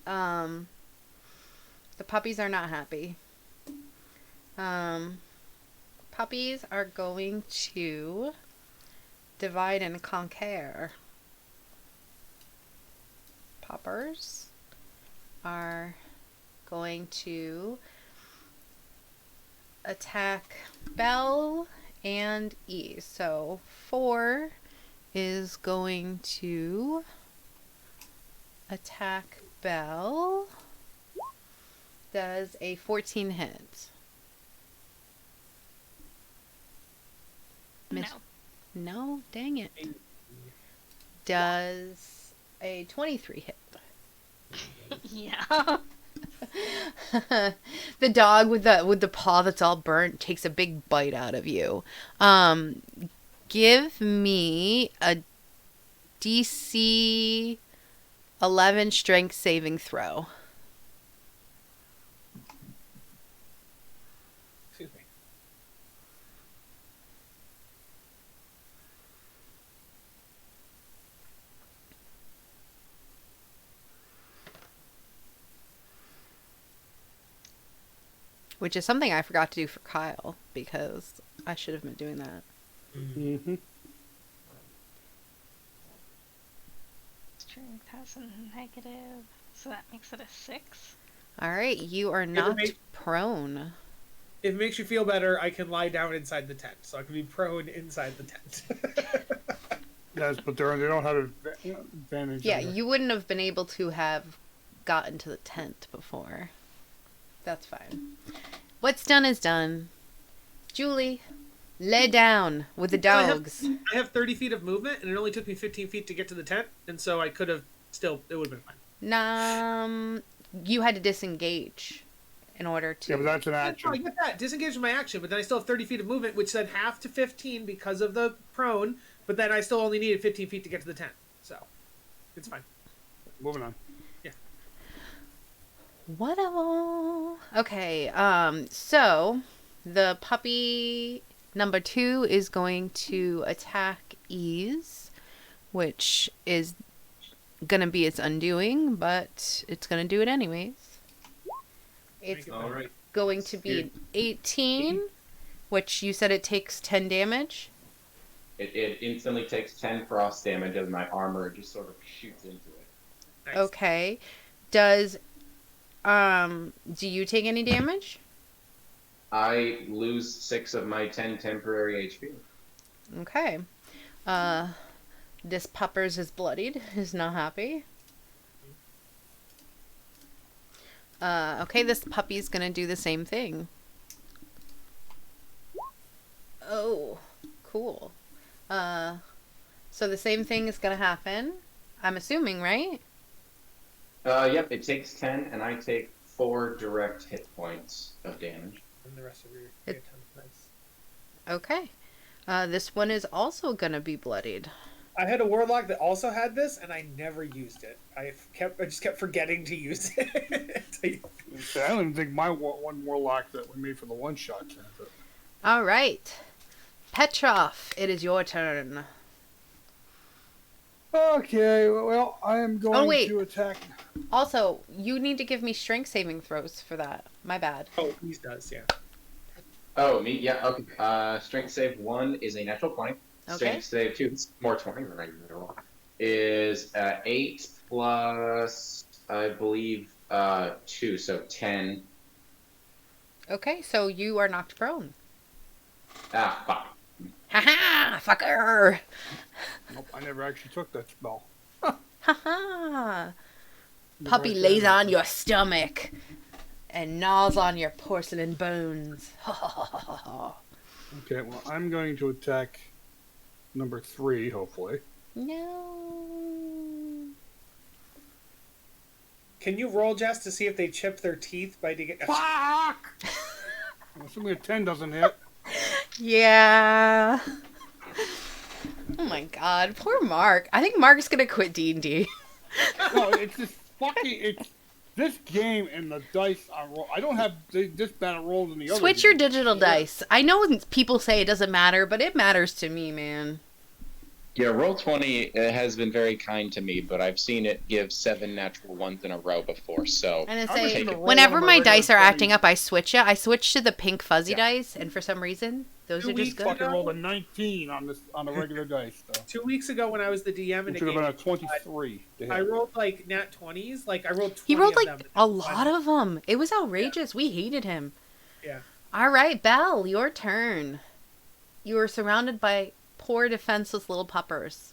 Speaker 1: The puppies are not happy. Puppies are going to divide and conquer. Poppers are going to attack Belle and E. So 4 is going to attack Belle. Does a 14 hit?
Speaker 5: No.
Speaker 1: No, dang it. Does a 23 hit?
Speaker 5: Yeah.
Speaker 1: The dog with the paw that's all burnt takes a big bite out of you. Give me a DC 11 strength saving throw.
Speaker 3: Excuse me.
Speaker 1: Which is something I forgot to do for Kyle, because I should have been doing that.
Speaker 2: Mm-hmm.
Speaker 5: Strength has a negative, so that makes it a 6.
Speaker 1: Alright, you are knocked prone.
Speaker 3: If it makes you feel better, I can lie down inside the tent, so I can be prone inside the tent.
Speaker 2: Yes, but they don't have advantage.
Speaker 1: Yeah,
Speaker 2: on it.
Speaker 1: you wouldn't have been able to have gotten to the tent before. That's fine. What's done is done. Julie, lay down with the dogs.
Speaker 3: I have 30 feet of movement, and it only took me 15 feet to get to the tent, and so I could have still, it would have been fine.
Speaker 1: You had to disengage in order to...
Speaker 2: Yeah, but that's an action.
Speaker 3: I get that. Disengage is my action, but then I still have 30 feet of movement, which said half to 15 because of the prone, but then I still only needed 15 feet to get to the tent. So, it's fine.
Speaker 2: Moving on.
Speaker 3: Yeah.
Speaker 1: Whatever. Okay, so the puppy number 2 is going to attack Ease, which is gonna be its undoing, but it's gonna do it anyways. It's
Speaker 6: Alright.
Speaker 1: going to be 18, which you said it takes 10 damage.
Speaker 6: It instantly takes 10 frost damage as my armor just sort of shoots into it.
Speaker 3: Nice.
Speaker 1: Okay. Does do you take any damage?
Speaker 6: I lose 6 of my 10 temporary HP.
Speaker 1: Okay. This puppers is bloodied. Is not happy. Okay, this puppy's gonna do the same thing. Oh, cool. So the same thing is gonna happen. I'm assuming, right?
Speaker 6: Yep, it takes 10, and I take 4 direct hit points of damage.
Speaker 3: And the rest of your
Speaker 1: It-
Speaker 3: time is nice.
Speaker 1: Okay. This one is also gonna be bloodied.
Speaker 3: I had a warlock that also had this, and I never used it. I just kept forgetting to use it.
Speaker 2: I don't even think my one warlock that we made for the one shot.
Speaker 1: All right. Petrov, it is your turn.
Speaker 2: Okay, well, I am going
Speaker 1: wait.
Speaker 2: to attack.
Speaker 1: Also, you need to give me strength saving throws for that. My bad.
Speaker 3: Oh, he does, yeah.
Speaker 6: Oh, me? Yeah, okay. Strength save 1 is a natural 20.
Speaker 1: Okay.
Speaker 6: Strength save 2 is more 20 than I usually roll. Is 8 plus, I believe, 2, so 10.
Speaker 1: Okay, so you are knocked prone.
Speaker 6: Ah, fuck.
Speaker 1: Ha fucker!
Speaker 2: Nope, I never actually took that spell.
Speaker 1: Ha
Speaker 2: You're
Speaker 1: Puppy
Speaker 2: right
Speaker 1: lays
Speaker 2: there.
Speaker 1: on your stomach and gnaws on your porcelain bones.
Speaker 2: Okay, well, I'm going to attack number 3, hopefully.
Speaker 1: No.
Speaker 3: Can you roll, Jess, to see if they chip their teeth by digging?
Speaker 2: Fuck! I'm assuming a 10 doesn't hit.
Speaker 1: Yeah. Oh my god, poor Mark. I think Mark's gonna quit D&D.
Speaker 2: No, it's just fucking. It's this game and the dice I roll. I don't have this bad rolls in the other.
Speaker 1: Switch your
Speaker 2: games.
Speaker 1: digital dice. I know people say it doesn't matter, but it matters to me, man.
Speaker 7: Yeah, Roll20 has been very kind to me, but I've seen it give 7 natural ones in a row before, so...
Speaker 1: And
Speaker 2: I'm just
Speaker 1: say,
Speaker 2: gonna roll
Speaker 1: whenever
Speaker 2: one of
Speaker 1: my
Speaker 2: regular
Speaker 1: dice are acting
Speaker 2: 20s.
Speaker 1: up, I switch it. I switch to the pink fuzzy
Speaker 7: Yeah.
Speaker 1: dice, and for some reason, those are just good.
Speaker 2: Fucking rolled a 19 on the regular dice though.
Speaker 3: 2 weeks ago when I was the DM in
Speaker 2: It
Speaker 3: a
Speaker 2: should have
Speaker 3: game,
Speaker 2: been a 23. to
Speaker 3: I
Speaker 2: hit.
Speaker 3: rolled like nat 20s. Like I rolled 20
Speaker 1: He rolled
Speaker 3: of
Speaker 1: like
Speaker 3: them.
Speaker 1: a lot of them. It was outrageous. We hated him.
Speaker 3: Yeah.
Speaker 1: All right, Belle, your turn. You are surrounded by poor, defenseless little puppers.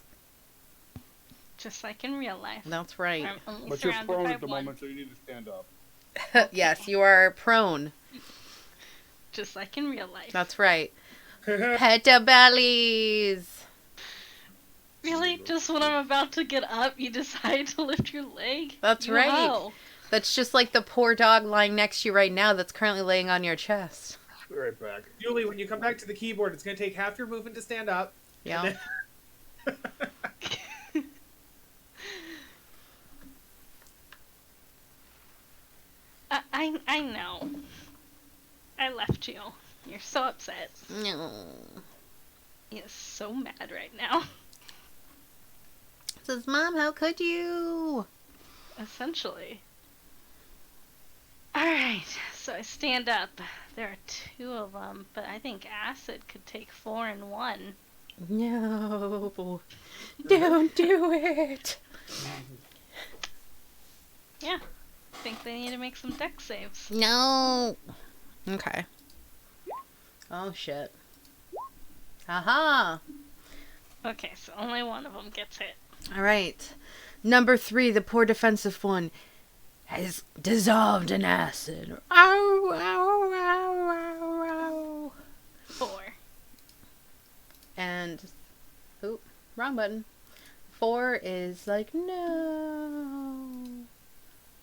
Speaker 5: Just like in real life.
Speaker 1: That's right.
Speaker 5: I'm only
Speaker 2: But you're
Speaker 5: surrounded
Speaker 2: prone
Speaker 5: by
Speaker 2: at the
Speaker 5: one.
Speaker 2: moment, so you need to stand up.
Speaker 1: Yes, you are prone.
Speaker 5: Just like in real life.
Speaker 1: That's right. Petabellies.
Speaker 5: Really? Just when I'm about to get up, you decide to lift your leg?
Speaker 1: That's
Speaker 5: You
Speaker 1: right.
Speaker 5: hoe.
Speaker 1: That's just like the poor dog lying next to you right now that's currently laying on your chest.
Speaker 2: Be right back.
Speaker 3: Julie, when you come back to the keyboard, it's going to take half your movement to stand up.
Speaker 1: Yeah.
Speaker 5: I know. I left you. You're so upset.
Speaker 1: No.
Speaker 5: He is so mad right now.
Speaker 1: Says, Mom, how could you?
Speaker 5: Essentially. Alright, so I stand up. There are 2 of them, but I think acid could take 4 in 1.
Speaker 1: No. Don't do it.
Speaker 5: Yeah. I think they need to make some deck saves.
Speaker 1: No. Okay. Oh, shit. Aha.
Speaker 5: Okay, so only one of them gets hit.
Speaker 1: All right. Number 3, the poor defensive one, has dissolved in acid. Ow, ow, ow, ow, ow.
Speaker 5: 4.
Speaker 1: And, oop, wrong button. 4 is like, no,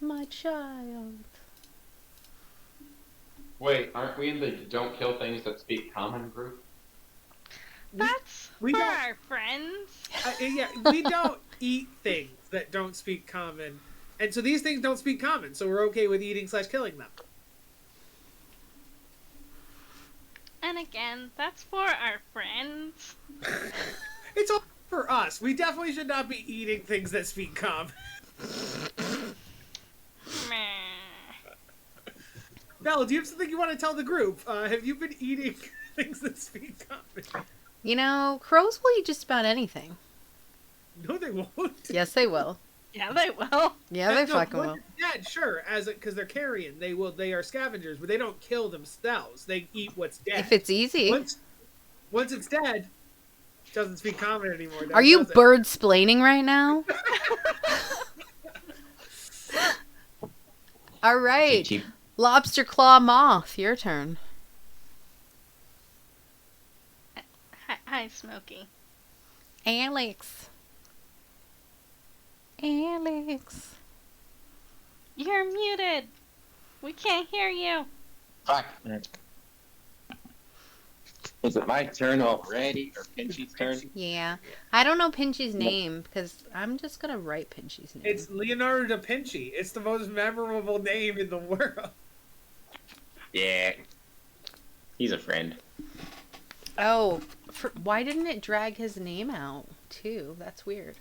Speaker 1: my child.
Speaker 6: Wait, aren't we in the don't kill things that speak common group?
Speaker 5: That's
Speaker 3: we
Speaker 5: for
Speaker 3: don't-
Speaker 5: our friends.
Speaker 3: Yeah, we don't eat things that don't speak common. And so these things don't speak common, so we're okay with eating / killing them.
Speaker 5: And again, that's for our friends.
Speaker 3: It's all for us. We definitely should not be eating things that speak common.
Speaker 5: Meh.
Speaker 3: Belle, do you have something you want to tell the group? Have you been eating things that speak common?
Speaker 1: You know, crows will eat just about anything.
Speaker 3: No, they won't.
Speaker 1: Yes, they will.
Speaker 5: Yeah, they will.
Speaker 1: Yeah, they
Speaker 3: No,
Speaker 1: fucking
Speaker 3: once
Speaker 1: will.
Speaker 3: it's dead, sure, because they're carrion. They will. They are scavengers, but they don't kill themselves. They eat what's dead.
Speaker 1: If it's easy.
Speaker 3: Once it's dead, it doesn't speak common anymore.
Speaker 1: Are you
Speaker 3: does it?
Speaker 1: bird-splaining right now? All right.
Speaker 7: Keep-
Speaker 1: Lobster claw moth, your turn.
Speaker 5: Hi, Smokey.
Speaker 1: Alex. Alex.
Speaker 5: You're muted. We can't hear you.
Speaker 7: Fuck. Is it my turn already, or Pinchy's turn?
Speaker 1: Yeah. I don't know Pinchy's name because I'm just going to write Pinchy's name.
Speaker 3: It's Leonardo da Vinci. It's the most memorable name in the world.
Speaker 7: Yeah. He's a friend.
Speaker 1: Oh, why didn't it drag his name out too? That's weird.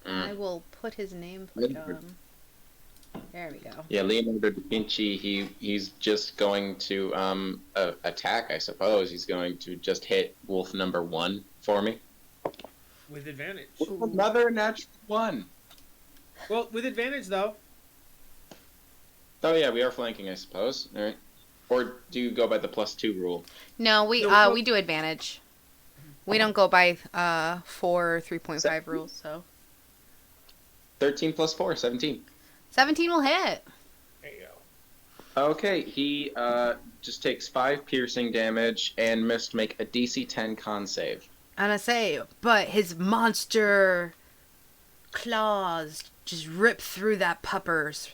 Speaker 1: I will put his nameplate on. There we go.
Speaker 6: Yeah, Leonardo da Vinci, he's just going to attack, I suppose. He's going to just hit wolf number 1 for me.
Speaker 3: With advantage.
Speaker 6: Another natural 1.
Speaker 3: Well, with advantage though.
Speaker 6: Oh yeah, we are flanking, I suppose. All right. Or do you go by the +2 rule?
Speaker 1: No, we do advantage. We don't go by 4 or 3.5 rules, so
Speaker 6: 13 + 4, 17.
Speaker 1: 17 will hit.
Speaker 3: There you go.
Speaker 6: Okay, he just takes 5 piercing damage and must make a DC 10 con save.
Speaker 1: And I say, but his monster claws just rip through that puppers.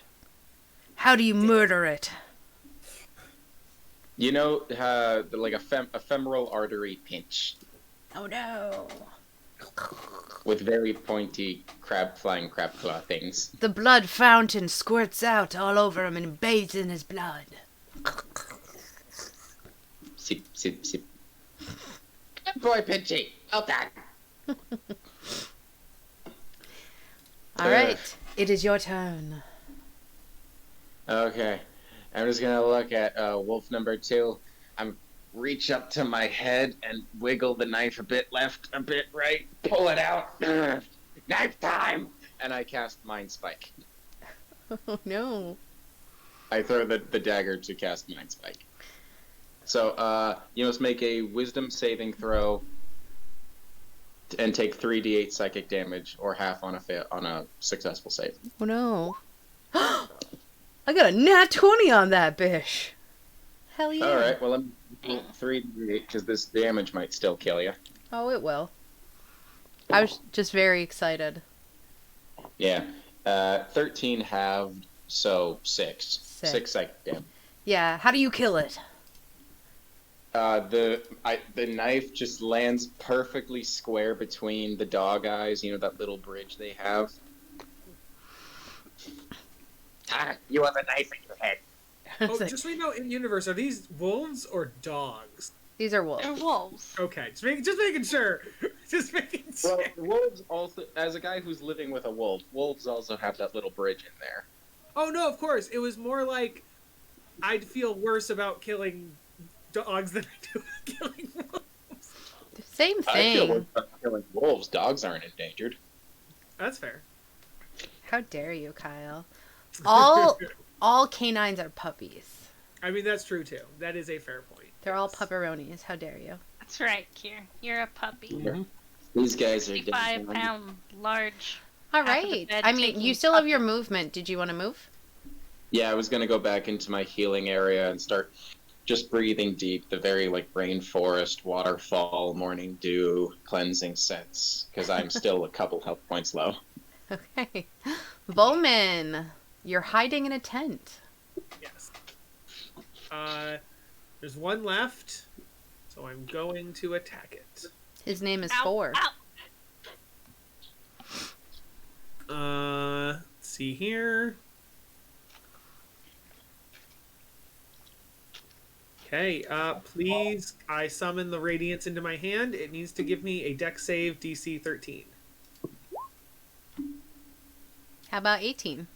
Speaker 1: How do you murder it?
Speaker 6: You know, like a femoral artery pinch
Speaker 1: Oh no.
Speaker 6: with very pointy flying crab claw things.
Speaker 1: The blood fountain squirts out all over him and bathes in his blood.
Speaker 6: Sip, sip, sip. Good boy, Pinchy. Well done.
Speaker 1: All right, it is your turn.
Speaker 6: Okay, I'm just gonna look at wolf number 2. I'm reach up to my head and wiggle the knife a bit left, a bit right, pull it out. Knife time! And I cast Mind Spike.
Speaker 1: Oh no.
Speaker 6: I throw the dagger to cast Mind Spike. So you must make a Wisdom saving throw and take 3d8 psychic damage, or half on a successful save.
Speaker 1: Oh no. I got a nat 20 on that bish. Hell yeah.
Speaker 6: All right, well, let me roll 3d8 because this damage might still kill you.
Speaker 1: Oh, it will. I was just very excited.
Speaker 6: Yeah, 13 halved, so 6.
Speaker 1: Sick.
Speaker 6: 6 psychic damage.
Speaker 1: Yeah, how do you kill it?
Speaker 6: The knife just lands perfectly square between the dog eyes. You know that little bridge they have. You have a knife in your head.
Speaker 3: Oh, just so you know, in universe, are these wolves or dogs?
Speaker 1: These are wolves.
Speaker 5: They're wolves.
Speaker 3: Okay, just making sure. Just making sure.
Speaker 6: Well, wolves also, as a guy who's living with a wolf, wolves also have that little bridge in there.
Speaker 3: Oh no, of course. It was more like I'd feel worse about killing dogs than I do killing wolves.
Speaker 1: Same
Speaker 6: I feel worse
Speaker 1: thing.
Speaker 6: about killing wolves. Dogs aren't endangered.
Speaker 3: That's fair.
Speaker 1: How dare you, Kyle? All canines are puppies.
Speaker 3: I mean, that's true too. That is a fair point.
Speaker 1: They're all pupperonis. How dare you?
Speaker 5: That's right, Kier. You're a puppy.
Speaker 6: Mm-hmm. These guys are
Speaker 5: 55-pound, large.
Speaker 1: All
Speaker 5: half of the
Speaker 1: right.
Speaker 5: bed
Speaker 1: I mean,
Speaker 5: taking
Speaker 1: you still have
Speaker 5: puppy.
Speaker 1: your movement. Did you want to move?
Speaker 6: Yeah, I was gonna go back into my healing area and start just breathing deep, the very like rainforest, waterfall, morning dew, cleansing scents, because I'm still a couple health points low.
Speaker 1: Okay. Bowman, you're hiding in a tent.
Speaker 3: Yes. There's one left, so I'm going to attack it.
Speaker 1: His name is
Speaker 5: Ow,
Speaker 1: Four.
Speaker 5: ow.
Speaker 3: Let's see here. Okay, please, I summon the Radiance into my hand. It needs to give me a Dex save DC 13.
Speaker 1: How about 18?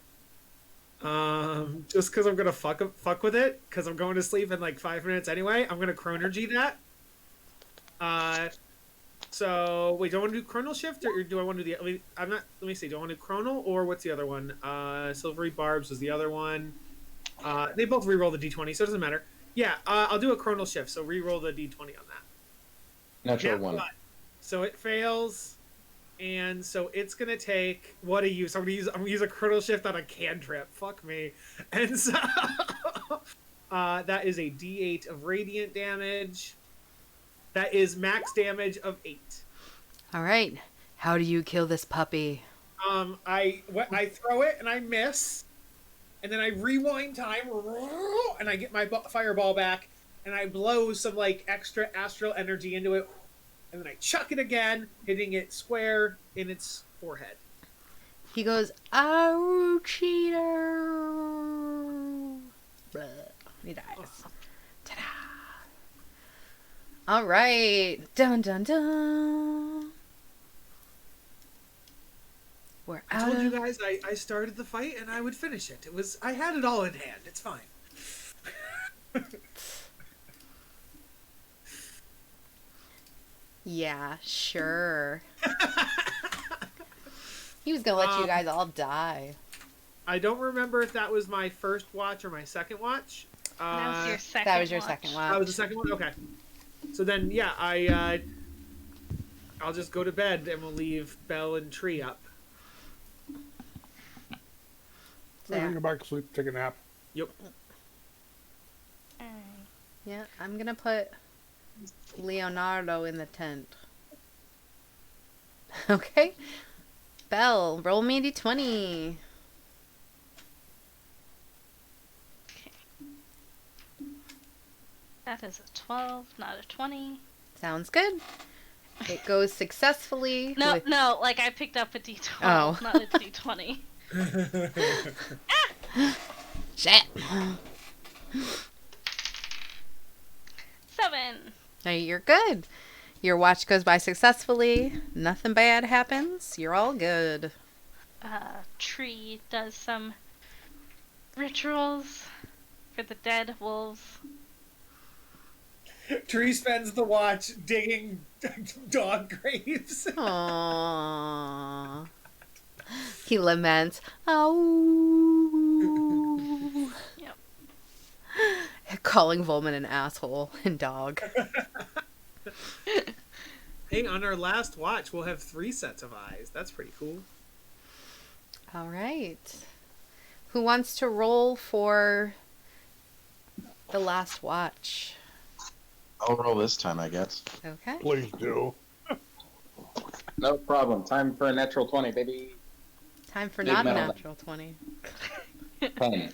Speaker 3: Just because I'm gonna fuck with it, because I'm going to sleep in like 5 minutes anyway. I'm gonna Chronergy that. So wait, do I want to do Chronal Shift or do I want to do the? I'm not. Let me see. Do I want to do Chronal or what's the other one? Silvery Barbs was the other one. They both reroll the D20, so it doesn't matter. Yeah, I'll do a Chronal Shift. So reroll the D20 on that.
Speaker 6: Natural
Speaker 3: Yeah,
Speaker 6: 1.
Speaker 3: but- so it fails. And so it's gonna take what a use. I'm gonna use a Chronal Shift on a cantrip. Fuck me. And so that is a D8 of radiant damage. That is max damage of 8.
Speaker 1: All right. How do you kill this puppy?
Speaker 3: I throw it and I miss, and then I rewind time and I get my fireball back and I blow some like extra astral energy into it. And then I chuck it again, hitting it square in its forehead.
Speaker 1: He goes, "Oh, cheater!" Blah. He dies. Ta-da! All right, dun dun dun. We're
Speaker 3: I
Speaker 1: out
Speaker 3: told
Speaker 1: of
Speaker 3: you you guys. I started the fight and I would finish it. I had it all in hand. It's fine.
Speaker 1: Yeah, sure. He was gonna let you guys all die.
Speaker 3: I don't remember if that was my first watch or my second watch.
Speaker 5: That was your second.
Speaker 1: That was your
Speaker 5: watch.
Speaker 1: second watch.
Speaker 3: That was the second one. Okay. So then, yeah, I'll just go to bed and we'll leave Belle and Tree up.
Speaker 2: I can go back to sleep, take a nap.
Speaker 3: Yep.
Speaker 5: Alright.
Speaker 1: Yeah, I'm gonna put Leonardo in the tent. Okay. Belle, roll me a d20.
Speaker 5: That is a 12, not a 20.
Speaker 1: Sounds good. It goes successfully.
Speaker 5: No,
Speaker 1: with-
Speaker 5: no, like I picked up a d12,
Speaker 1: Oh.
Speaker 5: not a d20.
Speaker 1: Shit.
Speaker 5: 7.
Speaker 1: No, you're good. Your watch goes by successfully. Nothing bad happens. You're all good.
Speaker 5: Tree does some rituals for the dead wolves.
Speaker 3: Tree spends the watch digging dog graves.
Speaker 1: Aww. He laments. Oh.
Speaker 5: Yep.
Speaker 1: Calling Volman an asshole and dog.
Speaker 3: Hey, on our last watch, we'll have 3 sets of eyes. That's pretty cool.
Speaker 1: All right. Who wants to roll for the last watch?
Speaker 7: I'll roll this time, I guess.
Speaker 1: Okay.
Speaker 2: Please do.
Speaker 6: No problem. Time for a natural 20, baby.
Speaker 1: Time for
Speaker 6: Big
Speaker 1: not a
Speaker 6: metal.
Speaker 1: natural 20.
Speaker 6: 10.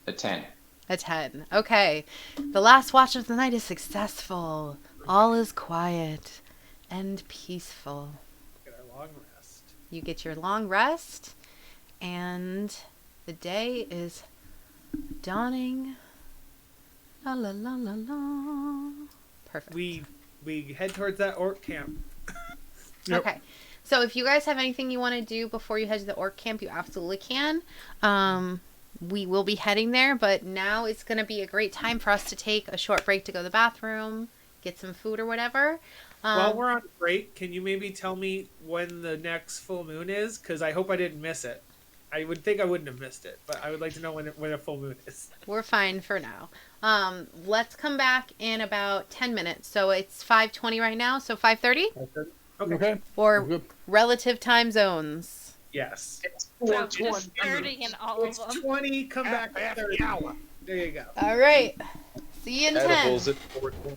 Speaker 6: A 10.
Speaker 1: A 10. Okay. The last watch of the night is successful. All is quiet and peaceful.
Speaker 3: Get our long rest.
Speaker 1: You get your long rest, and the day is dawning. La la la la la. Perfect.
Speaker 3: We head towards that orc camp.
Speaker 2: Yep.
Speaker 1: Okay. So if you guys have anything you want to do before you head to the orc camp, you absolutely can. We will be heading there, but now it's going to be a great time for us to take a short break to go to the bathroom, get some food or whatever.
Speaker 3: While we're on break, can you maybe tell me when the next full moon is? Because I hope I didn't miss it. I would think I wouldn't have missed it, but I would like to know when a full moon is.
Speaker 1: We're fine for now. Let's come back in about 10 minutes. So it's 5:20 right now, so 5:30?
Speaker 2: Okay.
Speaker 1: Or
Speaker 2: Good.
Speaker 1: relative time zones.
Speaker 3: Yes.
Speaker 5: So just 30 in all of
Speaker 3: It's
Speaker 5: them.
Speaker 3: 20, come back at 30. There you go.
Speaker 1: All right. See you in 10.
Speaker 7: Edibles at 4:20.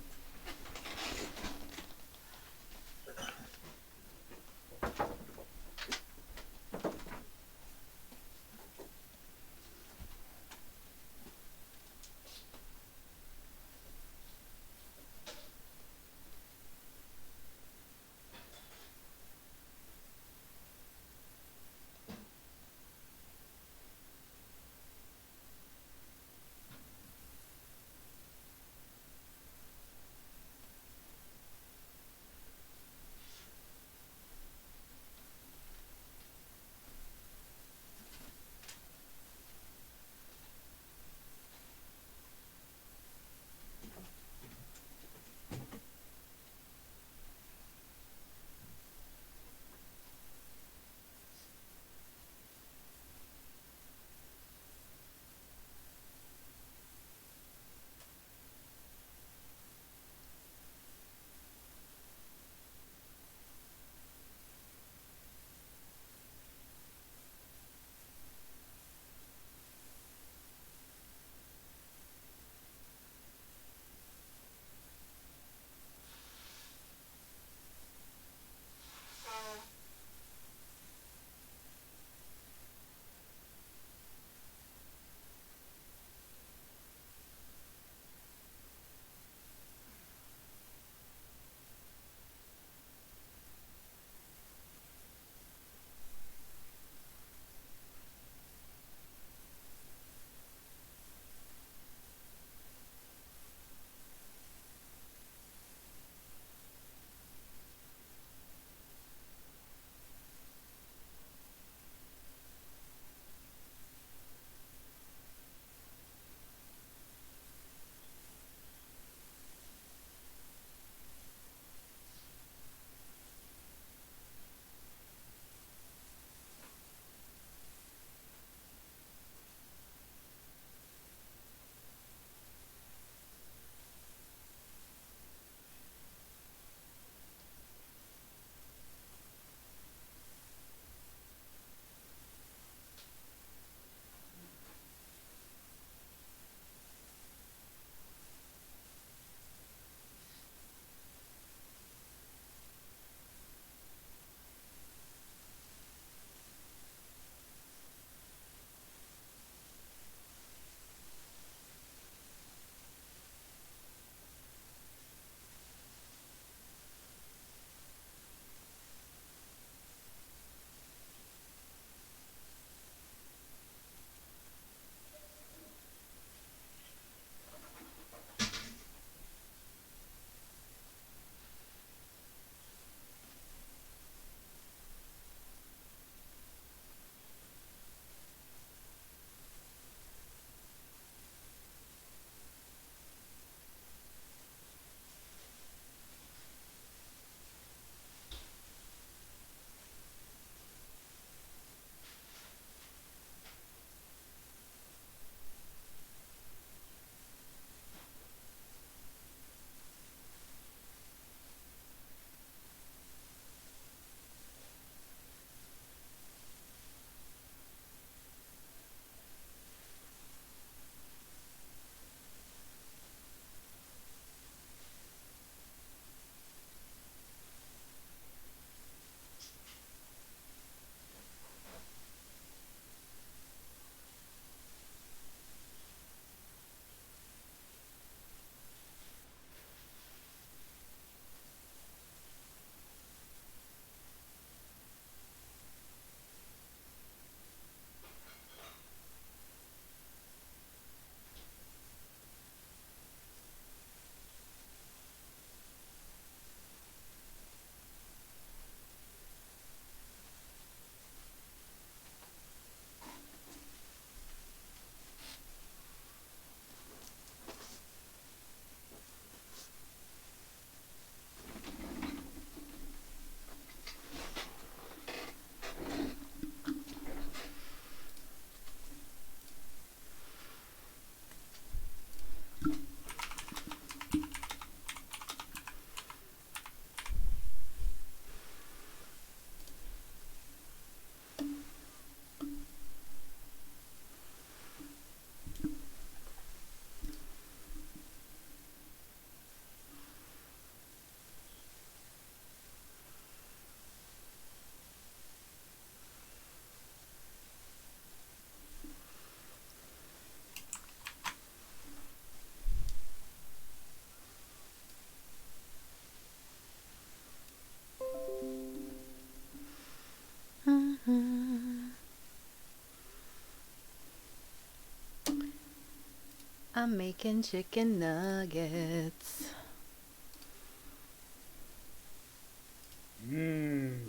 Speaker 1: I'm making chicken nuggets.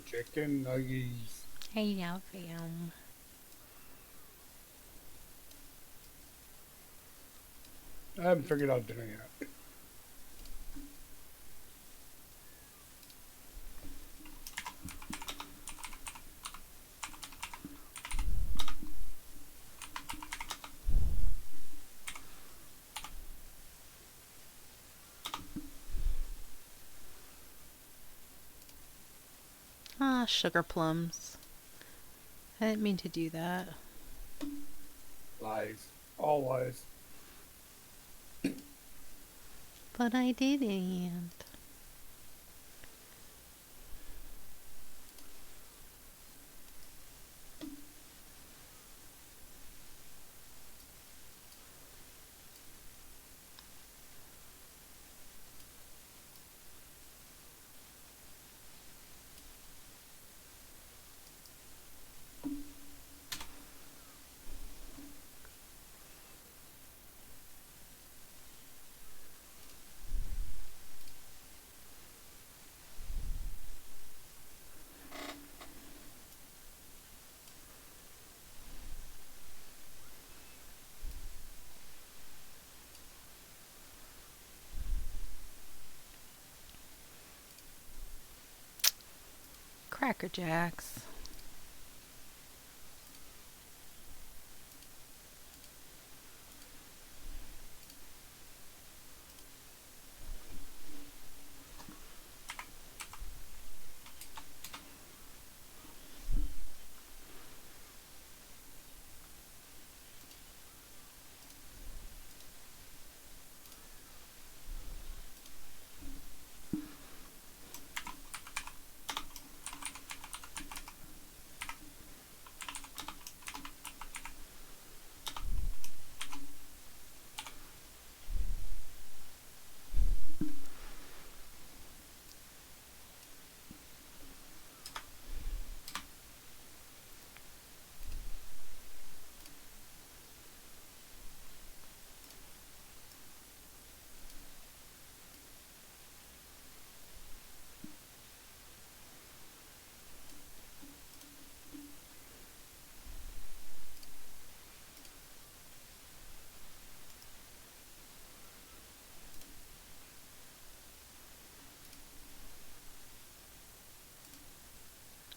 Speaker 2: Chicken nuggets.
Speaker 1: I love them.
Speaker 2: I haven't figured out dinner yet.
Speaker 1: Ah, sugar plums. I didn't mean to do that.
Speaker 2: Lies. All lies.
Speaker 1: But I didn't. Cracker Jacks.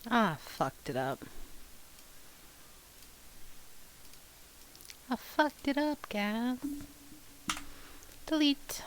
Speaker 1: Ah, fucked it up. I fucked it up, guys. Delete.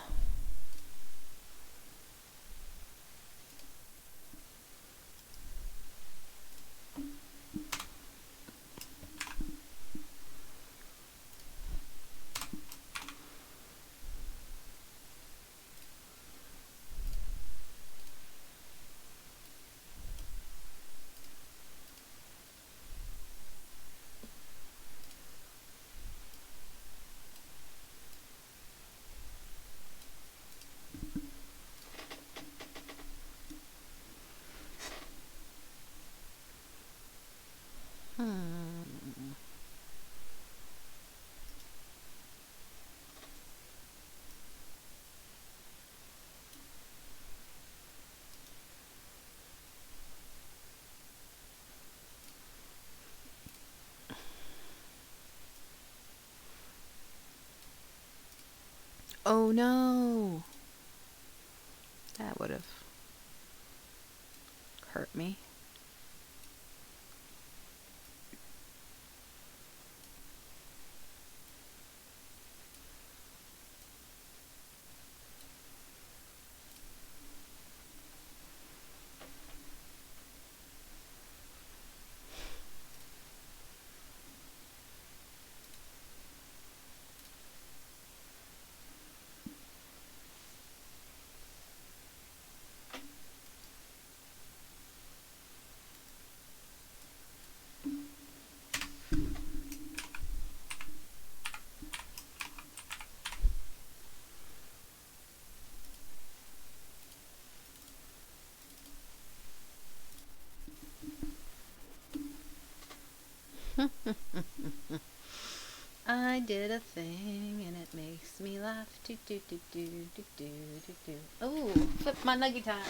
Speaker 1: Oh no. That would have hurt me. I did a thing and it makes me laugh. Do do do do do do do do. Oh, flip my nugget time.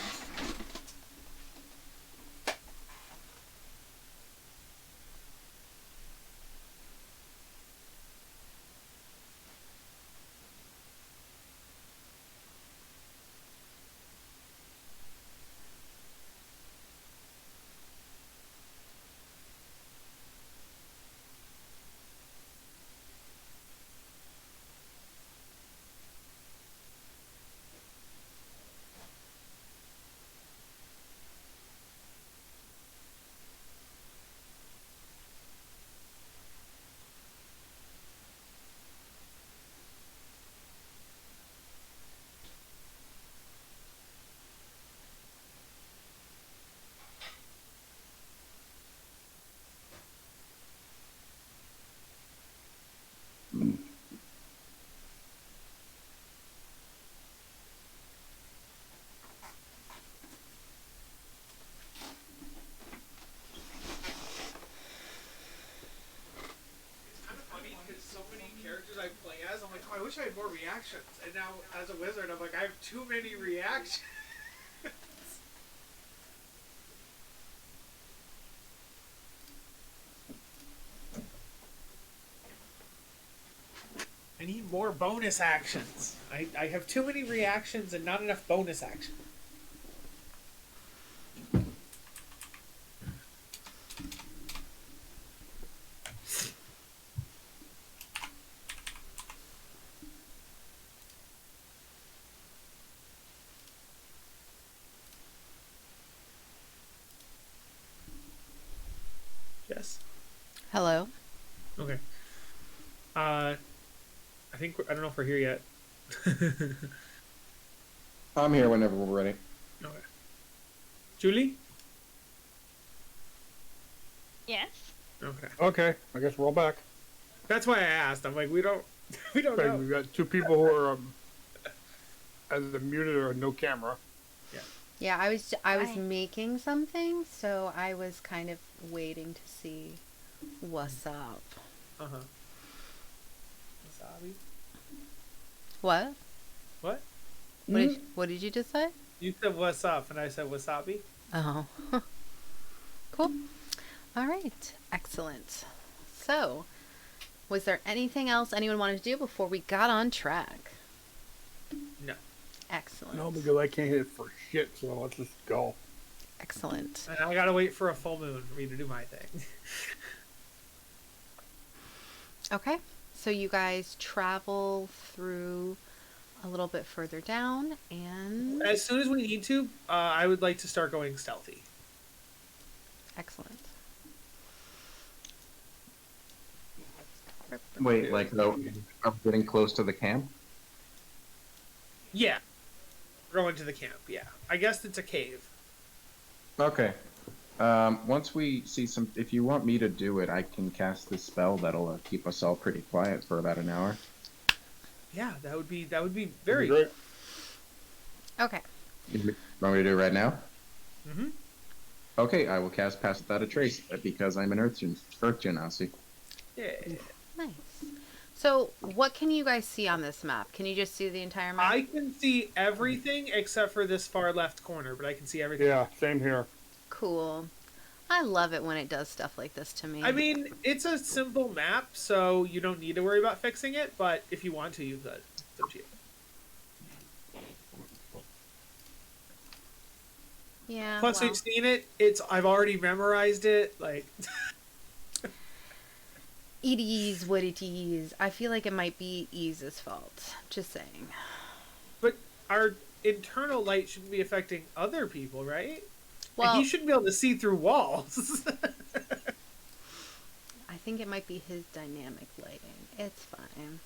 Speaker 3: I play as, I'm like, oh, I wish I had more reactions. And now, as a wizard, I'm like, I have too many reactions. I need more bonus actions. I have too many reactions and not enough bonus actions. Yes.
Speaker 1: Hello.
Speaker 3: Okay. I think I don't know if we're here yet.
Speaker 6: I'm here whenever we're ready.
Speaker 3: Okay. Julie?
Speaker 5: Yes.
Speaker 3: Okay.
Speaker 2: Okay, I guess we're all back.
Speaker 3: That's why I asked. I'm like, we don't
Speaker 2: Okay,
Speaker 3: know.
Speaker 2: we've got two people who are either muted or no camera.
Speaker 1: Yeah, I was
Speaker 5: Hi.
Speaker 1: making something, so I was kind of waiting to see what's up.
Speaker 3: Uh-huh. Wasabi?
Speaker 1: What?
Speaker 3: What?
Speaker 1: What did you just say?
Speaker 3: You said what's up, and I said wasabi.
Speaker 1: Oh. Cool. All right. Excellent. So, was there anything else anyone wanted to do before we got on track?
Speaker 3: No.
Speaker 1: Excellent.
Speaker 2: No, because I can't hit it for shit, so let's just go.
Speaker 1: Excellent.
Speaker 3: And I gotta wait for a full moon for me to do my thing.
Speaker 1: Okay. So you guys travel through a little bit further down and
Speaker 3: As soon as we need to, I would like to start going stealthy.
Speaker 1: excellent.
Speaker 6: Wait, like, I'm getting close to the camp?
Speaker 3: Yeah. Going to the camp, yeah. I guess it's a cave.
Speaker 6: Okay. Once we see some, if you want me to do it, I can cast this spell that'll keep us all pretty quiet for about an hour.
Speaker 3: Yeah, that would be very
Speaker 2: That'd be great.
Speaker 1: Okay.
Speaker 6: Want me to do it right now?
Speaker 3: Mm-hmm.
Speaker 6: Okay, I will cast Pass Without a Trace because I'm an Earth Genasi.
Speaker 3: Yeah.
Speaker 1: Nice. So, what can you guys see on this map? Can you just see the entire map?
Speaker 3: I can see everything except for this far left corner, but I can see everything.
Speaker 2: Yeah, same here.
Speaker 1: Cool. I love it when it does stuff like this to me.
Speaker 3: I mean, it's a simple map, so you don't need to worry about fixing it, but if you want to, you could. It's up to you.
Speaker 1: yeah.
Speaker 3: Plus,
Speaker 1: well,
Speaker 3: we've seen it. I've already memorized it. Like,
Speaker 1: it is what it is. I feel like it might be Ease's fault. Just saying.
Speaker 3: but our internal light shouldn't be affecting other people, right?
Speaker 1: Well,
Speaker 3: And he shouldn't be able to see through walls.
Speaker 1: I think it might be his dynamic lighting. It's fine.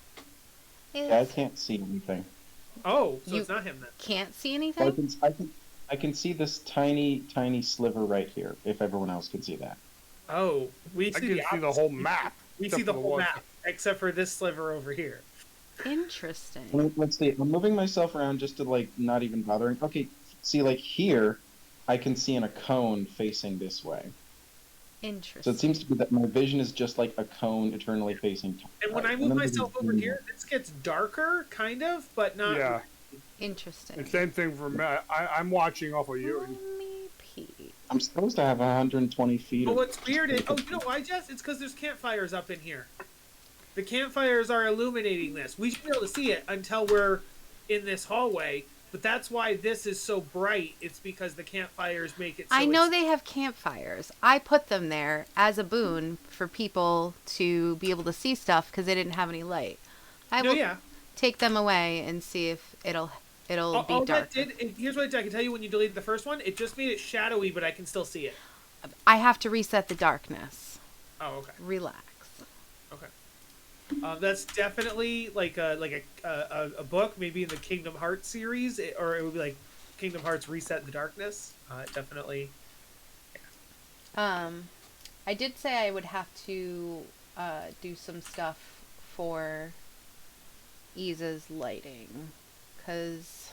Speaker 6: Yeah, I
Speaker 1: It's...
Speaker 6: can't see anything.
Speaker 3: Oh, so
Speaker 1: You-
Speaker 3: it's not him then.
Speaker 1: Can't see
Speaker 6: I
Speaker 1: anything?
Speaker 6: I can see this tiny sliver right here. If everyone else can see that.
Speaker 3: Oh, we
Speaker 2: I
Speaker 3: see
Speaker 2: can
Speaker 3: the
Speaker 2: see the
Speaker 3: opposite.
Speaker 2: whole map.
Speaker 3: We
Speaker 2: except
Speaker 3: see the
Speaker 2: for
Speaker 3: whole
Speaker 2: one.
Speaker 3: map, except for this sliver over here.
Speaker 1: Interesting.
Speaker 6: Let's see. I'm moving myself around just to like not even bothering. Okay, see like here, I can see in a cone facing this way.
Speaker 1: Interesting.
Speaker 6: So it seems to be that my vision is just like a cone eternally facing.
Speaker 3: And when I move myself over here, this gets darker, kind of, but not.
Speaker 2: Yeah.
Speaker 1: Interesting.
Speaker 2: The same thing for me. I'm watching off of you.
Speaker 1: Let me pee.
Speaker 6: I'm supposed to have 120 feet.
Speaker 3: But what's weird is, you know why, Jess? It's because there's campfires up in here. The campfires are illuminating this. We should be able to see it until we're in this hallway. But that's why this is so bright. It's because the campfires make it so
Speaker 1: I know they have campfires. I put them there as a boon for people to be able to see stuff because they didn't have any light. I will take them away and see if it'll be dark.
Speaker 3: That did, here's what I can tell you when you deleted the first one. It just made it shadowy, but I can still see it.
Speaker 1: I have to reset the darkness.
Speaker 3: Oh, okay.
Speaker 1: Relax.
Speaker 3: Okay. That's definitely like a book, maybe in the Kingdom Hearts series, or it would be like Kingdom Hearts Reset the Darkness. Definitely.
Speaker 1: Yeah. I did say I would have to do some stuff for Isa's lighting, because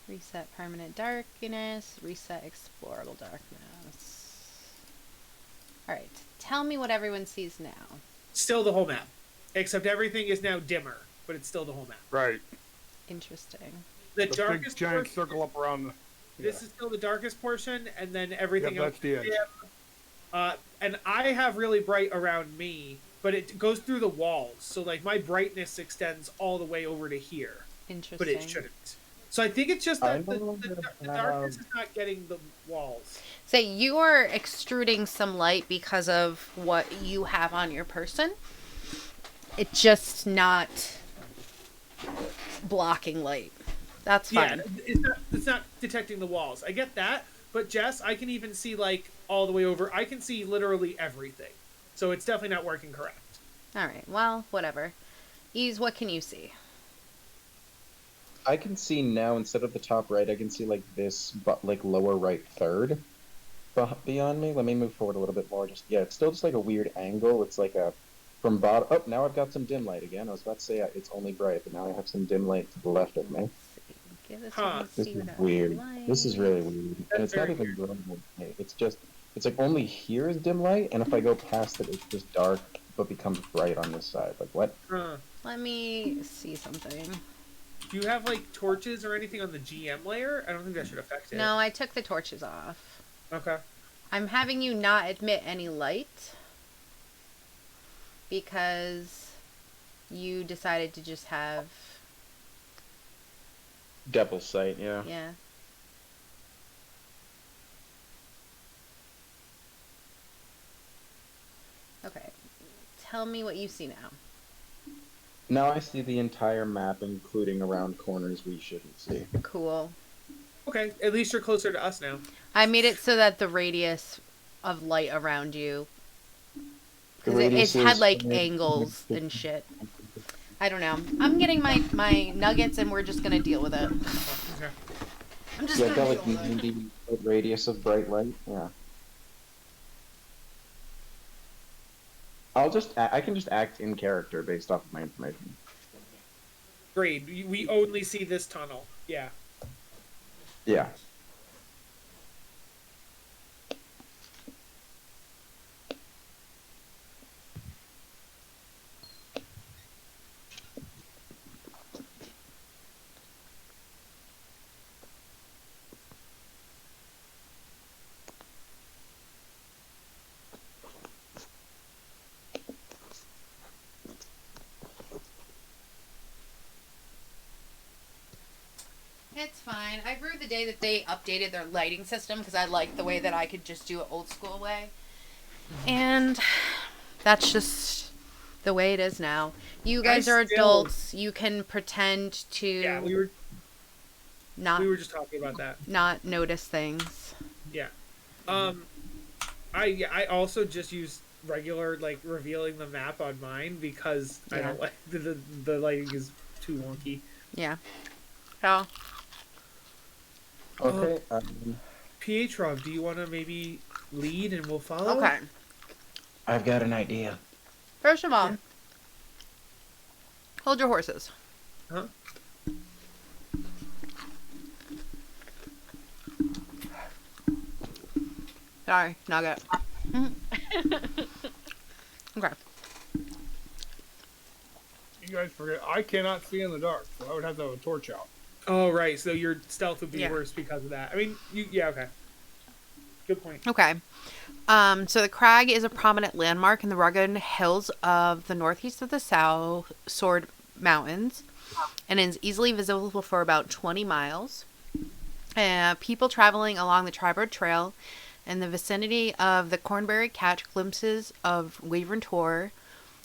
Speaker 1: reset permanent darkness, reset explorable darkness. Alright, tell me what everyone sees now.
Speaker 3: Still the whole map. Except everything is now dimmer, but it's still the whole map.
Speaker 2: Right.
Speaker 1: Interesting.
Speaker 3: The
Speaker 2: big
Speaker 3: darkest
Speaker 2: giant
Speaker 3: portion,
Speaker 2: circle up around the...
Speaker 3: This is still the darkest portion, and then everything else
Speaker 2: that's the edge.
Speaker 3: and I have really bright around me, but it goes through the walls. So, like, my brightness extends all the way over to here.
Speaker 1: Interesting.
Speaker 3: But it shouldn't. So I think it's just that the darkness is not getting the walls.
Speaker 1: Say you are extruding some light because of what you have on your person. It's just not blocking light. That's fine.
Speaker 3: Yeah, it's not detecting the walls. I get that, but Jess, I can even see like all the way over. I can see literally everything. So it's definitely not working correct.
Speaker 1: All right. Well, whatever. Eze, what can you see?
Speaker 6: I can see now, instead of the top right, I can see like this, but like lower right third beyond me. Let me move forward a little bit more. It's still just like a weird angle. It's like a from bottom. Oh, now I've got some dim light again. I was about to say it's only bright, but now I have some dim light to the left of me. This is weird. This is really weird. And it's not even glowing with me. It's like only here is dim light, and if I go past it, it's just dark, but becomes bright on this side. Like what?
Speaker 1: Let me see something.
Speaker 3: Do you have like torches or anything on the GM layer? I don't think that should affect it.
Speaker 1: No, I took the torches off.
Speaker 3: Okay.
Speaker 1: I'm having you not admit any light because you decided to just have...
Speaker 6: Devil's sight, yeah.
Speaker 1: Yeah. Okay. Tell me what you see now.
Speaker 6: Now I see the entire map, including around corners we shouldn't see.
Speaker 1: Cool.
Speaker 3: Okay, at least you're closer to us now.
Speaker 1: I made it so that the radius of light around you... Because it's had, like, angles and shit. I don't know. I'm getting my nuggets, and we're just going to deal with it.
Speaker 3: Okay.
Speaker 1: I'm just
Speaker 6: I've got,
Speaker 1: going
Speaker 6: like,
Speaker 1: to deal with it.
Speaker 6: 90 radius of bright light. Yeah. I can just act in character based off of my information.
Speaker 3: Great. We only see this tunnel. Yeah.
Speaker 6: Yeah.
Speaker 1: It's fine. I rue the day that they updated their lighting system because I liked the way that I could just do it old school way. And that's just the way it is now. You guys are adults. You can pretend to
Speaker 3: we were just talking about that.
Speaker 1: Not notice things.
Speaker 3: Yeah. I also just use regular like revealing the map on mine because I don't like the lighting is too wonky.
Speaker 1: Yeah. Oh.
Speaker 6: Okay.
Speaker 3: Pietrov, do you want to maybe lead and we'll follow?
Speaker 1: Okay.
Speaker 6: I've got an idea.
Speaker 1: First of all, hold your horses.
Speaker 3: Huh?
Speaker 1: Sorry, Nugget. Okay.
Speaker 2: You guys forget, I cannot see in the dark, so I would have to have a torch out.
Speaker 3: Oh, right. So your stealth would be
Speaker 1: Yeah.
Speaker 3: worse because of that. I mean, yeah, okay. Good point.
Speaker 1: Okay. So the crag is a prominent landmark in the rugged hills of the northeast of the South Sword Mountains and is easily visible for about 20 miles. People traveling along the Tri-Bird Trail in the vicinity of the Cornbury catch glimpses of Wyvern Tor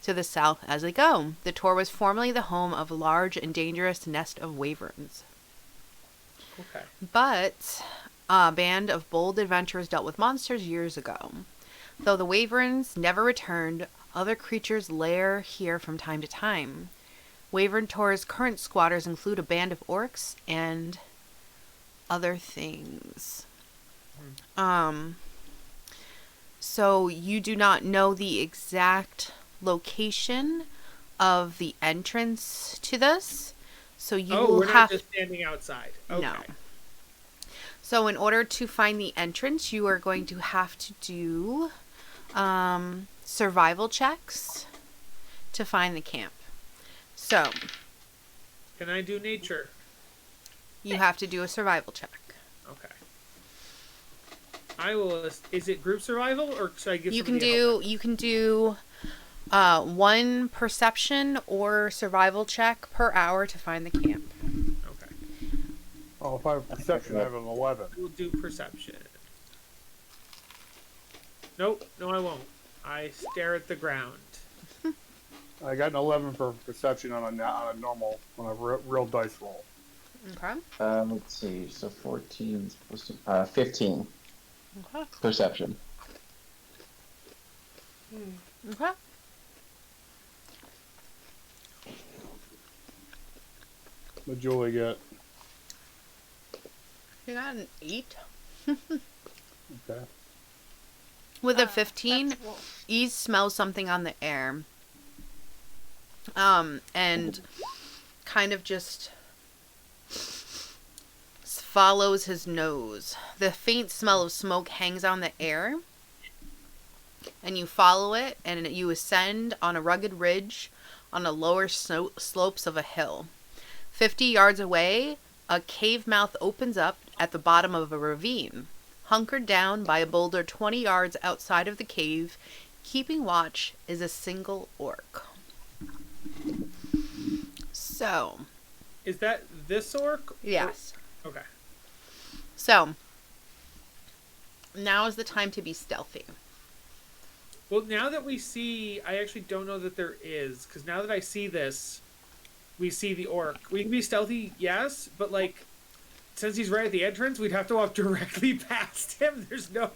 Speaker 1: to the south as they go. The Tor was formerly the home of a large and dangerous nest of wyverns.
Speaker 3: Okay.
Speaker 1: But a band of bold adventurers dealt with monsters years ago. Though the wyverns never returned, other creatures lair here from time to time. Wyvern Tor's current squatters include a band of orcs and other things. So you do not know the exact location of the entrance to this. So you will
Speaker 3: we're not
Speaker 1: have
Speaker 3: just standing outside. Okay.
Speaker 1: No. So in order to find the entrance, you are going to have to do survival checks to find the camp. So
Speaker 3: Can I do nature?
Speaker 1: you have to do a survival check.
Speaker 3: Okay. I will. Is it group survival or should I give?
Speaker 1: You can
Speaker 3: somebody a help?
Speaker 1: do one perception or survival check per hour to find the camp.
Speaker 3: Okay.
Speaker 2: Oh, if I have perception, I have an 11.
Speaker 3: We'll do perception. Nope. No, I won't. I stare at the ground.
Speaker 2: I got an 11 for perception on a normal, on a real dice roll.
Speaker 1: Okay.
Speaker 6: Let's see. So 14 is supposed to 15
Speaker 1: Okay.
Speaker 6: perception.
Speaker 1: Okay.
Speaker 2: What Julie get?
Speaker 1: You got an 8.
Speaker 2: Okay.
Speaker 1: With a 15,
Speaker 5: That's wolf.
Speaker 1: he smells something on the air. And kind of just follows his nose. The faint smell of smoke hangs on the air. And you follow it, and you ascend on a rugged ridge on the lower slopes of a hill. 50 yards away, a cave mouth opens up at the bottom of a ravine. Hunkered down by a boulder 20 yards outside of the cave, keeping watch is a single orc. So,
Speaker 3: Is that this orc?
Speaker 1: yes.
Speaker 3: Okay.
Speaker 1: So, now is the time to be stealthy.
Speaker 3: Well, now that we see, I actually don't know that there is, because now that I see this, we see the orc. We can be stealthy, yes, but like, since he's right at the entrance, we'd have to walk directly past him. There's no.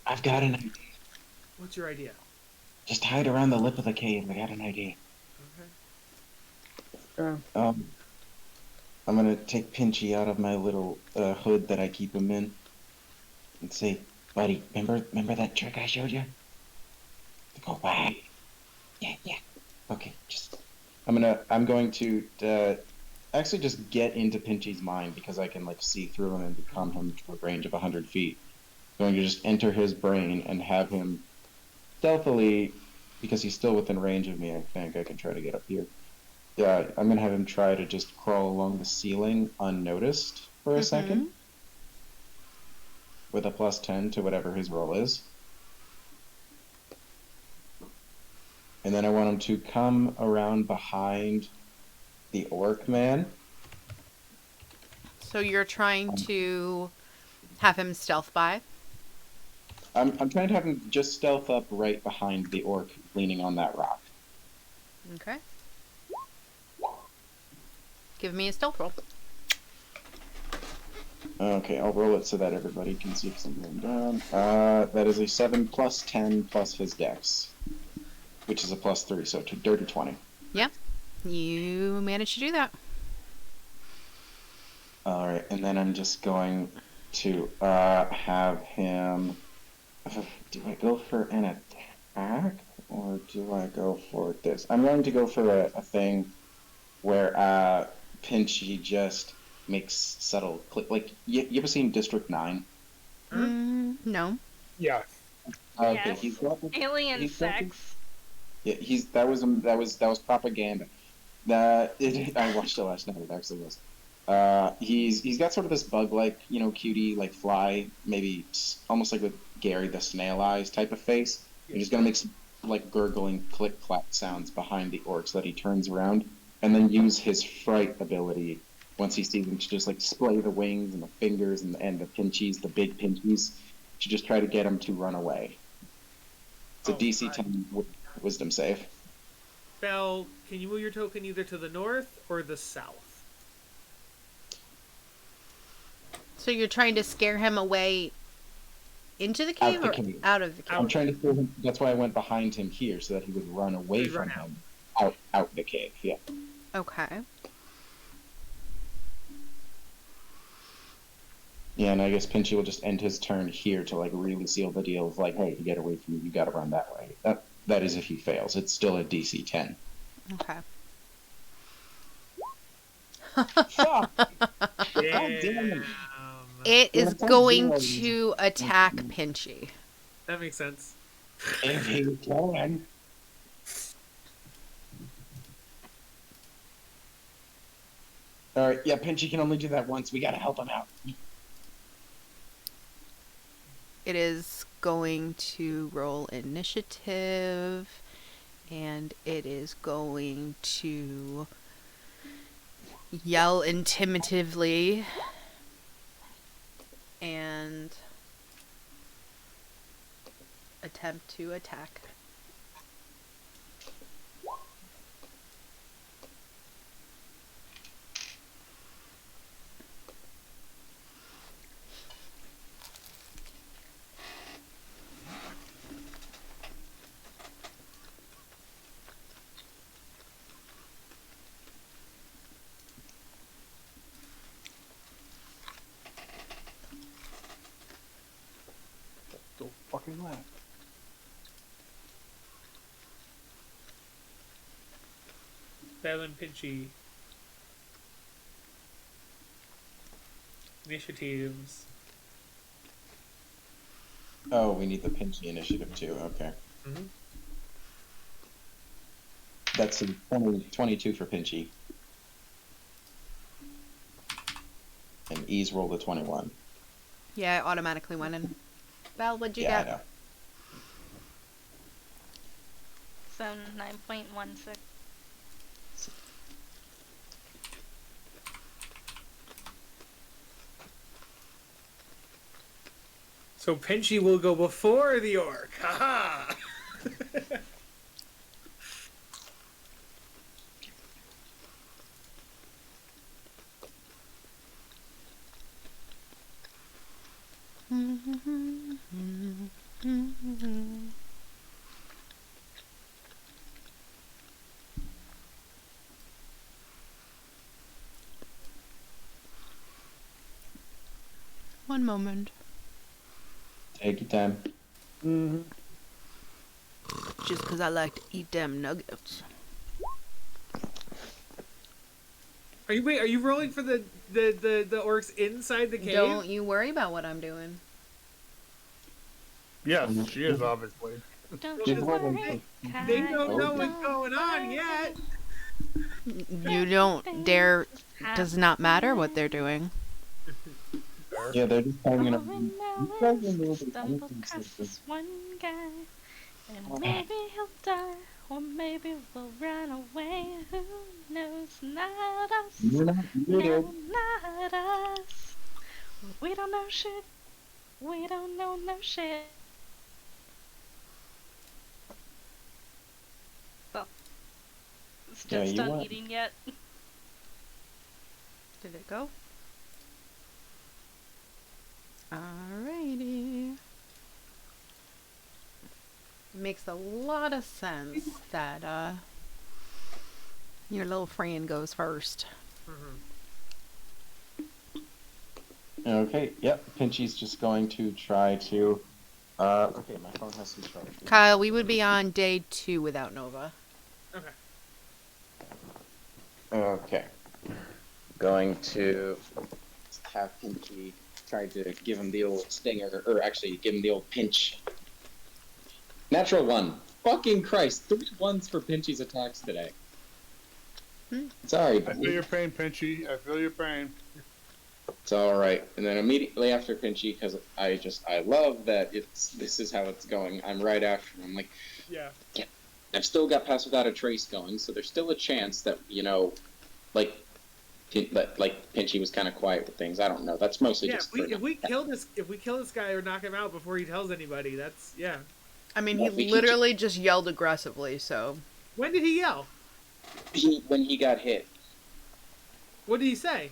Speaker 6: I've got an idea.
Speaker 3: What's your idea?
Speaker 6: Just hide around the lip of the cave. I got an idea.
Speaker 3: Okay.
Speaker 6: I'm gonna take Pinchy out of my little hood that I keep him in, and say, "Buddy, remember that trick I showed you? To go back." Yeah. Okay, I'm going to actually just get into Pinchy's mind because I can like see through him and become him to a range of 100 feet. I'm going to just enter his brain and have him stealthily, because he's still within range of me. I think I can try to get up here. Yeah, I'm gonna have him try to just crawl along the ceiling unnoticed for a second, with a +10 to whatever his roll is. And then I want him to come around behind the orc man.
Speaker 1: So you're trying to have him stealth by?
Speaker 6: I'm trying to have him just stealth up right behind the orc leaning on that rock.
Speaker 1: Okay. Give me a stealth roll.
Speaker 6: Okay, I'll roll it so that everybody can see because I'm going down. That is a 7 plus 10 plus his dex, which is a +3, so dirty 20.
Speaker 1: Yeah. You managed to do that.
Speaker 6: Alright, and then I'm just going to have him... Do I go for an attack, or do I go for this? I'm going to go for a thing where Pinchy just makes subtle click. Like, you ever seen District 9?
Speaker 1: No.
Speaker 2: Yes.
Speaker 6: Okay,
Speaker 5: Yes.
Speaker 6: he's got the,
Speaker 5: Alien
Speaker 6: he's got the-
Speaker 5: sex.
Speaker 6: yeah, that was propaganda. I watched it last night. It actually was. He's got sort of this bug-like, cutie, like fly, maybe almost like with Gary the Snail Eyes type of face. And he's gonna make some like gurgling click clack sounds behind the orc so that he turns around, and then use his fright ability once he sees them to just like splay the wings and the fingers and the pinchies, the big pinchies, to just try to get him to run away. It's a DC 10 wisdom save.
Speaker 3: Bell, can you move your token either to the north or the south?
Speaker 1: So you're trying to scare him away into the
Speaker 6: Out
Speaker 1: cave
Speaker 6: the
Speaker 1: or
Speaker 6: cave.
Speaker 1: out of the cave?
Speaker 6: I'm trying to throw him. That's why I went behind him here so that he would run away
Speaker 3: He'd
Speaker 6: from
Speaker 3: run
Speaker 6: him, out the cave. Yeah.
Speaker 1: Okay.
Speaker 6: Yeah, and I guess Pinchy will just end his turn here to like really seal the deal of like, hey, you get away from me, you got to run that way. That is if he fails. It's still a DC 10.
Speaker 1: Okay.
Speaker 6: Fuck!
Speaker 3: Damn.
Speaker 1: It
Speaker 6: Yeah,
Speaker 1: is
Speaker 6: it's not
Speaker 1: going
Speaker 6: zero.
Speaker 1: to attack Pinchy.
Speaker 3: That makes sense.
Speaker 6: If he can. All right, yeah, Pinchy can only do that once. We gotta help him out.
Speaker 1: It is going to roll initiative, and it is going to yell intimidatively and attempt to attack.
Speaker 2: Don't fucking laugh.
Speaker 3: Bell and Pinchy. Initiatives.
Speaker 6: Oh, we need the Pinchy initiative too. Okay.
Speaker 3: Mm-hmm.
Speaker 6: That's a 22 for Pinchy. And E's rolled a 21.
Speaker 1: Yeah, I automatically went in. Val, what'd you
Speaker 6: Yeah, I
Speaker 1: get?
Speaker 6: know.
Speaker 5: So 9.16.
Speaker 3: So Pinchy will go before the orc. Haha!
Speaker 1: One moment.
Speaker 6: Take your time.
Speaker 2: Mm-hmm.
Speaker 1: Just because I like to eat them nuggets.
Speaker 3: Are you rolling for the orcs inside the cave?
Speaker 1: Don't you worry about what I'm doing.
Speaker 2: Yes, she is obviously.
Speaker 5: Don't
Speaker 6: Did
Speaker 5: you
Speaker 6: what
Speaker 5: worry,
Speaker 3: They don't know
Speaker 6: Okay.
Speaker 3: what's going on yet.
Speaker 1: You don't dare. Does not matter what they're doing.
Speaker 6: Yeah, they're just hanging up.
Speaker 5: Stumble across this one guy, and maybe he'll die, or maybe we'll run away. Who knows? Not us.
Speaker 6: You're not
Speaker 5: No,
Speaker 6: muted.
Speaker 5: not us. We don't know shit. We don't know no shit. Well, it's
Speaker 6: Yeah,
Speaker 5: just
Speaker 6: you
Speaker 5: done
Speaker 6: won.
Speaker 5: eating yet.
Speaker 1: Did it go? Alrighty. It makes a lot of sense that your little friend goes first.
Speaker 6: Okay, yep. Pinchy's just going to try to. Okay, my phone has some charge.
Speaker 1: Kyle, we would be on day 2 without Nova.
Speaker 3: Okay.
Speaker 6: Okay. Going to have Pinchy tried to give him the old stinger, or actually give him the old pinch. Natural 1. Fucking Christ, 3 ones for Pinchy's attacks today. Sorry,
Speaker 2: I feel your pain, Pinchy. I feel your pain.
Speaker 6: It's all right. And then immediately after Pinchy, because I love that this is how it's going. I'm right after him. I'm like,
Speaker 3: Yeah.
Speaker 6: I've still got Pass Without a Trace going, so there's still a chance that like Pinchy was kind of quiet with things. I don't know. That's mostly just
Speaker 3: if we kill this guy or knock him out before he tells anybody, that's yeah.
Speaker 1: I mean, he literally just yelled aggressively, so.
Speaker 3: When did he yell?
Speaker 6: When he got hit.
Speaker 3: What did he say?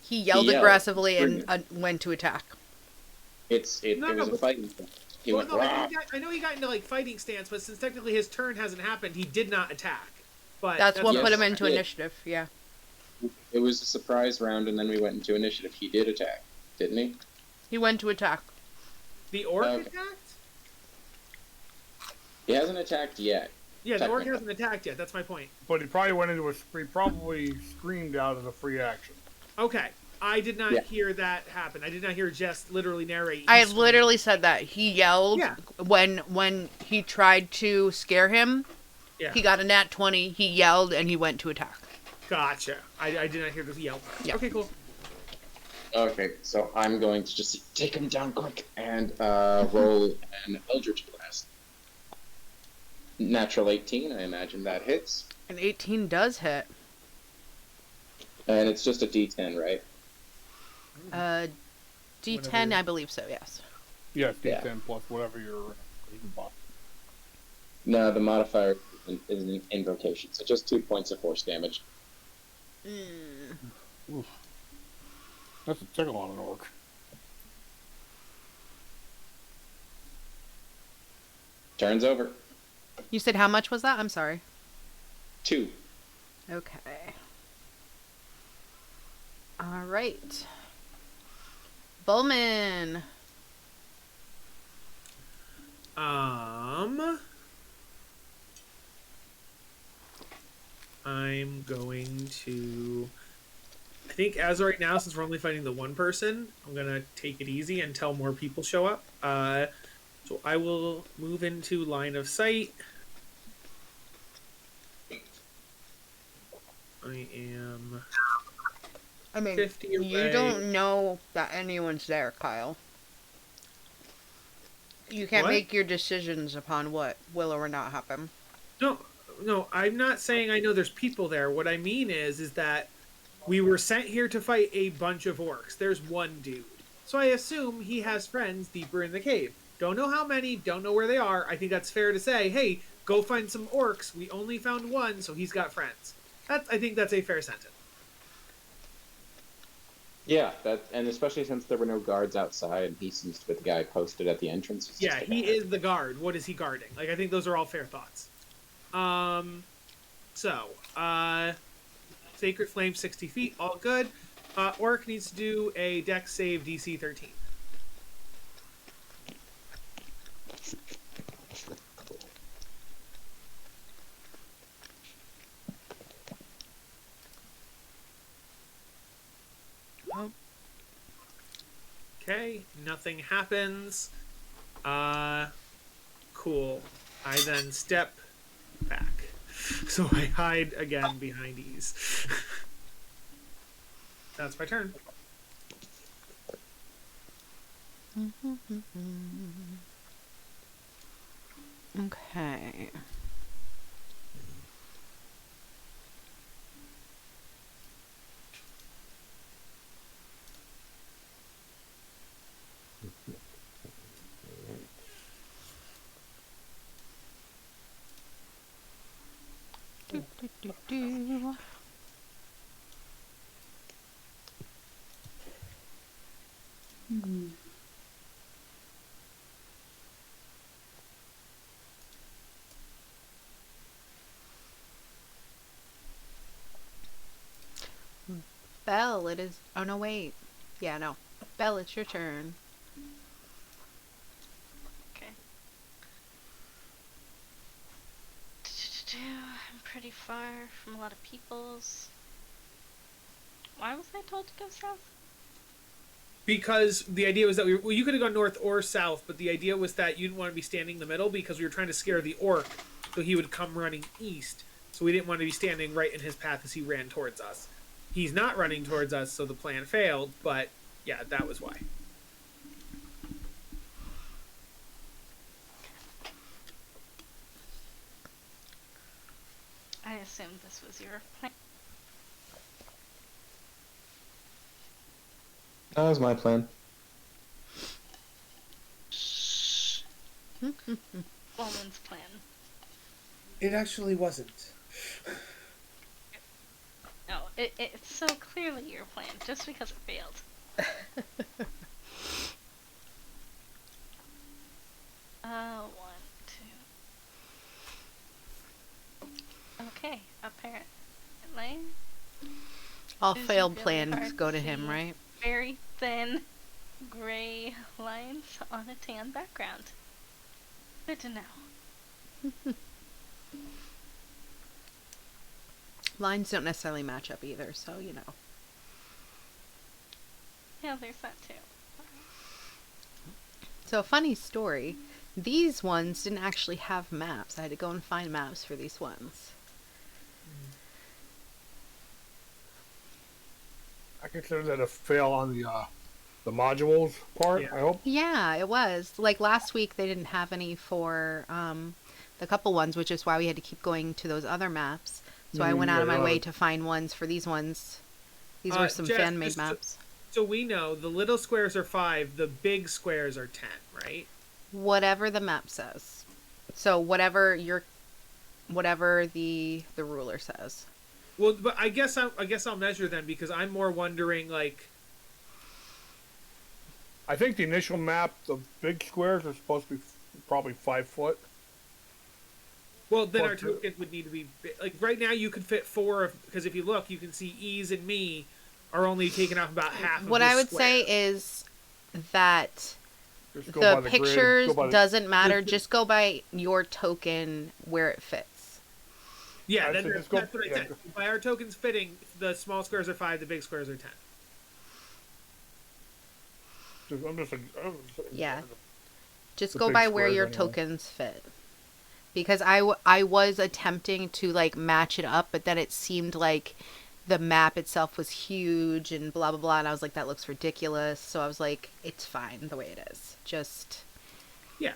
Speaker 1: He yelled aggressively and went to attack.
Speaker 6: It was a fighting thing. He went,
Speaker 3: I know he got into like fighting stance, but since technically his turn hasn't happened, he did not attack. But
Speaker 1: that's what put him into initiative. Yeah.
Speaker 6: It was a surprise round, and then we went into initiative. He did attack, didn't he?
Speaker 1: He went to attack.
Speaker 3: The orc attacked?
Speaker 6: He hasn't attacked yet.
Speaker 3: Yeah, the orc hasn't attacked yet. That's my point.
Speaker 2: But he probably went into he probably screamed out as a free action.
Speaker 3: Okay. I did not hear that happen. I did not hear Jess literally narrate.
Speaker 1: I literally said that. He yelled when he tried to scare him. Yeah. He got a nat 20, he yelled, and he went to attack.
Speaker 3: Gotcha. I did not hear the yell part.
Speaker 1: Yeah.
Speaker 3: Okay, cool.
Speaker 6: Okay, so I'm going to just take him down quick and roll an Eldritch Blast. Natural 18, I imagine that hits.
Speaker 1: An 18 does hit.
Speaker 6: And it's just a D10, right?
Speaker 1: D10, I believe so, yes.
Speaker 2: Yes, D10 plus whatever your buff.
Speaker 6: No, the modifier is an invocation, so just 2 points of force damage.
Speaker 2: Oof. That's a tickle on an orc.
Speaker 6: Turns over.
Speaker 1: You said how much was that? I'm sorry.
Speaker 6: 2.
Speaker 1: Okay. All right. Bowman.
Speaker 3: I'm going to... I think as of right now, since we're only fighting the one person, I'm going to take it easy until more people show up. So I will move into line of sight.
Speaker 1: I mean,
Speaker 3: 50 away.
Speaker 1: You don't know that anyone's there, Kyle. You can't make your decisions upon what will or not happen.
Speaker 3: No, I'm not saying I know there's people there. What I mean is that we were sent here to fight a bunch of orcs. There's one dude. So I assume he has friends deeper in the cave. Don't know how many, don't know where they are. I think that's fair to say, hey, go find some orcs. We only found one, so he's got friends. I think that's a fair sentence.
Speaker 6: Yeah, and especially since there were no guards outside, he seems to be the guy posted at the entrance.
Speaker 3: Yeah, he is the guard. What is he guarding? Like, I think those are all fair thoughts. Sacred Flame, 60 feet, all good. Orc needs to do a Dex save, DC 13. Okay, nothing happens. Cool. I then step back. So I hide again behind Ease. That's my turn.
Speaker 1: Okay. Do. Belle, it is. Oh no, wait. Yeah, no. Belle, it's your turn.
Speaker 5: Okay. I'm pretty far from a lot of peoples. Why was I told to go south?
Speaker 3: Because the idea was that you could have gone north or south, but the idea was that you didn't want to be standing in the middle because we were trying to scare the orc, so he would come running east. So we didn't want to be standing right in his path as he ran towards us. He's not running towards us, so the plan failed, but yeah, that was why.
Speaker 5: I assumed this was your plan.
Speaker 8: That was my plan.
Speaker 5: Woman's plan.
Speaker 3: It actually wasn't.
Speaker 5: No, it's so clearly your plan, just because it failed. One, two. Okay, apparently.
Speaker 1: All
Speaker 5: It's
Speaker 1: failed
Speaker 5: really
Speaker 1: plans
Speaker 5: hard
Speaker 1: go to
Speaker 5: to
Speaker 1: him,
Speaker 5: see.
Speaker 1: right?
Speaker 5: Very thin gray lines on a tan background. Good to know.
Speaker 1: Lines don't necessarily match up either, so you know.
Speaker 5: Yeah, there's that too.
Speaker 1: So, funny story. These ones didn't actually have maps. I had to go and find maps for these ones.
Speaker 2: I consider that a fail on the modules part.
Speaker 3: Yeah.
Speaker 2: I hope.
Speaker 1: Yeah, it was. Like last week, they didn't have any for the couple ones, which is why we had to keep going to those other maps. So I went out of my way to find ones for these ones. These were some
Speaker 3: Jeff,
Speaker 1: fan-made
Speaker 3: just
Speaker 1: maps.
Speaker 3: So we know the little squares are 5, the big squares are 10, right?
Speaker 1: Whatever the map says. So whatever the ruler says.
Speaker 3: Well, but I guess I'll measure them because I'm more wondering like.
Speaker 2: I think the initial map, the big squares are supposed to be probably 5 foot.
Speaker 3: Well, then our
Speaker 2: Fuck it.
Speaker 3: token would need to be like right now. You could fit 4 because if you look, you can see Ease and me are only taking up about half. Of
Speaker 1: What
Speaker 3: this
Speaker 1: I would
Speaker 3: square.
Speaker 1: say is that
Speaker 2: Just go by
Speaker 1: the
Speaker 2: the
Speaker 1: pictures
Speaker 2: grid, go by the-
Speaker 1: doesn't matter. Just go by your token where it fits.
Speaker 3: Yeah,
Speaker 2: I'd
Speaker 3: then
Speaker 2: say
Speaker 3: that's,
Speaker 2: just go-
Speaker 3: that's what I
Speaker 2: yeah.
Speaker 3: said. By our tokens fitting, the small squares are 5, the big squares are 10.
Speaker 2: I'm just
Speaker 1: Yeah. Just
Speaker 2: The
Speaker 1: go
Speaker 2: big
Speaker 1: by where
Speaker 2: squares
Speaker 1: your
Speaker 2: anyway.
Speaker 1: tokens fit. Because I was attempting to like match it up, but then it seemed like the map itself was huge and blah blah blah, and I was like, that looks ridiculous. So I was like, it's fine the way it is. Just
Speaker 3: Yeah,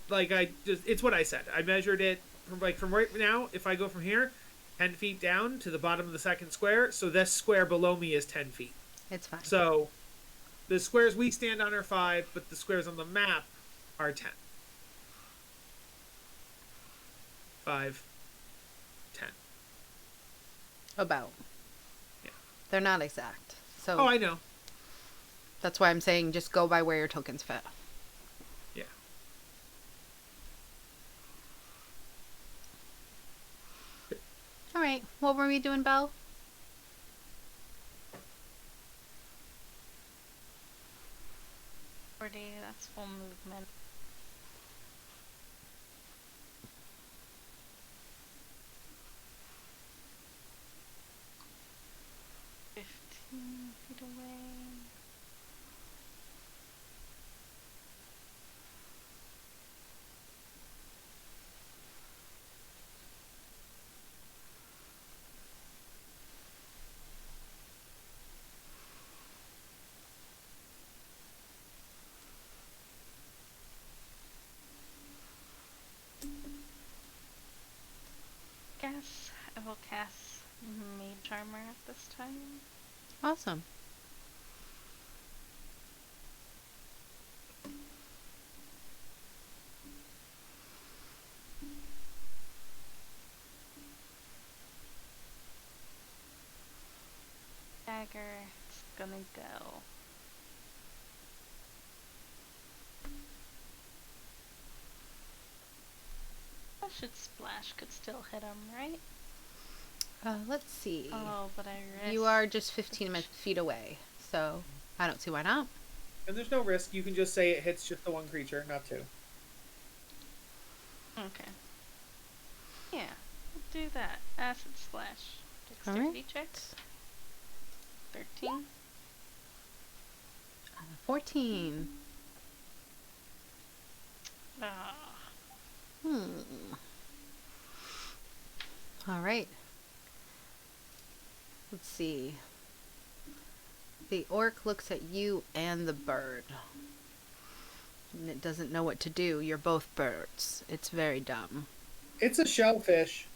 Speaker 3: like it's what I said. I measured it from right now. If I go from here, 10 feet down to the bottom of the second square, so this square below me is 10 feet.
Speaker 1: it's fine.
Speaker 3: So the squares we stand on are 5, but the squares on the map are 10. 5, 10.
Speaker 1: About.
Speaker 3: Yeah.
Speaker 1: They're not exact. So
Speaker 3: Oh, I know.
Speaker 1: that's why I'm saying just go by where your tokens fit.
Speaker 3: Yeah.
Speaker 1: All right. What were we doing, Belle?
Speaker 5: That's full movement. Feet away. Guess I will cast Mage Armor at this time.
Speaker 1: Awesome.
Speaker 5: Dagger, it's gonna go. Should splash could still hit him, right?
Speaker 1: Let's see.
Speaker 5: Oh, but I risked.
Speaker 1: You are just 15 feet away, so I don't see why not.
Speaker 3: And there's no risk. You can just say it hits just the one creature, not 2.
Speaker 5: Okay. Yeah, we'll do that. Acid Slash. Dexterity
Speaker 1: Alright.
Speaker 5: checks. 13.
Speaker 1: 14.
Speaker 5: Ah.
Speaker 1: All right. Let's see. The orc looks at you and the bird. And it doesn't know what to do. You're both birds. It's very dumb.
Speaker 3: It's a shellfish.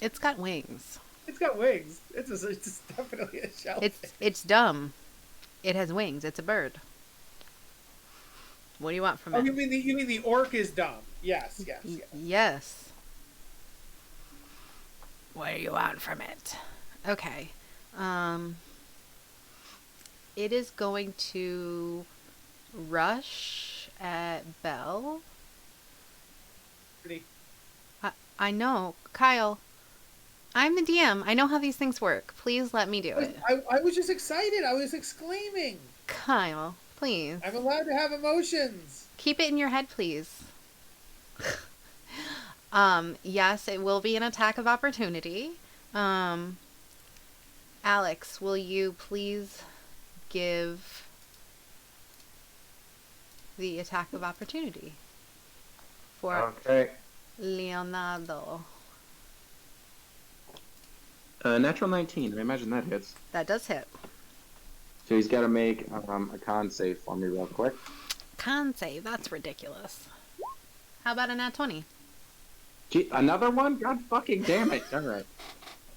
Speaker 1: It's got wings.
Speaker 3: It's got wings. It's definitely a shellfish.
Speaker 1: It's dumb. It has wings. It's a bird. What do you want from
Speaker 3: Oh,
Speaker 1: it?
Speaker 3: you mean the orc is dumb? Yes.
Speaker 1: Yes. What do you want from it? Okay. It is going to rush at Belle.
Speaker 3: Pretty.
Speaker 1: I know. Kyle, I'm the DM. I know how these things work. Please let me do it.
Speaker 3: I was just excited. I was exclaiming.
Speaker 1: Kyle, please.
Speaker 3: I'm allowed to have emotions.
Speaker 1: Keep it in your head, please. Yes, it will be an attack of opportunity. Alex, will you please give the attack of opportunity for Leonardo?
Speaker 6: Natural 19. I imagine that hits.
Speaker 1: That does hit.
Speaker 6: So he's got to make a con save for me real quick.
Speaker 1: Con save, that's ridiculous. How about a nat 20?
Speaker 6: Gee, another one? God fucking damn it. All right.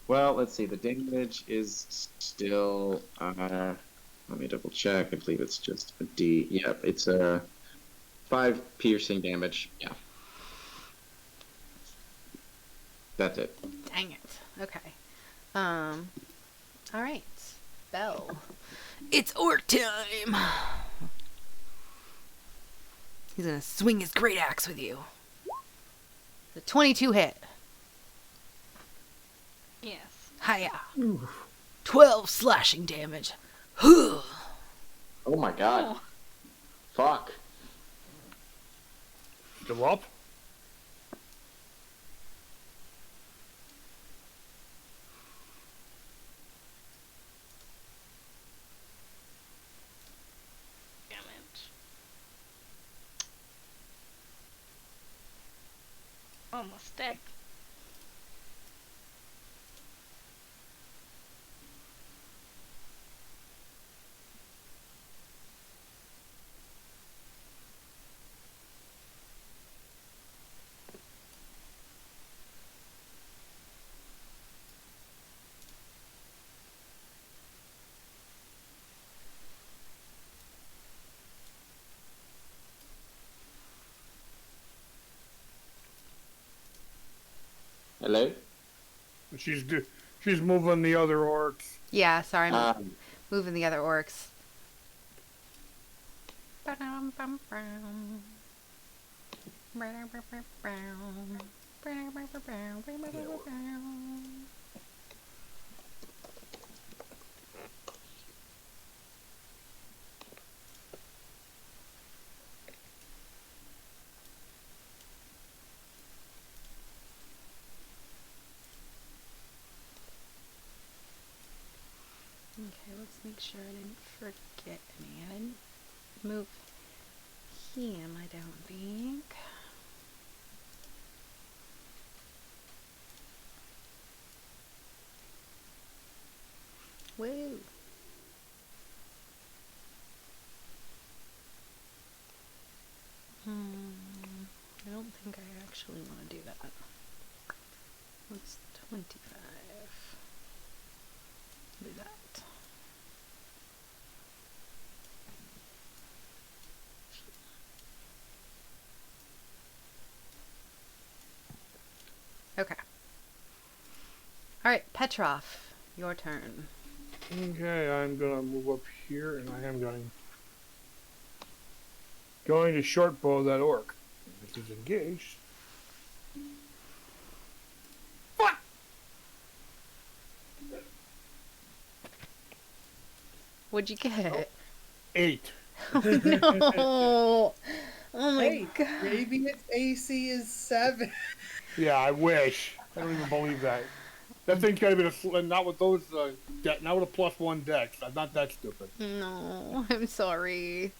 Speaker 6: Well, let's see. The damage is still... let me double check. I believe it's just a D. Yep, it's a 5 piercing damage. Yeah. That's it.
Speaker 1: Dang it. Okay. All right. Belle. It's orc time. He's gonna swing his great axe with you. The 22 hit.
Speaker 5: Yes.
Speaker 1: Hiya. 12 slashing damage.
Speaker 6: Oh my god.
Speaker 5: Oh.
Speaker 6: Fuck.
Speaker 2: Still up?
Speaker 5: Damage. Almost dead.
Speaker 6: Hello?
Speaker 2: She's moving the other orcs.
Speaker 1: Yeah, sorry, I'm
Speaker 6: Um,
Speaker 1: moving the other orcs. Okay, let's make sure I didn't forget any. I didn't move him, I don't think. Woo! I don't think I actually want to do that. What's 25? Do that. Okay. Alright, Petrov, your turn.
Speaker 2: Okay, I'm gonna move up here, and I am going to short bow that orc. This is engaged. Fuck!
Speaker 1: What'd you get?
Speaker 2: 8.
Speaker 1: Oh no! Oh my
Speaker 3: Hey,
Speaker 1: god.
Speaker 3: maybe its AC is 7.
Speaker 2: Yeah, I wish. I don't even believe that. That thing's gotta be not with those, not with a +1 dex. I'm not that stupid.
Speaker 1: No, I'm sorry.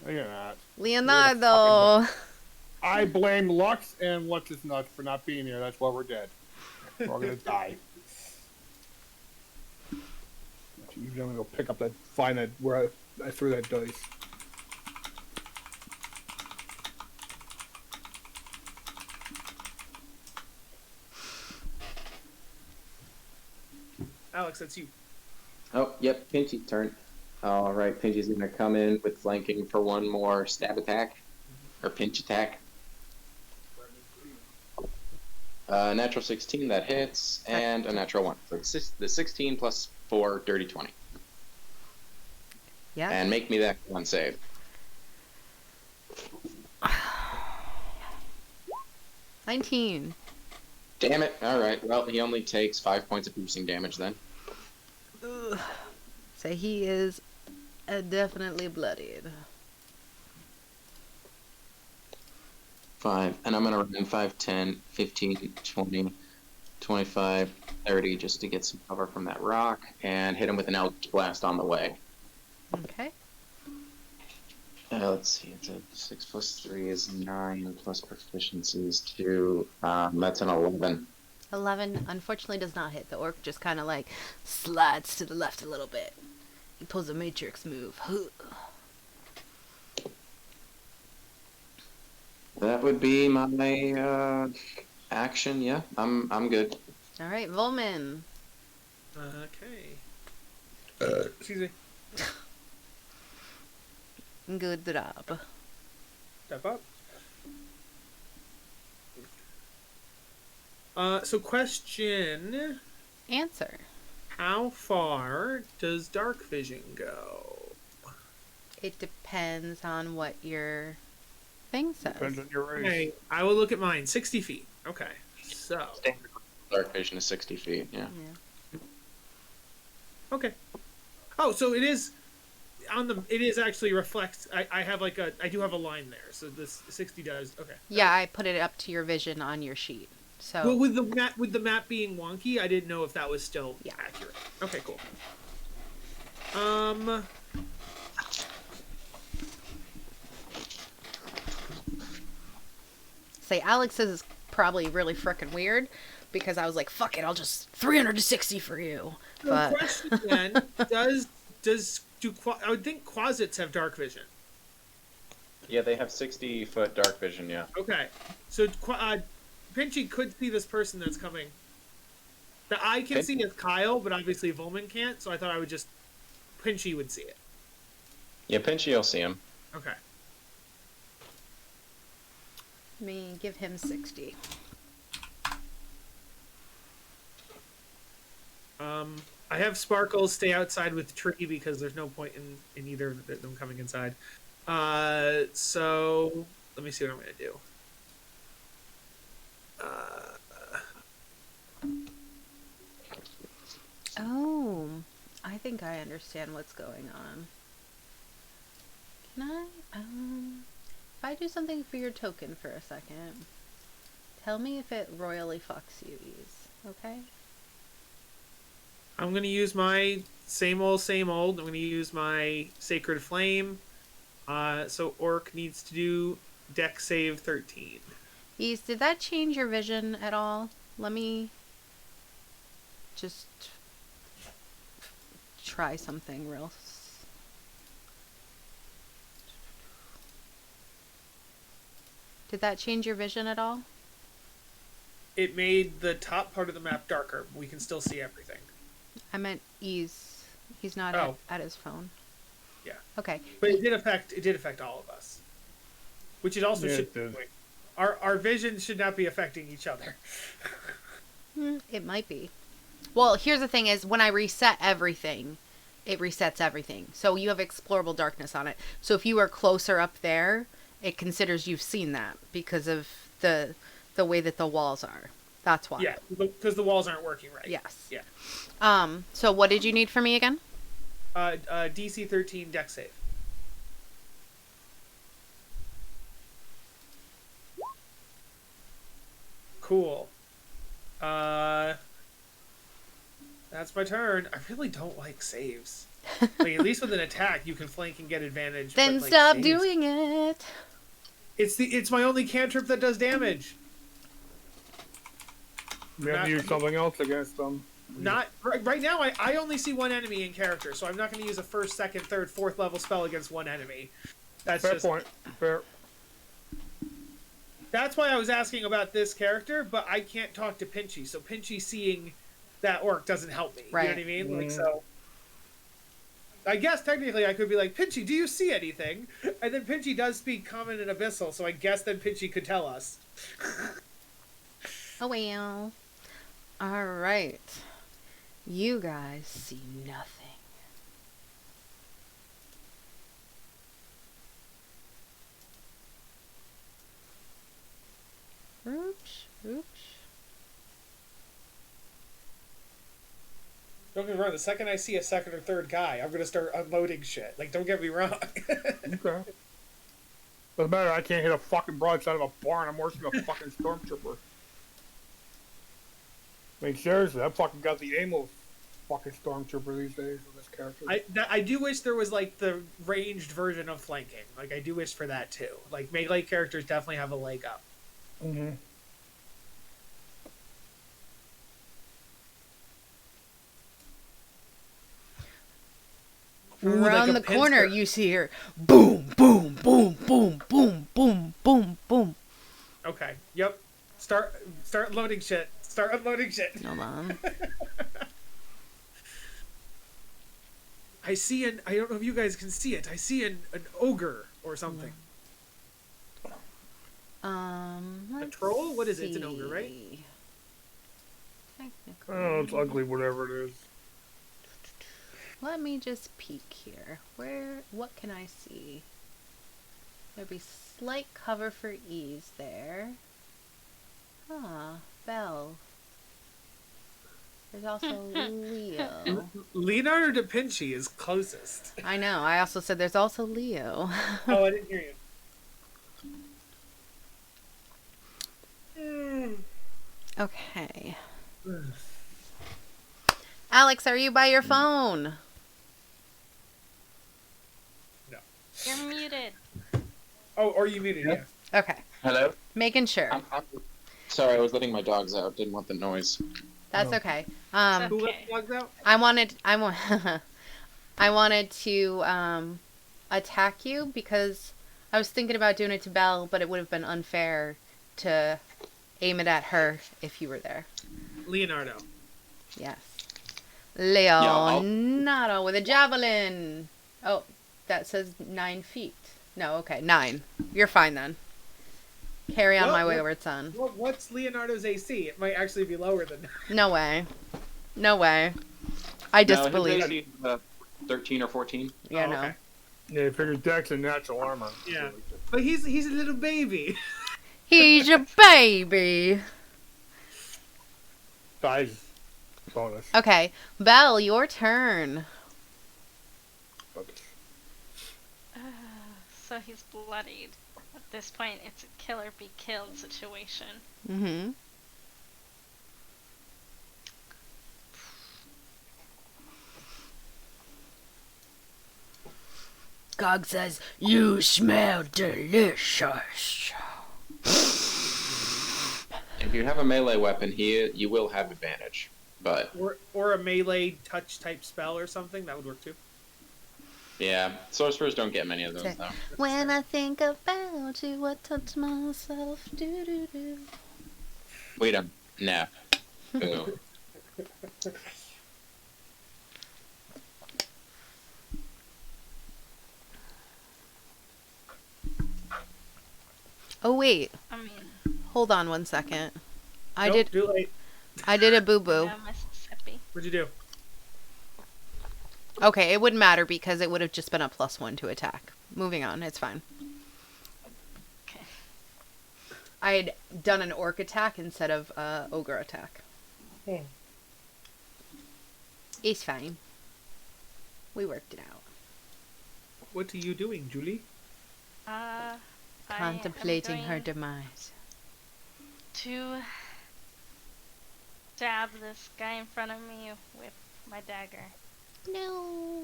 Speaker 2: No, you're not.
Speaker 1: Leonardo.
Speaker 2: I blame Lux and what's his nuts for not being here. That's why we're dead. We're all gonna die. I'm gonna go pick up find that where I threw that dice.
Speaker 3: Alex, that's you.
Speaker 6: Oh, yep, Pinchy's turn. All right, Pinchy's gonna come in with flanking for one more stab attack, or pinch attack. Natural 16, that hits, and a natural 1. So the 16 plus 4, dirty 20.
Speaker 1: Yeah.
Speaker 6: And make me that one save.
Speaker 1: $19.
Speaker 6: Damn it. All right. Well, he only takes 5 points of piercing damage then.
Speaker 1: Ugh. So he is definitely bloodied.
Speaker 6: 5. And I'm going to run 5, 10, 15, 20, 25, 30 just to get some cover from that rock and hit him with an Eldritch Blast on the way.
Speaker 1: Okay.
Speaker 6: Let's see. It's a 6 plus 3 is 9 plus proficiency is 2. That's an 11.
Speaker 1: 11 unfortunately does not hit. The orc just kind of like slides to the left a little bit. He pulls a matrix move.
Speaker 6: That would be my action. Yeah, I'm good.
Speaker 1: All right, Volman.
Speaker 3: Okay. Excuse me.
Speaker 1: Good job.
Speaker 3: Step up. So question:
Speaker 1: Answer.
Speaker 3: how far does dark vision go?
Speaker 1: It depends on what your thing says.
Speaker 2: Depends on your race.
Speaker 3: Okay, I will look at mine. 60 feet. Okay, so
Speaker 6: Standard dark vision is 60 feet. Yeah.
Speaker 3: okay. Oh, so it is on the. It is actually reflects. I have like a. I do have a line there. So this 60 does. Okay.
Speaker 1: Yeah, I put it up to your vision on your sheet. So
Speaker 3: Well, with the map being wonky, I didn't know if that was still accurate. Okay, cool.
Speaker 1: say Alex's is probably really freaking weird because I was like, fuck it, I'll just 360 for you.
Speaker 3: So
Speaker 1: But
Speaker 3: question then, I would think quasits have dark vision.
Speaker 7: Yeah, they have 60-foot dark vision, yeah.
Speaker 3: Okay. So Pinchy could see this person that's coming. The eye can see is Kyle, but obviously Volman can't, so I thought I would just Pinchy would see it.
Speaker 7: Yeah, Pinchy will see him.
Speaker 3: Okay.
Speaker 1: let me give him 60.
Speaker 3: I have Sparkles stay outside with Tree because there's no point in either of them coming inside. So let me see what I'm gonna do.
Speaker 1: Oh, I think I understand what's going on. Can I, if I do something for your token for a second, tell me if it royally fucks you, okay?
Speaker 3: I'm gonna use my same old. I'm gonna use my Sacred Flame. So Orc needs to do Dex save 13.
Speaker 1: Ease, did that change your vision at all? Let me just try something real. Did that change your vision at all?
Speaker 3: It made the top part of the map darker. We can still see everything.
Speaker 1: I meant Ease. He's not at his phone.
Speaker 3: Yeah.
Speaker 1: Okay.
Speaker 3: But it did affect all of us. Which it also
Speaker 2: Yeah,
Speaker 3: should
Speaker 2: it did.
Speaker 3: our vision should not be affecting each other.
Speaker 1: It might be. Well, here's the thing is when I reset everything, it resets everything. So you have explorable darkness on it. So if you are closer up there, it considers you've seen that because of the way that the walls are. That's why.
Speaker 3: Yeah, because the walls aren't working right.
Speaker 1: Yes.
Speaker 3: Yeah.
Speaker 1: So what did you need from me again?
Speaker 3: DC 13 Dex save. Cool. That's my turn. I really don't like saves. Like, at least with an attack, you can flank and get advantage.
Speaker 1: Then
Speaker 3: but, like,
Speaker 1: stop
Speaker 3: saves-
Speaker 1: doing it.
Speaker 3: It's my only cantrip that does damage.
Speaker 2: We have to use something else against them.
Speaker 3: Not right now. I only see one enemy in character, so I'm not going to use a first, second, third, fourth level spell against one enemy. That's
Speaker 2: Fair
Speaker 3: just
Speaker 2: point. Fair.
Speaker 3: That's why I was asking about this character, but I can't talk to Pinchy, so Pinchy seeing that orc doesn't help me.
Speaker 1: Right.
Speaker 3: You know what I mean? Like, so I guess technically I could be like, Pinchy, do you see anything? And then Pinchy does speak Common and Abyssal, so I guess then Pinchy could tell us.
Speaker 1: Oh well. Alright. You guys see nothing. Oops.
Speaker 3: Don't get me wrong, the second I see a second or third guy, I'm going to start unloading shit. Like, don't get me wrong.
Speaker 2: Okay. Doesn't matter, I can't hit a fucking broadside of a barn. I'm worse than a fucking stormtrooper. I mean, seriously, I fucking got the aim of fucking stormtrooper these days with this character.
Speaker 3: I do wish there was, like, the ranged version of flanking. Like, I do wish for that, too. Like, melee characters definitely have a leg up.
Speaker 2: Mm-hmm.
Speaker 3: Ooh,
Speaker 1: Around
Speaker 3: like
Speaker 1: the
Speaker 3: a
Speaker 1: corner,
Speaker 3: pincer.
Speaker 1: you see here. Boom, boom, boom, boom, boom, boom, boom, boom.
Speaker 3: Okay, yep. Start loading shit. Start unloading shit.
Speaker 1: Hold on.
Speaker 3: I don't know if you guys can see it. I see an ogre or something.
Speaker 1: Let's
Speaker 3: troll? What is it? It's an ogre, right?
Speaker 1: see. Technically.
Speaker 2: Oh, it's ugly, whatever it is.
Speaker 1: Let me just peek here. What can I see? There'd be slight cover for ease there. Belle. There's also Leo.
Speaker 3: Leonardo da Vinci is closest.
Speaker 1: I know. I also said there's also Leo.
Speaker 3: Oh, I didn't hear you.
Speaker 1: Okay. Alex, are you by your phone?
Speaker 5: You're muted.
Speaker 3: Oh, or you muted, yeah.
Speaker 1: Okay.
Speaker 7: Hello?
Speaker 1: Making sure.
Speaker 7: I'm sorry, I was letting my dogs out. Didn't want the noise.
Speaker 1: That's okay.
Speaker 3: Who let
Speaker 5: Okay.
Speaker 3: the dogs out?
Speaker 1: I wanted to attack you because I was thinking about doing it to Belle, but it would have been unfair to aim it at her if you were there.
Speaker 3: Leonardo.
Speaker 1: Yes.
Speaker 7: I'll-
Speaker 1: Leonardo with a javelin. Oh, that says 9 feet. No, okay, 9. You're fine then. Carry on,
Speaker 3: Well,
Speaker 1: my
Speaker 3: well-
Speaker 1: wayward son.
Speaker 3: What's Leonardo's AC? It might actually be lower than that.
Speaker 1: No way. No way. I
Speaker 7: No, his
Speaker 1: disbelieve.
Speaker 7: AC is, 13 or 14.
Speaker 1: Yeah,
Speaker 3: Oh,
Speaker 1: no.
Speaker 3: okay.
Speaker 2: Yeah, you figure Dex and natural armor.
Speaker 3: Yeah. But he's a little baby.
Speaker 1: He's your baby.
Speaker 2: Size bonus.
Speaker 1: Okay, Belle, your turn.
Speaker 5: So he's bloodied. At this point, it's a kill or be killed situation.
Speaker 1: Mm-hmm. Gog says, "You smell delicious."
Speaker 7: If you have a melee weapon, you will have advantage. But
Speaker 3: Or a melee touch type spell or something. That would work too.
Speaker 7: yeah, sorcerers don't get many of those though.
Speaker 1: When I think about you, I touch myself. Do do do.
Speaker 7: Wait a no. Boo.
Speaker 1: Oh wait,
Speaker 5: I mean,
Speaker 1: hold on one second.
Speaker 3: Nope, too late.
Speaker 1: I did a boo boo.
Speaker 5: yeah, Mississippi.
Speaker 3: What'd you do?
Speaker 1: Okay, it wouldn't matter because it would have just been a +1 to attack. Moving on, it's fine.
Speaker 5: Okay.
Speaker 1: I had done an orc attack instead of ogre attack. It's fine. We worked it out.
Speaker 3: What are you doing, Julie?
Speaker 5: I
Speaker 1: Contemplating
Speaker 5: am
Speaker 1: her
Speaker 5: going
Speaker 1: demise.
Speaker 5: to stab this guy in front of me with my dagger.
Speaker 1: No.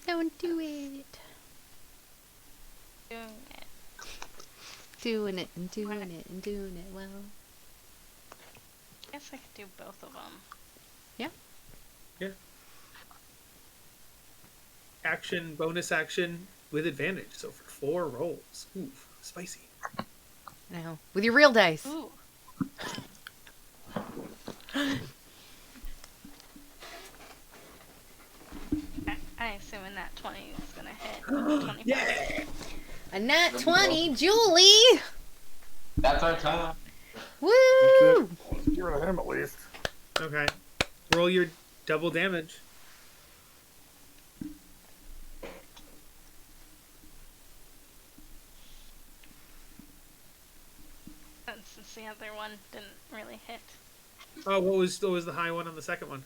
Speaker 1: Don't do it.
Speaker 5: Doing it.
Speaker 1: Doing it and doing it and doing it well.
Speaker 5: Guess I could do both of them.
Speaker 3: Action, bonus action with advantage. So for 4 rolls. Ooh, spicy.
Speaker 1: Now, with your real dice.
Speaker 5: Ooh. I assume that 20 is gonna hit. 25.
Speaker 3: Yeah!
Speaker 1: A nat 20, Julie!
Speaker 7: That's our time.
Speaker 1: Woo!
Speaker 2: Get rid of him at least.
Speaker 3: Okay. Roll your double damage.
Speaker 5: Since the other one didn't really hit.
Speaker 3: Oh, what was the high one on the second one?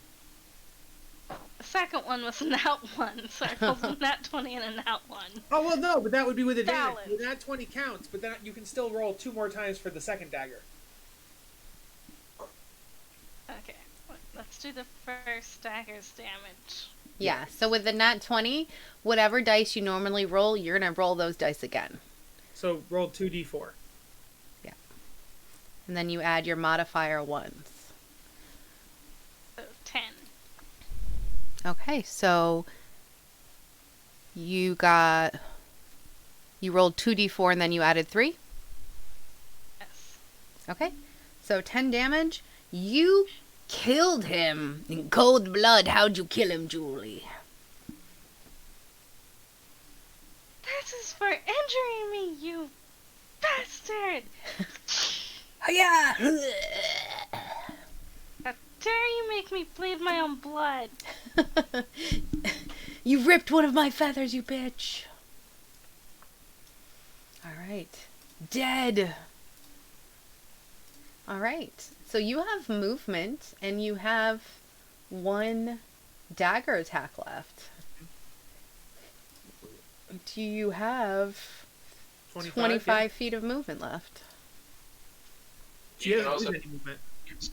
Speaker 5: The second one was a nat 1, so I rolled a nat 20 and a nat 1.
Speaker 3: Oh, well, no, but that would be with advantage.
Speaker 5: Balance.
Speaker 3: That 20 counts, but then you can still roll 2 more times for the second dagger.
Speaker 5: Okay, let's do the first dagger's damage.
Speaker 1: Yeah, so with the nat 20, whatever dice you normally roll, you're going to roll those dice again.
Speaker 3: So roll 2d4.
Speaker 1: And then you add your modifier once.
Speaker 5: So 10.
Speaker 1: Okay, so you rolled 2d4 and then you added 3?
Speaker 5: Yes.
Speaker 1: Okay, so 10 damage. You killed him in cold blood. How'd you kill him, Julie?
Speaker 5: This is for injuring me, you bastard!
Speaker 1: Oh, yeah!
Speaker 5: How dare you make me bleed my own blood?
Speaker 1: You ripped one of my feathers, you bitch. Alright. Dead. Alright. So you have movement, and you have 1 dagger attack left. Do you have 25 feet of movement left?
Speaker 3: She
Speaker 7: You
Speaker 3: hasn't
Speaker 7: can also-
Speaker 3: used any movement.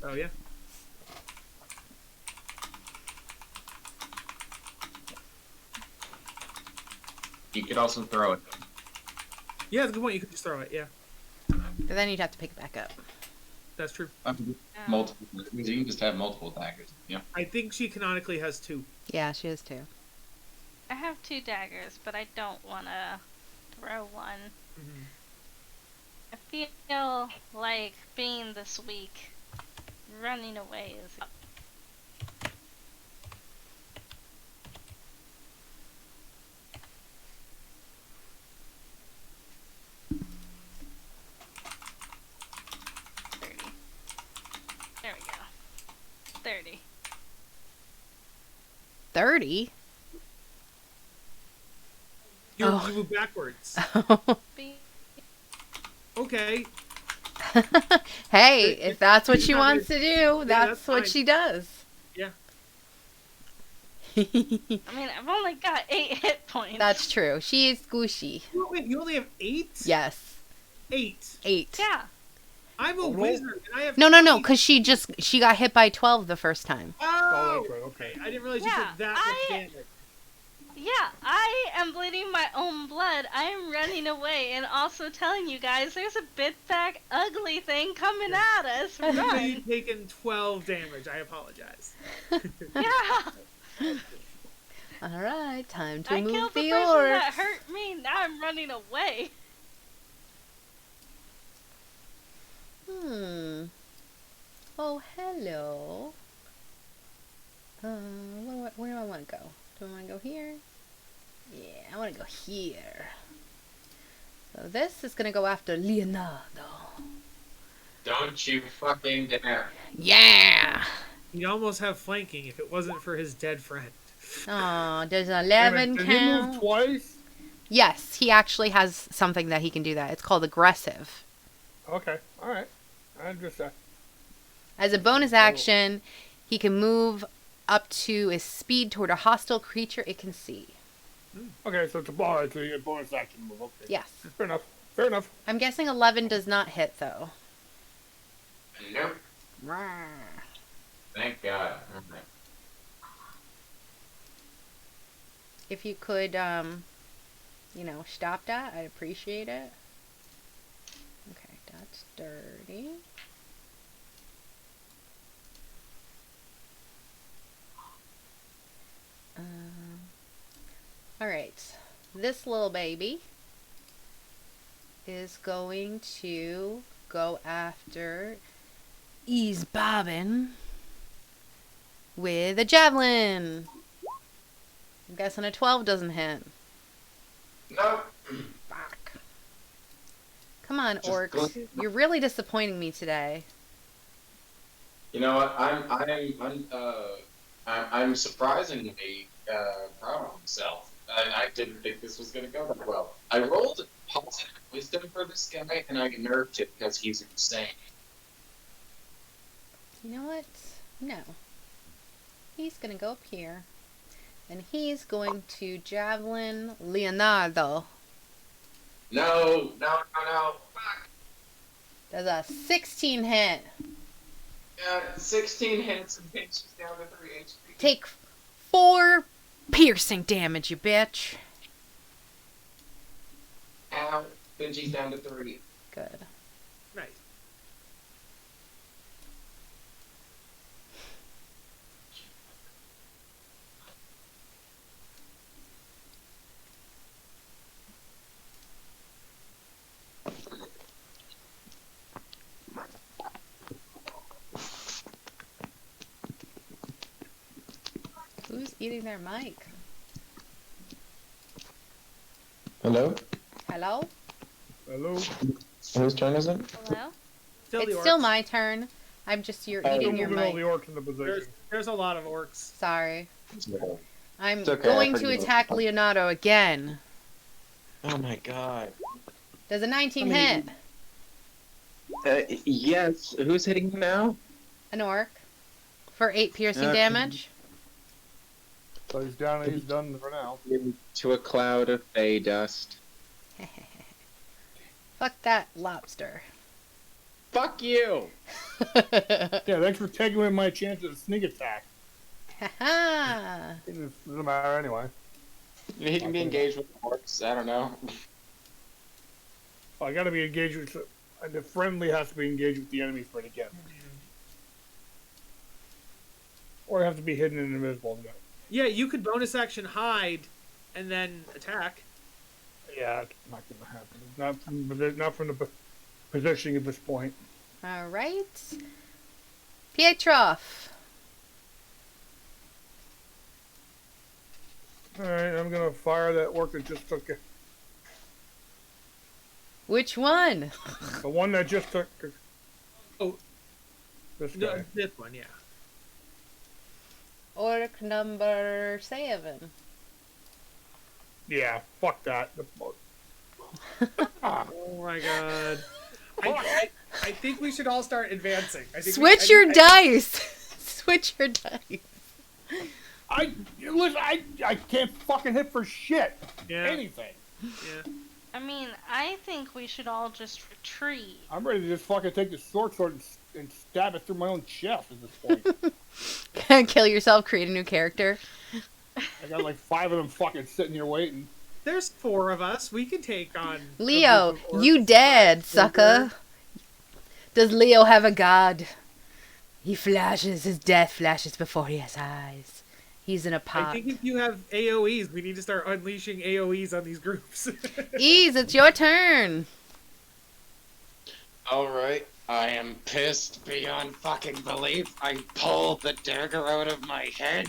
Speaker 3: Oh, yeah.
Speaker 7: You could also throw it.
Speaker 3: Yeah, that's a good point. You could just throw it, yeah.
Speaker 1: But then you'd have to pick it back up.
Speaker 3: That's true.
Speaker 7: Multiple. You can just have multiple daggers. Yeah.
Speaker 3: I think she canonically has 2.
Speaker 1: Yeah, she is too.
Speaker 5: I have 2 daggers, but I don't want to throw one.
Speaker 3: Mm-hmm.
Speaker 5: I feel like being this weak, running away is... There we go. 30.
Speaker 1: 30?
Speaker 3: You
Speaker 1: Oh.
Speaker 3: move backwards.
Speaker 5: Be-
Speaker 3: Okay.
Speaker 1: Hey, if that's what
Speaker 3: She's
Speaker 1: she
Speaker 3: not
Speaker 1: wants to do, that's
Speaker 3: that's
Speaker 1: what
Speaker 3: fine.
Speaker 1: she does.
Speaker 3: Yeah.
Speaker 5: I mean, I've only got 8 hit points.
Speaker 1: That's true. She is squishy.
Speaker 3: Wait, you only have 8?
Speaker 1: Yes.
Speaker 3: 8.
Speaker 1: 8.
Speaker 5: Yeah.
Speaker 3: I'm a
Speaker 2: Oh,
Speaker 3: wizard, and I have...
Speaker 1: No,
Speaker 3: 20.
Speaker 1: because she got hit by 12 the first time.
Speaker 3: Oh!
Speaker 2: that's right, okay.
Speaker 3: I didn't realize
Speaker 5: Yeah,
Speaker 3: you took that much damage.
Speaker 5: Yeah, I am bleeding my own blood. I am running away and also telling you guys there's a bit back ugly thing coming at us.
Speaker 3: So
Speaker 5: Run.
Speaker 3: you've taken 12 damage. I apologize.
Speaker 5: Yeah.
Speaker 1: All right, time to
Speaker 5: I
Speaker 1: move
Speaker 5: killed the
Speaker 1: the
Speaker 5: person
Speaker 1: orcs.
Speaker 5: that hurt me. Now I'm running away.
Speaker 1: Oh, hello. Where do I want to go? Do I want to go here? Yeah, I want to go here. So this is going to go after Leonardo.
Speaker 7: Don't you fucking dare.
Speaker 1: Yeah!
Speaker 3: He'd almost have flanking if it wasn't for his dead friend.
Speaker 1: Oh, does 11
Speaker 2: Did he move
Speaker 1: count?
Speaker 2: twice?
Speaker 1: Yes, he actually has something that he can do that. It's called aggressive.
Speaker 2: Okay, alright. I'm just...
Speaker 1: As a bonus action, he can move up to his speed toward a hostile creature it can see.
Speaker 2: Okay, so it's a bar, so you get bonus action move. Okay.
Speaker 1: Yes.
Speaker 2: Fair enough. Fair enough.
Speaker 1: I'm guessing 11 does not hit, though.
Speaker 7: Nope. Thank God.
Speaker 1: if you could, stop that, I'd appreciate it. Okay, that's dirty. Alright, this little baby is going to go after Ease Bobbin with a javelin. I'm guessing a 12 doesn't hit.
Speaker 7: No.
Speaker 1: Fuck. Come on,
Speaker 7: Just
Speaker 1: orcs.
Speaker 7: go-
Speaker 1: You're really disappointing me today.
Speaker 7: You know what? I'm surprisingly proud of myself. I didn't think this was going to go that well. I rolled positive wisdom for this guy, and I nerfed it because he's insane.
Speaker 1: You know what? No. He's gonna go up here. And he's going to javelin Leonardo.
Speaker 7: No. Fuck.
Speaker 1: Does a 16 hit.
Speaker 7: 16 hits and pinches down to 3 HP.
Speaker 1: Take 4 piercing damage, you bitch.
Speaker 7: Ow. Benji's down to 3.
Speaker 1: Good.
Speaker 3: Nice.
Speaker 1: Who's eating their mic?
Speaker 6: Hello?
Speaker 1: Hello?
Speaker 2: Hello?
Speaker 6: Whose turn is it?
Speaker 5: Hello?
Speaker 3: Still
Speaker 1: It's
Speaker 3: the
Speaker 1: still
Speaker 3: orcs.
Speaker 1: my turn. I'm just, you're
Speaker 6: Oh,
Speaker 1: eating your
Speaker 2: Moving all
Speaker 1: mic.
Speaker 2: the orcs into position.
Speaker 3: There's a lot of orcs.
Speaker 1: Sorry. I'm
Speaker 6: It's okay,
Speaker 1: going
Speaker 6: I
Speaker 1: to
Speaker 6: forgive it.
Speaker 1: attack Leonardo again.
Speaker 6: Oh my god.
Speaker 1: Does a 19
Speaker 6: I
Speaker 1: hit?
Speaker 6: mean- Yes. Who's hitting him now?
Speaker 1: An orc. For 8 piercing
Speaker 6: Okay.
Speaker 1: damage.
Speaker 2: So he's down and he's done for now.
Speaker 6: To a cloud of fey dust.
Speaker 1: Fuck that lobster.
Speaker 6: Fuck you!
Speaker 2: Yeah, thanks for taking away my chance at a sneak attack.
Speaker 1: Haha.
Speaker 2: It doesn't matter anyway.
Speaker 7: He can be engaged with orcs. I don't know.
Speaker 2: I gotta be engaged with... the friendly has to be engaged with the enemy for it to get. Or you have to be hidden and invisible.
Speaker 3: Yeah, you could bonus action hide and then attack.
Speaker 2: Yeah, it's not gonna happen. Not from the positioning at this point.
Speaker 1: Alright. Pietroff.
Speaker 2: Alright, I'm gonna fire that orc that just took it.
Speaker 1: Which one?
Speaker 2: The one that just took...
Speaker 3: Oh.
Speaker 2: This
Speaker 3: No,
Speaker 2: guy.
Speaker 3: this one, yeah.
Speaker 1: Orc number 7.
Speaker 2: Yeah, fuck that. Ah,
Speaker 3: Oh my god. I think we should all start advancing.
Speaker 1: Switch your dice! Switch your dice.
Speaker 2: listen, I can't fucking hit for shit.
Speaker 3: Yeah.
Speaker 2: Anything.
Speaker 3: Yeah.
Speaker 5: I mean, I think we should all just retreat.
Speaker 2: I'm ready to just fucking take the sword and stab it through my own chest at this point.
Speaker 1: Kill yourself, create a new character.
Speaker 2: I got like 5 of them fucking sitting here waiting.
Speaker 3: There's 4 of us. We can take on a
Speaker 1: Leo,
Speaker 3: group of orcs.
Speaker 1: you dead, sucker. Does Leo have a god? He flashes, his death flashes before his eyes. He's in a
Speaker 3: I
Speaker 1: pot.
Speaker 3: think if you have AoEs, we need to start unleashing AoEs on these groups.
Speaker 1: Ease, it's your turn.
Speaker 7: Alright. I am pissed beyond fucking belief. I pulled the dagger out of my head.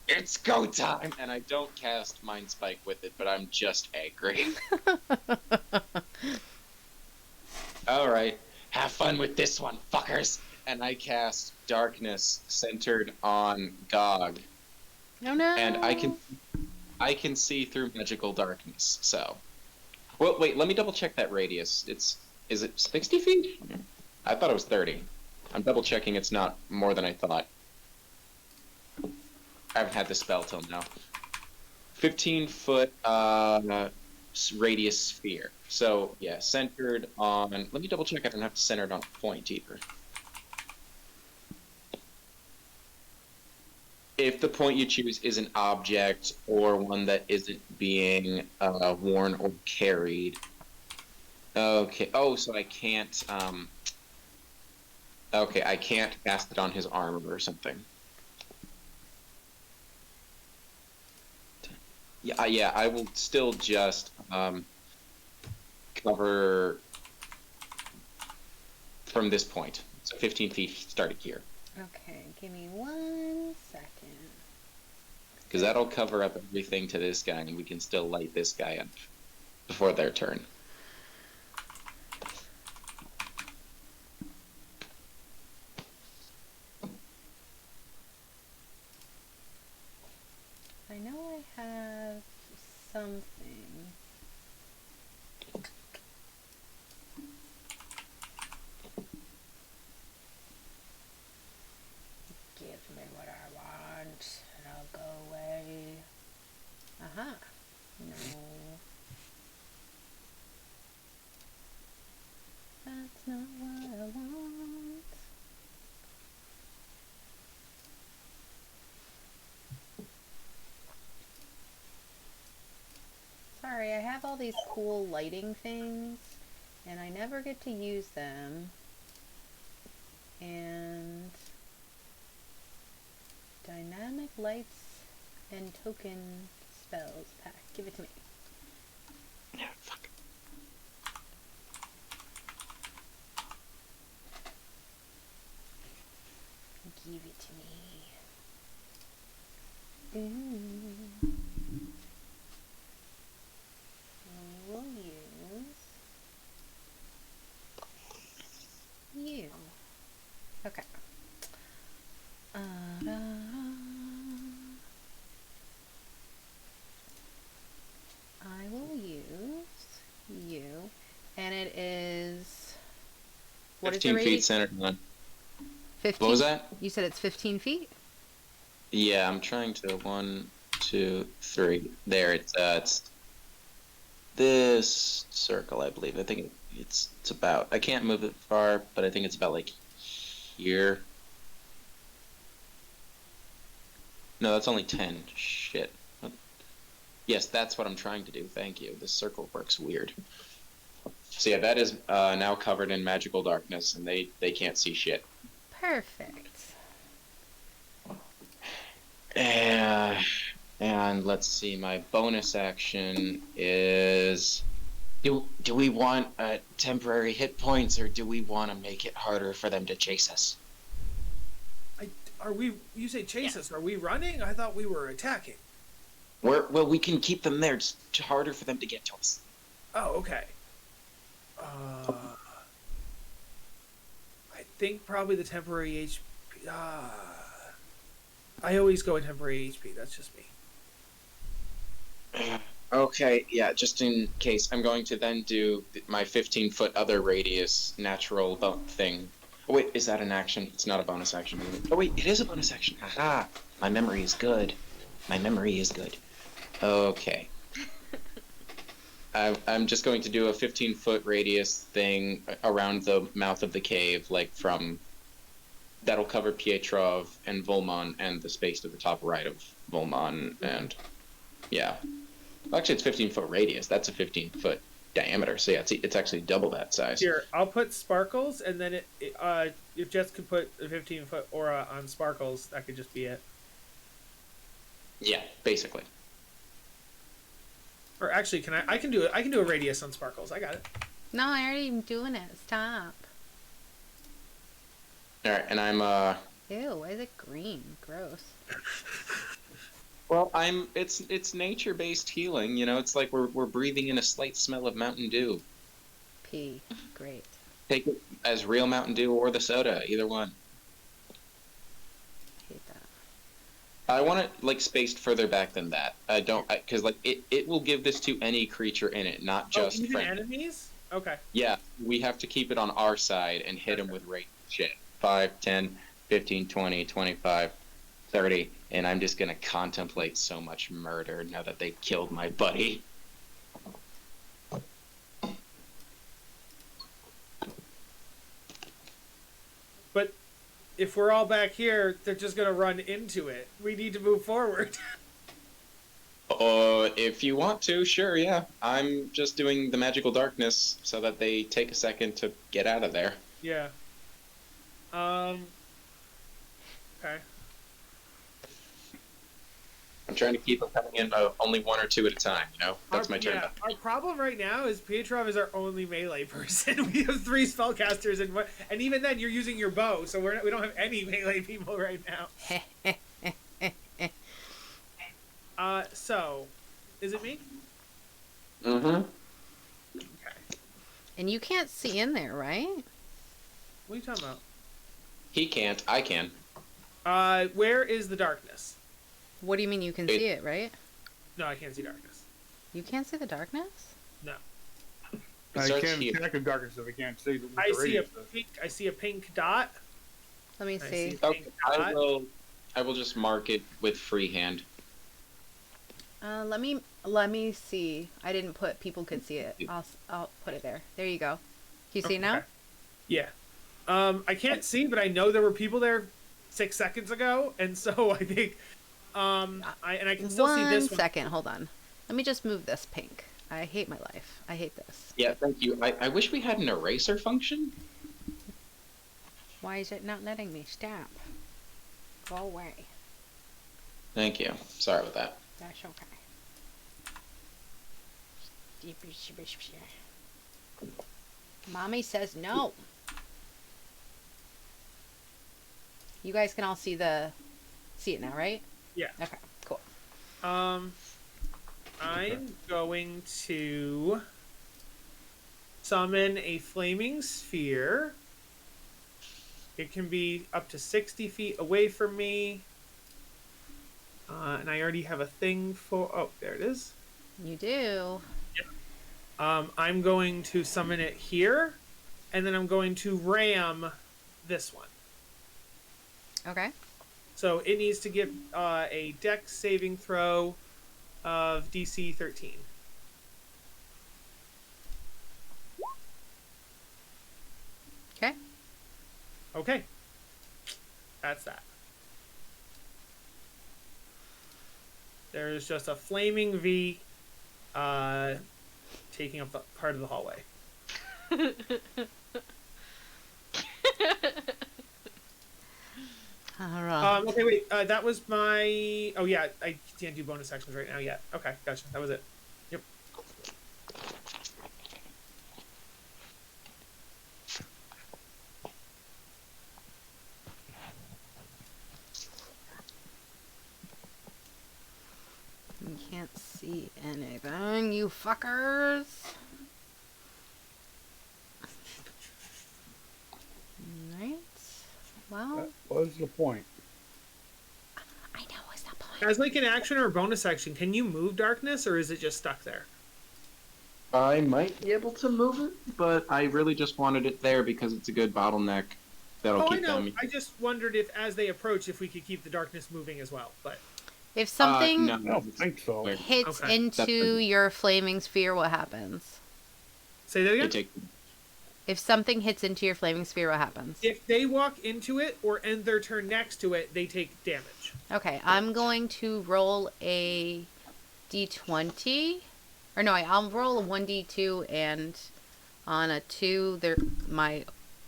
Speaker 7: It's go time! And I don't cast Mind Spike with it, but I'm just angry. Alright. Have fun with this one, fuckers! And I cast Darkness centered on Gog.
Speaker 1: No, no.
Speaker 7: And I can see through magical darkness, so. Well, wait, let me double check that radius. Is it 60 feet? I thought it was 30. I'm double checking it's not more than I thought. I haven't had the spell till now. 15-foot radius sphere. So, yeah, centered on... Let me double check I don't have to center it on a point either. if the point you choose is an object or one that isn't being worn or carried. Okay. Oh, so I can't. Okay, I can't cast it on his armor or something. Yeah, yeah. I will still just cover from this point. So 15 feet starting here.
Speaker 1: Okay, give me 1 second.
Speaker 7: Because that'll cover up everything to this guy, and we can still light this guy up before their turn.
Speaker 1: I know I have something. Give me what I want, and I'll go away. Aha. No. That's not what I want. Sorry, I have all these cool lighting things, and I never get to use them. And dynamic lights and token spells pack. Give it to me.
Speaker 7: Yeah, fuck.
Speaker 1: Give it to me. Ooh. We will use you. Okay. Da. I will use you, and it is. What is the
Speaker 7: 15
Speaker 1: radius?
Speaker 7: feet centered on.
Speaker 1: 15?
Speaker 7: What was that?
Speaker 1: You said it's 15 feet?
Speaker 7: Yeah, I'm trying to 1, 2, 3. There, it's this circle, I believe. I think it's about. I can't move it far, but I think it's about like here. No, that's only 10. Shit. What? Yes, that's what I'm trying to do. Thank you. This circle works weird. So yeah, that is now covered in magical darkness, and they can't see shit.
Speaker 1: Perfect.
Speaker 7: And let's see, my bonus action is. Do we want temporary hit points, or do we want to make it harder for them to chase us?
Speaker 3: Are we? You say chase us? Are we running? I thought we were attacking.
Speaker 7: Well, we can keep them there. It's harder for them to get to us.
Speaker 3: Oh, okay. I think probably the temporary HP. I always go in temporary HP. That's just me.
Speaker 7: Okay, yeah, just in case, I'm going to then do my 15-foot other radius natural thing. Oh, wait, is that an action? It's not a bonus action. Oh, wait, it is a bonus action. Haha, my memory is good. My memory is good. Okay. I'm just going to do a 15-foot radius thing around the mouth of the cave, like from... That'll cover Pietrov and Volmon and the space to the top right of Volmon, and... Yeah. Actually, it's 15-foot radius. That's a 15-foot diameter, so yeah, it's actually double that size.
Speaker 3: Here, I'll put Sparkles, and then if Jess could put a 15-foot aura on Sparkles, that could just be it.
Speaker 7: Yeah, basically.
Speaker 3: Or actually, I can do it. I can do a radius on Sparkles. I got it.
Speaker 1: No, I already am doing it. Stop.
Speaker 7: Alright, and I'm,
Speaker 1: Ew, why is it green? Gross.
Speaker 7: Well, it's nature-based healing, you know, it's like we're breathing in a slight smell of Mountain Dew.
Speaker 1: Pee. Great.
Speaker 7: Take it as real Mountain Dew or the soda, either one.
Speaker 1: Hate that.
Speaker 7: I want it, like, spaced further back than that. I don't, because, like, it will give this to any creature in it, not just
Speaker 3: even
Speaker 7: friends.
Speaker 3: enemies? Okay.
Speaker 7: Yeah, we have to keep it on our side and hit them with rate shit. 5, 10, 15, 20, 25, 30, and I'm just gonna contemplate so much murder now that they killed my buddy.
Speaker 3: But if we're all back here, they're just gonna run into it. We need to move forward.
Speaker 7: If you want to, sure, yeah. I'm just doing the magical darkness so that they take a second to get out of there.
Speaker 3: Yeah. Okay.
Speaker 7: I'm trying to keep them coming in only one or two at a time, you know? That's my turn.
Speaker 3: Yeah, our problem right now is Pietrov is our only melee person. We have 3 spellcasters, and even then, you're using your bow, so we don't have any melee people right now. So, is it me?
Speaker 7: Mm-hmm.
Speaker 3: Okay.
Speaker 1: And you can't see in there, right?
Speaker 3: What are you talking about?
Speaker 7: He can't. I can.
Speaker 3: Where is the darkness?
Speaker 1: What do you mean you can see it, right?
Speaker 3: No, I can't see darkness.
Speaker 1: You can't see the darkness?
Speaker 3: No.
Speaker 2: I
Speaker 7: starts
Speaker 2: can't
Speaker 7: here.
Speaker 2: attack in darkness if I can't see the
Speaker 3: I see a pink dot.
Speaker 1: Let me
Speaker 3: I
Speaker 1: see.
Speaker 3: see a
Speaker 7: Okay,
Speaker 3: pink
Speaker 7: I
Speaker 3: dot.
Speaker 7: will just mark it with freehand.
Speaker 1: Let me see. I didn't put people could see it. I'll put it there. There you go. Can you see it now?
Speaker 3: Okay. Yeah. I can't see, but I know there were people there 6 seconds ago, and so I think I can still see this one.
Speaker 1: 1 second, hold on. Let me just move this pink. I hate my life. I hate this.
Speaker 7: Yeah, thank you. I wish we had an eraser function.
Speaker 1: Why is it not letting me stop? Go away.
Speaker 7: Thank you. Sorry about that.
Speaker 1: That's okay. Mommy says no. You guys can all see it now, right?
Speaker 3: Yeah.
Speaker 1: Okay, cool.
Speaker 3: I'm going to summon a flaming sphere. It can be up to 60 feet away from me. And I already have a thing for... Oh, there it is.
Speaker 1: You do.
Speaker 3: I'm going to summon it here. And then I'm going to ram this one.
Speaker 1: Okay.
Speaker 3: So it needs to give a dex saving throw of DC 13.
Speaker 1: Okay.
Speaker 3: Okay. That's that. There's just a flaming V taking up the part of the hallway.
Speaker 1: All right.
Speaker 3: Okay, wait. That was my... Oh, yeah. I can't do bonus actions right now yet. Okay, gotcha. That was it. Yep.
Speaker 1: You can't see anything, you fuckers. Right. Well,
Speaker 2: That was the point.
Speaker 1: I know what's the point.
Speaker 3: As like an action or a bonus action, can you move darkness, or is it just stuck there?
Speaker 7: I might be able to move it, but I really just wanted it there because it's a good bottleneck that'll
Speaker 3: Oh, I
Speaker 7: keep
Speaker 3: know.
Speaker 7: them.
Speaker 3: I just wondered if, as they approach, if we could keep the darkness moving as well. But
Speaker 1: If something
Speaker 2: I don't think so.
Speaker 1: hits
Speaker 3: Okay.
Speaker 1: into your flaming sphere, what happens?
Speaker 3: say that
Speaker 7: They
Speaker 3: again.
Speaker 7: take
Speaker 1: If something hits into your flaming sphere, what happens?
Speaker 3: If they walk into it or end their turn next to it, they take damage.
Speaker 1: Okay, I'm going to roll a d20. Or no, I'll roll a 1d2, and on a 2, my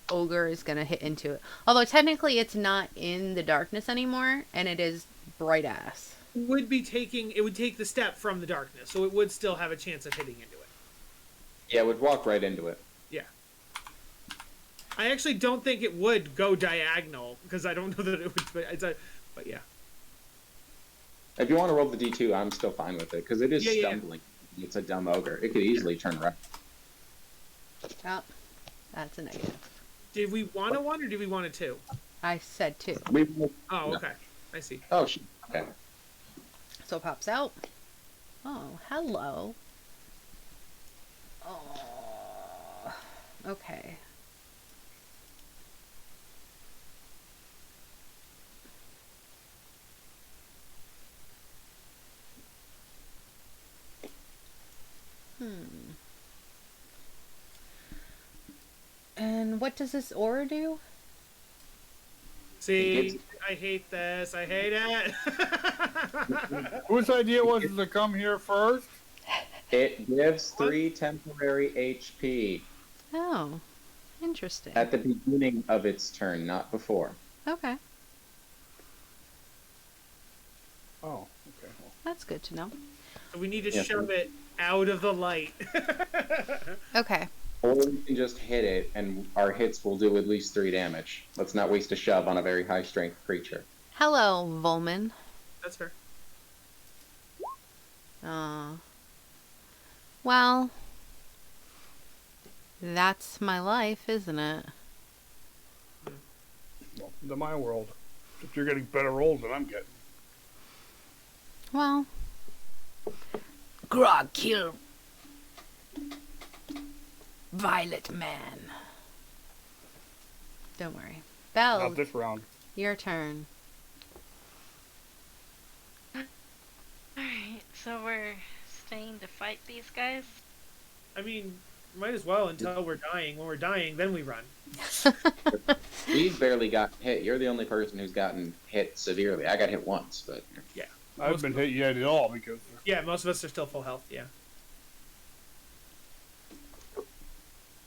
Speaker 1: ogre is going to hit into it. Although technically it's not in the darkness anymore, and it is bright ass.
Speaker 3: It would take the step from the darkness, so it would still have a chance of hitting into it.
Speaker 6: Yeah, it would walk right into it.
Speaker 3: Yeah. I actually don't think it would go diagonal, because I don't know that it would, but yeah.
Speaker 6: If you want to roll the D2, I'm still fine with it, because it is
Speaker 3: Yeah, yeah.
Speaker 6: stumbling. It's a dumb ogre. It could easily turn around.
Speaker 1: Oh, that's a negative.
Speaker 3: Did we want a 1 or did we want a 2?
Speaker 1: I said 2.
Speaker 3: Oh, okay. I see.
Speaker 6: Oh, okay.
Speaker 1: So it pops out. Oh, hello. Oh, okay. And what does this aura do?
Speaker 3: See, I hate this. I hate it.
Speaker 2: Whose idea was it to come here first?
Speaker 6: It gives 3 temporary HP
Speaker 1: Oh, interesting.
Speaker 6: at the beginning of its turn, not before.
Speaker 1: Okay,
Speaker 2: Oh, okay. Well,
Speaker 1: that's good to know.
Speaker 3: So we need to
Speaker 6: Yeah.
Speaker 3: shove it out of the light.
Speaker 1: Okay.
Speaker 6: Or we can just hit it, and our hits will do at least 3 damage. Let's not waste a shove on a very high strength creature.
Speaker 1: Hello, Volman.
Speaker 3: That's fair.
Speaker 1: Well, that's my life, isn't it?
Speaker 2: welcome to my world. Except you're getting better rolls than I'm getting.
Speaker 1: Well, Grog kill Violet Man. Don't worry. Belle,
Speaker 2: Not this round.
Speaker 1: your turn.
Speaker 5: Alright, so we're staying to fight these guys?
Speaker 3: I mean, might as well until we're dying. When we're dying, then we run.
Speaker 6: We've barely gotten hit. You're the only person who's gotten hit severely. I got hit once, but
Speaker 2: I haven't been hit yet at all because
Speaker 3: Yeah, most of us are still full health. Yeah.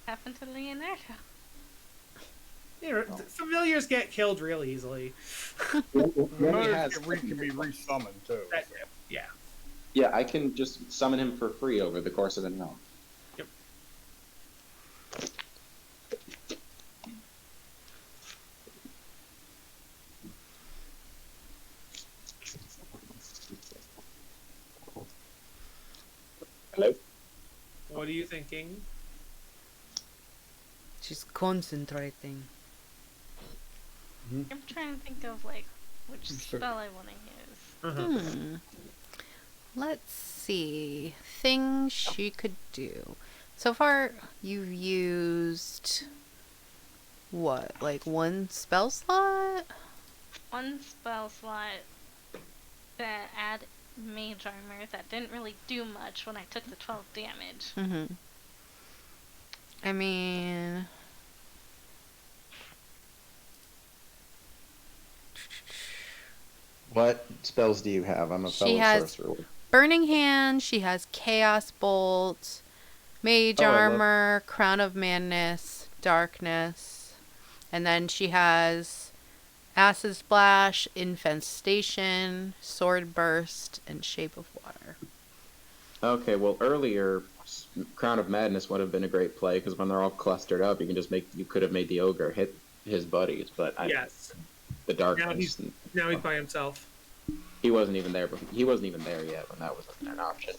Speaker 5: Happened to Leonardo.
Speaker 3: You know, familiars get killed real easily.
Speaker 2: familiars can be resummoned too.
Speaker 3: That- yeah.
Speaker 6: yeah, I can just summon him for free over the course of an hour.
Speaker 3: Yep.
Speaker 6: Hello?
Speaker 3: What are you thinking?
Speaker 1: She's concentrating.
Speaker 5: I'm trying to think of like which
Speaker 2: Sure.
Speaker 5: spell I want to use.
Speaker 1: Let's see. Things she could do. So far, you've used what? Like one spell slot?
Speaker 5: One spell slot that add mage armor that didn't really do much when I took the 12 damage.
Speaker 1: Mm-hmm. I mean,
Speaker 6: What spells do you have? I'm a
Speaker 1: She
Speaker 6: fellow
Speaker 1: has-
Speaker 6: sorcerer.
Speaker 1: Burning Hand, she has Chaos Bolt, Mage
Speaker 6: Oh, I love-
Speaker 1: Armor, Crown of Madness, Darkness, and then she has Acid Splash, Infestation, Sword Burst, and Shape of Water.
Speaker 6: Okay, well earlier, Crown of Madness would have been a great play because when they're all clustered up, you could have made the ogre hit his buddies, but
Speaker 3: Yes.
Speaker 6: the darkness.
Speaker 3: Now he's by himself.
Speaker 6: He wasn't even there. He wasn't even there yet when that was an option.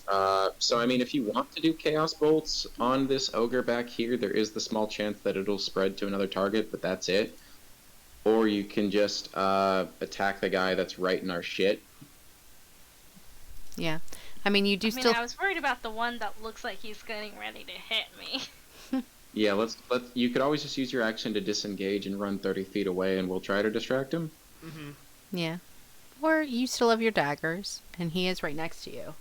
Speaker 6: So I mean, if you want to do Chaos Bolts on this ogre back here, there is the small chance that it'll spread to another target, but that's it. Or you can just attack the guy that's right in our shit.
Speaker 1: Yeah. I mean, you do
Speaker 5: I mean,
Speaker 1: still...
Speaker 5: I was worried about the one that looks like he's getting ready to hit me.
Speaker 6: Yeah, you could always just use your action to disengage and run 30 feet away, and we'll try to distract him.
Speaker 3: Mm-hmm.
Speaker 1: Yeah. Or you still have your daggers, and he is right next to you.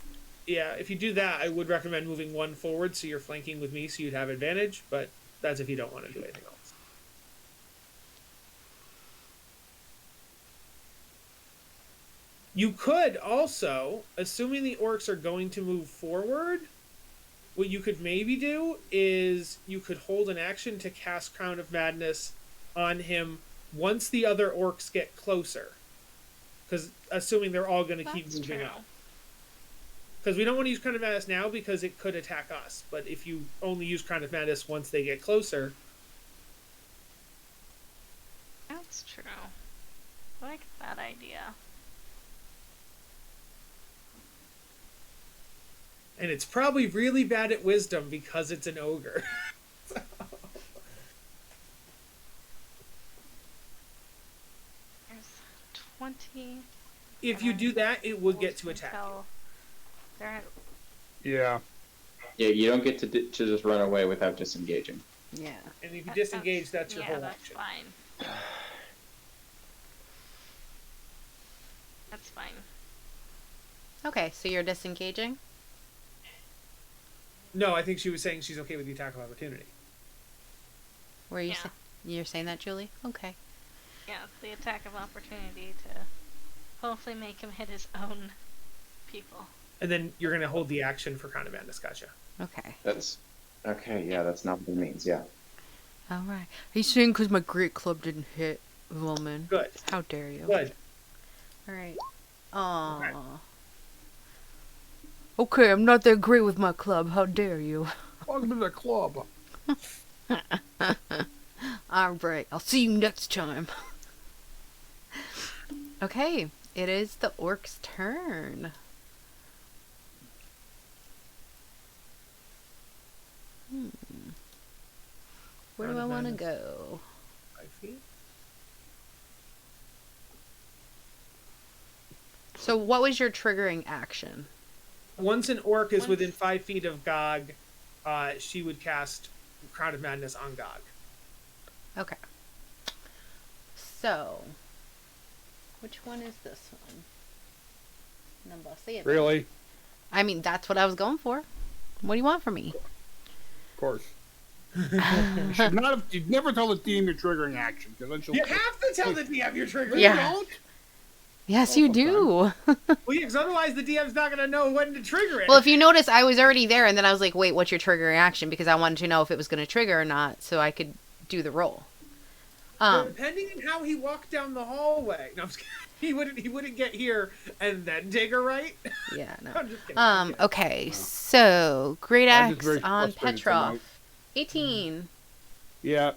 Speaker 3: Yeah, if you do that, I would recommend moving one forward so you're flanking with me so you'd have advantage, but that's if you don't want to do anything else. You could also, assuming the orcs are going to move forward, what you could maybe do is you could hold an action to cast Crown of Madness on him once the other orcs get closer. Because assuming they're all going to keep
Speaker 5: That's
Speaker 3: moving
Speaker 5: true.
Speaker 3: up. Because we don't want to use Crown of Madness now because it could attack us. But if you only use Crown of Madness once they get closer,
Speaker 5: That's true. I like that idea.
Speaker 3: and it's probably really bad at wisdom because it's an ogre.
Speaker 5: There's 20.
Speaker 3: If you do that, it would get to attack you.
Speaker 5: until They're at
Speaker 2: Yeah.
Speaker 6: Yeah, you don't get to just run away without disengaging.
Speaker 1: Yeah.
Speaker 3: And if you disengage, that's your
Speaker 5: yeah,
Speaker 3: whole
Speaker 5: that's
Speaker 3: action.
Speaker 5: fine. That's fine.
Speaker 1: Okay, so you're disengaging?
Speaker 3: No, I think she was saying she's okay with the attack of opportunity.
Speaker 1: Were you
Speaker 5: Yeah.
Speaker 1: you're saying that, Julie? Okay.
Speaker 5: the attack of opportunity to hopefully make him hit his own people.
Speaker 3: And then you're gonna hold the action for Crown of Madness. Gotcha.
Speaker 1: Okay.
Speaker 6: That's okay. Yeah, that's not what it means. Yeah.
Speaker 1: All right. He's saying because my great club didn't hit, woman.
Speaker 3: Good.
Speaker 1: How dare you?
Speaker 3: Good.
Speaker 1: All right. Aww. Okay, I'm not that great with my club. How dare you?
Speaker 2: Welcome to the club.
Speaker 1: All right. I'll see you next time. Okay. It is the orc's turn. Where do I want to go?
Speaker 3: 5 feet.
Speaker 1: So what was your triggering action?
Speaker 3: Once an orc is within 5 feet of Gog, she would cast Crown of Madness on Gog.
Speaker 1: Okay. So, which one is this one? Number 7.
Speaker 2: Really?
Speaker 1: I mean, that's what I was going for. What do you want from me?
Speaker 2: Of course. You'd never tell the team your triggering action, because then she'll.
Speaker 3: You have to tell the DM you're triggering.
Speaker 1: Yeah.
Speaker 3: You don't?
Speaker 1: Yes, you do.
Speaker 3: Well, yeah, because otherwise the DM's not going to know when to trigger it.
Speaker 1: Well, if you notice, I was already there, and then I was like, wait, what's your triggering action? Because I wanted to know if it was going to trigger or not, so I could do the roll.
Speaker 3: Depending on how he walked down the hallway. No, I'm just kidding. He wouldn't get here and then take her right.
Speaker 1: Yeah, no.
Speaker 3: I'm just kidding.
Speaker 1: Okay, so Great
Speaker 2: I'm just
Speaker 1: Axe
Speaker 2: very
Speaker 1: on
Speaker 2: frustrated
Speaker 1: Petrov.
Speaker 2: tonight.
Speaker 1: 18.
Speaker 2: Yeah.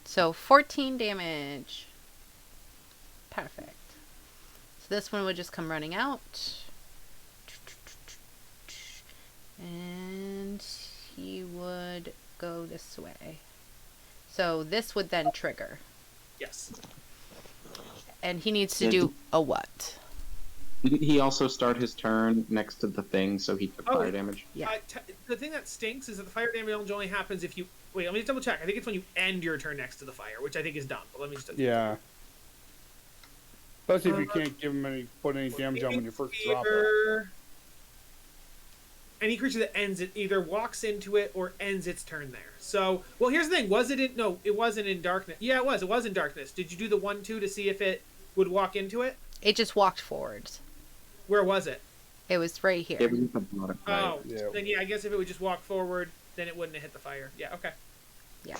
Speaker 1: So 14 damage. Perfect. So this one would just come running out. And he would go this way. So this would then trigger.
Speaker 3: Yes.
Speaker 1: And he needs to do a what?
Speaker 7: Didn't he also start his turn next to the thing, so he took fire damage?
Speaker 1: Yeah.
Speaker 3: The thing that stinks is that the fire damage only happens if you... Wait, let me just double check. I think it's when you end your turn next to the fire, which I think is dumb. But let me just...
Speaker 2: Yeah. Especially if you can't put any damage on when you first drop it.
Speaker 3: Any creature that ends it either walks into it or ends its turn there. So, well, here's the thing. Was it in... No, it wasn't in darkness. Yeah, it was. It was in darkness. Did you do the 1-2 to see if it would walk into it?
Speaker 1: It just walked forwards.
Speaker 3: Where was it?
Speaker 1: It was right here.
Speaker 7: It was at the bottom, right?
Speaker 3: Oh,
Speaker 2: Yeah.
Speaker 3: then yeah, I guess if it would just walk forward, then it wouldn't have hit the fire. Yeah, okay.
Speaker 1: Yeah.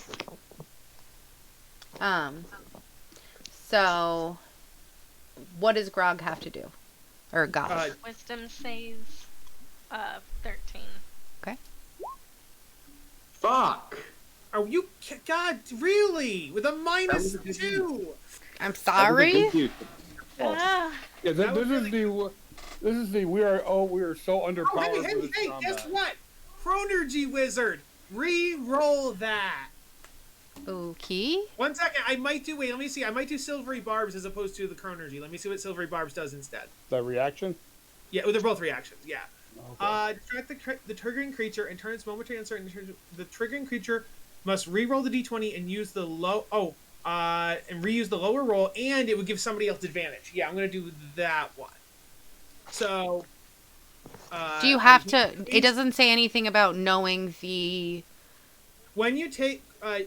Speaker 1: So, what does Grog have to do? Or God?
Speaker 5: Wisdom saves 13.
Speaker 7: Fuck!
Speaker 3: Are you... God, really? With a minus
Speaker 7: That was a good
Speaker 3: 2?
Speaker 1: I'm
Speaker 7: That was a
Speaker 1: sorry?
Speaker 7: good use.
Speaker 5: Ah,
Speaker 2: Yeah,
Speaker 3: That was
Speaker 2: this is the we are so underpowered.
Speaker 3: Oh,
Speaker 2: for this
Speaker 3: hey,
Speaker 2: combat.
Speaker 3: guess what? Chronergy Wizard! Re-roll that!
Speaker 1: Okay.
Speaker 3: 1 second, I might do... Wait, let me see. I might do Silvery Barbs as opposed to the Chronergy. Let me see what Silvery Barbs does instead.
Speaker 2: That reaction.
Speaker 3: Yeah, well, they're both reactions, yeah.
Speaker 2: Okay.
Speaker 3: Distract the triggering creature and turn its momentary uncertain. The triggering creature must re-roll the d20 and use the and reuse the lower roll, and it would give somebody else advantage. Yeah, I'm gonna do that one. So,
Speaker 1: Do you have to... It doesn't say anything about knowing the...
Speaker 3: when you take in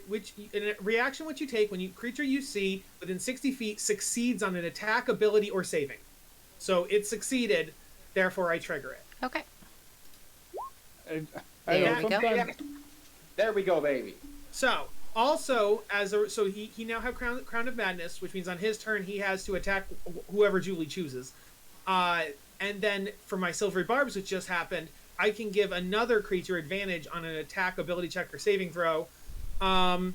Speaker 3: a reaction which you take when creature you see within 60 feet succeeds on an attack, ability, or saving. So it succeeded, therefore I trigger it.
Speaker 1: Okay.
Speaker 2: I
Speaker 1: There
Speaker 2: know,
Speaker 1: we go.
Speaker 2: sometimes-
Speaker 6: There we go, baby.
Speaker 3: So also he now have Crown of Madness, which means on his turn he has to attack whoever Julie chooses. And then for my Silvery Barbs, which just happened, I can give another creature advantage on an attack, ability check, or saving throw. The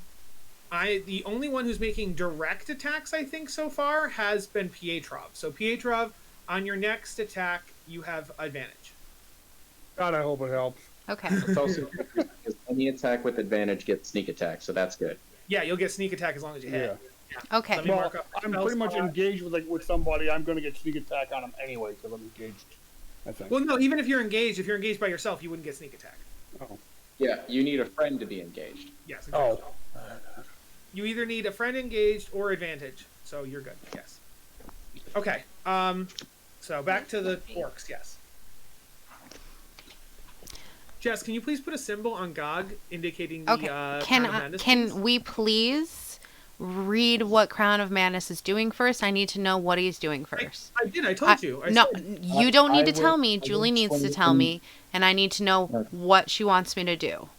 Speaker 3: only one who's making direct attacks, I think, so far has been Pietrov. So Pietrov, on your next attack, you have advantage.
Speaker 2: God, I hope it helps.
Speaker 1: Okay.
Speaker 6: It's also good because any attack with advantage gets sneak attack, so that's good.
Speaker 3: Yeah, you'll get sneak attack as long as you hit.
Speaker 2: Yeah.
Speaker 1: Okay.
Speaker 3: Let me
Speaker 2: Well,
Speaker 3: mark up
Speaker 2: I'm
Speaker 3: spell
Speaker 2: pretty much
Speaker 3: slot.
Speaker 2: engaged with somebody. I'm going to get sneak attack on them anyway because I'm engaged. I think.
Speaker 3: Well, no, even if you're engaged by yourself, you wouldn't get sneak attack.
Speaker 2: Oh.
Speaker 6: Yeah, you need a friend to be engaged.
Speaker 3: Yes, exactly.
Speaker 2: Oh.
Speaker 3: You either need a friend engaged or advantage, so you're good. Yes. Okay. So back to the orcs. Yes. Jess, can you please put a symbol on Gog indicating the
Speaker 1: Okay.
Speaker 3: Crown of
Speaker 1: Can
Speaker 3: Madness, please?
Speaker 1: we please read what Crown of Madness is doing first. I need to know what he's doing first.
Speaker 3: I did. I told you. I
Speaker 1: No,
Speaker 3: said,
Speaker 1: you don't need to tell
Speaker 6: will-
Speaker 1: me.
Speaker 6: I will
Speaker 1: Julie needs to
Speaker 6: explain
Speaker 1: tell
Speaker 6: in-
Speaker 1: me, and I need to know
Speaker 6: Okay.
Speaker 1: what she wants me to do.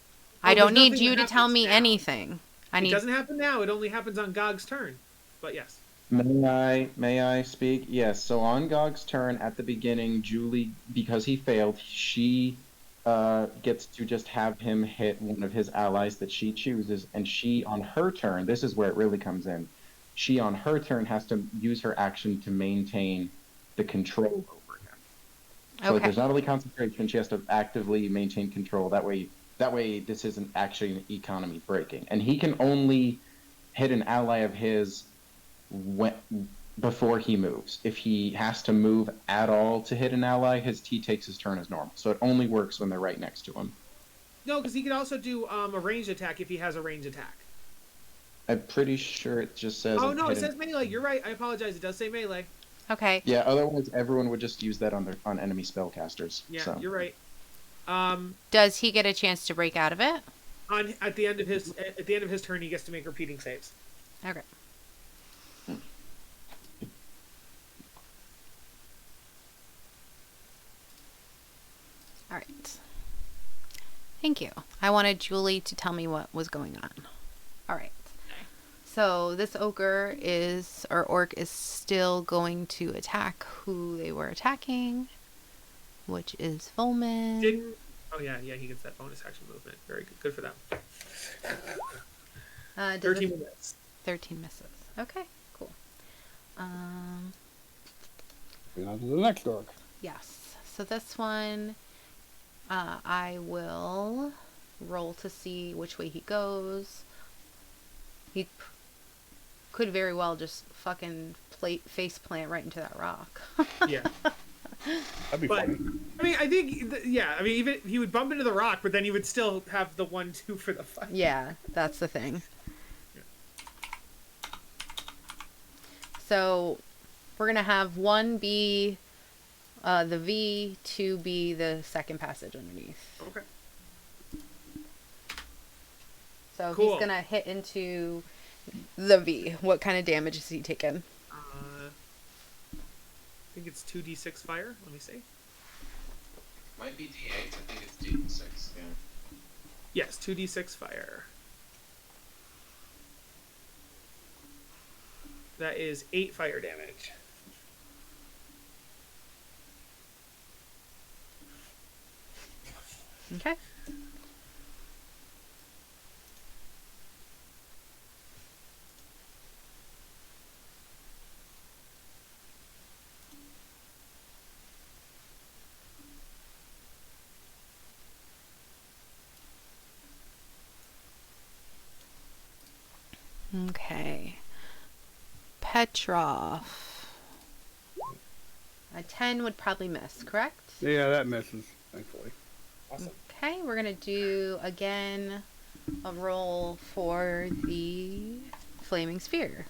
Speaker 1: I
Speaker 3: there's
Speaker 1: don't need
Speaker 3: nothing
Speaker 1: you
Speaker 3: that
Speaker 1: to tell
Speaker 3: happens
Speaker 1: me
Speaker 3: now.
Speaker 1: anything. I
Speaker 3: it
Speaker 1: need.
Speaker 3: doesn't happen now. It only happens on Gog's turn. But yes.
Speaker 6: May I speak? Yes. So on Gog's turn at the beginning, Julie, because he failed, she gets to just have him hit one of his allies that she chooses, and she on her turn, this is where it really comes in. She on her turn has to use her action to maintain the control over him. So
Speaker 1: Okay.
Speaker 6: there's not only concentration, she has to actively maintain control. That way this isn't actually an economy breaking. And he can only hit an ally of his before he moves. If he has to move at all to hit an ally, he takes his turn as normal. So it only works when they're right next to him.
Speaker 3: No, because he could also do a ranged attack if he has a ranged attack.
Speaker 6: I'm pretty sure it just says.
Speaker 3: Oh no, it says melee. You're right. I apologize. It does say melee.
Speaker 1: Okay.
Speaker 6: Yeah. Otherwise, everyone would just use that on enemy spellcasters.
Speaker 3: Yeah,
Speaker 6: so.
Speaker 3: you're right.
Speaker 1: Does he get a chance to break out of it?
Speaker 3: At the end of his turn, he gets to make repeating saves.
Speaker 1: Okay. All right. Thank you. I wanted Julie to tell me what was going on. All right. So this orc is still going to attack who they were attacking, which is Volman.
Speaker 3: Oh yeah, he gets that bonus action movement. Very good. Good for them.
Speaker 1: 13
Speaker 3: minutes.
Speaker 1: 13 misses. Okay, cool.
Speaker 2: On to the next orc.
Speaker 1: Yes. So this one, I will roll to see which way he goes. He could very well just fucking face plant right into that rock.
Speaker 3: Yeah.
Speaker 2: That'd be funny.
Speaker 3: I mean, I think, even he would bump into the rock, but then he would still have the 1-2 for the fight.
Speaker 1: Yeah, that's the thing. So we're going to have 1 be the V, 2 be the second passage underneath.
Speaker 3: Okay.
Speaker 1: So
Speaker 3: Cool.
Speaker 1: he's going to hit into the V. What kind of damage is he taking?
Speaker 3: I think it's 2d6 fire. Let me see.
Speaker 7: Might be D8. I think it's D6. Yeah.
Speaker 3: Yes, 2d6 fire. That is 8 fire damage.
Speaker 1: Okay. Okay. Petrov. A 10 would probably miss, correct?
Speaker 2: Yeah, that misses, thankfully.
Speaker 3: Awesome.
Speaker 1: Okay, we're gonna do again a roll for the flaming sphere.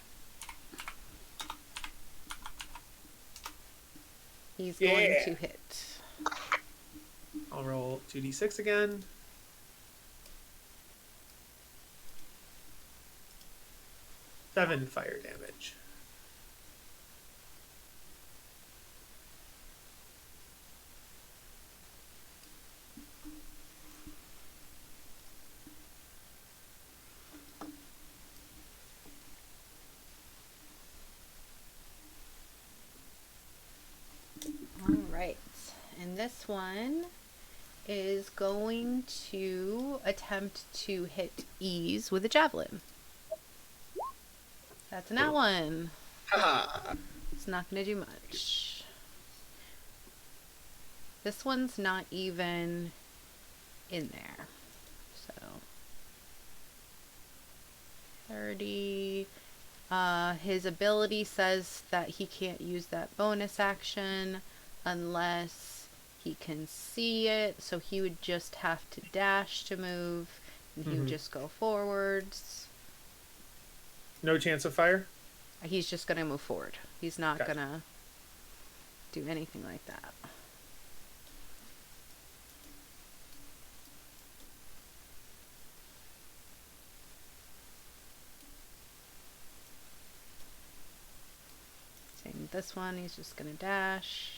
Speaker 1: He's going
Speaker 3: Yeah.
Speaker 1: to hit.
Speaker 3: I'll roll 2d6 again. Seven fire damage.
Speaker 1: All right, and this one is going to attempt to hit Ease with a javelin. That's an one. It's not going to do much. This one's not even in there. So 30. His ability says that he can't use that bonus action unless he can see it. So he would just have to dash to move, and he would just go forwards.
Speaker 3: No chance of fire?
Speaker 1: He's just going to move forward. He's not
Speaker 3: Gotcha.
Speaker 1: going to do anything like that. this one. He's just gonna dash.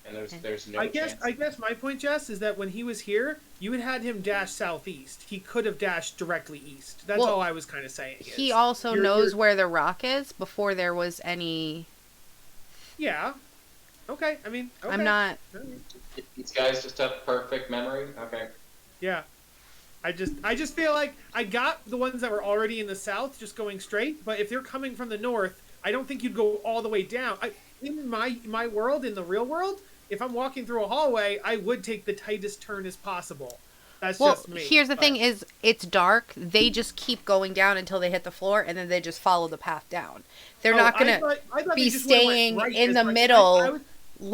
Speaker 7: And there's no
Speaker 3: I guess
Speaker 7: chance.
Speaker 3: my point, Jess, is that when he was here, you had him dash southeast. He could have dashed directly east. That's
Speaker 1: Well,
Speaker 3: all I was kind of saying.
Speaker 1: He also knows where the rock is before there was any.
Speaker 3: Yeah. Okay. I mean, okay.
Speaker 1: I'm not.
Speaker 7: These guys just have perfect memory. Okay.
Speaker 3: Yeah. I just feel like I got the ones that were already in the south just going straight, but if they're coming from the north, I don't think you'd go all the way down. In my world, in the real world, if I'm walking through a hallway, I would take the tightest turn as possible. That's just me.
Speaker 1: Here's the thing: is it's dark. They just keep going down until they hit the floor, and then they just follow the path down. They're not gonna
Speaker 3: I thought
Speaker 1: be
Speaker 3: they just would've went
Speaker 1: staying
Speaker 3: right
Speaker 1: in
Speaker 3: as
Speaker 1: the
Speaker 3: much.
Speaker 1: middle,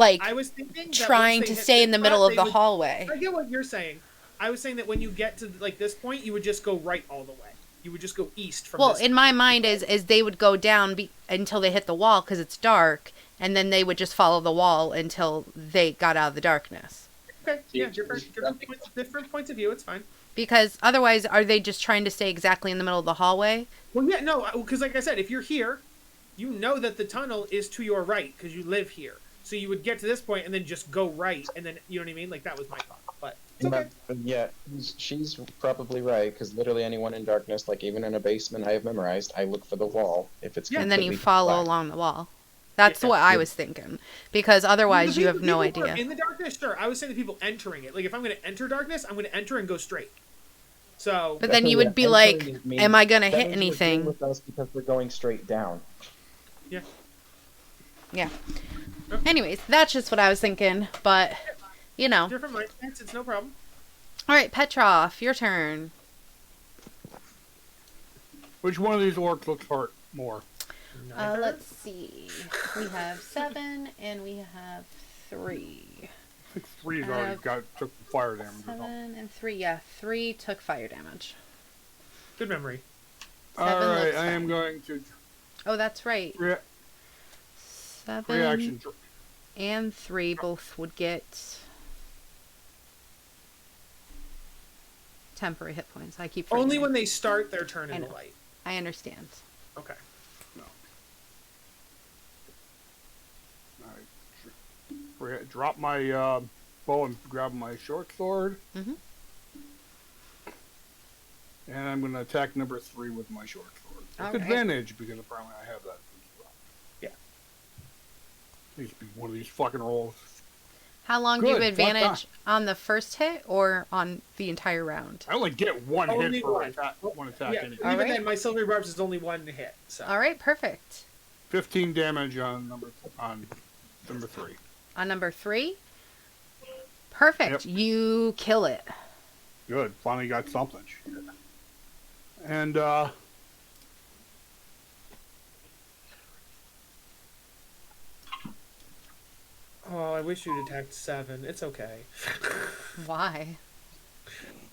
Speaker 3: I was thinking that
Speaker 1: trying
Speaker 3: once
Speaker 1: to
Speaker 3: they
Speaker 1: stay
Speaker 3: hit
Speaker 1: in the
Speaker 3: this
Speaker 1: middle
Speaker 3: spot,
Speaker 1: of the
Speaker 3: they would-
Speaker 1: hallway.
Speaker 3: I get what you're saying. I was saying that when you get to like this point, you would just go right all the way. You would just go east from.
Speaker 1: Well,
Speaker 3: this
Speaker 1: in my mind, is they would go down until they hit the wall because it's dark, and then they would just follow the wall until they got out of the darkness.
Speaker 3: Okay, yeah, different points of view. It's fine.
Speaker 1: Because otherwise, are they just trying to stay exactly in the middle of the hallway?
Speaker 3: Well, yeah, no, because like I said, if you're here, you know that the tunnel is to your right because you live here. So you would get to this point and then just go right, and then you know what I mean. Like that was my thought, but it's okay.
Speaker 6: Yeah, she's probably right, because literally anyone in darkness, like even in a basement I have memorized, I look for the wall if it's
Speaker 1: And then you
Speaker 6: completely
Speaker 1: follow
Speaker 6: black.
Speaker 1: along the wall. That's what I was thinking. Because otherwise, you have no idea.
Speaker 3: In the darkness, sure. I was saying the people entering it. Like if I'm going to enter darkness, I'm going to enter and go straight. So.
Speaker 1: But then you would be like, "Am I going to hit anything?"
Speaker 6: With us because we're going straight down.
Speaker 3: Yeah.
Speaker 1: Yeah. Anyways, that's just what I was thinking. But, you know.
Speaker 3: Different mindsets. It's no problem.
Speaker 1: All right, Petrov, your turn.
Speaker 2: Which one of these orcs looks hurt more?
Speaker 1: Let's see. We have 7 and we have 3.
Speaker 2: I think 3's already took fire damage.
Speaker 1: 7 and 3, yeah. 3 took fire damage.
Speaker 3: Good memory.
Speaker 1: 7
Speaker 2: Alright,
Speaker 1: looks
Speaker 2: I am
Speaker 1: fine.
Speaker 2: going to...
Speaker 1: Oh, that's right. 7
Speaker 2: Reaction.
Speaker 1: and 3 both would get temporary hit points. I keep forgetting.
Speaker 3: Only when they start their turn in the
Speaker 1: know.
Speaker 3: light.
Speaker 1: I understand.
Speaker 3: Okay.
Speaker 2: Drop my bow and grab my short sword.
Speaker 1: Mm-hmm.
Speaker 2: And I'm going to attack number 3 with my short sword. With
Speaker 1: Alright.
Speaker 2: advantage, because apparently I have that as well.
Speaker 3: Yeah.
Speaker 2: Needs to be one of these fucking rolls.
Speaker 1: How long do you have
Speaker 2: Good, fuck
Speaker 1: advantage on the first hit or on the entire round?
Speaker 2: I only get one
Speaker 3: Only
Speaker 2: hit per
Speaker 3: one.
Speaker 2: attack. One attack
Speaker 3: Yeah.
Speaker 2: anyway.
Speaker 3: Even
Speaker 1: Alright.
Speaker 3: then, my silvery barbs is only 1 hit. So.
Speaker 1: All right, perfect.
Speaker 2: 15 damage on number 3.
Speaker 1: On number 3? Perfect.
Speaker 2: Yep.
Speaker 1: You kill it.
Speaker 2: Good. Finally got something. Shit. And
Speaker 3: Oh, I wish you'd attacked 7. It's okay.
Speaker 1: Why?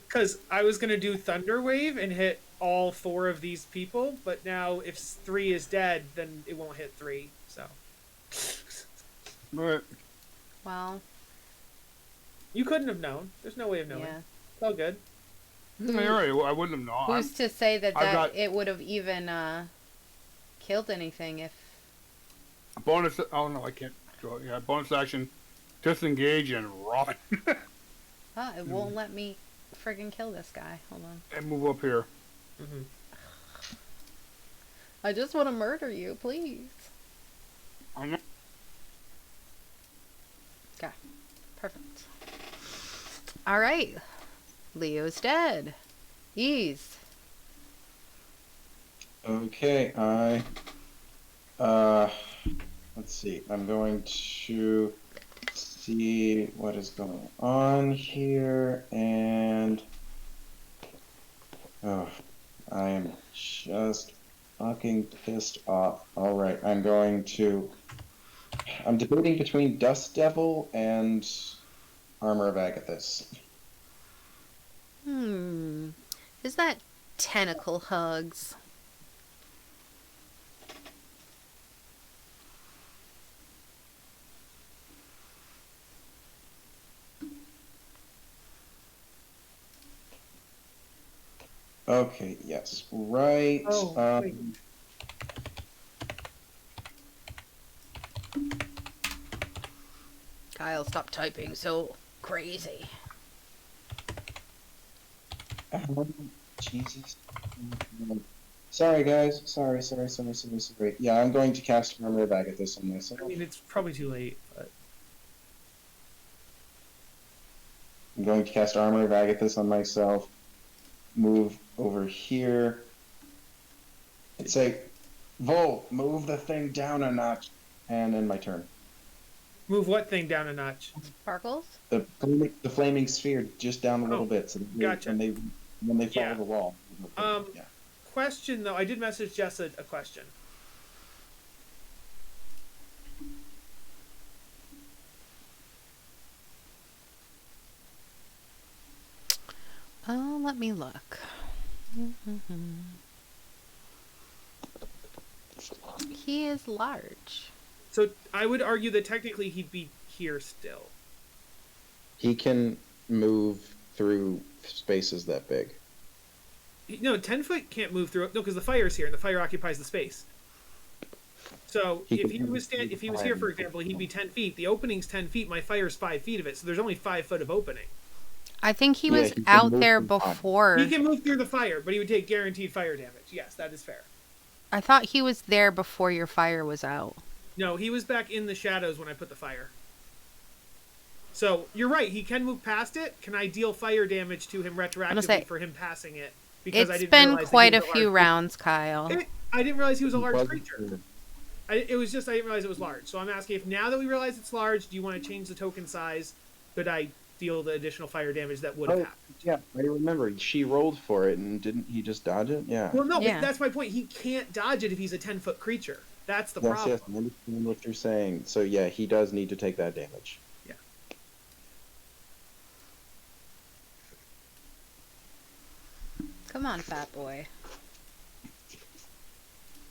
Speaker 3: Because I was going to do Thunder Wave and hit all 4 of these people, but now if 3 is dead, then it won't hit 3, so.
Speaker 2: but
Speaker 1: Well,
Speaker 3: You couldn't have known. There's no way of knowing.
Speaker 1: yeah.
Speaker 3: It's all good.
Speaker 2: you're right. I wouldn't have known.
Speaker 1: Who's to say that
Speaker 2: I've got-
Speaker 1: it would have even killed anything if...
Speaker 2: Bonus. Oh no, I can't. Go. Yeah, bonus action. Disengage and run.
Speaker 1: it won't let me friggin' kill this guy. Hold on.
Speaker 2: And move up here.
Speaker 3: Mm-hmm.
Speaker 1: I just want to murder you, please.
Speaker 2: I know.
Speaker 1: Okay. Perfect. All right. Leo's dead. Ease.
Speaker 6: Okay, let's see. I'm going to see what is going on here, and oh, I am just fucking pissed off. All right, I'm debating between Dust Devil and Armor of Agathis.
Speaker 1: Is that tentacle hugs?
Speaker 6: Okay, yes, right.
Speaker 3: Oh, wait.
Speaker 1: Kyle, stop typing so crazy.
Speaker 6: Jesus. Sorry, guys. Sorry. Yeah, I'm going to cast Armor of Agathis on myself.
Speaker 3: I mean, it's probably too late, but
Speaker 6: I'm going to cast Armor of Agathis on myself. Move over here. And say, Vol, move the thing down a notch. And end my turn.
Speaker 3: move what thing down a notch?
Speaker 1: Sparkles?
Speaker 6: The flaming sphere just down a little bit, so that
Speaker 3: gotcha.
Speaker 6: when they follow
Speaker 3: Yeah.
Speaker 6: the wall. Yeah.
Speaker 3: Question though, I did message Jess a question.
Speaker 1: Let me look. He is large.
Speaker 3: So I would argue that technically he'd be here still.
Speaker 6: He can move through spaces that big.
Speaker 3: No, 10-foot can't move through. No, because the fire's here, and the fire occupies the space. So if he was here, for example, he'd be 10 feet. The opening's 10 feet. My fire's 5 feet of it, so there's only 5 foot of opening.
Speaker 1: I think he was
Speaker 6: he can
Speaker 1: out
Speaker 6: move
Speaker 1: there
Speaker 6: from top.
Speaker 1: before.
Speaker 3: He can move through the fire, but he would take guaranteed fire damage. Yes, that is fair.
Speaker 1: I thought he was there before your fire was out.
Speaker 3: No, he was back in the shadows when I put the fire. So you're right. He can move past it. Can I deal fire damage to him retroactively for him passing it? Because I
Speaker 1: It's
Speaker 3: didn't
Speaker 1: been
Speaker 3: realize
Speaker 1: quite a
Speaker 3: that he was
Speaker 1: few
Speaker 3: large
Speaker 1: rounds, Kyle.
Speaker 3: creature. I didn't realize he was a large creature. It was just I didn't realize it was large. So I'm asking if now that we realize it's large, do you want to change the token size? Could I deal the additional fire damage that would have happened?
Speaker 6: Yeah, I remember. She rolled for it, and didn't he just dodge it? Yeah.
Speaker 3: Well, no,
Speaker 1: Yeah.
Speaker 3: but that's my point. He can't dodge it if he's a 10-foot creature. That's the problem.
Speaker 6: Yes, I understand what you're saying. So yeah, he does need to take that damage.
Speaker 3: Yeah.
Speaker 1: Come on, fat boy.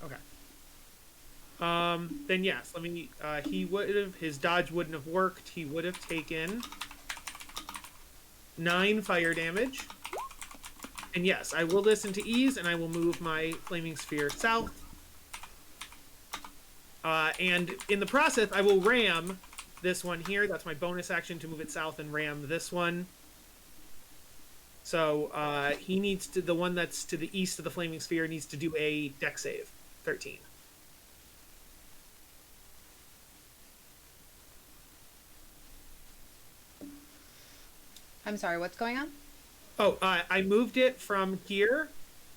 Speaker 3: Okay. Then yes, let me. He would have. His dodge wouldn't have worked. He would have taken 9 fire damage. And yes, I will listen to ease, and I will move my flaming sphere south. And in the process, I will ram this one here. That's my bonus action to move it south and ram this one. So he needs to. The one that's to the east of the flaming sphere needs to do a dex save, 13.
Speaker 1: I'm sorry, what's going on?
Speaker 3: Oh, I moved it from here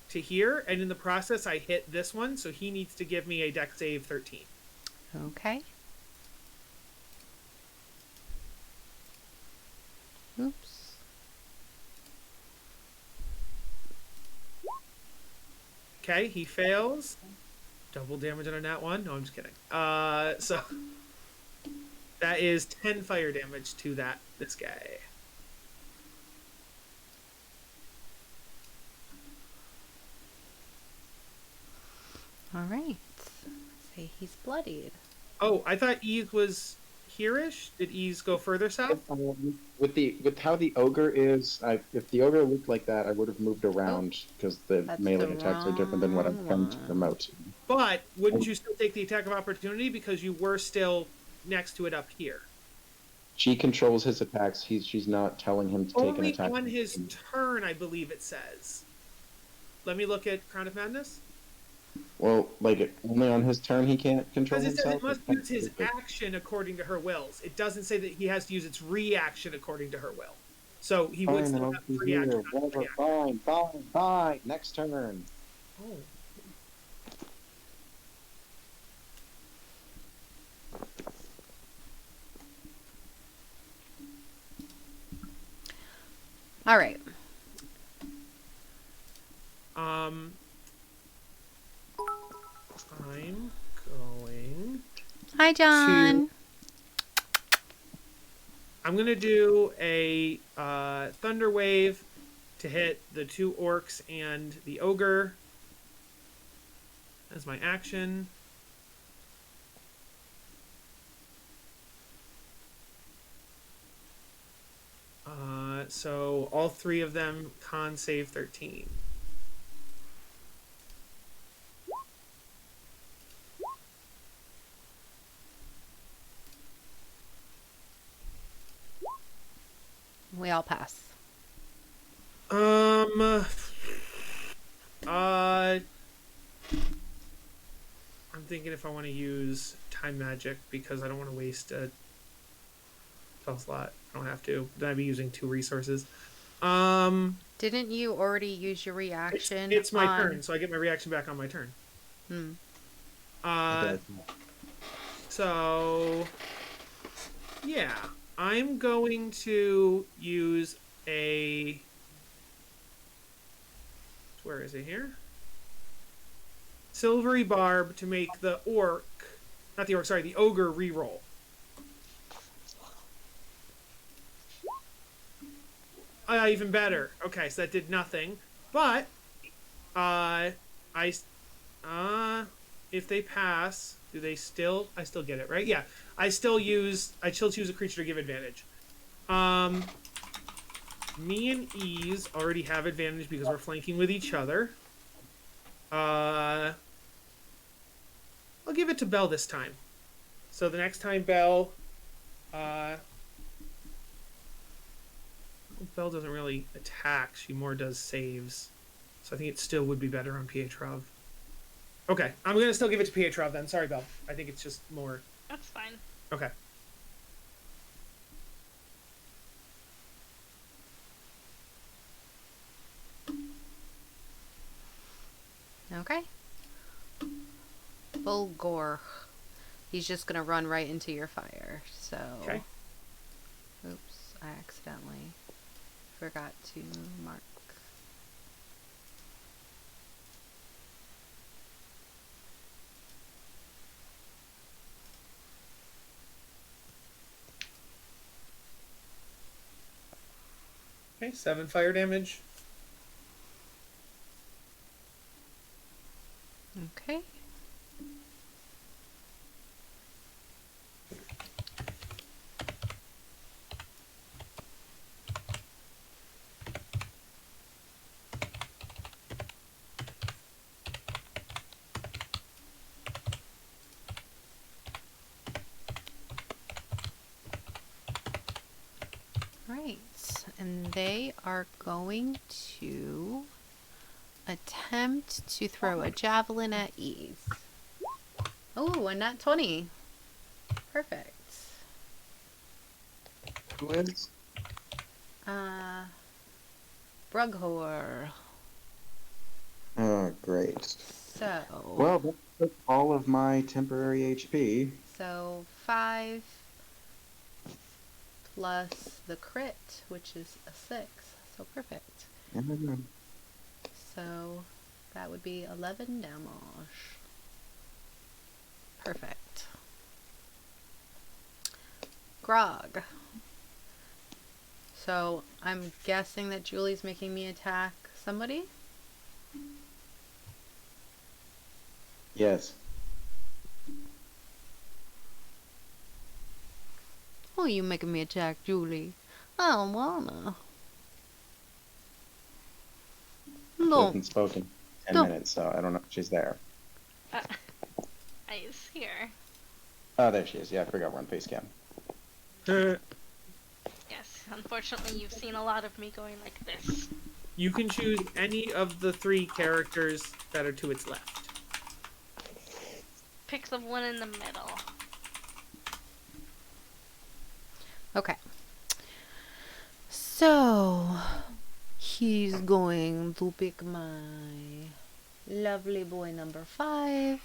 Speaker 3: to here, and in the process, I hit this one, so he needs to give me a dex save 13.
Speaker 1: Okay. Oops.
Speaker 3: Okay, he fails. Double damage on a nat 1? No, I'm just kidding. So that is 10 fire damage to this guy.
Speaker 1: All right. Say he's bloodied.
Speaker 3: Oh, I thought Eve was here-ish. Did Eve go further south?
Speaker 6: With how the ogre is, if the ogre looked like that, I would have moved around because the
Speaker 1: That's
Speaker 6: melee
Speaker 1: the
Speaker 6: attacks are different than what I'm trying to
Speaker 1: wrong
Speaker 6: promote.
Speaker 3: But wouldn't you still take the attack of opportunity because you were still next to it up here?
Speaker 6: She controls his attacks. She's not telling him to take an
Speaker 3: Only
Speaker 6: attack.
Speaker 3: on his turn, I believe it says. Let me look at Crown of Madness.
Speaker 6: Well, like only on his turn he can't control
Speaker 3: Because it says
Speaker 6: himself.
Speaker 3: it must use his action according to her wills. It doesn't say that he has to use its reaction according to her will. So he would still have free action.
Speaker 6: Whatever, fine. Next turn.
Speaker 3: Oh.
Speaker 1: All right.
Speaker 3: I'm going.
Speaker 1: Hi, John.
Speaker 3: I'm gonna do a thunder wave to hit the 2 orcs and the ogre as my action. So all 3 of them con save 13.
Speaker 1: all pass.
Speaker 3: I'm thinking if I want to use time magic because I don't want to waste a spell slot. I don't have to. Then I'd be using 2 resources.
Speaker 1: Didn't you already use your reaction?
Speaker 3: It's my turn, so I get my reaction back on my turn. So yeah, I'm going to use a. Where is it here? Silvery barb to make the orc, not the orc, sorry, the ogre reroll. Even better. Okay, so that did nothing. But, if they pass, do they still? I still get it, right? Yeah, I still choose a creature to give advantage. Me and Ease already have advantage because we're flanking with each other. I'll give it to Belle this time. So the next time Belle, Belle doesn't really attack. She more does saves. So I think it still would be better on Pietrov. Okay, I'm going to still give it to Pietrov then. Sorry, Belle. I think it's just more...
Speaker 5: That's fine.
Speaker 3: Okay.
Speaker 1: Okay. Bulgor. He's just gonna run right into your fire. So.
Speaker 3: Okay.
Speaker 1: Oops, I accidentally forgot to mark.
Speaker 3: Okay, 7 fire damage.
Speaker 1: Okay. Right, and they are going to attempt to throw a javelin at Ease. Oh, and not 20. Perfect.
Speaker 6: Who is?
Speaker 1: Brughor.
Speaker 6: Oh, great.
Speaker 1: So.
Speaker 6: Well, that took all of my temporary HP.
Speaker 1: So 5 plus the crit, which is a 6. So perfect. So that would be 11 damage. Perfect. Grog. So I'm guessing that Julie's making me attack somebody?
Speaker 6: Yes.
Speaker 1: Oh, you making me attack Julie? I don't wanna.
Speaker 6: She
Speaker 1: No.
Speaker 6: hasn't spoken 10
Speaker 1: No.
Speaker 6: minutes, so I don't know if she's there.
Speaker 5: I's here.
Speaker 6: Oh, there she is. Yeah, I forgot we're on face cam.
Speaker 5: Yes, unfortunately you've seen a lot of me going like this.
Speaker 3: You can choose any of the 3 characters that are to its left.
Speaker 5: Pick the one in the middle.
Speaker 1: Okay. So, he's going to pick my lovely boy number 5.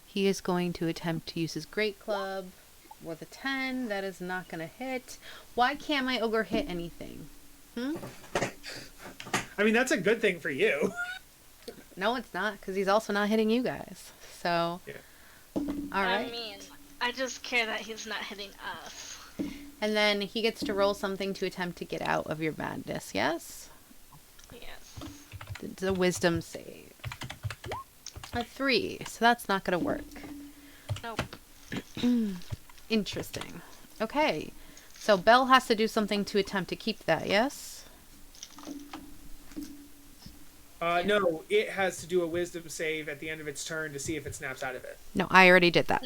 Speaker 1: He is going to attempt to use his great club with a 10. That is not going to hit. Why can't my ogre hit anything?
Speaker 3: I mean, that's a good thing for you.
Speaker 1: No, it's not, because he's also not hitting you guys. So,
Speaker 3: Yeah.
Speaker 1: alright.
Speaker 5: I mean, I just care that he's not hitting us.
Speaker 1: And then he gets to roll something to attempt to get out of your madness, yes?
Speaker 5: Yes.
Speaker 1: It's a wisdom save. A 3, so that's not going to work.
Speaker 5: Nope.
Speaker 1: Interesting. Okay, so Belle has to do something to attempt to keep that, yes?
Speaker 3: No, it has to do a wisdom save at the end of its turn to see if it snaps out of it.
Speaker 1: No, I already did that.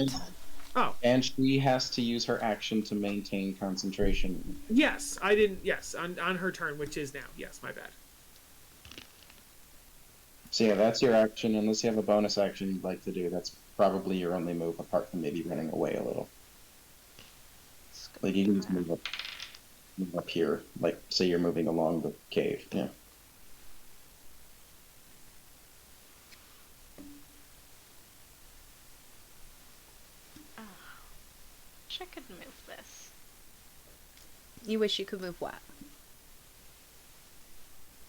Speaker 3: Oh,
Speaker 6: And she has to use her action to maintain concentration.
Speaker 3: yes, I didn't. Yes, on her turn, which is now. Yes, my bad.
Speaker 6: So yeah, that's your action. Unless you have a bonus action you'd like to do, that's probably your only move, apart from maybe running away a little. Like you can just move up here. Like say you're moving along the cave. Yeah.
Speaker 5: Oh, wish I could move this.
Speaker 1: You wish you could move what?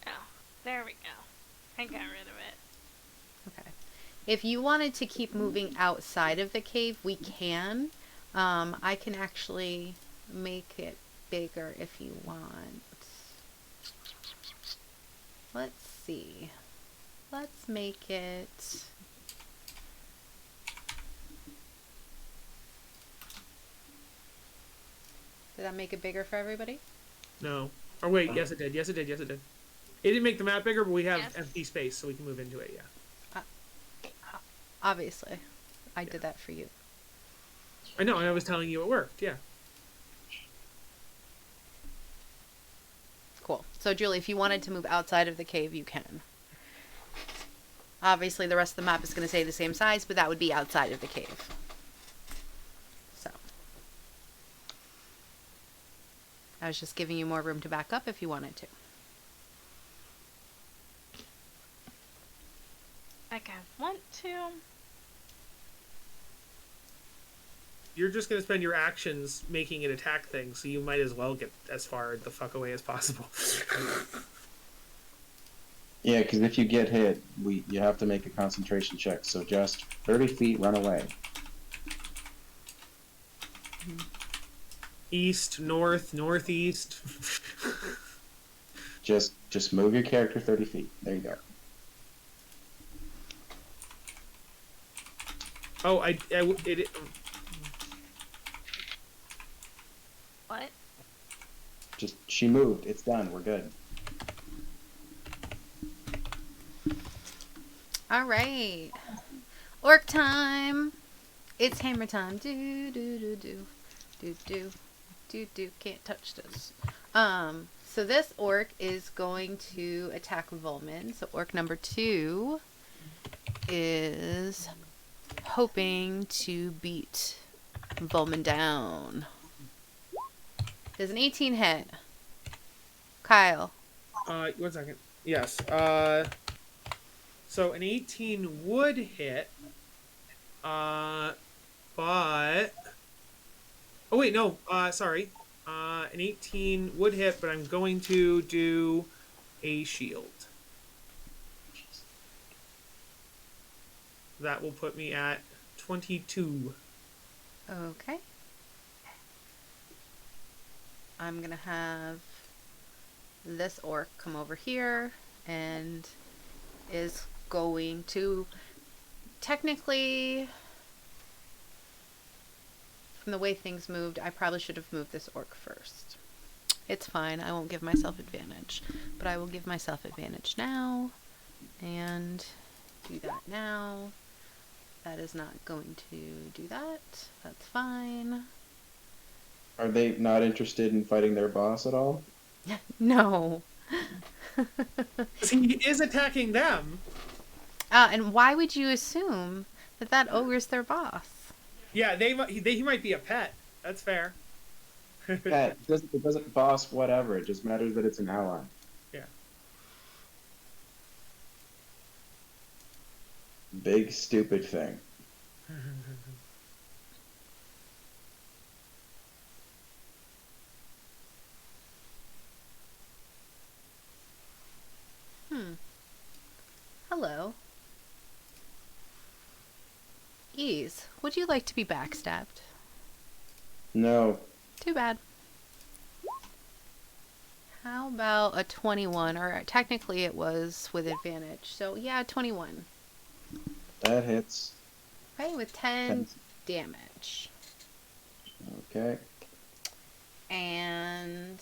Speaker 5: Oh, there we go. I got rid of it.
Speaker 1: Okay. If you wanted to keep moving outside of the cave, we can. I can actually make it bigger if you want. Let's see. Let's make it... Did that make it bigger for everybody?
Speaker 3: No. Or wait, yes it did. Yes it did. Yes it did. It didn't make the map bigger, but we have
Speaker 5: Yes.
Speaker 3: empty space, so we can move into it. Yeah.
Speaker 1: Obviously. I did that for you.
Speaker 3: I know. And I was telling you it worked. Yeah.
Speaker 1: Cool. So, Julie, if you wanted to move outside of the cave, you can. Obviously, the rest of the map is going to stay the same size, but that would be outside of the cave. So. I was just giving you more room to back up if you wanted to.
Speaker 5: Like I want to.
Speaker 3: You're just gonna spend your actions making it attack things, so you might as well get as far the fuck away as possible.
Speaker 6: Yeah, because if you get hit, you have to make a concentration check. So just 30 feet, run away.
Speaker 3: East, north, northeast.
Speaker 6: Just move your character 30 feet. There you go.
Speaker 3: Oh,
Speaker 5: What?
Speaker 6: Just she moved. It's done. We're good.
Speaker 1: All right. Orc time. It's hammer time. Do, do, do, do. Do, do. Do, do. Can't touch this. So this orc is going to attack Volman. So orc number 2 is hoping to beat Volman down. Does an 18 hit? Kyle.
Speaker 3: 1 second. Yes. So an 18 would hit. But oh wait, no. Sorry. An 18 would hit, but I'm going to do a shield. That will put me at 22.
Speaker 1: Okay. I'm gonna have this orc come over here and is going to technically, from the way things moved, I probably should have moved this orc first. It's fine, I won't give myself advantage, but I will give myself advantage now and do that now. That is not going to do that. That's fine.
Speaker 6: Are they not interested in fighting their boss at all?
Speaker 1: No.
Speaker 3: He is attacking them.
Speaker 1: And why would you assume that that ogre's their boss?
Speaker 3: Yeah, he might be a pet. That's fair.
Speaker 6: Yeah, it doesn't boss whatever. It just matters that it's an ally.
Speaker 3: Yeah.
Speaker 6: Big stupid thing.
Speaker 1: Hello. Ease, would you like to be backstabbed?
Speaker 6: No.
Speaker 1: Too bad. How about a 21? Or technically it was with advantage. So yeah, 21.
Speaker 6: That hits.
Speaker 1: Okay, with 10 damage.
Speaker 6: Okay.
Speaker 1: And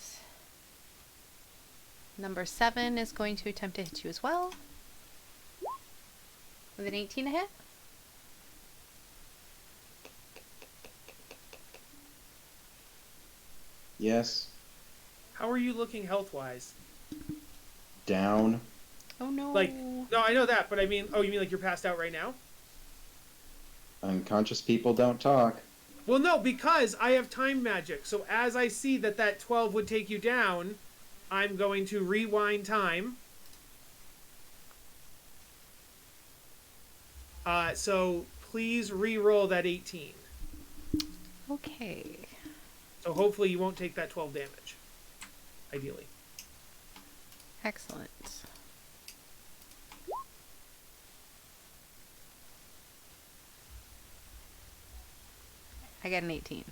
Speaker 1: number 7 is going to attempt to hit you as well. With an 18 to hit.
Speaker 6: Yes.
Speaker 3: How are you looking health-wise?
Speaker 6: Down.
Speaker 1: Oh no.
Speaker 3: Like, no, I know that, but I mean, oh, you mean like you're passed out right now?
Speaker 6: Unconscious people don't talk.
Speaker 3: Well, no, because I have time magic. So as I see that 12 would take you down, I'm going to rewind time. So please re-roll that 18.
Speaker 1: Okay.
Speaker 3: So hopefully you won't take that 12 damage. Ideally.
Speaker 1: Excellent. I got an 18.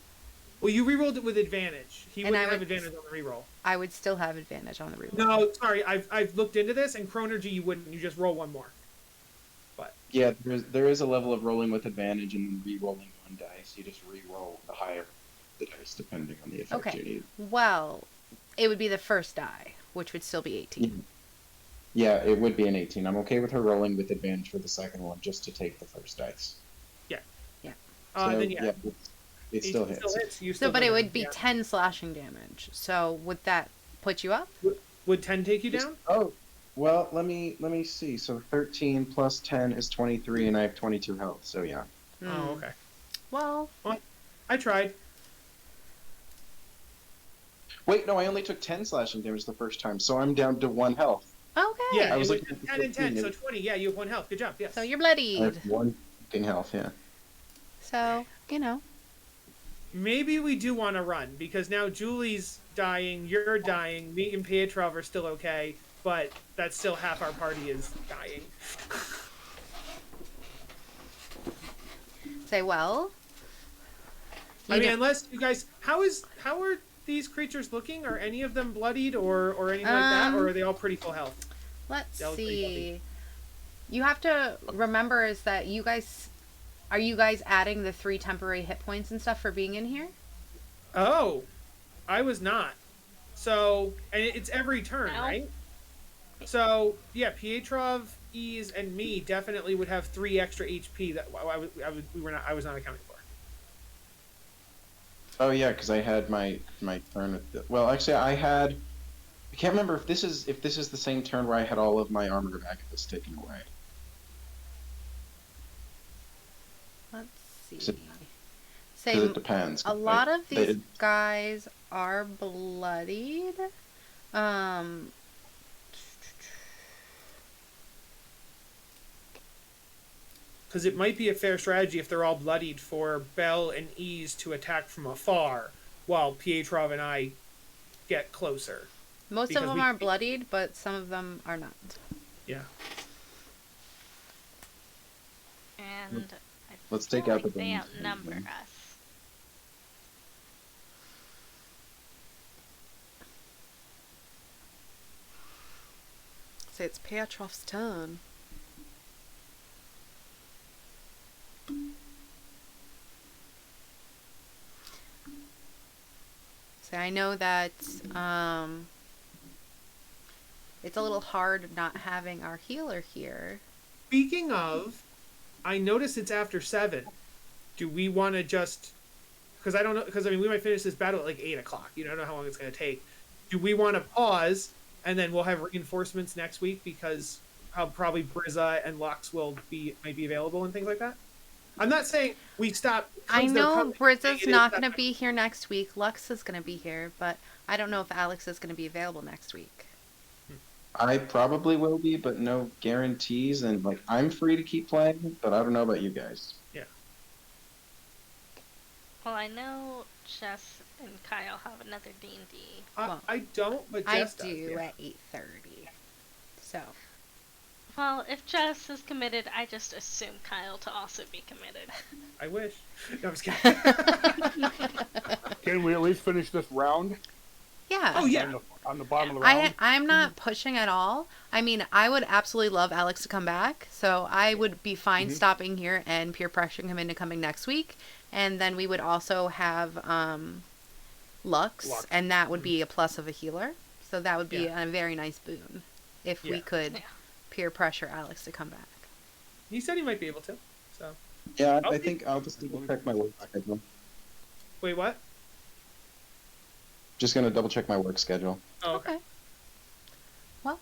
Speaker 3: Well, you re-rolled it with advantage. He
Speaker 1: And I
Speaker 3: wouldn't have
Speaker 1: would-
Speaker 3: advantage on the re-roll.
Speaker 1: I would still have advantage on the reroll.
Speaker 3: No, sorry, I've looked into this, and Chronergy you wouldn't. You just roll one more.
Speaker 6: Yeah, there is a level of rolling with advantage and then re-rolling one dice. You just re-roll the higher the dice depending on the effect you
Speaker 1: Okay.
Speaker 6: need.
Speaker 1: Well, it would be the first die, which would still be 18.
Speaker 6: Yeah, it would be an 18. I'm okay with her rolling with advantage for the second one just to take the first dice. So,
Speaker 3: Then yeah,
Speaker 6: it still hits.
Speaker 3: You
Speaker 1: So,
Speaker 3: still
Speaker 1: but
Speaker 3: go
Speaker 1: it
Speaker 3: down,
Speaker 1: would be
Speaker 3: yeah.
Speaker 1: 10 slashing damage. So, would that put you up?
Speaker 3: Would 10 take you down?
Speaker 6: Oh, well, let me see. So 13 plus 10 is 23, and I have 22 health. So yeah.
Speaker 1: Hmm.
Speaker 3: Oh, okay.
Speaker 1: Well,
Speaker 3: I tried.
Speaker 6: Wait, no, I only took 10 slashing damage the first time, so I'm down to 1 health.
Speaker 1: okay.
Speaker 3: Yeah,
Speaker 6: I
Speaker 3: it
Speaker 6: was
Speaker 3: was
Speaker 6: looking at the
Speaker 3: 10 and 10,
Speaker 6: 15,
Speaker 3: so 20. Yeah, you have 1 health. Good job. Yes.
Speaker 1: So you're
Speaker 6: I
Speaker 1: bloodied.
Speaker 6: have 1 fucking health. Yeah.
Speaker 1: So, you know.
Speaker 3: Maybe we do want to run, because now Julie's dying, you're dying, me and Pietrov are still okay, but that's still half our party is dying.
Speaker 1: Say, well.
Speaker 3: I
Speaker 1: you
Speaker 3: mean,
Speaker 1: don't-
Speaker 3: unless you guys, how are these creatures looking? Are any of them bloodied or anything like that, or are they all pretty full health?
Speaker 1: Let's
Speaker 3: That was pretty
Speaker 1: see. You have to remember is that are you guys adding the 3 temporary hit points and stuff for being in here?
Speaker 3: Oh, I was not. So, and it's every turn,
Speaker 5: No.
Speaker 3: right? So, yeah, Pietrov, Ease, and me definitely would have 3 extra HP that I was not accounting for.
Speaker 6: Oh yeah, because I had my turn at the. Well, actually, I can't remember if this is the same turn where I had all of my armor of Agathis taken away.
Speaker 1: Let's see.
Speaker 6: So-
Speaker 1: Say,
Speaker 6: Because it depends.
Speaker 1: a lot of these
Speaker 6: they-
Speaker 1: guys are bloodied.
Speaker 3: Because it might be a fair strategy if they're all bloodied for Bell and Ease to attack from afar, while Pietrov and I get closer.
Speaker 1: Most
Speaker 3: Because
Speaker 1: of them
Speaker 3: we-
Speaker 1: are bloodied, but some of them are not.
Speaker 3: Yeah.
Speaker 5: And I
Speaker 6: Let's
Speaker 5: feel
Speaker 6: take out
Speaker 5: like
Speaker 6: the
Speaker 5: they
Speaker 6: bones.
Speaker 5: outnumber us.
Speaker 1: Say it's Pietrov's turn. Say I know that it's a little hard not having our healer here.
Speaker 3: Speaking of, I notice it's after 7. Do we want to just... Because I don't know... Because, I mean, we might finish this battle at like 8 o'clock. You don't know how long it's going to take. Do we want to pause, and then we'll have reinforcements next week, because probably Brizza and Lux might be available and things like that? I'm not saying we stop...
Speaker 1: I
Speaker 3: 'cause they're
Speaker 1: know
Speaker 3: coming.
Speaker 1: Brizza's
Speaker 3: It is
Speaker 1: not
Speaker 3: that-
Speaker 1: going to be here next week. Lux is going to be here, but I don't know if Alex is going to be available next week.
Speaker 6: I probably will be, but no guarantees. And like, I'm free to keep playing, but I don't know about you guys.
Speaker 5: Well, I know Jess and Kyle have another D&D.
Speaker 1: Well,
Speaker 3: I don't, but
Speaker 1: I
Speaker 3: Jess does,
Speaker 1: do
Speaker 3: yeah.
Speaker 1: at 8:30. So,
Speaker 5: Well, if Jess is committed, I just assume Kyle to also be committed.
Speaker 3: I wish. No, I'm just kidding.
Speaker 2: Can we at least finish this round?
Speaker 1: yeah.
Speaker 3: Oh, yeah.
Speaker 2: On the bottom of the round?
Speaker 1: I'm not pushing at all. I mean, I would absolutely love Alex to come back, so I would be fine stopping here and peer pressuring him into coming next week. And then we would also have Lux, and that would be a plus of a healer. So that would be a very nice boon if we
Speaker 3: Yeah.
Speaker 1: could
Speaker 5: Yeah.
Speaker 1: peer pressure Alex to come back.
Speaker 3: He said he might be able to. So,
Speaker 6: Yeah,
Speaker 3: I'll
Speaker 6: I
Speaker 3: be-
Speaker 6: think I'll just double check my work schedule.
Speaker 3: wait, what?
Speaker 6: Just gonna double check my work schedule.
Speaker 3: Oh, okay.
Speaker 1: Okay. Well,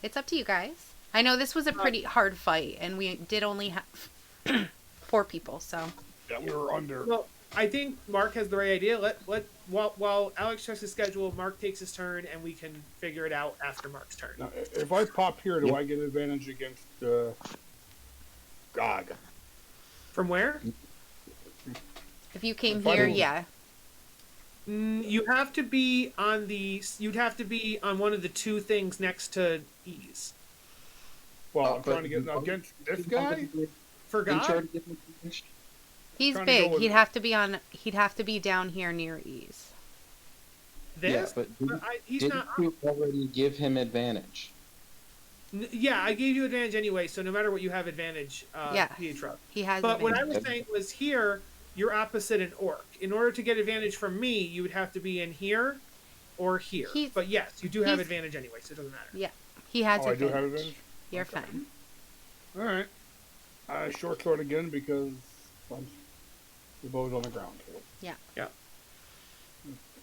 Speaker 1: it's up to you guys. I know this was a pretty hard fight, and we did only have 4 people, so.
Speaker 2: Yeah, we were under.
Speaker 3: Well, I think Mark has the right idea. While Alex checks his schedule, Mark takes his turn, and we can figure it out after Mark's turn.
Speaker 2: Now, if I pop here, do
Speaker 6: Yep.
Speaker 2: I get advantage against Gog?
Speaker 3: From where?
Speaker 1: If you came
Speaker 2: If I
Speaker 1: here,
Speaker 2: don't-
Speaker 1: yeah.
Speaker 3: You have to be on the. You'd have to be on one of the 2 things next to ease.
Speaker 2: Well, I'm
Speaker 6: but-
Speaker 2: trying to get against this guy.
Speaker 3: For God.
Speaker 1: He's
Speaker 2: Trying to go
Speaker 1: big.
Speaker 2: with-
Speaker 1: He'd have to be on. He'd have to be down here near ease.
Speaker 6: Yeah,
Speaker 3: This.
Speaker 6: but
Speaker 3: He's
Speaker 6: didn't
Speaker 3: not.
Speaker 6: you already give him advantage?
Speaker 3: Yeah, I gave you advantage anyway, so no matter what, you have advantage.
Speaker 1: Yeah.
Speaker 3: Pietro.
Speaker 1: He has.
Speaker 3: But what I
Speaker 1: advantage.
Speaker 3: was saying was here, you're opposite an orc. In order to get advantage from me, you would have to be in here or here.
Speaker 1: He's-
Speaker 3: But yes, you do have
Speaker 1: he's-
Speaker 3: advantage anyway, so it doesn't matter.
Speaker 1: He has
Speaker 2: Oh, I do
Speaker 1: advantage.
Speaker 2: have advantage.
Speaker 1: You're fine.
Speaker 2: All right. Short sword again because the bow's on the ground.
Speaker 1: Yeah.
Speaker 3: Yeah.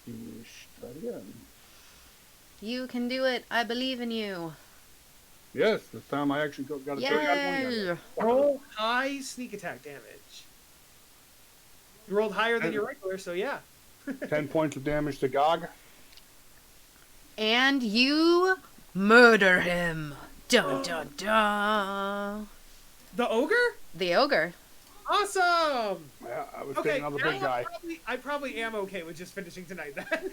Speaker 2: Try it again.
Speaker 1: You can do it. I believe in you.
Speaker 2: Yes, this time I actually got a 30 out of 20.
Speaker 1: Yay!
Speaker 3: Roll high sneak attack damage. You rolled higher than
Speaker 2: And-
Speaker 3: your regular, so yeah.
Speaker 2: 10 points of damage to Gog.
Speaker 1: And you murder him. Dun dun dun.
Speaker 3: The ogre?
Speaker 1: The ogre.
Speaker 3: Awesome!
Speaker 2: Yeah, I was
Speaker 3: Okay,
Speaker 2: taking on the big guy.
Speaker 3: I probably am okay with just finishing tonight then.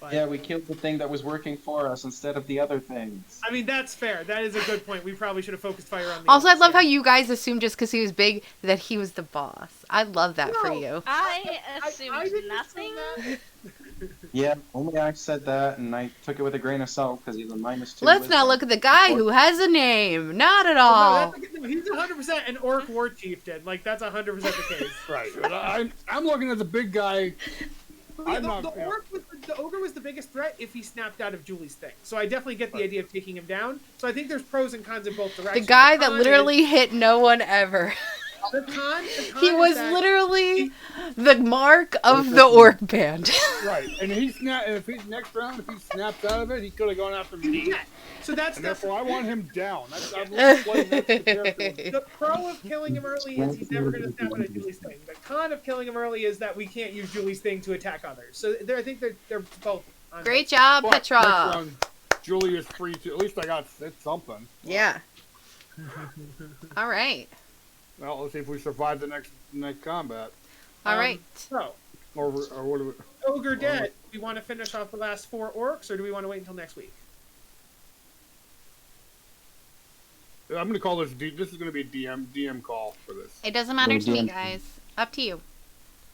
Speaker 3: But,
Speaker 6: Yeah, we killed the thing that was working for us instead of the other things.
Speaker 3: I mean, that's fair. That is a good point. We probably should have focused fire on the
Speaker 1: Also, I
Speaker 3: orcs,
Speaker 1: love
Speaker 3: yeah.
Speaker 1: how you guys assumed just because he was big that he was the boss. I love that for
Speaker 3: No.
Speaker 1: you.
Speaker 5: I assumed
Speaker 3: I didn't
Speaker 5: nothing.
Speaker 3: assume
Speaker 6: Yeah, only I said that, and I took it with a grain of salt because he's a -2.
Speaker 1: Let's not
Speaker 6: wisdom.
Speaker 1: look at the guy who has a name. Not at
Speaker 3: No,
Speaker 1: all.
Speaker 3: no, he's 100% an orc war chieftain. Like, that's 100% the case.
Speaker 2: Right. But I'm looking at the big guy. I'm
Speaker 3: the,
Speaker 2: not-
Speaker 3: the,
Speaker 2: yeah.
Speaker 3: orc was the ogre was the biggest threat if he snapped out of Julie's thing. So I definitely get the idea of taking him down. So I think there's pros and cons in both
Speaker 1: The
Speaker 3: directions.
Speaker 1: guy that
Speaker 3: con
Speaker 1: literally hit no one ever.
Speaker 3: the con
Speaker 1: He
Speaker 3: is
Speaker 1: was
Speaker 3: that
Speaker 1: literally the mark of the orc band.
Speaker 2: Right. And if he's next round, if he snaps out of it, he could have gone after me.
Speaker 3: Yeah. So that's
Speaker 2: And
Speaker 3: the
Speaker 2: therefore, I want him down. I've really played that the character.
Speaker 3: the pro of killing him early is he's never going to snap out of Julie's thing. The con of killing him early is that we can't use Julie's thing to attack others. So I think they're both. On
Speaker 1: Great job,
Speaker 2: But next
Speaker 1: Petra.
Speaker 2: round, Julie is free to. At least I got something.
Speaker 1: Yeah. All right.
Speaker 2: Well, let's see if we survive the next combat.
Speaker 1: All right.
Speaker 3: So
Speaker 2: Or what do we?
Speaker 3: ogre dead. Do we want to finish off the last 4 orcs, or do we want to wait until next week?
Speaker 2: I'm gonna call this. This is gonna be a DM call for this.
Speaker 1: It doesn't matter to me,
Speaker 6: DM.
Speaker 1: guys. Up to you.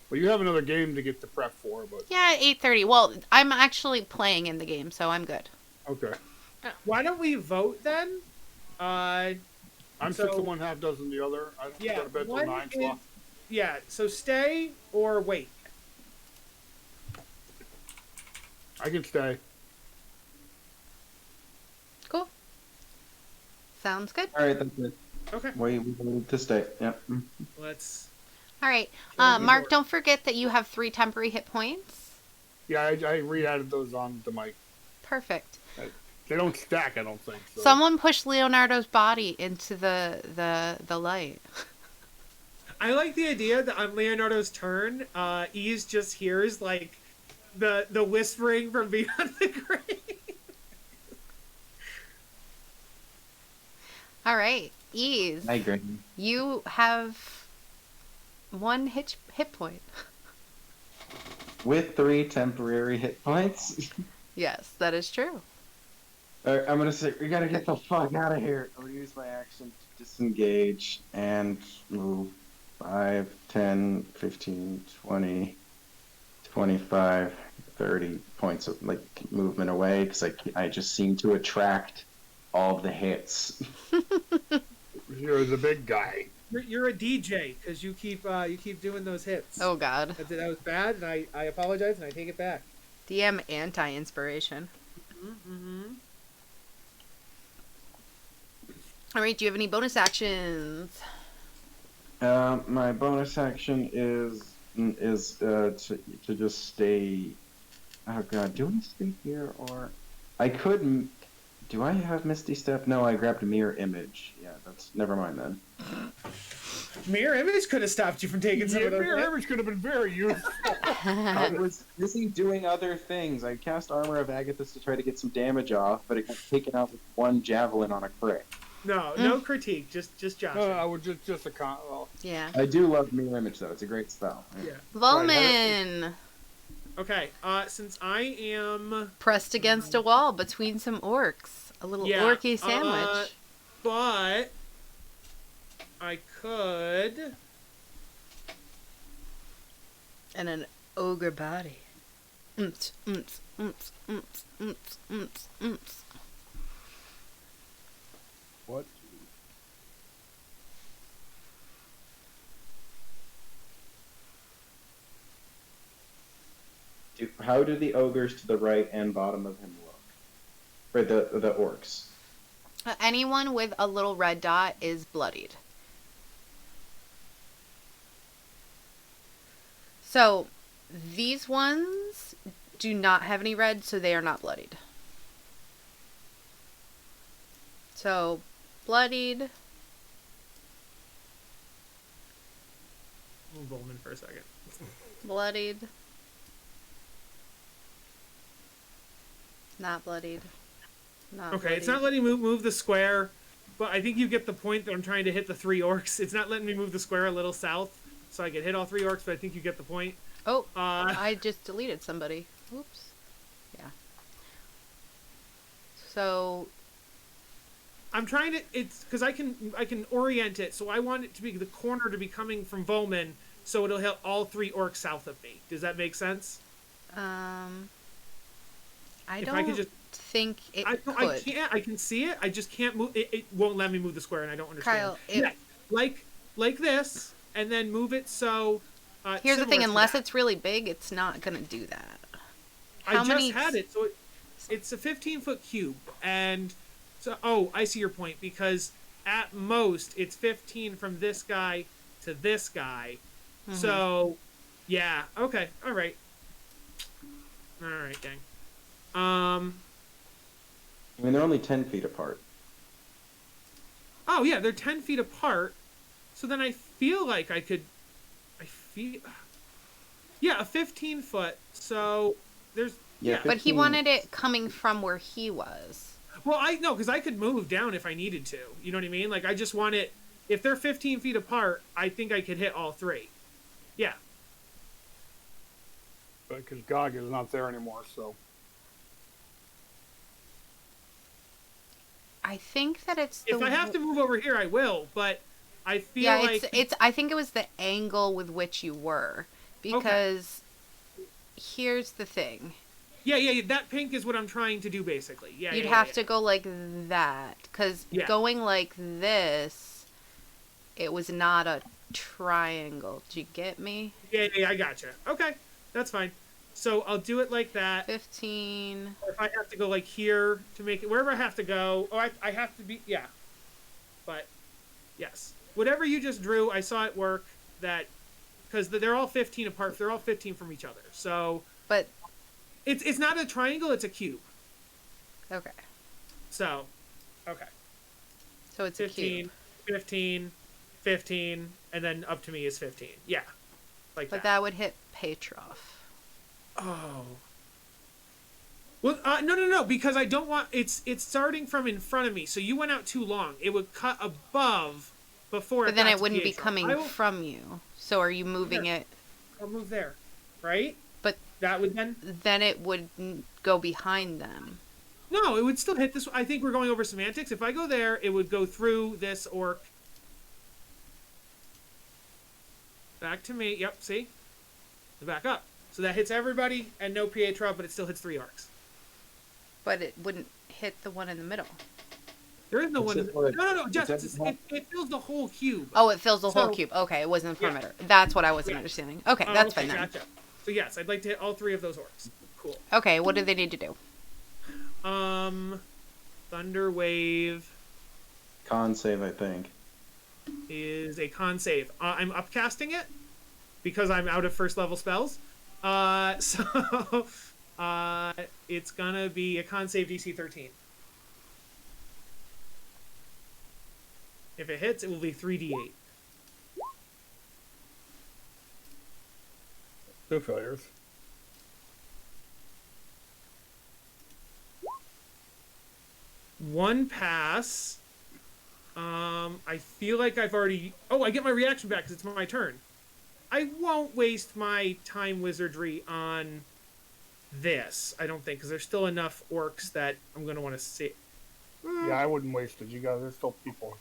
Speaker 2: Well, you have another game to get the prep for, but
Speaker 1: Yeah, 8:30. Well, I'm actually playing in the game, so I'm good.
Speaker 2: okay.
Speaker 3: Why don't we vote then?
Speaker 2: I'm
Speaker 3: So-
Speaker 2: 6 of one, half dozen the other. I
Speaker 3: Yeah,
Speaker 2: got to bed till
Speaker 3: one
Speaker 2: 9
Speaker 3: is-
Speaker 2: o'clock.
Speaker 3: Yeah. So stay or wait.
Speaker 2: I can stay.
Speaker 1: Cool. Sounds good.
Speaker 6: All right, that's it.
Speaker 3: Okay.
Speaker 6: We voted to stay. Yep.
Speaker 3: Let's.
Speaker 1: All right.
Speaker 3: Kill the
Speaker 1: Mark,
Speaker 3: orc.
Speaker 1: don't forget that you have 3 temporary hit points.
Speaker 2: Yeah, I re-added those on to my.
Speaker 1: Perfect.
Speaker 2: They don't stack, I don't think. So.
Speaker 1: Someone pushed Leonardo's body into the light.
Speaker 3: I like the idea that on Leonardo's turn, Ease just hears like the whispering from beyond the grave.
Speaker 1: All right. Ease.
Speaker 6: I agree.
Speaker 1: You have 1 hit point.
Speaker 6: With 3 temporary hit points.
Speaker 1: Yes, that is true.
Speaker 6: All right, I'm gonna say we gotta get the fuck out of here. I'm gonna use my action to disengage and move 5, 10, 15, 20, 25, 30 points of like movement away because I just seem to attract all of the hits.
Speaker 2: You're the big guy.
Speaker 3: You're a DJ because you keep doing those hits.
Speaker 1: Oh God.
Speaker 3: That was bad, and I apologize, and I take it back.
Speaker 1: DM anti-inspiration.
Speaker 3: Mm-hmm.
Speaker 1: All right. Do you have any bonus actions?
Speaker 6: My bonus action is is to just stay. Oh god, do I stay here or I could? Do I have Misty Step? No, I grabbed a mirror image. Yeah, that's never mind then.
Speaker 3: Mirror image could have stopped you from taking some
Speaker 2: Yeah,
Speaker 3: of those.
Speaker 2: mirror
Speaker 3: hits.
Speaker 2: image could have been very useful.
Speaker 6: I was busy doing other things. I cast Armor of Agathis to try to get some damage off, but it got taken out with one javelin on a crit.
Speaker 3: No critique, just Josh.
Speaker 2: I would just a con. Well,
Speaker 1: Yeah.
Speaker 6: I do love mirror image though; it's a great spell.
Speaker 3: Yeah.
Speaker 1: Volman!
Speaker 3: Okay. Since I am
Speaker 1: Pressed against a wall between some orcs. A little orky sandwich.
Speaker 3: But I could.
Speaker 1: And an ogre body. Umts, umts, umts, umts, umts, umts, umts.
Speaker 2: what?
Speaker 6: How do the ogres to the right and bottom of him look? For the orcs.
Speaker 1: Anyone with a little red dot is bloodied. So, these ones do not have any red, so they are not bloodied. So, bloodied.
Speaker 3: Move Bowman for a second.
Speaker 1: Bloodied. Not bloodied. Not
Speaker 3: Okay, it's
Speaker 1: bloodied.
Speaker 3: not letting me move the square, but I think you get the point that I'm trying to hit the 3 orcs. It's not letting me move the square a little south, so I can hit all 3 orcs, but I think you get the point.
Speaker 1: Oh, I just deleted somebody. Oops. Yeah. So,
Speaker 3: I'm trying to. It's because I can orient it, so I want it to be the corner to be coming from Volman, so it'll hit all 3 orcs south of me. Does that make sense?
Speaker 1: I
Speaker 3: If
Speaker 1: don't
Speaker 3: I could just-
Speaker 1: think it
Speaker 3: I
Speaker 1: could.
Speaker 3: can't. I can see it. I just can't move. It won't let me move the square, and I don't understand.
Speaker 1: Kyle,
Speaker 3: yeah, like this, and then move it so.
Speaker 1: Here's the thing,
Speaker 3: similar to
Speaker 1: unless
Speaker 3: that.
Speaker 1: it's really big, it's not going to do that.
Speaker 3: I just had it, so it's a 15-foot cube, and so I see your point, because at most it's 15 from this guy to this guy.
Speaker 1: Mhm.
Speaker 3: So, yeah, okay, all right, gang.
Speaker 6: I mean, they're only 10 feet apart.
Speaker 3: Oh yeah, they're 10 feet apart. So then I feel like I could. Yeah, a 15-foot. So there's.
Speaker 6: Yeah,
Speaker 1: But he
Speaker 6: 15
Speaker 1: wanted it coming from where he was.
Speaker 3: Well, I know, because I could move down if I needed to. You know what I mean? Like, I just want it. If they're 15 feet apart, I think I could hit all 3. Yeah.
Speaker 2: Because Gog is not there anymore, so.
Speaker 1: I think that it's the
Speaker 3: If I have to move over here, I will. But I feel
Speaker 1: yeah,
Speaker 3: like
Speaker 1: it's. I think it was the angle with which you were, because here's the thing:
Speaker 3: yeah. That pink is what I'm trying to do, basically. Yeah.
Speaker 1: you'd have to go like that, because
Speaker 3: Yeah.
Speaker 1: going like this, it was not a triangle. Do you get me?
Speaker 3: Yeah, I gotcha. Okay, that's fine. So I'll do it like that.
Speaker 1: 15.
Speaker 3: Or if I have to go like here to make it wherever I have to go. Oh, I have to be But yes, whatever you just drew, I saw it work. That because they're all 15 apart. They're all 15 from each other. So
Speaker 1: But
Speaker 3: it's not a triangle. It's a cube.
Speaker 1: okay,
Speaker 3: So okay,
Speaker 1: so it's a
Speaker 3: 15,
Speaker 1: cube.
Speaker 3: 15, 15, and then up to me is 15. Yeah, like
Speaker 1: But
Speaker 3: that.
Speaker 1: that would hit Petrov.
Speaker 3: Oh. Well, no, because I don't want it's starting from in front of me. So you went out too long. It would cut above before.
Speaker 1: But then
Speaker 3: got
Speaker 1: it
Speaker 3: to
Speaker 1: wouldn't be
Speaker 3: Pietro.
Speaker 1: coming from you. So are you moving it?
Speaker 3: I'll move there, right?
Speaker 1: But
Speaker 3: that would
Speaker 1: then it would go behind them.
Speaker 3: No, it would still hit this. I think we're going over semantics. If I go there, it would go through this orc. Back to me. Yep, see? Back up. So that hits everybody and no Pietro, but it still hits 3 orcs.
Speaker 1: But it wouldn't hit the one in the middle.
Speaker 3: There is no
Speaker 6: It's
Speaker 3: one.
Speaker 6: just like-
Speaker 3: No.
Speaker 6: it's
Speaker 3: Just
Speaker 6: every-
Speaker 3: it fills the whole cube.
Speaker 1: Oh, it fills the whole
Speaker 3: So-
Speaker 1: cube. Okay, it wasn't the
Speaker 3: Yeah.
Speaker 1: perimeter. That's what I wasn't
Speaker 3: Yeah.
Speaker 1: understanding. Okay,
Speaker 3: Oh,
Speaker 1: that's
Speaker 3: okay,
Speaker 1: fine then.
Speaker 3: Gotcha. So yes, I'd like to hit all 3 of those orcs. Cool.
Speaker 1: Okay, what do they need to do?
Speaker 3: Thunder Wave
Speaker 6: Con save, I think.
Speaker 3: is a con save. I'm upcasting it. because I'm out of first level spells. So it's gonna be a con save DC 13. If it hits, it will be 3d8.
Speaker 2: 2 failures.
Speaker 3: One pass. I feel like I've already... Oh, I get my reaction back because it's my turn. I won't waste my time wizardry on this, I don't think, because there's still enough orcs that I'm going to want to see.
Speaker 2: Yeah, I wouldn't waste it. You guys, there's still people.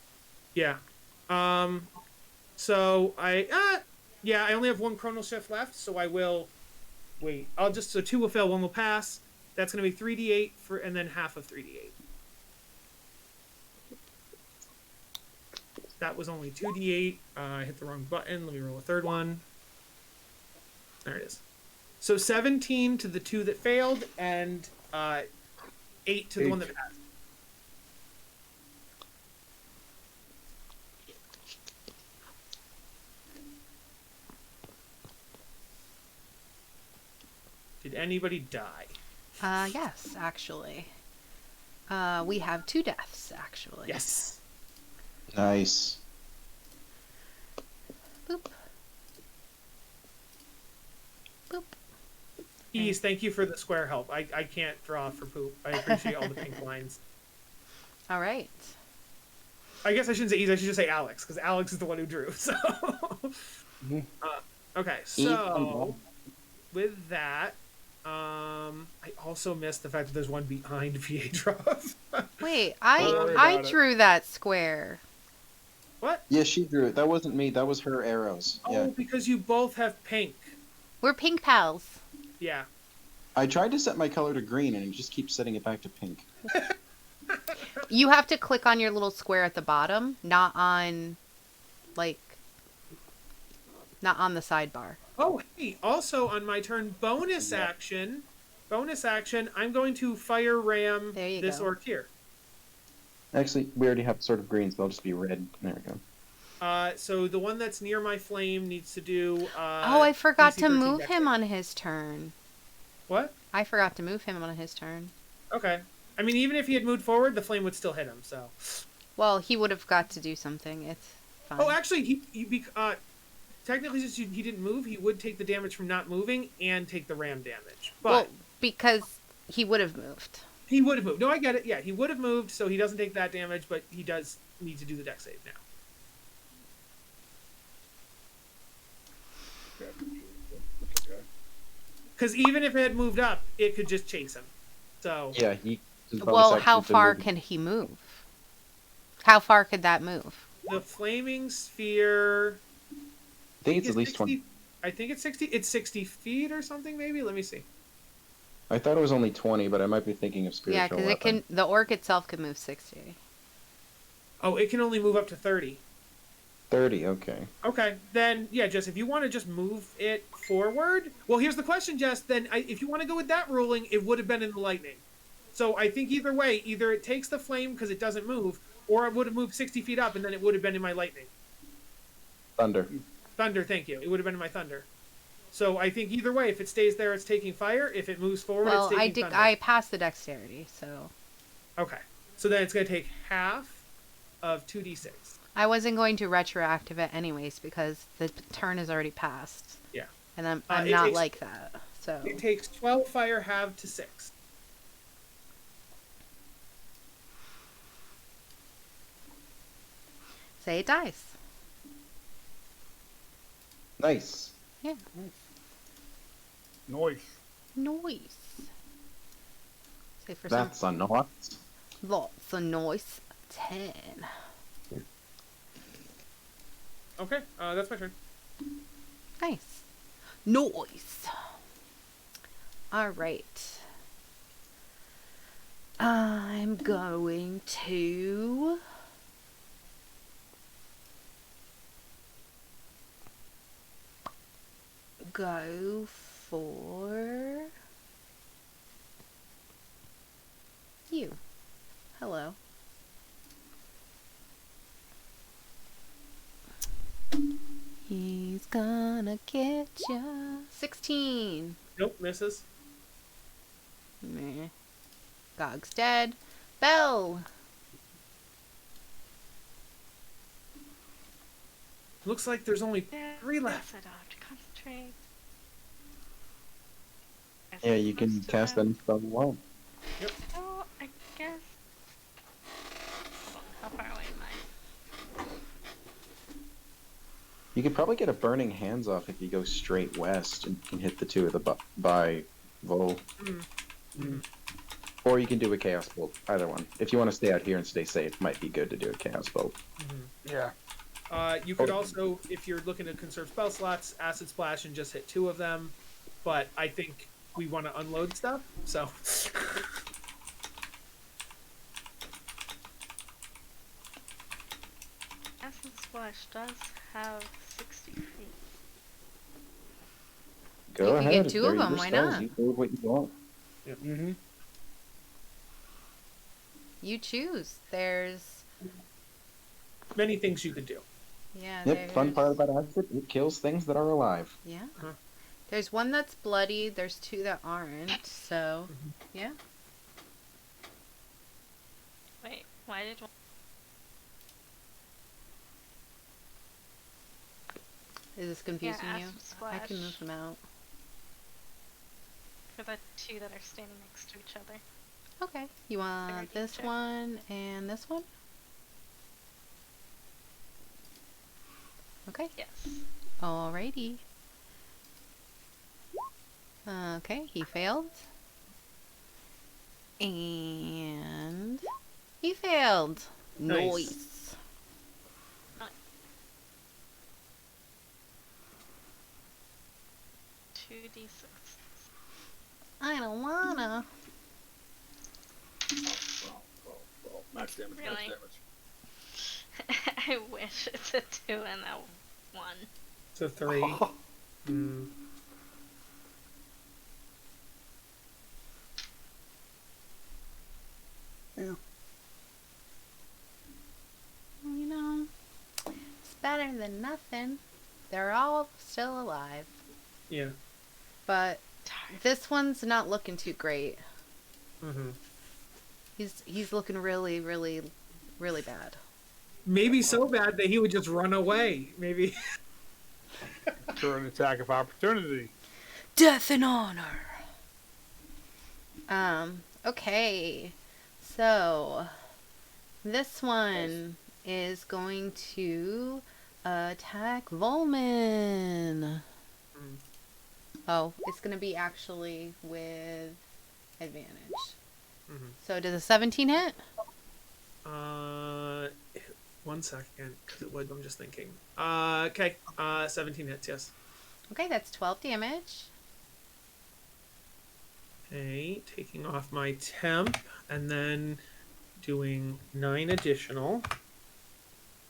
Speaker 3: Yeah. So I only have 1 chronal shift left, so I will wait. So 2 will fail, 1 will pass. That's going to be 3d8 and then half of 3d8. That was only 2d8. I hit the wrong button. Let me roll a third one. There it is. So 17 to the 2 that failed, and 8 to the 1 that passed. Did anybody die?
Speaker 1: Yes, actually. We have 2 deaths, actually.
Speaker 3: Yes.
Speaker 6: Nice.
Speaker 1: Boop. Boop.
Speaker 3: Ease, thank you for the square help. I can't draw for poop. I appreciate all the pink lines.
Speaker 1: All right.
Speaker 3: I guess I shouldn't say Ease, I should just say Alex, because Alex is the one who drew, so... Okay, so... With that, I also missed the fact that there's one behind Pietrov.
Speaker 1: Wait,
Speaker 2: worry
Speaker 1: I
Speaker 2: about it.
Speaker 1: drew that square.
Speaker 3: What?
Speaker 6: Yeah, she drew it. That wasn't me. That was her arrows.
Speaker 3: Oh,
Speaker 6: Yeah.
Speaker 3: because you both have pink.
Speaker 1: We're pink pals.
Speaker 3: Yeah.
Speaker 6: I tried to set my color to green, and it just keeps setting it back to pink.
Speaker 1: You have to click on your little square at the bottom, not on the sidebar.
Speaker 3: Oh, hey, also on my turn, bonus action, I'm going to fire ram
Speaker 1: There you
Speaker 3: this
Speaker 1: go.
Speaker 3: orc here.
Speaker 6: Actually, we already have sort of green, so they'll just be red. There we go.
Speaker 3: So the one that's near my flame needs to do...
Speaker 1: Oh, I forgot
Speaker 3: DC
Speaker 1: to
Speaker 3: 13
Speaker 1: move
Speaker 3: dex
Speaker 1: him
Speaker 3: save.
Speaker 1: on his turn.
Speaker 3: What?
Speaker 1: I forgot to move him on his turn.
Speaker 3: Okay. I mean, even if he had moved forward, the flame would still hit him, so...
Speaker 1: Well, he would have got to do something. It's fine.
Speaker 3: Oh, actually, technically, since he didn't move, he would take the damage from not moving and take the ram damage. But
Speaker 1: well, because he would have moved.
Speaker 3: he would have moved. No, I get it. Yeah, he would have moved, so he doesn't take that damage, but he does need to do the dex save now. Because even if it had moved up, it could just chase him. So
Speaker 6: Yeah, he. his bonus
Speaker 1: Well,
Speaker 6: action
Speaker 1: how
Speaker 6: is to
Speaker 1: far
Speaker 6: move.
Speaker 1: can he move? How far could that move?
Speaker 3: the flaming sphere...
Speaker 6: I think it's at least 20.
Speaker 3: I think it's 60. It's 60 feet or something, maybe? Let me see.
Speaker 6: I thought it was only 20, but I might be thinking of spiritual
Speaker 1: Yeah, because
Speaker 6: weapon.
Speaker 1: the orc itself can move 60.
Speaker 3: Oh, it can only move up to 30.
Speaker 6: 30, okay.
Speaker 3: Okay, then, yeah, Jess, if you want to just move it forward... Well, here's the question, Jess. Then, if you want to go with that ruling, it would have been in the lightning. So I think either way, either it takes the flame because it doesn't move, or it would have moved 60 feet up, and then it would have been in my lightning.
Speaker 6: Thunder.
Speaker 3: Thunder, thank you. It would have been in my thunder. So I think either way, if it stays there, it's taking fire. If it moves forward,
Speaker 1: Well,
Speaker 3: it's taking thunder.
Speaker 1: I passed the dexterity, so
Speaker 3: Okay. So then it's going to take half of 2d6.
Speaker 1: I wasn't going to retroactive it anyways because the turn is already passed.
Speaker 3: Yeah.
Speaker 1: And I'm
Speaker 3: It
Speaker 1: not
Speaker 3: takes-
Speaker 1: like that. So
Speaker 3: It takes 12 fire halved to 6.
Speaker 1: say it dies.
Speaker 6: Nice.
Speaker 1: Yeah.
Speaker 2: Noise.
Speaker 1: Noise. Say for
Speaker 6: That's a lot.
Speaker 1: lots of noise. 10.
Speaker 3: Okay, that's my turn.
Speaker 1: Nice. Noise. All right. I'm going to go for you. Hello. He's gonna get ya. 16.
Speaker 3: Nope, misses.
Speaker 1: Meh. Gog's dead. Bell.
Speaker 3: Looks like there's only
Speaker 5: Yeah,
Speaker 3: 3 left.
Speaker 5: I don't have to concentrate. Guess
Speaker 6: Yeah,
Speaker 5: I'm
Speaker 6: you can
Speaker 5: supposed to
Speaker 6: cast
Speaker 5: have-
Speaker 6: any spell you want.
Speaker 5: Oh, I guess. Hold on, how far away am I?
Speaker 6: You could probably get a burning hands off if you go straight west and can hit the two of the by Vol. Or you can do a chaos bolt. Either one. If you want to stay out here and stay safe, might be good to do a chaos bolt.
Speaker 2: Yeah.
Speaker 3: You could also, if you're looking to conserve spell slots, acid splash and just hit 2 of them. But I think we want to unload stuff, so.
Speaker 5: Acid Splash does have 60 feet.
Speaker 6: Go
Speaker 1: You can
Speaker 6: ahead.
Speaker 1: get 2
Speaker 6: They're
Speaker 1: of them,
Speaker 6: your
Speaker 1: why
Speaker 6: spells.
Speaker 1: not?
Speaker 6: You do what you want.
Speaker 2: Mm-hmm.
Speaker 1: You choose. There's...
Speaker 3: Many things you could do.
Speaker 1: Yeah,
Speaker 6: Yep, fun part about acid, it kills things that are alive.
Speaker 1: Yeah.
Speaker 3: Uh-huh.
Speaker 1: There's one that's bloody. There's 2 that aren't. So, yeah.
Speaker 5: Wait, why did one?
Speaker 1: Is this confusing you?
Speaker 5: Acid Splash.
Speaker 1: I can move them out.
Speaker 5: For the 2 that are standing next to each other.
Speaker 1: Okay. You want
Speaker 5: Alright,
Speaker 1: this
Speaker 5: check.
Speaker 1: one and this one? Okay.
Speaker 5: Yes.
Speaker 1: Alrighty. Okay, he failed. And he failed.
Speaker 3: Nice.
Speaker 1: Nice.
Speaker 5: 2d6.
Speaker 2: Oh,
Speaker 1: I don't wanna.
Speaker 2: Max damage, max
Speaker 5: Really?
Speaker 2: damage.
Speaker 5: I wish it's a 2 and a 1.
Speaker 3: So 3. Mm.
Speaker 2: Yeah.
Speaker 1: You know, it's better than nothing. They're all still alive.
Speaker 3: Yeah.
Speaker 1: But this one's not looking too great.
Speaker 3: Mm-hmm.
Speaker 1: He's looking really, really, really bad.
Speaker 3: Maybe so bad that he would just run away. Maybe.
Speaker 2: Turn attack of opportunity.
Speaker 1: Death and honor. Okay. So, this one is going to attack Volman. Oh, it's going to be actually with advantage.
Speaker 3: Mhm.
Speaker 1: So, does a 17 hit?
Speaker 3: 1 second, because it would. I'm just thinking. Okay. 17 hits. Yes.
Speaker 1: Okay, that's 12 damage.
Speaker 3: Okay, taking off my temp and then doing 9 additional.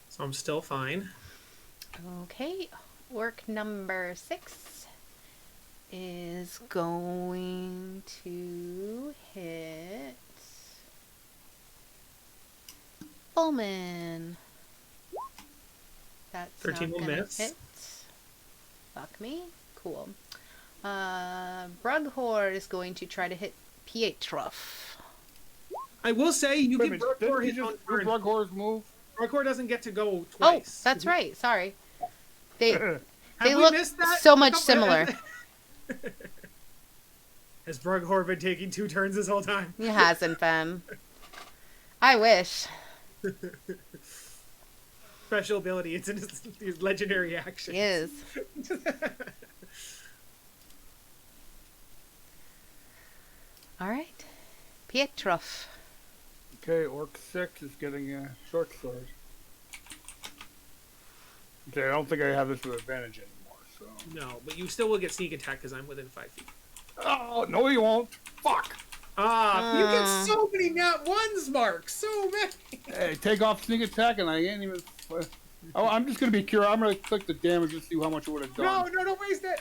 Speaker 3: So I'm still fine.
Speaker 1: Okay, orc number 6 is going to hit Bowman. That's
Speaker 3: 13
Speaker 1: not
Speaker 3: will
Speaker 1: gonna
Speaker 3: miss.
Speaker 1: hit. Fuck me. Cool. Brughor is going to try to hit Pietroff.
Speaker 3: I will say you
Speaker 2: Wait a
Speaker 3: can
Speaker 2: minute,
Speaker 3: Brughor
Speaker 2: didn't
Speaker 3: his
Speaker 2: he
Speaker 3: own
Speaker 2: just do
Speaker 3: turn.
Speaker 2: Brughor's move?
Speaker 3: Brughor doesn't get to go
Speaker 1: Oh,
Speaker 3: twice.
Speaker 1: that's right. Sorry. They
Speaker 3: Have
Speaker 1: they
Speaker 3: we
Speaker 1: look
Speaker 3: missed that?
Speaker 1: so much similar.
Speaker 3: Has Brughor been taking 2 turns this whole time?
Speaker 1: He hasn't been. I wish.
Speaker 3: Special ability. It's in his legendary action.
Speaker 1: He is. All right. Pietroff.
Speaker 2: Okay, Orc 6 is getting a short sword. Okay, I don't think I have this with advantage anymore, so...
Speaker 3: No, but you still will get sneak attack because I'm within 5 feet.
Speaker 2: Oh, no you won't! Fuck!
Speaker 3: You get so many nat ones, Mark. So many.
Speaker 2: Hey, take off sneak attack and I ain't even... Oh, I'm just gonna be curious. I'm gonna click the damage and see how much it would have
Speaker 3: No,
Speaker 2: done.
Speaker 3: no, don't waste it.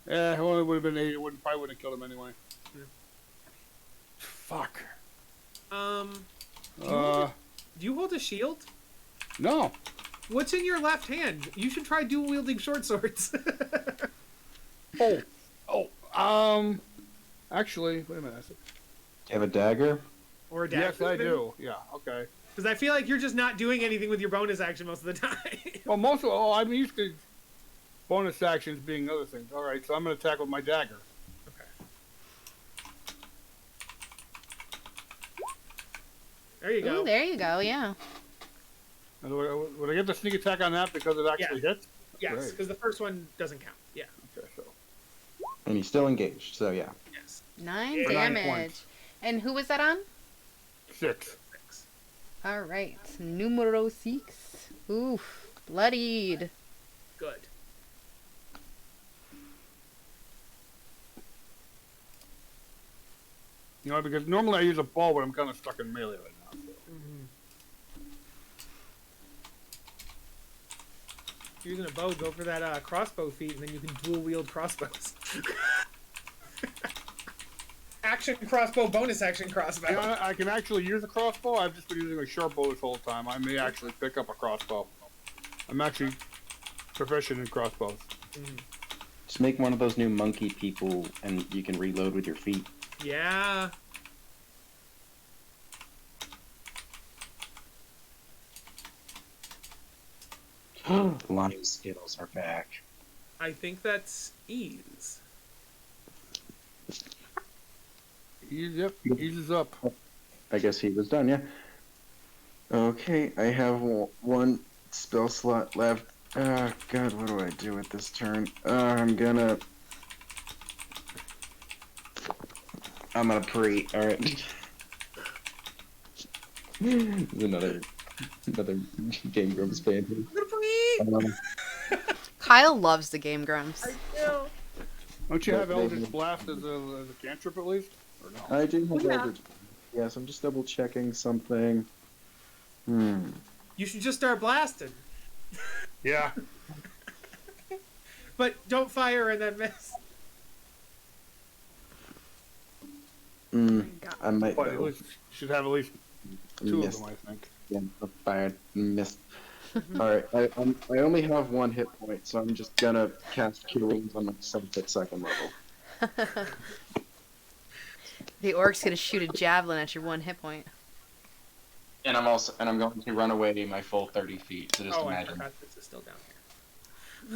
Speaker 2: Yeah, it only would have been 8. It probably wouldn't have killed him anyway.
Speaker 3: Yeah.
Speaker 2: Fuck.
Speaker 3: Do
Speaker 2: Uh,
Speaker 3: you hold a shield?
Speaker 2: no.
Speaker 3: What's in your left hand? You should try dual wielding short swords.
Speaker 2: Actually, wait a minute.
Speaker 6: Do you have a dagger?
Speaker 3: Or a dagger.
Speaker 2: Yes, I do. Yeah, okay.
Speaker 3: Because I feel like you're just not doing anything with your bonus action most of the time.
Speaker 2: Well, I'm used to bonus actions being other things. All right, so I'm going to attack with my dagger.
Speaker 3: There you go.
Speaker 1: Ooh, there you go. Yeah.
Speaker 2: And would I get the sneak attack on that because it actually hit?
Speaker 3: Yes, because the first one doesn't count. Yeah.
Speaker 2: Okay, so.
Speaker 6: And he's still engaged, so yeah.
Speaker 3: Yes.
Speaker 1: 9
Speaker 3: Yeah.
Speaker 2: 9
Speaker 1: damage.
Speaker 2: points.
Speaker 1: And who was that on?
Speaker 2: 6.
Speaker 1: All right. Numero 6. Oof. Bloodied.
Speaker 3: Good.
Speaker 2: You know, because normally I use a bow, but I'm kind of stuck in melee right now. So.
Speaker 3: If you're using a bow, go for that crossbow feat, and then you can dual wield crossbows. Action crossbow, bonus action crossbow.
Speaker 2: Yeah, I can actually use a crossbow. I've just been using a short bow this whole time. I may actually pick up a crossbow. I'm actually proficient in crossbows.
Speaker 6: Just make one of those new monkey people, and you can reload with your feet.
Speaker 3: Yeah.
Speaker 6: Lime Skittles are back.
Speaker 3: I think that's ease.
Speaker 2: Yep, eases up.
Speaker 6: I guess he was done, yeah. Okay, I have one spell slot left. God, what do I do with this turn? I'm gonna pre. Alright. another Game Grumps fan.
Speaker 1: Kyle loves the Game Grumps.
Speaker 2: Don't you have Eldritch Blast as a cantrip at least? Or no?
Speaker 6: I do have Eldritch. Yes, I'm just double checking something.
Speaker 3: You should just start blasting.
Speaker 2: Yeah.
Speaker 3: But don't fire and then miss.
Speaker 6: I might
Speaker 2: But at least, you should have at least 2 of them, I think.
Speaker 6: Yeah, fired. Missed. Alright, I only have 1 hit point, so I'm just gonna cast Cure Wounds on myself at 2nd level.
Speaker 1: The orc's gonna shoot a javelin at your 1 hit point.
Speaker 7: And I'm going to run away my full 30 feet. So just
Speaker 3: I
Speaker 7: imagine.
Speaker 3: forgot this is still down here.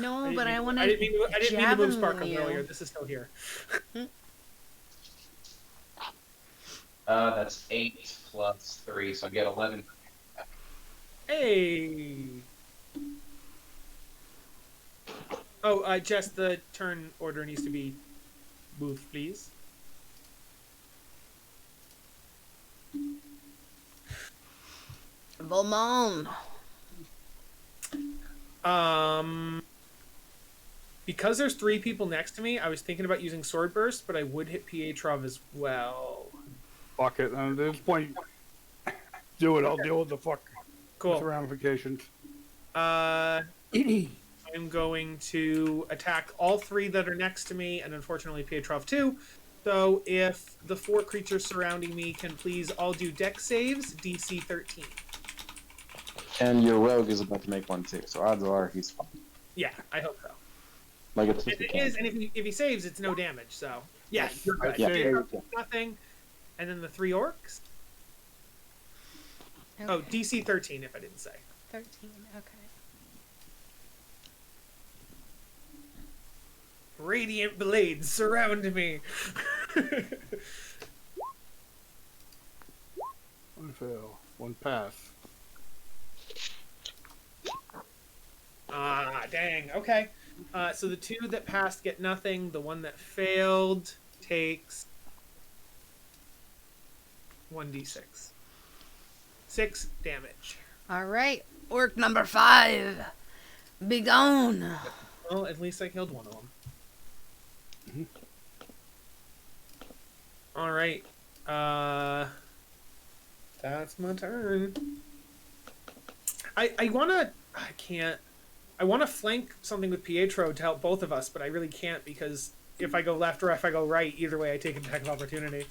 Speaker 1: No, but I want to.
Speaker 3: I didn't mean to move Sparkle
Speaker 1: you.
Speaker 3: earlier. This is still here.
Speaker 7: That's 8 plus 3, so I get 11.
Speaker 3: Hey. Oh, Jess, the turn order needs to be moved, please.
Speaker 1: Volmon.
Speaker 3: Because there's 3 people next to me, I was thinking about using Sword Burst, but I would hit Pietrov as well.
Speaker 2: Fuck it. At this point, do it. I'll deal with the
Speaker 3: Cool.
Speaker 2: ramifications.
Speaker 3: I'm going to attack all 3 that are next to me, and unfortunately Pietrov too. So if the 4 creatures surrounding me can please all do Dex saves, DC 13.
Speaker 6: And your rogue is about to make one too, so odds are he's fine.
Speaker 3: Yeah, I hope so.
Speaker 6: Like it's
Speaker 3: And
Speaker 6: just
Speaker 3: it is, and if he saves, it's no damage. So yeah, you're good.
Speaker 2: Yeah.
Speaker 3: Pietrov does nothing, and then the 3 orcs.
Speaker 1: Okay.
Speaker 3: Oh, DC 13 if I didn't say.
Speaker 1: 13. Okay.
Speaker 3: Radiant blades surround me.
Speaker 2: 1 fail. 1 pass.
Speaker 3: Ah, dang. Okay. So the 2 that passed get nothing. The 1 that failed takes 1d6. 6 damage.
Speaker 1: All right. Orc number 5. Be gone.
Speaker 3: Well, at least I killed one of them. All right. That's my turn. I want to flank something with Pietro to help both of us, but I really can't because if I go left or if I go right, either way I take an attack of opportunity.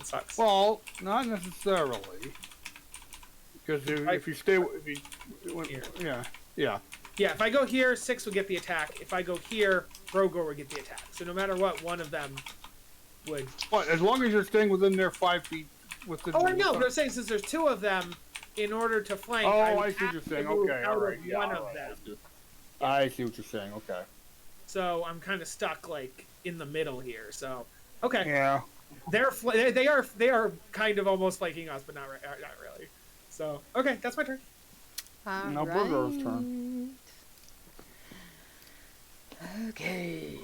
Speaker 3: It sucks.
Speaker 2: Well, not necessarily. Because if you stay,
Speaker 3: Here.
Speaker 2: yeah.
Speaker 3: Yeah, if I go here, 6 would get the attack. If I go here, Rogor would get the attack. So no matter what, one of them would.
Speaker 2: But as long as you're staying within their 5 feet. Within.
Speaker 3: Oh, I know. But I'm saying since there's 2 of them, in order to flank,
Speaker 2: Oh,
Speaker 3: would
Speaker 2: I see what
Speaker 3: have
Speaker 2: you're
Speaker 3: to
Speaker 2: saying.
Speaker 3: move
Speaker 2: Okay,
Speaker 3: out
Speaker 2: all right.
Speaker 3: of
Speaker 2: Yeah,
Speaker 3: one
Speaker 2: all
Speaker 3: of
Speaker 2: right.
Speaker 3: them.
Speaker 2: I see what you're saying. Okay.
Speaker 3: So I'm kind of stuck like in the middle here. So okay,
Speaker 2: Yeah.
Speaker 3: they are kind of almost flanking us, but not really. So okay, that's my turn.
Speaker 2: Now Burgo's turn.
Speaker 1: Okay.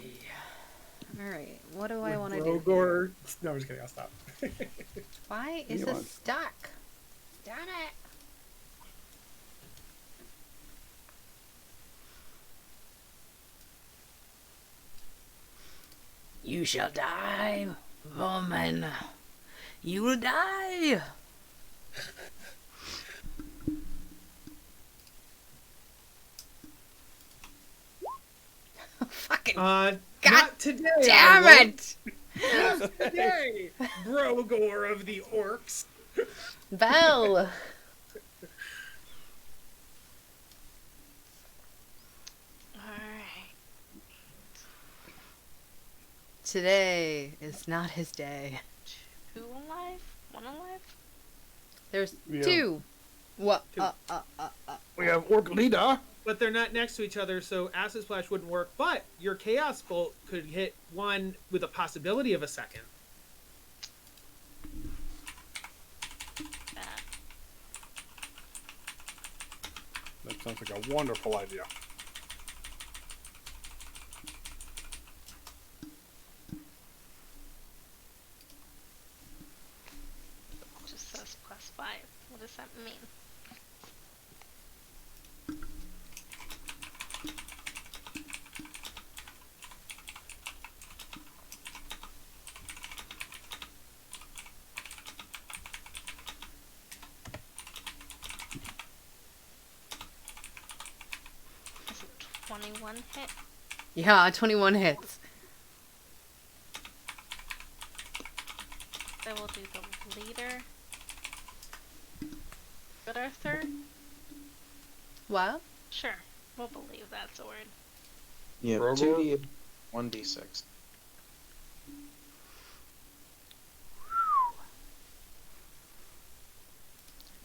Speaker 1: All right. What do I want to do?
Speaker 3: Rogor. No, I'm just kidding. I'll stop.
Speaker 1: Why is this stuck? Darn it. You shall die, woman. You will die. Fucking
Speaker 3: God not today.
Speaker 1: damn
Speaker 3: I
Speaker 1: it!
Speaker 3: won't. Not today, Brogor of the orcs.
Speaker 1: Belle.
Speaker 5: Alright.
Speaker 1: Today is not his day.
Speaker 5: 2 alive? 1 alive?
Speaker 1: There's
Speaker 2: Yeah.
Speaker 1: 2. What?
Speaker 3: Two.
Speaker 2: We have Orc Leader.
Speaker 3: But they're not next to each other, so Acid Splash wouldn't work. But your Chaos Bolt could hit one with a possibility of a second.
Speaker 5: That.
Speaker 2: That sounds like a wonderful idea.
Speaker 5: Just says +5. What does that mean? Is it 21 hit?
Speaker 1: Yeah, 21 hits.
Speaker 5: Then we'll do the leader. Good Arthur?
Speaker 1: What?
Speaker 5: Sure. We'll believe that's a word.
Speaker 6: Yeah,
Speaker 2: Rogor?
Speaker 6: 2d, 1d6.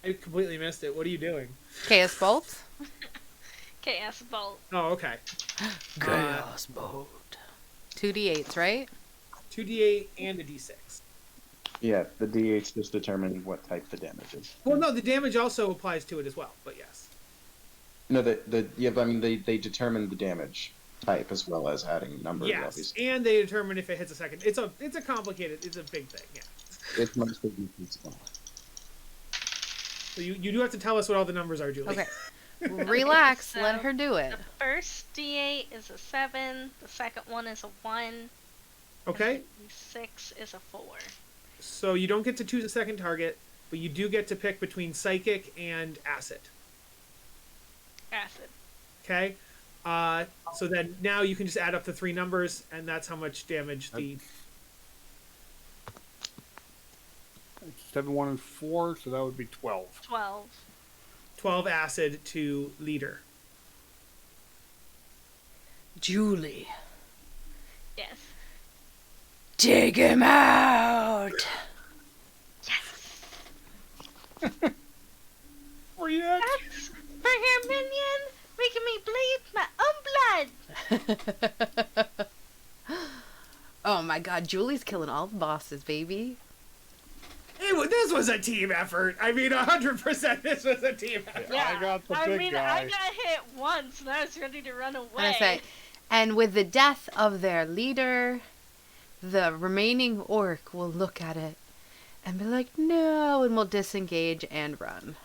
Speaker 3: I completely missed it. What are you doing?
Speaker 1: Chaos Bolt.
Speaker 5: Chaos Bolt.
Speaker 3: Oh, okay.
Speaker 1: Chaos Bolt. 2d8s, right?
Speaker 3: 2d8 and a d6.
Speaker 6: Yeah, the d8's just determine what type the damage is.
Speaker 3: Well, no, the damage also applies to it as well, but yes.
Speaker 6: No, I mean they determine the damage type as well as adding numbers.
Speaker 3: Yes,
Speaker 6: Obviously,
Speaker 3: and they determine if it hits a second. It's a complicated, it's a big thing, yeah.
Speaker 6: it's mostly defensible.
Speaker 3: So you do have to tell us what all the numbers are, Julie.
Speaker 1: Okay. Relax.
Speaker 5: so
Speaker 1: Let her do it.
Speaker 5: The first D8 is a 7. The second one is a 1.
Speaker 3: Okay,
Speaker 5: And the D6 is a 4.
Speaker 3: so you don't get to choose a second target, but you do get to pick between Psychic and Acid.
Speaker 5: Acid.
Speaker 3: Okay? So then now you can just add up the 3 numbers, and that's how much damage the...
Speaker 2: 7, 1, and 4, so that would be 12.
Speaker 5: 12.
Speaker 3: 12 acid to leader.
Speaker 1: Julie.
Speaker 5: Yes.
Speaker 1: Take him out.
Speaker 5: Yes.
Speaker 2: React.
Speaker 5: That's for your minion, making me bleed my own blood.
Speaker 1: Oh my god, Julie's killing all the bosses, baby.
Speaker 3: This was a team effort. I mean, 100% this was a team effort.
Speaker 5: Yeah.
Speaker 2: I got the
Speaker 5: I
Speaker 2: big
Speaker 5: mean,
Speaker 2: guy.
Speaker 5: I got hit once and I was ready to run away.
Speaker 1: And I say, and with the death of their leader, the remaining orc will look at it and be like, no, and will disengage and run.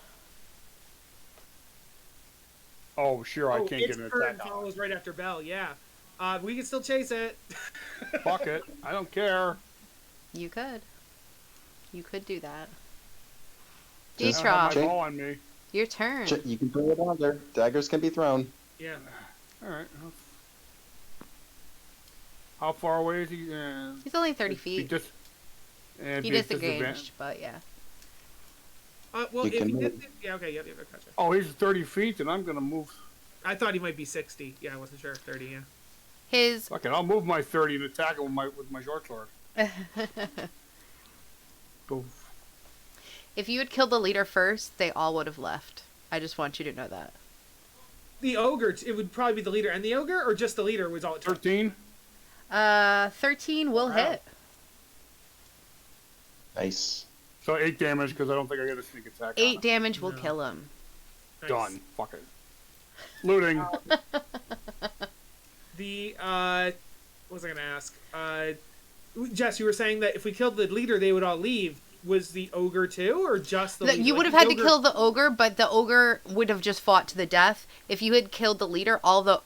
Speaker 2: Oh, sure, I can't get
Speaker 3: its
Speaker 2: an
Speaker 3: turn
Speaker 2: attack.
Speaker 3: follows right after Bell, yeah. We can still chase it.
Speaker 2: Fuck it. I don't care.
Speaker 1: You could. You could do that.
Speaker 6: Just
Speaker 2: I don't have
Speaker 1: Deetroff,
Speaker 2: my
Speaker 6: Jake?
Speaker 2: ball on me.
Speaker 1: your turn.
Speaker 6: You can throw it out there. Daggers can be thrown.
Speaker 3: Yeah.
Speaker 2: Alright. How far away is he?
Speaker 1: He's only 30 feet.
Speaker 2: He
Speaker 1: He
Speaker 2: disengaged.
Speaker 1: disengaged, but yeah.
Speaker 3: Well,
Speaker 6: You
Speaker 3: if
Speaker 6: can
Speaker 3: he
Speaker 6: move.
Speaker 3: did, yeah, okay, yep, gotcha.
Speaker 2: Oh, he's 30 feet, and I'm gonna move.
Speaker 3: I thought he might be 60. Yeah, I wasn't sure. 30, yeah.
Speaker 1: His
Speaker 2: Fuck it, I'll move my 30 and attack him with my short sword. Go.
Speaker 1: if you had killed the leader first, they all would have left. I just want you to know that.
Speaker 3: The ogre, it would probably be the leader and the ogre, or just the leader was all it took?
Speaker 2: 13.
Speaker 1: 13 will
Speaker 3: Wow.
Speaker 1: hit.
Speaker 6: Nice.
Speaker 2: So 8 damage because I don't think I get a sneak attack. on
Speaker 1: 8
Speaker 2: it.
Speaker 1: damage will
Speaker 3: No.
Speaker 1: kill him.
Speaker 3: Nice.
Speaker 2: Done. Fuck it. Looting.
Speaker 3: The, what was I going to ask? Jess, you were saying that if we killed the leader, they would all leave. Was the ogre too, or just the leader?
Speaker 1: You would
Speaker 3: Like,
Speaker 1: have had
Speaker 3: the
Speaker 1: to
Speaker 3: ogre-
Speaker 1: kill the ogre, but the ogre would have just fought to the death. If you had killed the leader, all the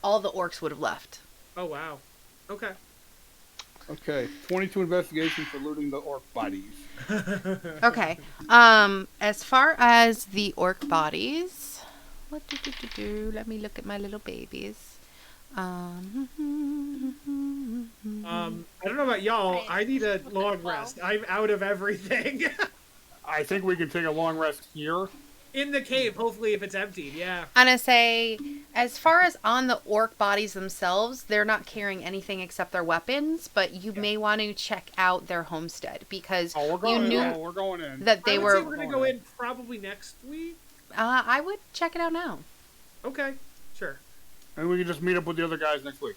Speaker 1: orcs would have left.
Speaker 3: Oh, wow. Okay.
Speaker 2: Okay. 22 investigation for looting the orc bodies.
Speaker 1: Okay. As far as the orc bodies, let me look at my little babies.
Speaker 3: I don't know about y'all. I need a long rest. I'm out of everything.
Speaker 2: I think we can take a long rest here.
Speaker 3: In the cave, hopefully, if it's emptied, yeah.
Speaker 1: I'm gonna say, as far as on the orc bodies themselves, they're not carrying anything except their weapons, but you may want to check out their homestead because
Speaker 2: Oh, we're going
Speaker 1: knew
Speaker 2: in. Oh, we're going in.
Speaker 1: that they
Speaker 3: I would say
Speaker 1: were.
Speaker 3: we're going to go in probably next week.
Speaker 1: I would check it out now.
Speaker 3: Okay, sure.
Speaker 2: And we can just meet up with the other guys next week.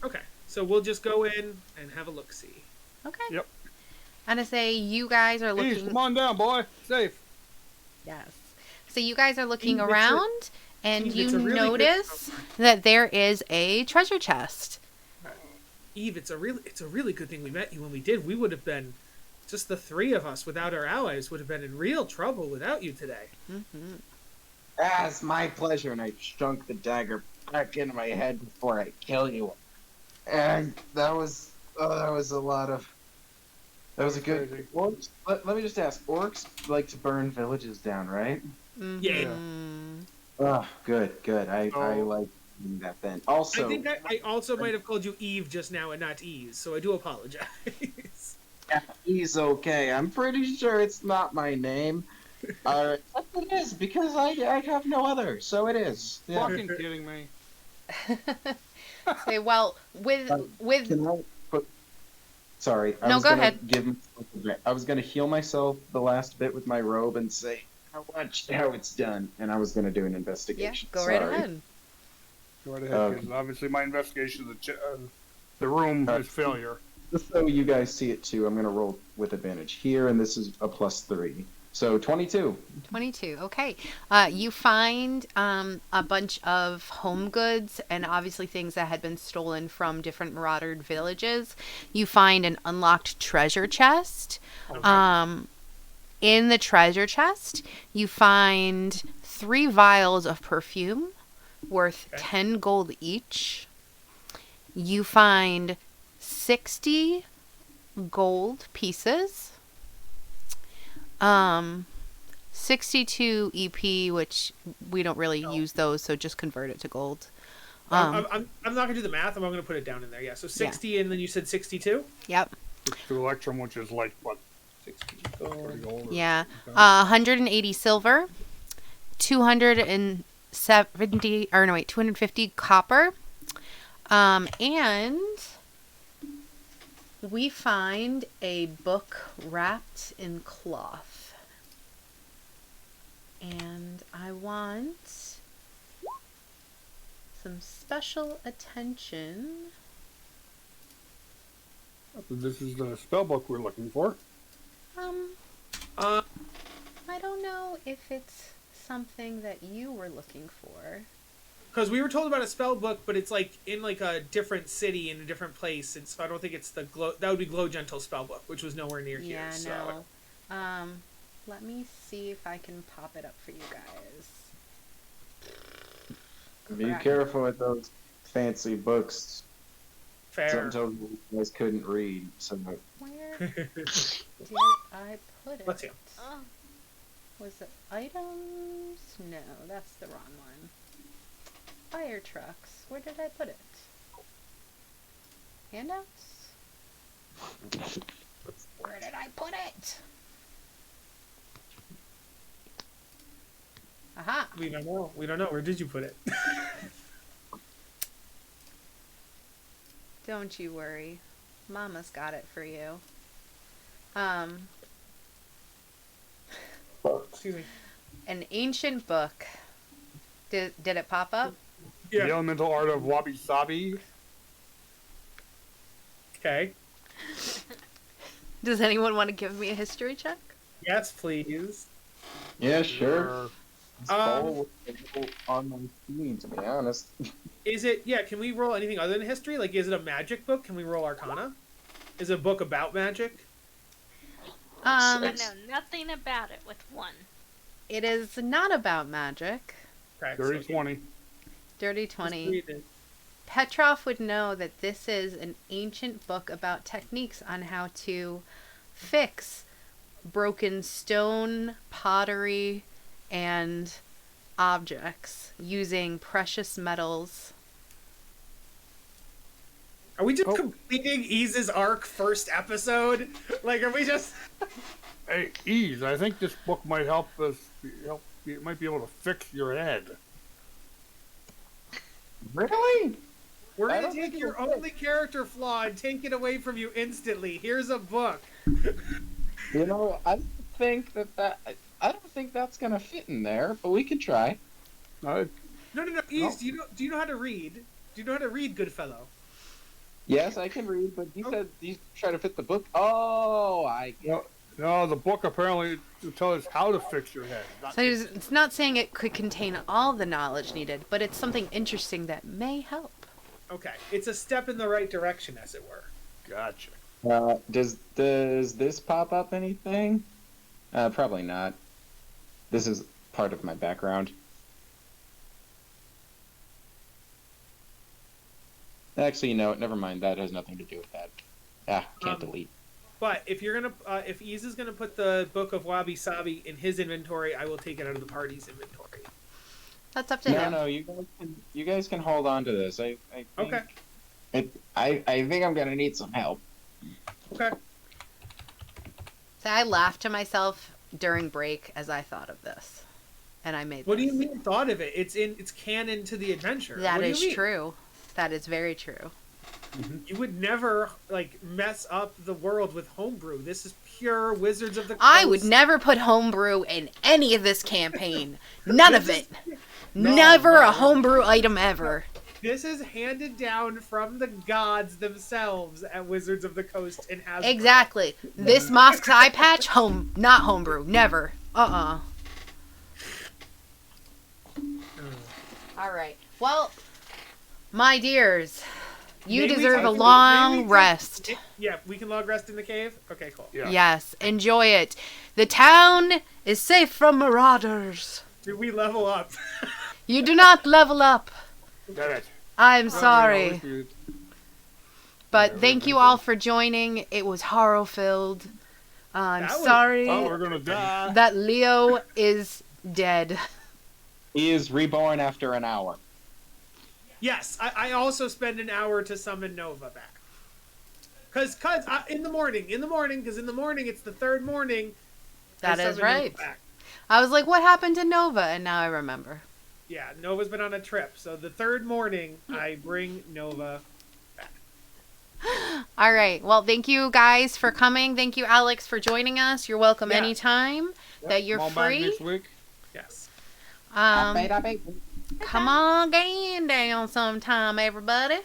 Speaker 3: Okay, so we'll just go in and have a look-see.
Speaker 1: Okay.
Speaker 2: Yep.
Speaker 1: I'm gonna say you guys are
Speaker 2: Please,
Speaker 1: looking.
Speaker 2: come on down, boy. Safe.
Speaker 1: Yes. So you guys are looking
Speaker 3: Eve, it's a-
Speaker 1: around, and
Speaker 3: Eve,
Speaker 1: you
Speaker 3: it's a really good-
Speaker 1: notice that there is a treasure chest.
Speaker 3: Eve, it's a really good thing we met you when we did. We would have been, just the three of us without our allies would have been in real trouble without you today.
Speaker 1: Mm-hmm.
Speaker 6: It's my pleasure, and I chunk the dagger back into my head before I kill you. And that was a lot of. That was a good.
Speaker 2: Crazy.
Speaker 6: Orcs, let me just ask. Orcs like to burn villages down, right?
Speaker 3: Yeah.
Speaker 6: Oh, good. I
Speaker 2: Oh.
Speaker 6: like doing that then. Also,
Speaker 3: I think I also might have called you Eve just now and not Eve, so I do apologize.
Speaker 6: yeah, he's okay. I'm pretty sure it's not my name. But it is because I have no other, so it is. Yeah.
Speaker 2: Fucking kidding me.
Speaker 1: Say, well, with
Speaker 6: Can I put... Sorry. I
Speaker 1: No,
Speaker 6: was
Speaker 1: go
Speaker 6: gonna
Speaker 1: ahead.
Speaker 6: I was going to heal myself the last bit with my robe and say, I watched how it's done. And I was going to do an
Speaker 1: yeah,
Speaker 6: investigation.
Speaker 1: go
Speaker 6: Sorry.
Speaker 1: right ahead.
Speaker 2: Go right ahead, because obviously my investigation of the room is failure.
Speaker 6: Just so you guys see it too, I'm going to roll with advantage here, and this is a +3. So 22.
Speaker 1: 22. Okay. You find a bunch of home goods and obviously things that had been stolen from different maraudered villages. You find an unlocked treasure chest. In the treasure chest, you find 3 vials of perfume worth 10 gold each. You find 60 gold pieces. 62 EP, which we don't really use those, so just convert it to gold.
Speaker 3: I'm not going to do the math. I'm going to put it down in there. Yeah, so 60 and then you said 62?
Speaker 1: Yep.
Speaker 2: The Electrum, which is like, what, 60 gold? Or
Speaker 1: Yeah.
Speaker 2: okay.
Speaker 1: 180 silver, 250 copper, and we find a book wrapped in cloth. And I want some special attention.
Speaker 2: This is the spell book we're looking for.
Speaker 3: Uh,
Speaker 1: I don't know if it's something that you were looking for.
Speaker 3: Because we were told about a spell book, but it's like in like a different city in a different place, and so I don't think it's the glow. That would be Glow Gentle spell book, which was nowhere near here.
Speaker 1: Yeah,
Speaker 3: so.
Speaker 1: no. Let me see if I can pop it up for you guys.
Speaker 6: Be
Speaker 1: Crap.
Speaker 6: careful with those fancy books.
Speaker 3: Fair.
Speaker 6: Something told me you guys couldn't read. So
Speaker 1: Where did I put it?
Speaker 3: Let's see.
Speaker 5: Oh,
Speaker 1: Was it items? No, that's the wrong one. Fire trucks. Where did I put it? Handouts? Where did I put it? Aha.
Speaker 3: We don't know. We don't know. Where did you put it?
Speaker 1: Don't you worry. Mama's got it for you.
Speaker 3: Excuse me.
Speaker 1: An ancient book. Did it pop up?
Speaker 2: The
Speaker 3: Yeah.
Speaker 2: elemental art of wabi sabi.
Speaker 3: Okay.
Speaker 1: Does anyone want to give me a history check?
Speaker 3: Yes, please.
Speaker 6: Yeah, sure.
Speaker 3: Um,
Speaker 6: On my screen, to be honest.
Speaker 3: Is it? Yeah. Can we roll anything other than history? Like, is it a magic book? Can we roll Arcana? Is it a book about magic?
Speaker 5: I
Speaker 1: Um,
Speaker 5: know nothing about it with 1.
Speaker 1: it is not about magic.
Speaker 3: Okay.
Speaker 2: Dirty
Speaker 3: so
Speaker 2: 20.
Speaker 1: Dirty
Speaker 3: just
Speaker 1: 20.
Speaker 3: read it.
Speaker 1: Petrov would know that this is an ancient book about techniques on how to fix broken stone, pottery, and objects using precious metals.
Speaker 3: Are we just
Speaker 2: Oh.
Speaker 3: completing Ease's arc first episode? Like, are we just?
Speaker 2: Hey, Ease, I think this book might help us. It might be able to fix your head.
Speaker 6: Really?
Speaker 3: We're
Speaker 6: I
Speaker 3: gonna
Speaker 6: don't
Speaker 3: take
Speaker 6: think
Speaker 3: your
Speaker 6: it would.
Speaker 3: only character flaw and take it away from you instantly. Here's a book.
Speaker 6: You know, I don't think I don't think that's gonna fit in there, but we could try.
Speaker 2: Uh,
Speaker 3: No, Ease. Do you know how to read? Do you know how to read, Goodfellow?
Speaker 6: Yes, I can read, but you said you try to fit the book. Oh,
Speaker 2: no, the book apparently will tell us how to fix your head.
Speaker 1: So it's not saying it could contain all the knowledge needed, but it's something interesting that may help.
Speaker 3: Okay, it's a step in the right direction, as it were.
Speaker 2: Gotcha.
Speaker 6: Does this pop up anything? Probably not. This is part of my background. Actually, no, never mind. That has nothing to do with that. Can't delete.
Speaker 3: But if you're gonna, if Ease is gonna put the Book of Wabi Sabi in his inventory, I will take it out of the party's inventory.
Speaker 1: That's up to him.
Speaker 6: No, you guys can hold on to this. I think
Speaker 3: Okay.
Speaker 6: I think I'm gonna need some help.
Speaker 3: Okay.
Speaker 1: So I laughed to myself during break as I thought of this, and I made.
Speaker 3: What do
Speaker 1: this.
Speaker 3: you mean thought of it? It's canon to the adventure.
Speaker 1: That
Speaker 3: What do you
Speaker 1: is
Speaker 3: mean?
Speaker 1: true. That is very true.
Speaker 3: You would never like mess up the world with homebrew. This is pure Wizards of the Coast.
Speaker 1: I would never put homebrew in any of this campaign. None of it. Never
Speaker 2: no.
Speaker 1: a homebrew item ever.
Speaker 3: This is handed down from the gods themselves at Wizards of the Coast and has
Speaker 1: Exactly. This Mosk's eye patch, not homebrew. Never. All right. Well, my dears, you
Speaker 3: Maybe we
Speaker 1: deserve
Speaker 3: take-
Speaker 1: a
Speaker 3: maybe
Speaker 1: long
Speaker 3: we
Speaker 1: rest.
Speaker 3: Yeah, we can log rest in the cave. Okay, cool.
Speaker 2: Yeah.
Speaker 1: Yes, enjoy it. The town is safe from marauders.
Speaker 3: Did we level up?
Speaker 1: You do not level up.
Speaker 2: Damn it.
Speaker 1: I'm sorry.
Speaker 2: Sorry.
Speaker 1: But thank you all for joining. It was horror-filled. I'm
Speaker 3: That was-
Speaker 1: sorry
Speaker 2: Oh, we're gonna die.
Speaker 1: that Leo is dead.
Speaker 6: He is reborn after an hour.
Speaker 3: Yes, I also spend an hour to summon Nova back. Cause in the morning, because in the morning it's the third morning. I
Speaker 1: That is
Speaker 3: summon Nova
Speaker 1: right.
Speaker 3: back.
Speaker 1: I was like, what happened to Nova? And now I remember.
Speaker 3: Yeah, Nova's been on a trip, so the third morning I bring Nova.
Speaker 1: All right. Well, thank you guys for coming. Thank you, Alex, for joining us. You're welcome
Speaker 3: Yeah.
Speaker 1: anytime that you're
Speaker 2: Come on back
Speaker 1: free.
Speaker 2: next week.
Speaker 3: Yes.
Speaker 1: Come on, get down sometime, everybody.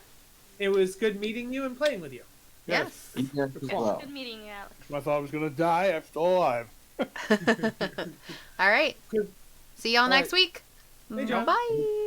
Speaker 3: It was good meeting you and playing with you.
Speaker 1: Yes.
Speaker 5: Good meeting you, Alex.
Speaker 2: I thought I was gonna die. I'm still alive.
Speaker 1: All right.
Speaker 3: Good.
Speaker 1: See y'all
Speaker 3: All
Speaker 1: next
Speaker 3: right.
Speaker 1: week.
Speaker 3: Hey, John.
Speaker 1: Bye.